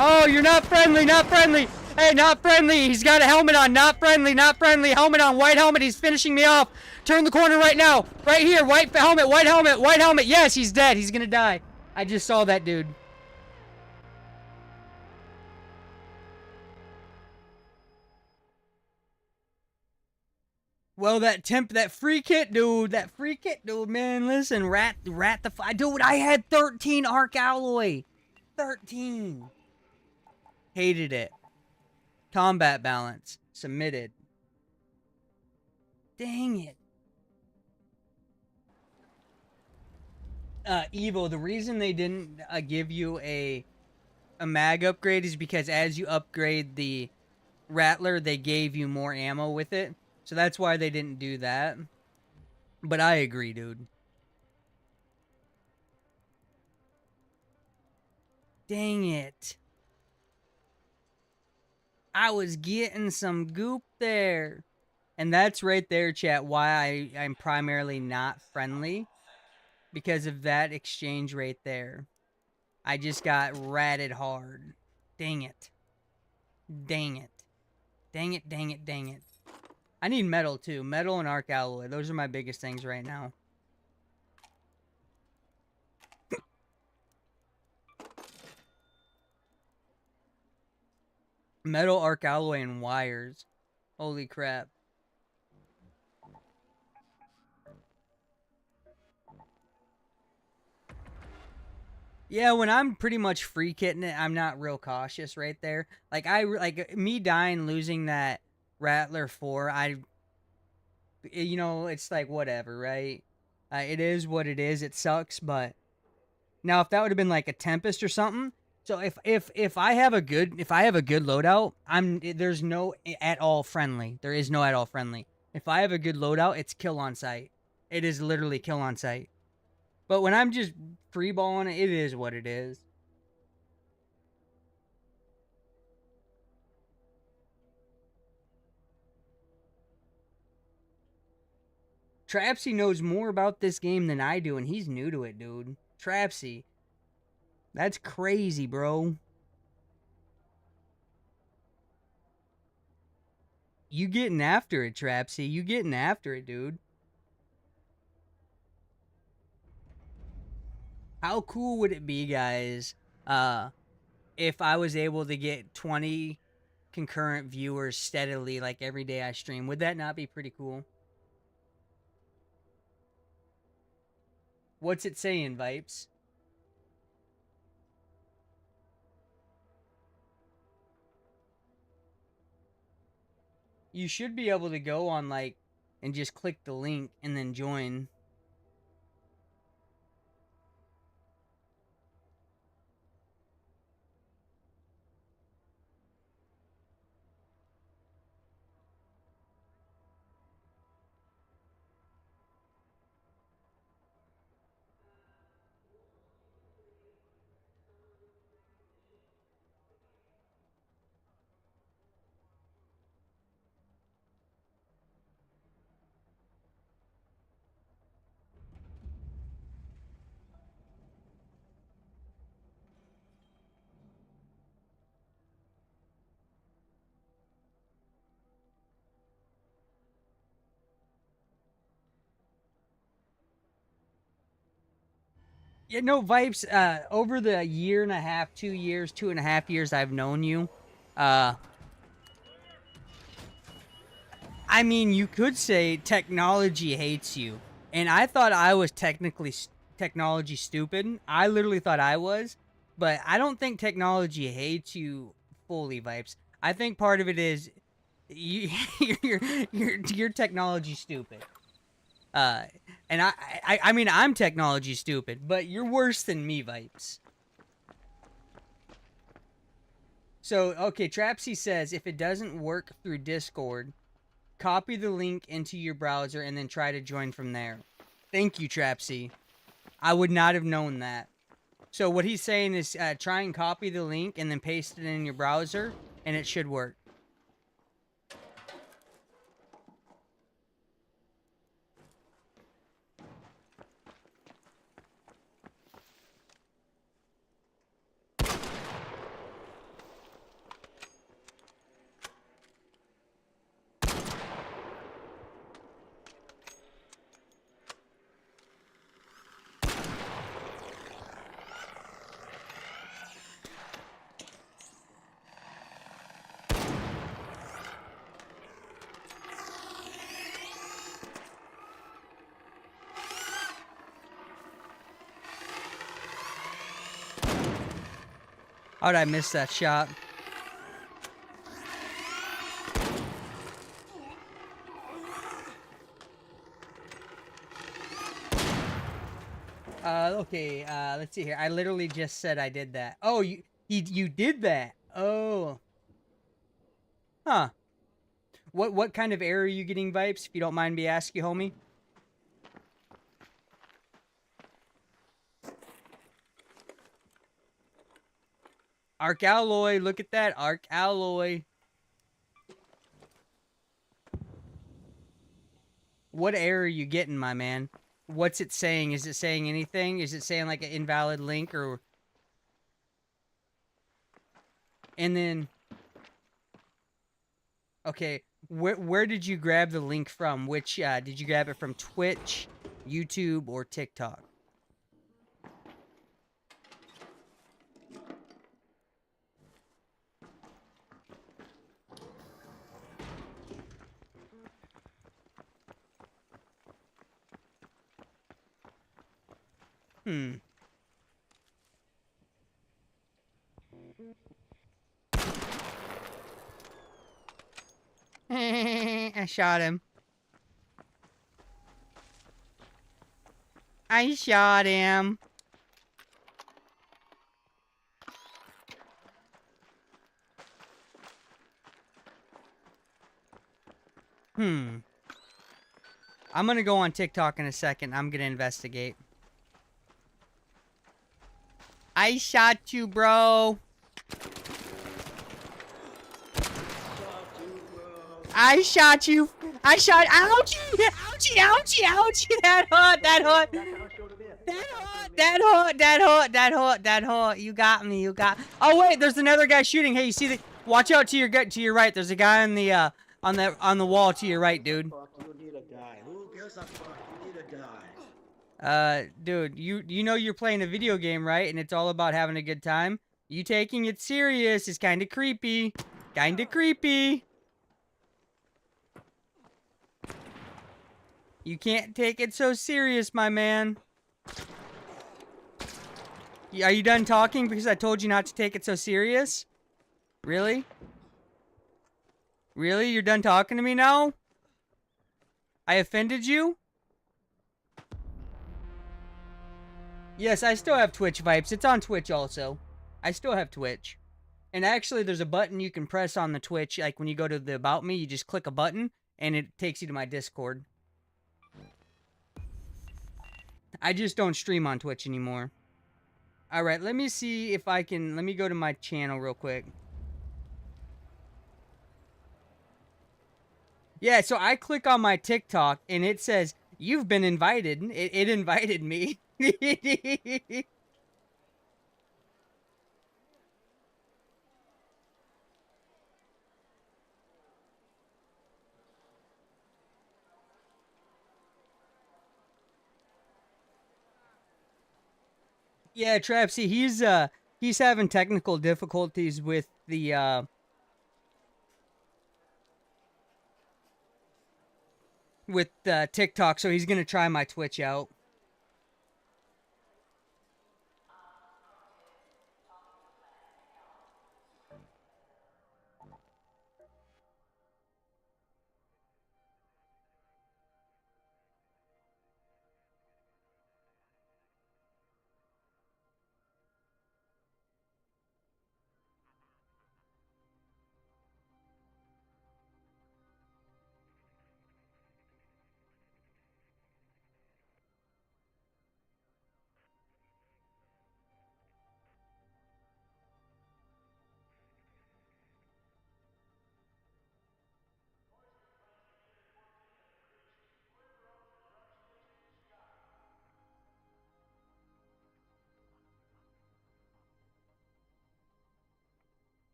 Oh, you're not friendly, not friendly. Hey, not friendly. He's got a helmet on. Not friendly, not friendly. Helmet on, white helmet. He's finishing me off. Turn the corner right now. Right here, white helmet, white helmet, white helmet. Yes, he's dead. He's gonna die. I just saw that dude. Well, that free kit, dude, man, listen, rat dude, I had 13 Arc Alloy. 13. Hated it. Combat balance. Submitted. Dang it. Evo, the reason they didn't give you a mag upgrade is because as you upgrade the Rattler, they gave you more ammo with it. So that's why they didn't do that. But I agree, dude. Dang it. I was getting some goop there. And that's right there, chat, why I'm primarily not friendly. Because of that exchange right there. I just got ratted hard. Dang it. Dang it. Dang it, dang it, dang it. I need metal too. Metal and arc alloy. Those are my biggest things right now. Metal, arc alloy, and wires. Holy crap. Yeah, when I'm pretty much free kitting it, I'm not real cautious right there. Like like me dying, losing that Rattler 4, you know, it's like whatever, right? It is what it is. It sucks, but now if that would have been like a Tempest or something, so if I have a good loadout, there's no at all friendly. There is no at all friendly. If I have a good loadout, it's kill on sight. It is literally kill on sight. But when I'm just freeballing it, it is what it is. Trapsy knows more about this game than I do, and he's new to it, dude. Trapsy. That's crazy, bro. You getting after it, Trapsy. You getting after it, dude. How cool would it be, guys, if I was able to get 20 concurrent viewers steadily, like every day I stream? Would that not be pretty cool? What's it saying, Vipes? You should be able to go on, like, and just click the link and then join. Yeah, no, Vipes, over the year and a half, 2 years, 2.5 years I've known you, I mean, you could say technology hates you. And I thought I was technology stupid. I literally thought I was. But I don't think technology hates you fully, Vipes. I think part of it is you're technology stupid. And I mean, I'm technology stupid, but you're worse than me, Vipes. So, okay, Trapsy says, if it doesn't work through Discord, copy the link into your browser and then try to join from there. Thank you, Trapsy. I would not have known that. So what he's saying is try and copy the link and then paste it in your browser, and it should work. How'd I miss that shot? Okay, let's see here. I literally just said I did that. Oh, you did that. Oh. Huh. What kind of error are you getting, Vipes, if you don't mind me asking, homie? Arc Alloy, look at that. Arc Alloy. What error are you getting, my man? What's it saying? Is it saying anything? Is it saying like an invalid link or... And then... Okay, where did you grab the link from? Which, did you grab it from Twitch, YouTube, or TikTok? I shot him. I shot him. I'm gonna go on TikTok in a second. I'm gonna investigate. I shot you, bro. I shot you. I shot. Ouchie! Ouchie! Ouchie! Ouchie! That hurt! That hurt! That hurt! You got me. You got. Oh wait, there's another guy shooting. Hey, you see the? Watch out to your right. There's a guy on the on the wall to your right, dude. Fuck, you need a guy. Who gives a fuck? You need a guy. Dude, you know you're playing a video game, right? And it's all about having a good time. You taking it serious is kind of creepy. Kind of creepy. You can't take it so serious, my man. Are you done talking because I told you not to take it so serious? Really? Really? You're done talking to me now? I offended you? Yes, I still have Twitch Vipes. It's on Twitch also. I still have Twitch. And actually, there's a button you can press on the Twitch. Like, when you go to the About Me, you just click a button, and it takes you to my Discord. I just don't stream on Twitch anymore. Alright, let me see if I can... Let me go to my channel real quick. Yeah, so I click on my TikTok, and it says, you've been invited. It invited me. Yeah, Trapsy, he's having technical difficulties with the TikTok, so he's gonna try my Twitch out.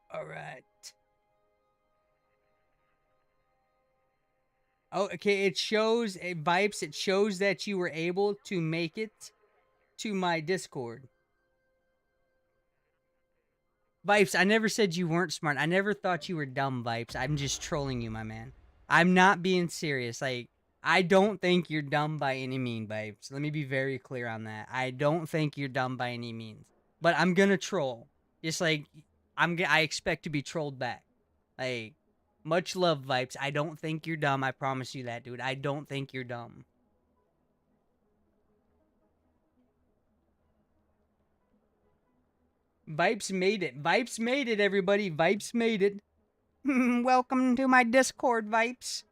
All right. Oh, okay. It shows Vipes. It shows that you were able to make it to my Discord. Vipes, I never said you weren't smart. I never thought you were dumb, Vipes. I'm just trolling you, my man. I'm not being serious. Like, I don't think you're dumb by any means, Vipes. Let me be very clear on that. I don't think you're dumb by any means. But I'm gonna troll. Just like I expect to be trolled back. Like, Much love, Vipes. I don't think you're dumb. I promise you that, dude. I don't think you're dumb. Vipes made it. Vipes made it, everybody. Vipes made it. Welcome to my Discord, Vipes.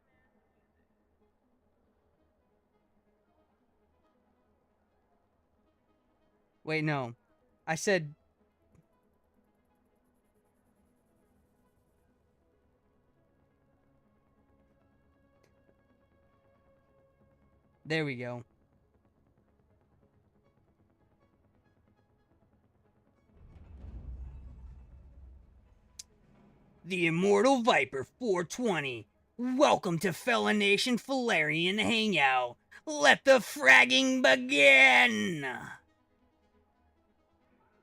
Wait, no. I said... There we go. The Immortal Viper 420. Welcome to Felon Nation Falarian Hangout. Let the fragging begin!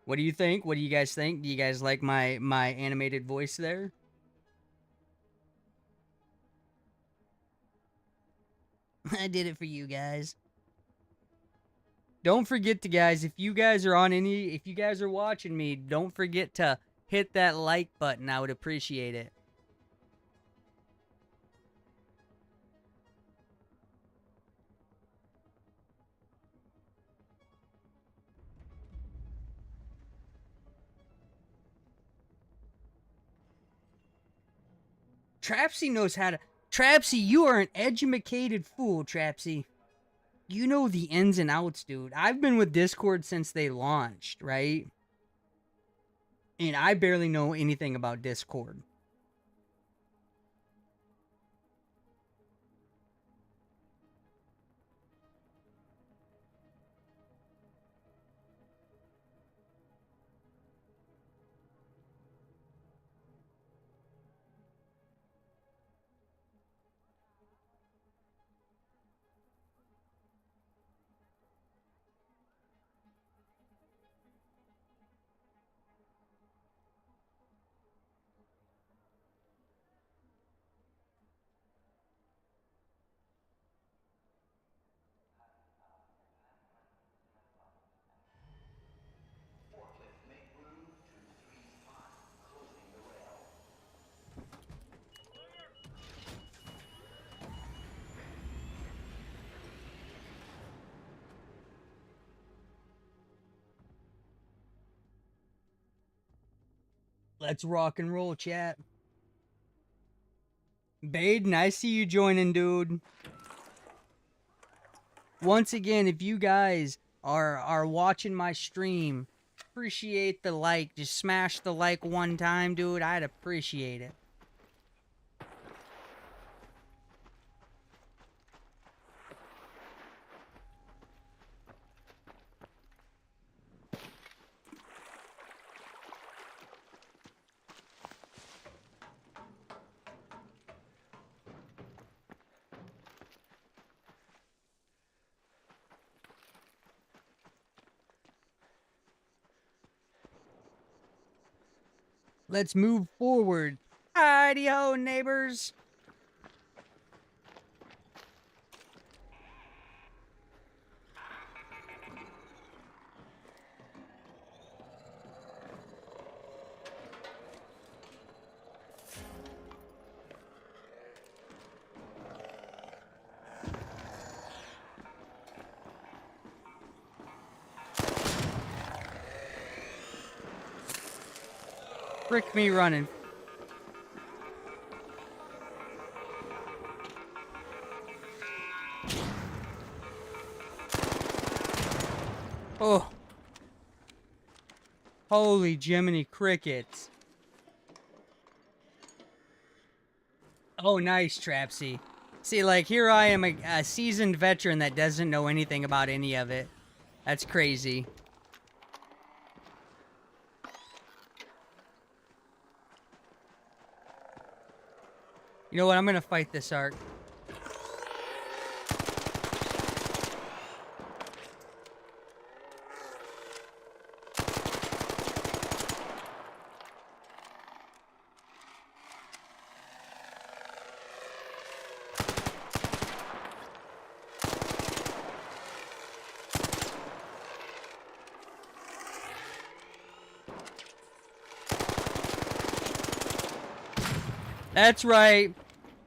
What do you think? What do you guys think? Do you guys like my animated voice there? I did it for you guys. Don't forget to, guys, if you guys are watching me, don't forget to hit that like button. I would appreciate it. Trapsy knows how to... Trapsy, you are an educated fool, Trapsy. You know the ins and outs, dude. I've been with Discord since they launched, right? And I barely know anything about Discord. Let's rock and roll, chat. Baden, I see you joining, dude. Once again, if you guys are watching my stream, appreciate the like. Just smash the like one time, dude. I'd appreciate it. Let's move forward. Howdy-ho, neighbors. Frick me running. Oh. Holy Jiminy Crickets. Oh, nice, Trapsy. See, like, here I am, a seasoned veteran that doesn't know anything about any of it. That's crazy. You know what? I'm gonna fight this arc. That's right.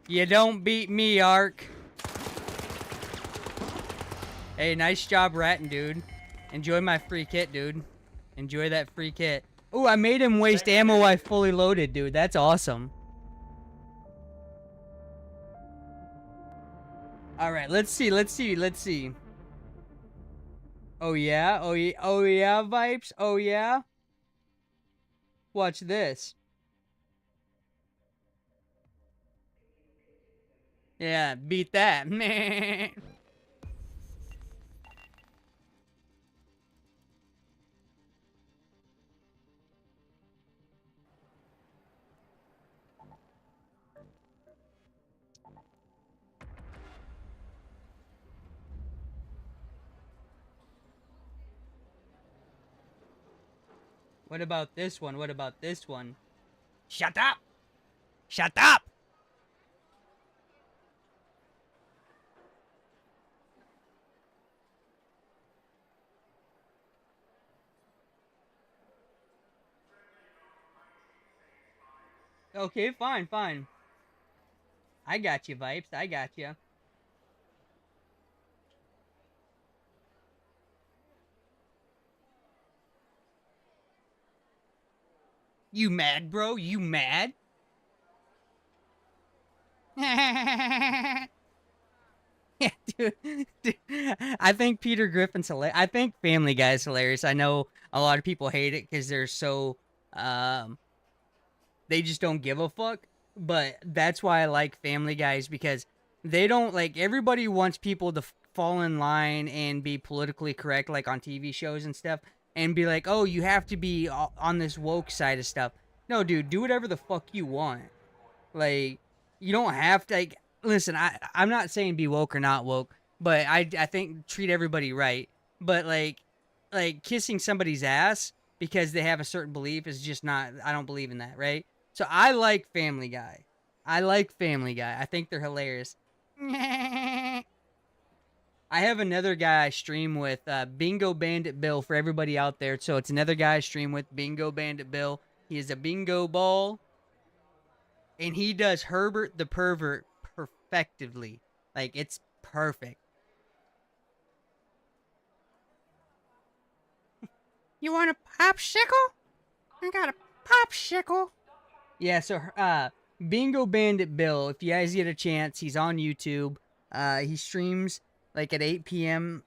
You don't beat me, Ark. Hey, nice job ratting, dude. Enjoy my free kit, dude. Enjoy that free kit. Ooh, I made him waste ammo while fully loaded, dude. That's awesome. Alright, let's see. Oh yeah? Oh yeah, Vipes? Oh yeah? Watch this. Yeah, beat that. Man. What about this one? What about this one? Shut up! Shut up! Okay, fine, fine. I got you, Vipes. I got you. You mad, bro? You mad? Yeah, dude, I think Peter Griffin's hilarious. I think Family Guy's hilarious. I know a lot of people hate it because they're so, they just don't give a fuck. But that's why I like Family Guys, because they don't, like, everybody wants people to fall in line and be politically correct, like on TV shows and stuff, and be like, oh, you have to be on this woke side of stuff. No, dude, do whatever the fuck you want. Like, you don't have to, like, listen, I'm not saying be woke or not woke, but I think treat everybody right. But, like kissing somebody's ass because they have a certain belief is just not, I don't believe in that, right? So I like Family Guy. I think they're hilarious. I have another guy I stream with, Bingo Bandit Bill, for everybody out there. So it's another guy I stream with, Bingo Bandit Bill. He is a bingo ball. And he does Herbert the Pervert perfectively. Like, it's perfect. You want a popsicle? I got a popsicle. Yeah, so, Bingo Bandit Bill, if you guys get a chance, he's on YouTube. He streams, like, at 8 p.m.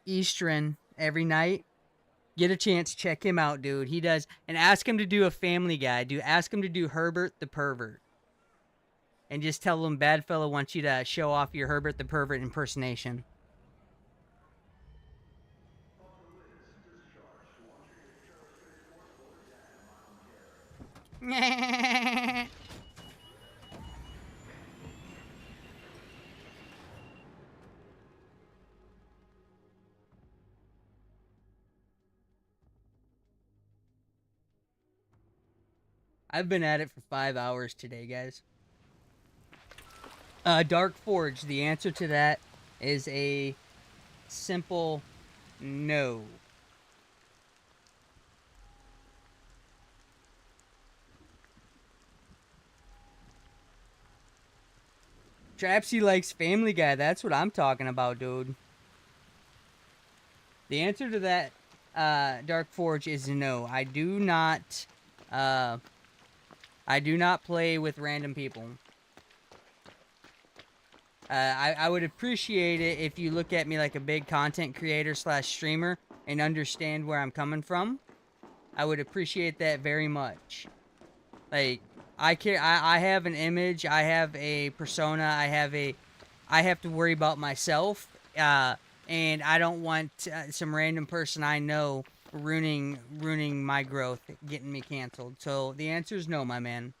Eastern every night. Get a chance, check him out, dude. He does, and ask him to do a Family Guy. Ask him to do Herbert the Pervert. And just tell him Bad Fella wants you to show off your Herbert the Pervert impersonation. I've been at it for 5 hours today, guys. Dark Forge, the answer to that is a simple no. Trapsy likes Family Guy. That's what I'm talking about, dude. The answer to that, Dark Forge, is no. I do not play with random people. I would appreciate it if you look at me like a big content creator / streamer and understand where I'm coming from. I would appreciate that very much. Like, I have an image, I have a persona, I have to worry about myself, and I don't want some random person I know ruining my growth, getting me canceled. So the answer is no, my man.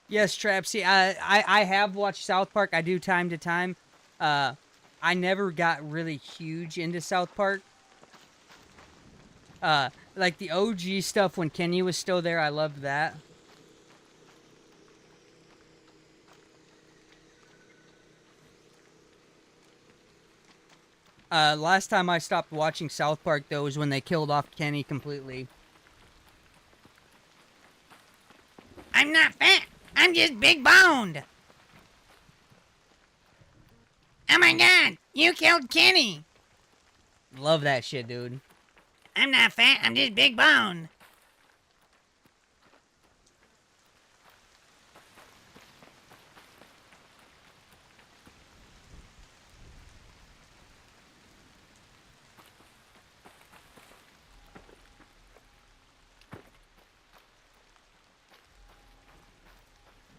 Yes, Trapsy. I have watched South Park. I do time to time. I never got really huge into South Park. Like the OG stuff when Kenny was still there, I loved that. Last time I stopped watching South Park, though, was when they killed off Kenny completely. I'm not fat. I'm just big boned. Oh my god, you killed Kenny. Love that shit, dude. I'm not fat. I'm just big boned.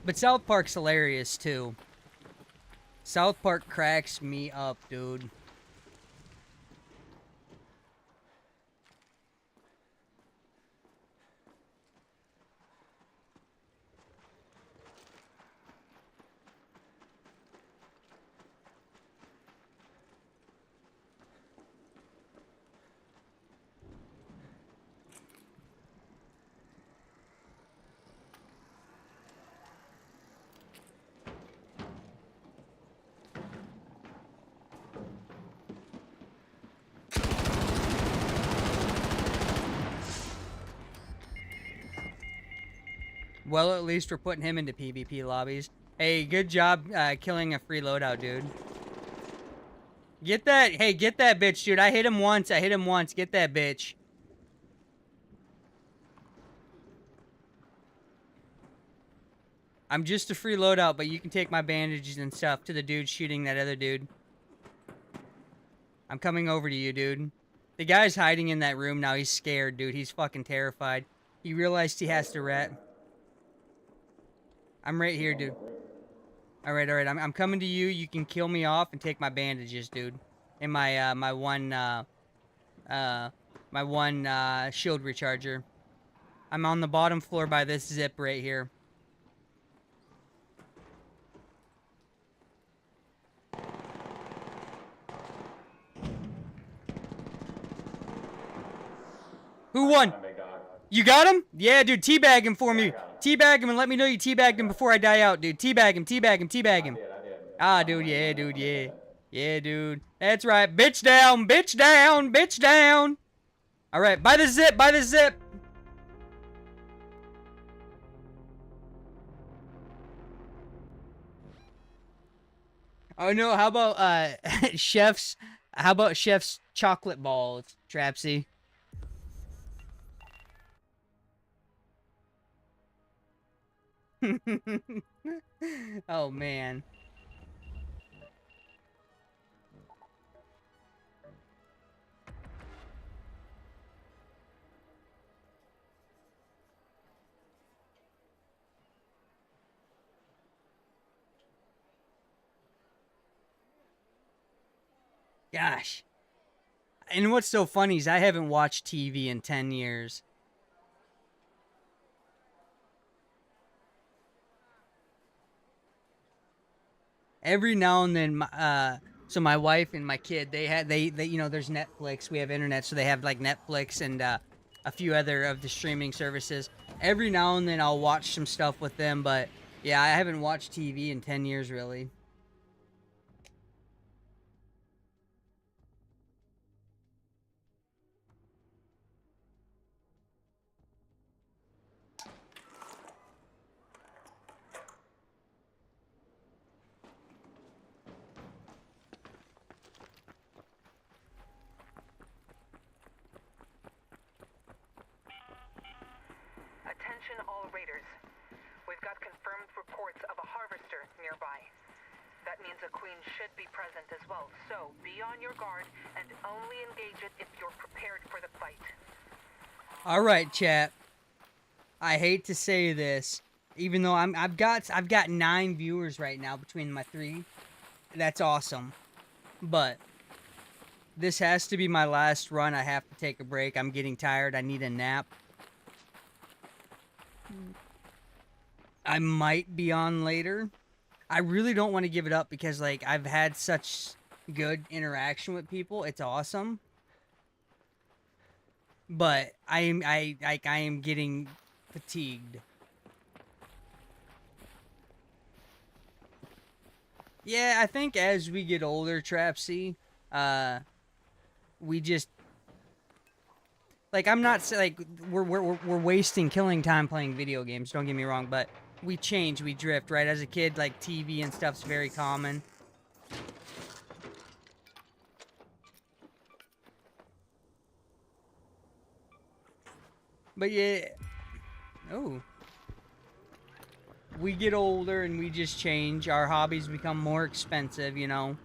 But South Park's hilarious, too. South Park cracks me up, dude. Well, at least we're putting him into PvP lobbies. Hey, good job killing a free loadout, dude. Get that. Hey, get that bitch, dude. I hit him once. Get that bitch. I'm just a free loadout, but you can take my bandages and stuff to the dude shooting that other dude. I'm coming over to you, dude. The guy's hiding in that room now. He's scared, dude. He's fucking terrified. He realized he has to rat. I'm right here, dude. Alright. I'm coming to you. You can kill me off and take my bandages, dude. And my one shield recharger. I'm on the bottom floor by this zip right here. Who won? You got him? Yeah, dude, teabag him for me. Teabag him and let me know you teabagged him before I die out, dude. Teabag him. Ah, dude, yeah. Yeah, dude. That's right. Bitch down. Alright, by the zip. Oh no, how about Chef's chocolate balls, Trapsy? Oh man. Gosh. And what's so funny is I haven't watched TV in 10 years. Every now and then, so my wife and my kid, they you know, there's Netflix. We have internet, so they have like Netflix and a few other of the streaming services. Every now and then, I'll watch some stuff with them, but yeah, I haven't watched TV in 10 years, really. Attention all raiders. We've got confirmed reports of a harvester nearby. That means a queen should be present as well, so be on your guard and only engage it if you're prepared for the fight. Alright, chat. I hate to say this, even though I've got 9 viewers right now between my 3. That's awesome. But this has to be my last run. I have to take a break. I'm getting tired. I need a nap. I might be on later. I really don't want to give it up because, like, I've had such good interaction with people. It's awesome. But I am getting fatigued. Yeah, I think as we get older, Trapsy, we just like I'm not like we're wasting killing time playing video games. Don't get me wrong, but we change, we drift, right? As a kid, like TV and stuff's very common. But yeah, oh, we get older and we just change. Our hobbies become more expensive, you know.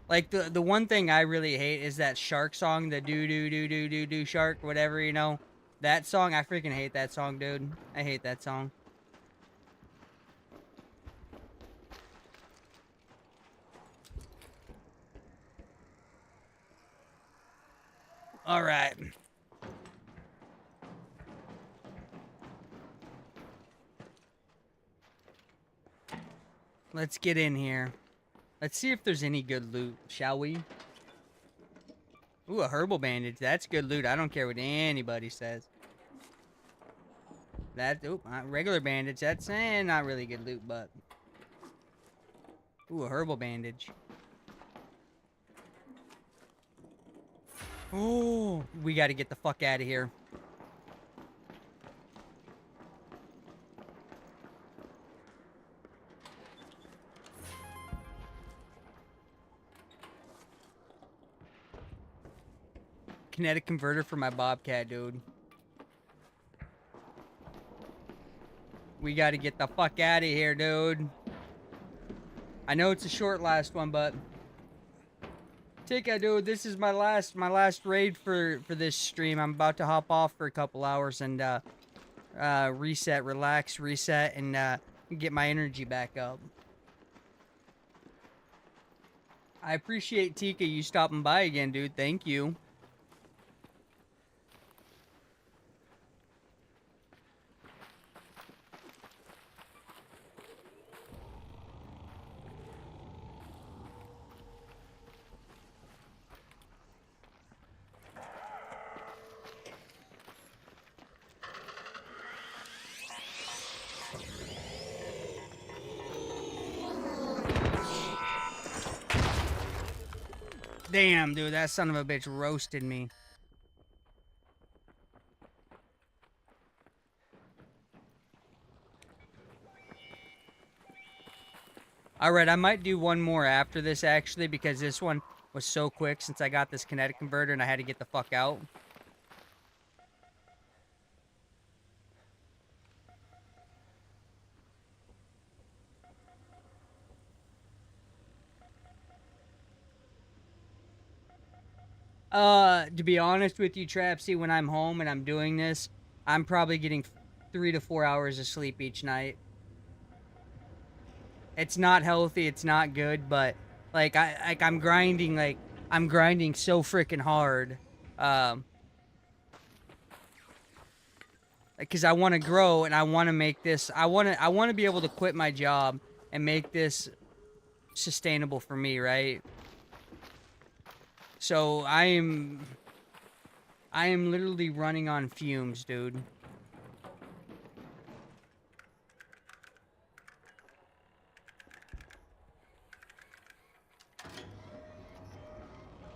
Like the one thing I really hate is that shark song, the do shark, whatever, you know. That song, I freaking hate that song, dude. I hate that song. All right. Let's get in here. Let's see if there's any good loot, shall we? Ooh, a herbal bandage. That's good loot. I don't care what anybody says. That, regular bandage. That's not really good loot, but... Ooh, a herbal bandage. Oh, we gotta get the fuck out of here. Kinetic converter for my Bobcat, dude. We gotta get the fuck out of here, dude. I know it's a short last one, but Tika, dude, this is my last raid for this stream. I'm about to hop off for a couple hours and relax, reset, and get my energy back up. I appreciate Tika you stopping by again, dude. Thank you. Damn, dude, that son of a bitch roasted me. Alright, I might do one more after this, actually, because this one was so quick since I got this kinetic converter and I had to get the fuck out. To be honest with you, Trapsy, when I'm home and I'm doing this, I'm probably getting 3 to 4 hours of sleep each night. It's not healthy, it's not good, but like I'm grinding so freaking hard. Because I want to grow and I want to make this, I want to be able to quit my job and make this sustainable for me, right? So I am literally running on fumes, dude.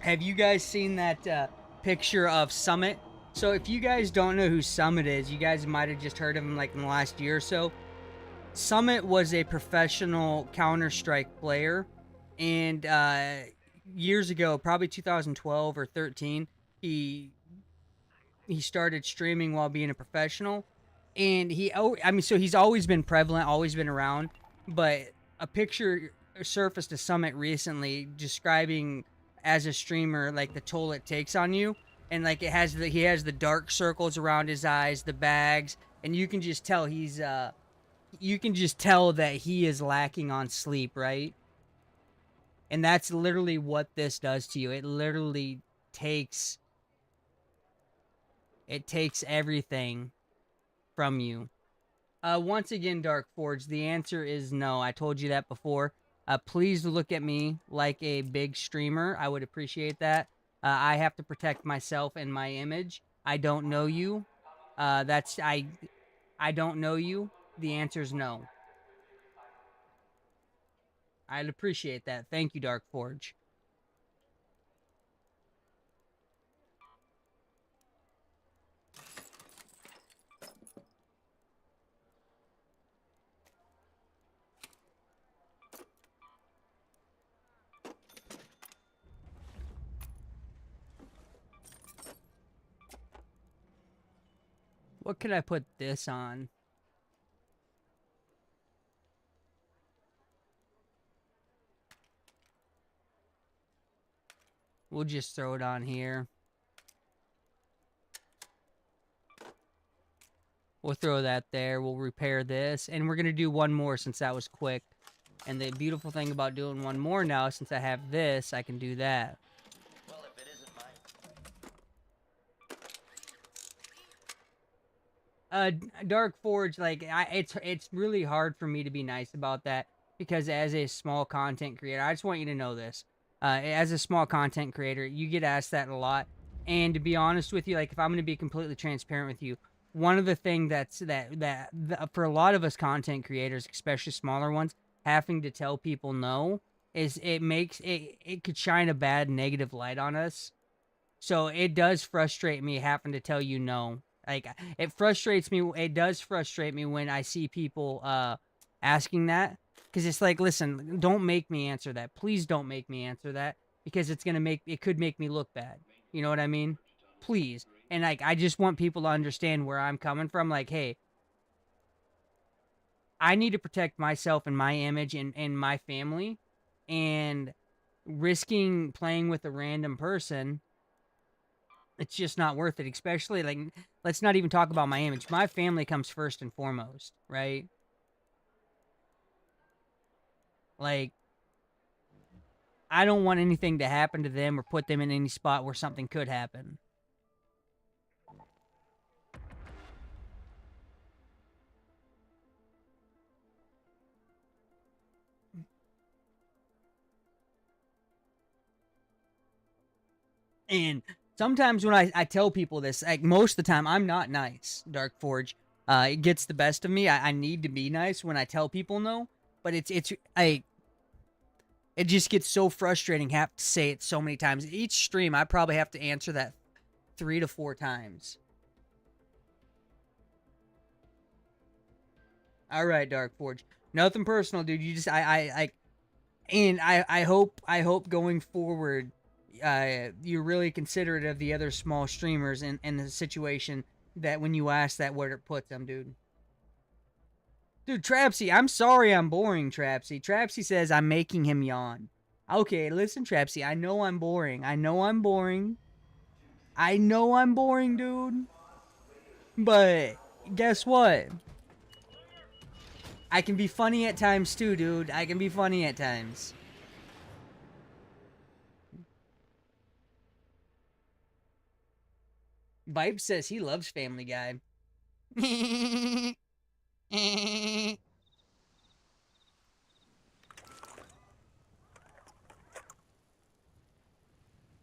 Have you guys seen that picture of Summit? So if you guys don't know who Summit is, you guys might have just heard of him like in the last year or so. Summit was a professional Counter-Strike player, and years ago, probably 2012 or 13, he started streaming while being a professional, and so he's always been prevalent, always been around, but a picture surfaced to Summit recently describing as a streamer like the toll it takes on you, and like he has the dark circles around his eyes, the bags, and you can just tell that he is lacking on sleep, right? And that's literally what this does to you. It literally takes everything from you. Once again, Dark Forge, the answer is no. I told you that before. Please look at me like a big streamer. I would appreciate that. I have to protect myself and my image. I don't know you. I don't know you. The answer is no. I'd appreciate that. Thank you, Dark Forge. What could I put this on? We'll just throw it on here. We'll throw that there. We'll repair this. And we're going to do one more since that was quick. And the beautiful thing about doing one more now, since I have this, I can do that. Well, if it isn't mine. Dark Forge, like, it's really hard for me to be nice about that. Because as a small content creator, I just want you to know this. As a small content creator, you get asked that a lot. And to be honest with you, like, if I'm going to be completely transparent with you, one of the things that for a lot of us content creators, especially smaller ones, having to tell people no is it could shine a bad negative light on us. So it does frustrate me having to tell you no. Like, it frustrates me. It does frustrate me when I see people asking that. Because it's like, listen, don't make me answer that. Please don't make me answer that. Because it could make me look bad. You know what I mean? Please. And like, I just want people to understand where I'm coming from. Like, hey, I need to protect myself and my image and my family. And risking playing with a random person, it's just not worth it. Especially, like, let's not even talk about my image. My family comes first and foremost, right? Like, I don't want anything to happen to them or put them in any spot where something could happen. And sometimes when I tell people this, like, most of the time, I'm not nice, Dark Forge. It gets the best of me. I need to be nice when I tell people no. But it just gets so frustrating have to say it so many times. Each stream, I probably have to answer that 3 to 4 times. All right, Dark Forge. Nothing personal, dude. You just I hope going forward, you're really considerate of the other small streamers and the situation that when you ask that where it puts them, dude. Dude, Trapsy, I'm sorry I'm boring, Trapsy. Trapsy says I'm making him yawn. Okay, listen, Trapsy, I know I'm boring. I know I'm boring. I know I'm boring, dude. But guess what? I can be funny at times too, dude. I can be funny at times. Vibe says he loves Family Guy.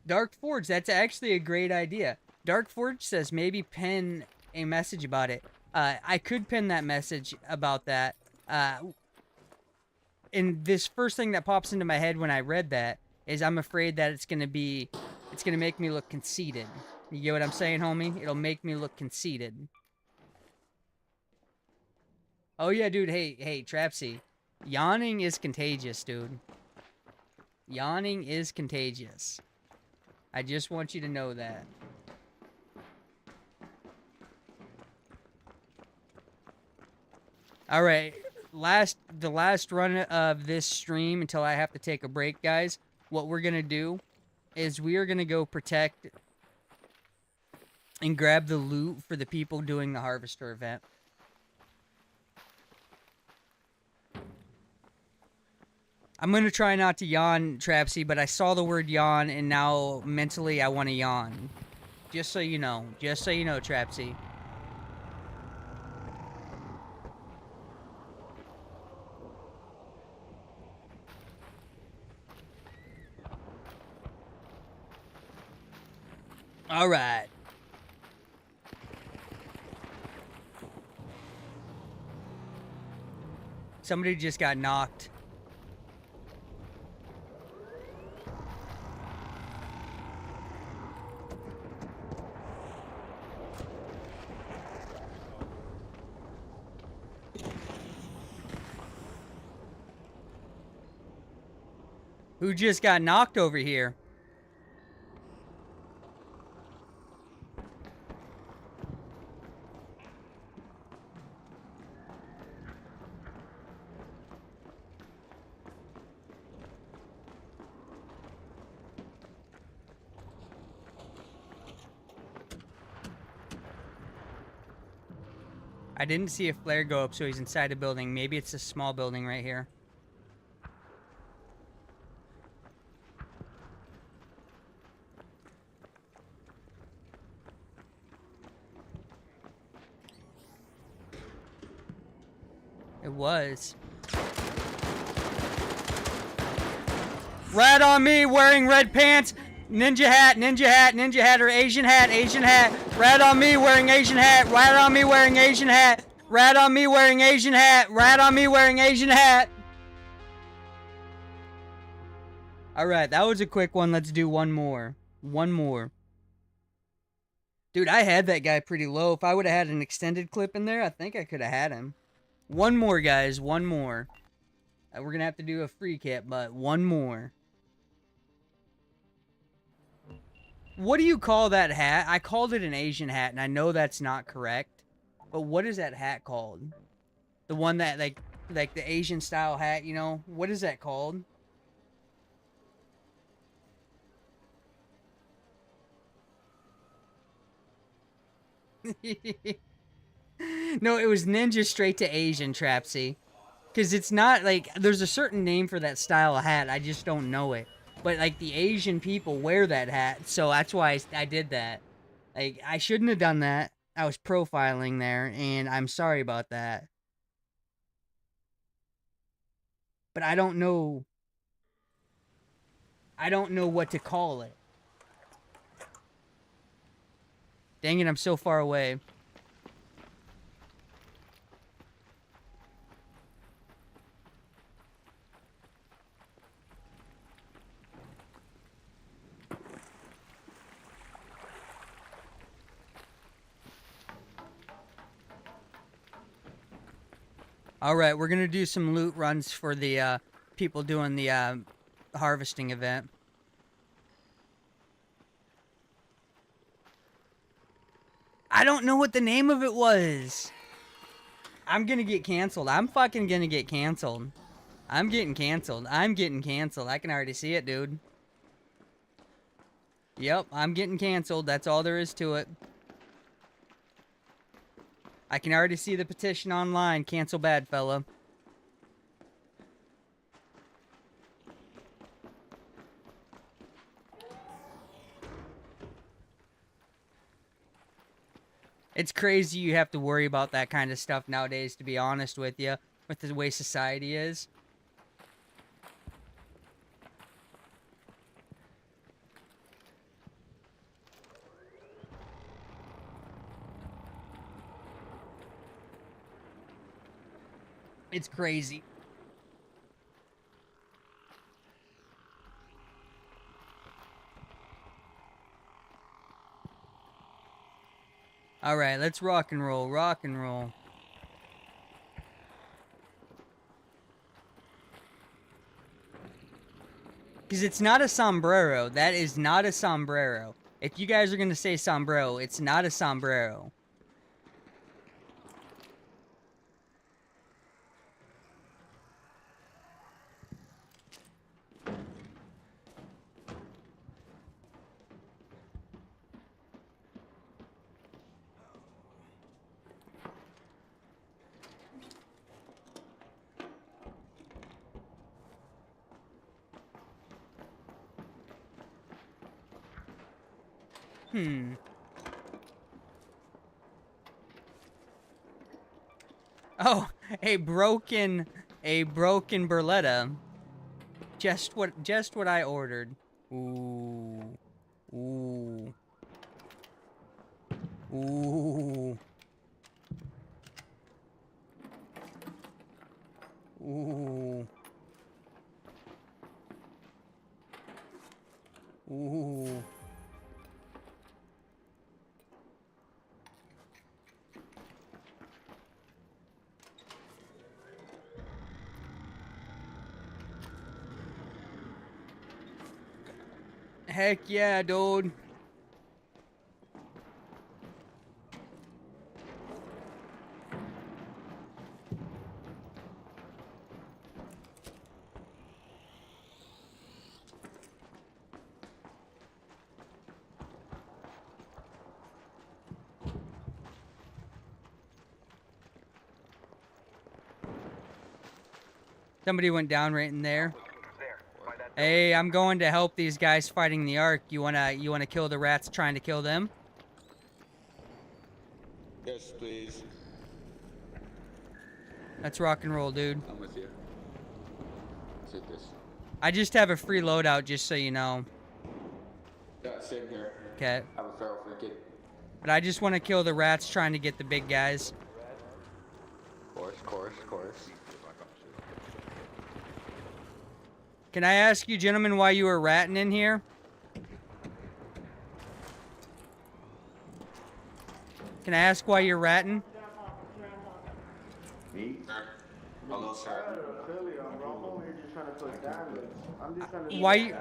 Dark Forge, that's actually a great idea. Dark Forge says maybe pin a message about it. I could pin that message about that. And this first thing that pops into my head when I read that is I'm afraid that it's gonna make me look conceited. You get what I'm saying, homie? It'll make me look conceited. Oh yeah, dude, hey, Trapsy. Yawning is contagious, dude. Yawning is contagious. I just want you to know that. Alright, the last run of this stream until I have to take a break, guys. What we're gonna do is we are gonna go protect and grab the loot for the people doing the Harvester event. I'm going to try not to yawn, Trapsy, but I saw the word yawn, and now mentally I want to yawn. Just so you know. Just so you know, Trapsy. Alright. Somebody just got knocked. Who just got knocked over here? I didn't see a flare go up, so he's inside a building. Maybe it's a small building right here. It was. Rat on me, wearing red pants. Ninja hat, or Asian hat. Rat on me, wearing Asian hat. Rat on me, wearing Asian hat. Rat on me, wearing Asian hat. Rat on me, wearing Asian hat. Alright, that was a quick one. Let's do one more. One more. Dude, I had that guy pretty low. If I would have had an extended clip in there, I think I could have had him. One more, guys. One more. We're going to have to do a free cap, but one more. What do you call that hat? I called it an Asian hat, and I know that's not correct. But what is that hat called? The one that, like the Asian style hat, you know? What is that called? No, it was ninja straight to Asian, Trapsy. Because it's not, like, there's a certain name for that style of hat. I just don't know it. But, like, the Asian people wear that hat, so that's why I did that. Like, I shouldn't have done that. I was profiling there, and I'm sorry about that. But I don't know. I don't know what to call it. Dang it, I'm so far away. Alright, we're gonna do some loot runs for the people doing the harvesting event. I don't know what the name of it was. I'm gonna get canceled. I'm fucking gonna get canceled. I'm getting canceled. I'm getting canceled. I can already see it, dude. Yep, I'm getting canceled. That's all there is to it. I can already see the petition online. Cancel bad, fella. It's crazy you have to worry about that kind of stuff nowadays, to be honest with you, with the way society is. It's crazy. Alright, let's rock and roll, rock and roll. Because it's not a sombrero. That is not a sombrero. If you guys are going to say sombrero, it's not a sombrero. Oh, a broken Berletta. Just what I ordered. Ooh. Ooh. Ooh. Ooh. Ooh. Heck yeah, dude. Somebody went down right in there. Hey, I'm going to help these guys fighting the Ark. You wanna kill the rats trying to kill them? Yes, please. That's rock and roll, dude. I'm with you. Let's hit this. I just have a free loadout, just so you know. Yeah, same here. Okay. I have a feral free kid. But I just want to kill the rats trying to get the big guys. Course. Can I ask you, gentlemen, why you were ratting in here? Can I ask why you're ratting? Me? Hello, sir. Why you...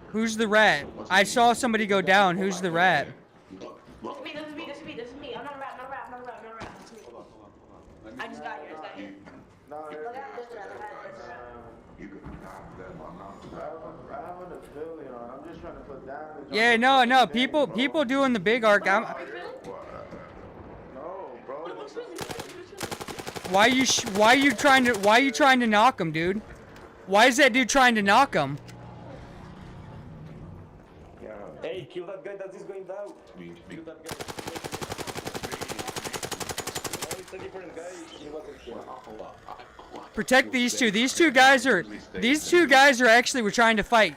Who's the rat? I saw somebody go down. Who's the rat? This is me. I'm not a rat. This is me. I just got here. Yeah, no. People doing the big arc. Why you trying to knock him, dude? Why is that dude trying to knock him? Hey, kill that guy that is going down. Kill that guy. No, it's a different guy. He wasn't here. Protect these two. These two guys are actually we're trying to fight.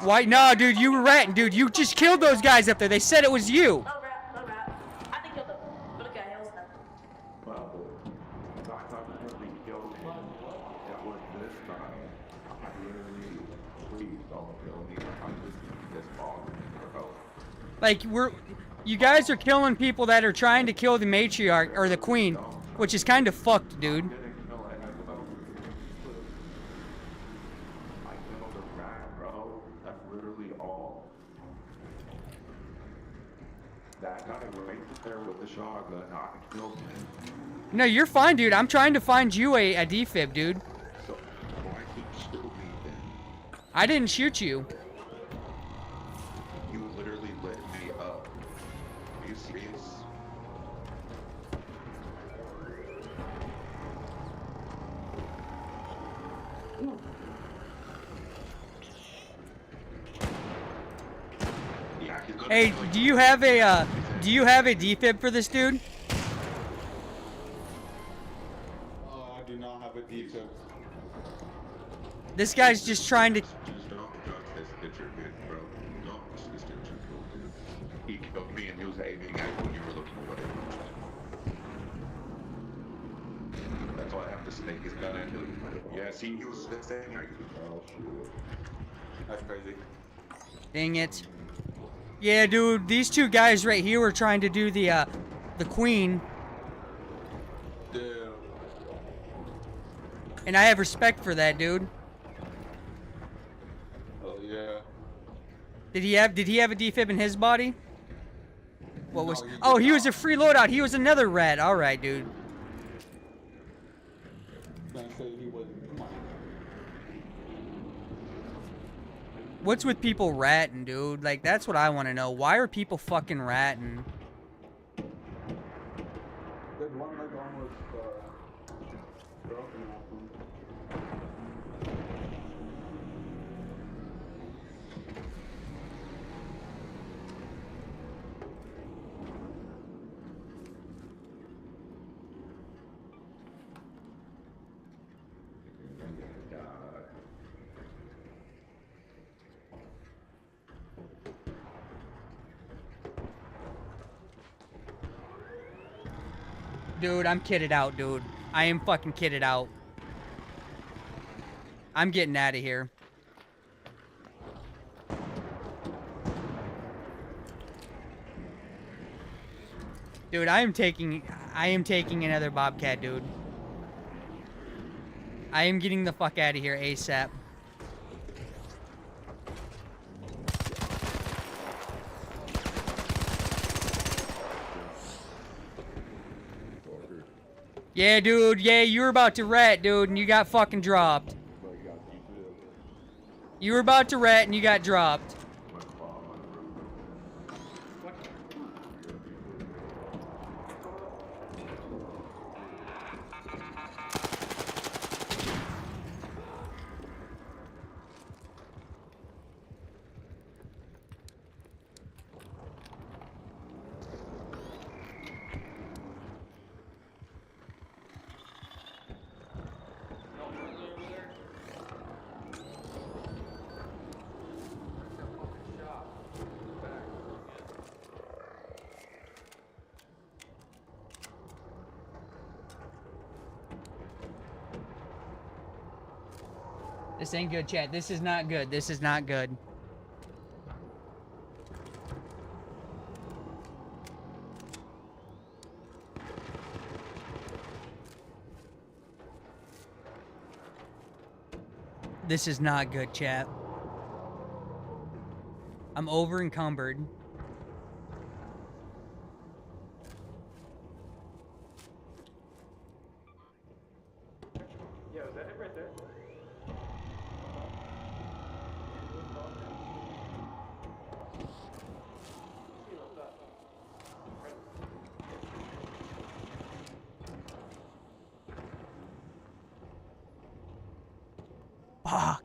Why? No, dude, you were ratting, dude. You just killed those guys up there. They said it was you. No rat. I think killed them. But okay, hell's that. Like you guys are killing people that are trying to kill the matriarch or the queen, which is kind of fucked, dude. That guy right there with the shotgun, I killed him. No, you're fine, dude. I'm trying to find you a defib, dude. So why keep shooting me then? I didn't shoot you. You literally lit me up. Are you serious? Hey, do you have a defib for this dude? I do not have a defib. This guy's just trying to. Just don't this picture, good, bro. Don't this picture, dude. He killed me and he was aiming at when you were looking away. That's why I have to snake his gun into him. Yeah, see, he was saying like, oh shit. That's crazy. Dang it. Yeah, dude, these two guys right here were trying to do the queen. Dude. And I have respect for that, dude. Oh yeah. Did he have a defib in his body? What was? Oh, he was a free loadout. He was another rat. All right, dude. What's with people ratting, dude? Like, that's what I want to know. Why are people fucking ratting? There's one like almost broken off him. Dude, I'm kitted out, dude. I am fucking kitted out. I'm getting out of here. Dude, I am taking another Bobcat, dude. I am getting the fuck out of here ASAP. Yeah, dude. Yeah, you were about to rat, dude, and you got fucking dropped. You were about to rat and you got dropped. This ain't good, chat. This is not good. This is not good. This is not good, chat. I'm over encumbered. Yeah, is that it right there? Fuck.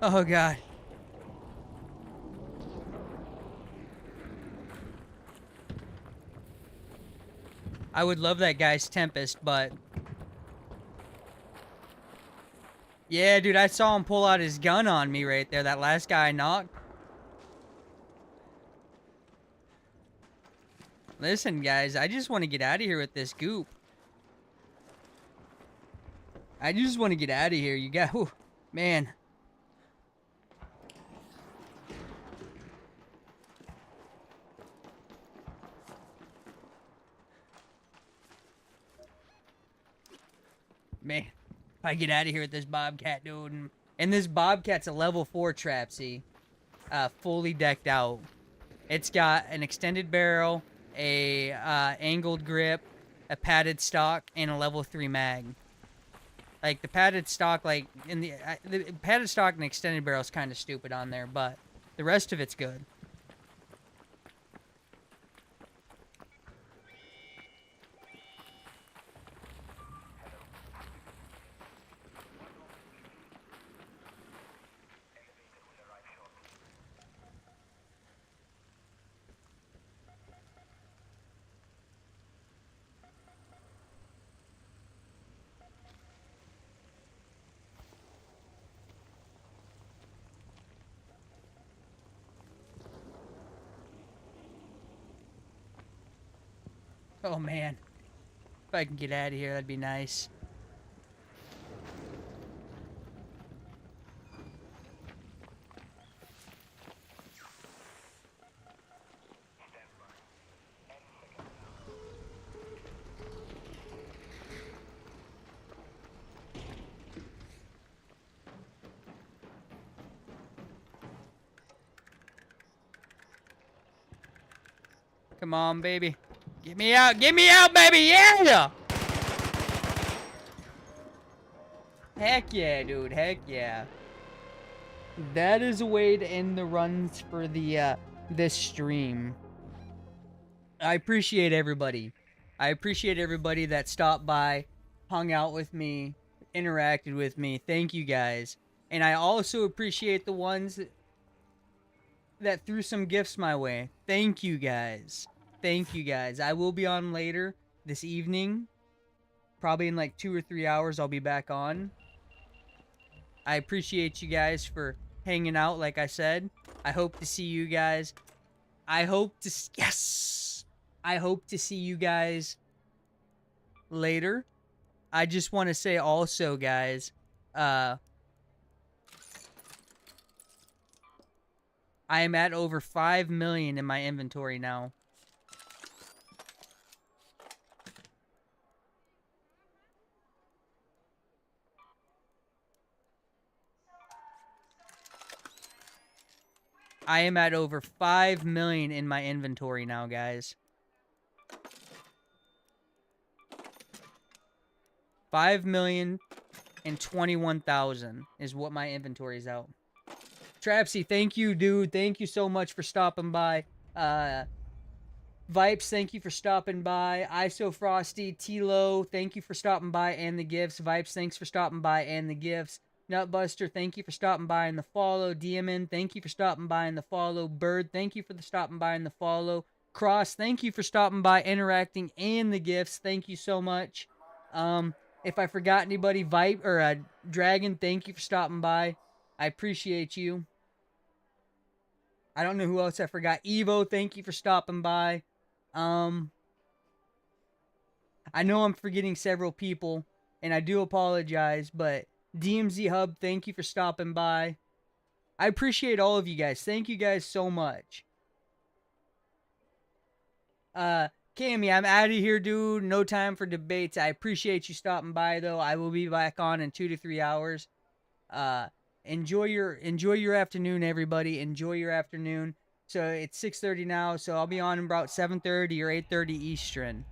Oh, God. I would love that guy's Tempest, but... Yeah, dude, I saw him pull out his gun on me right there. That last guy I knocked. Listen, guys, I just want to get out of here with this goop. I just want to get out of here. You got... Whew, man. Man, if I get out of here with this Bobcat, dude, and this Bobcat's a level 4 trap, see? Fully decked out. It's got an extended barrel, a angled grip, a padded stock, and a level 3 mag. Like, the padded stock, like, in the padded stock and extended barrel is kind of stupid on there, but the rest of it's good. Oh, man. If I can get out of here, that'd be nice. Come on, baby. Get me out, baby, yeah! Heck yeah, dude, heck yeah. That is a way to end the runs for the, this stream. I appreciate everybody. I appreciate everybody that stopped by, hung out with me, interacted with me. Thank you guys. And I also appreciate the ones that threw some gifts my way. Thank you guys. Thank you guys. I will be on later this evening. Probably in like 2 or 3 hours I'll be back on. I appreciate you guys for hanging out, like I said. I hope to see you guys. I hope to see you guys later. I just want to say also, guys, I am at over 5 million in my inventory now. I am at over 5 million in my inventory now, guys. 5,021,000 is what my inventory is out. Trapsy, thank you, dude. Thank you so much for stopping by. Vipes, thank you for stopping by. ISO Frosty, Tilo, thank you for stopping by and the gifts. Vipes, thanks for stopping by and the gifts. Nutbuster, thank you for stopping by and the follow. Diamond, thank you for stopping by and the follow. Bird, thank you for the stopping by and the follow. Cross, thank you for stopping by, interacting, and the gifts. Thank you so much. If I forgot anybody, Dragon, thank you for stopping by. I appreciate you. I don't know who else I forgot. Evo, thank you for stopping by. I know I'm forgetting several people, and I do apologize, but DMZ Hub, thank you for stopping by. I appreciate all of you guys. Thank you guys so much. Cammy, I'm out of here, dude. No time for debates. I appreciate you stopping by, though. I will be back on in 2 to 3 hours. Enjoy your afternoon, everybody. Enjoy your afternoon. So it's 6:30 now, so I'll be on about 7:30 or 8:30 Eastern.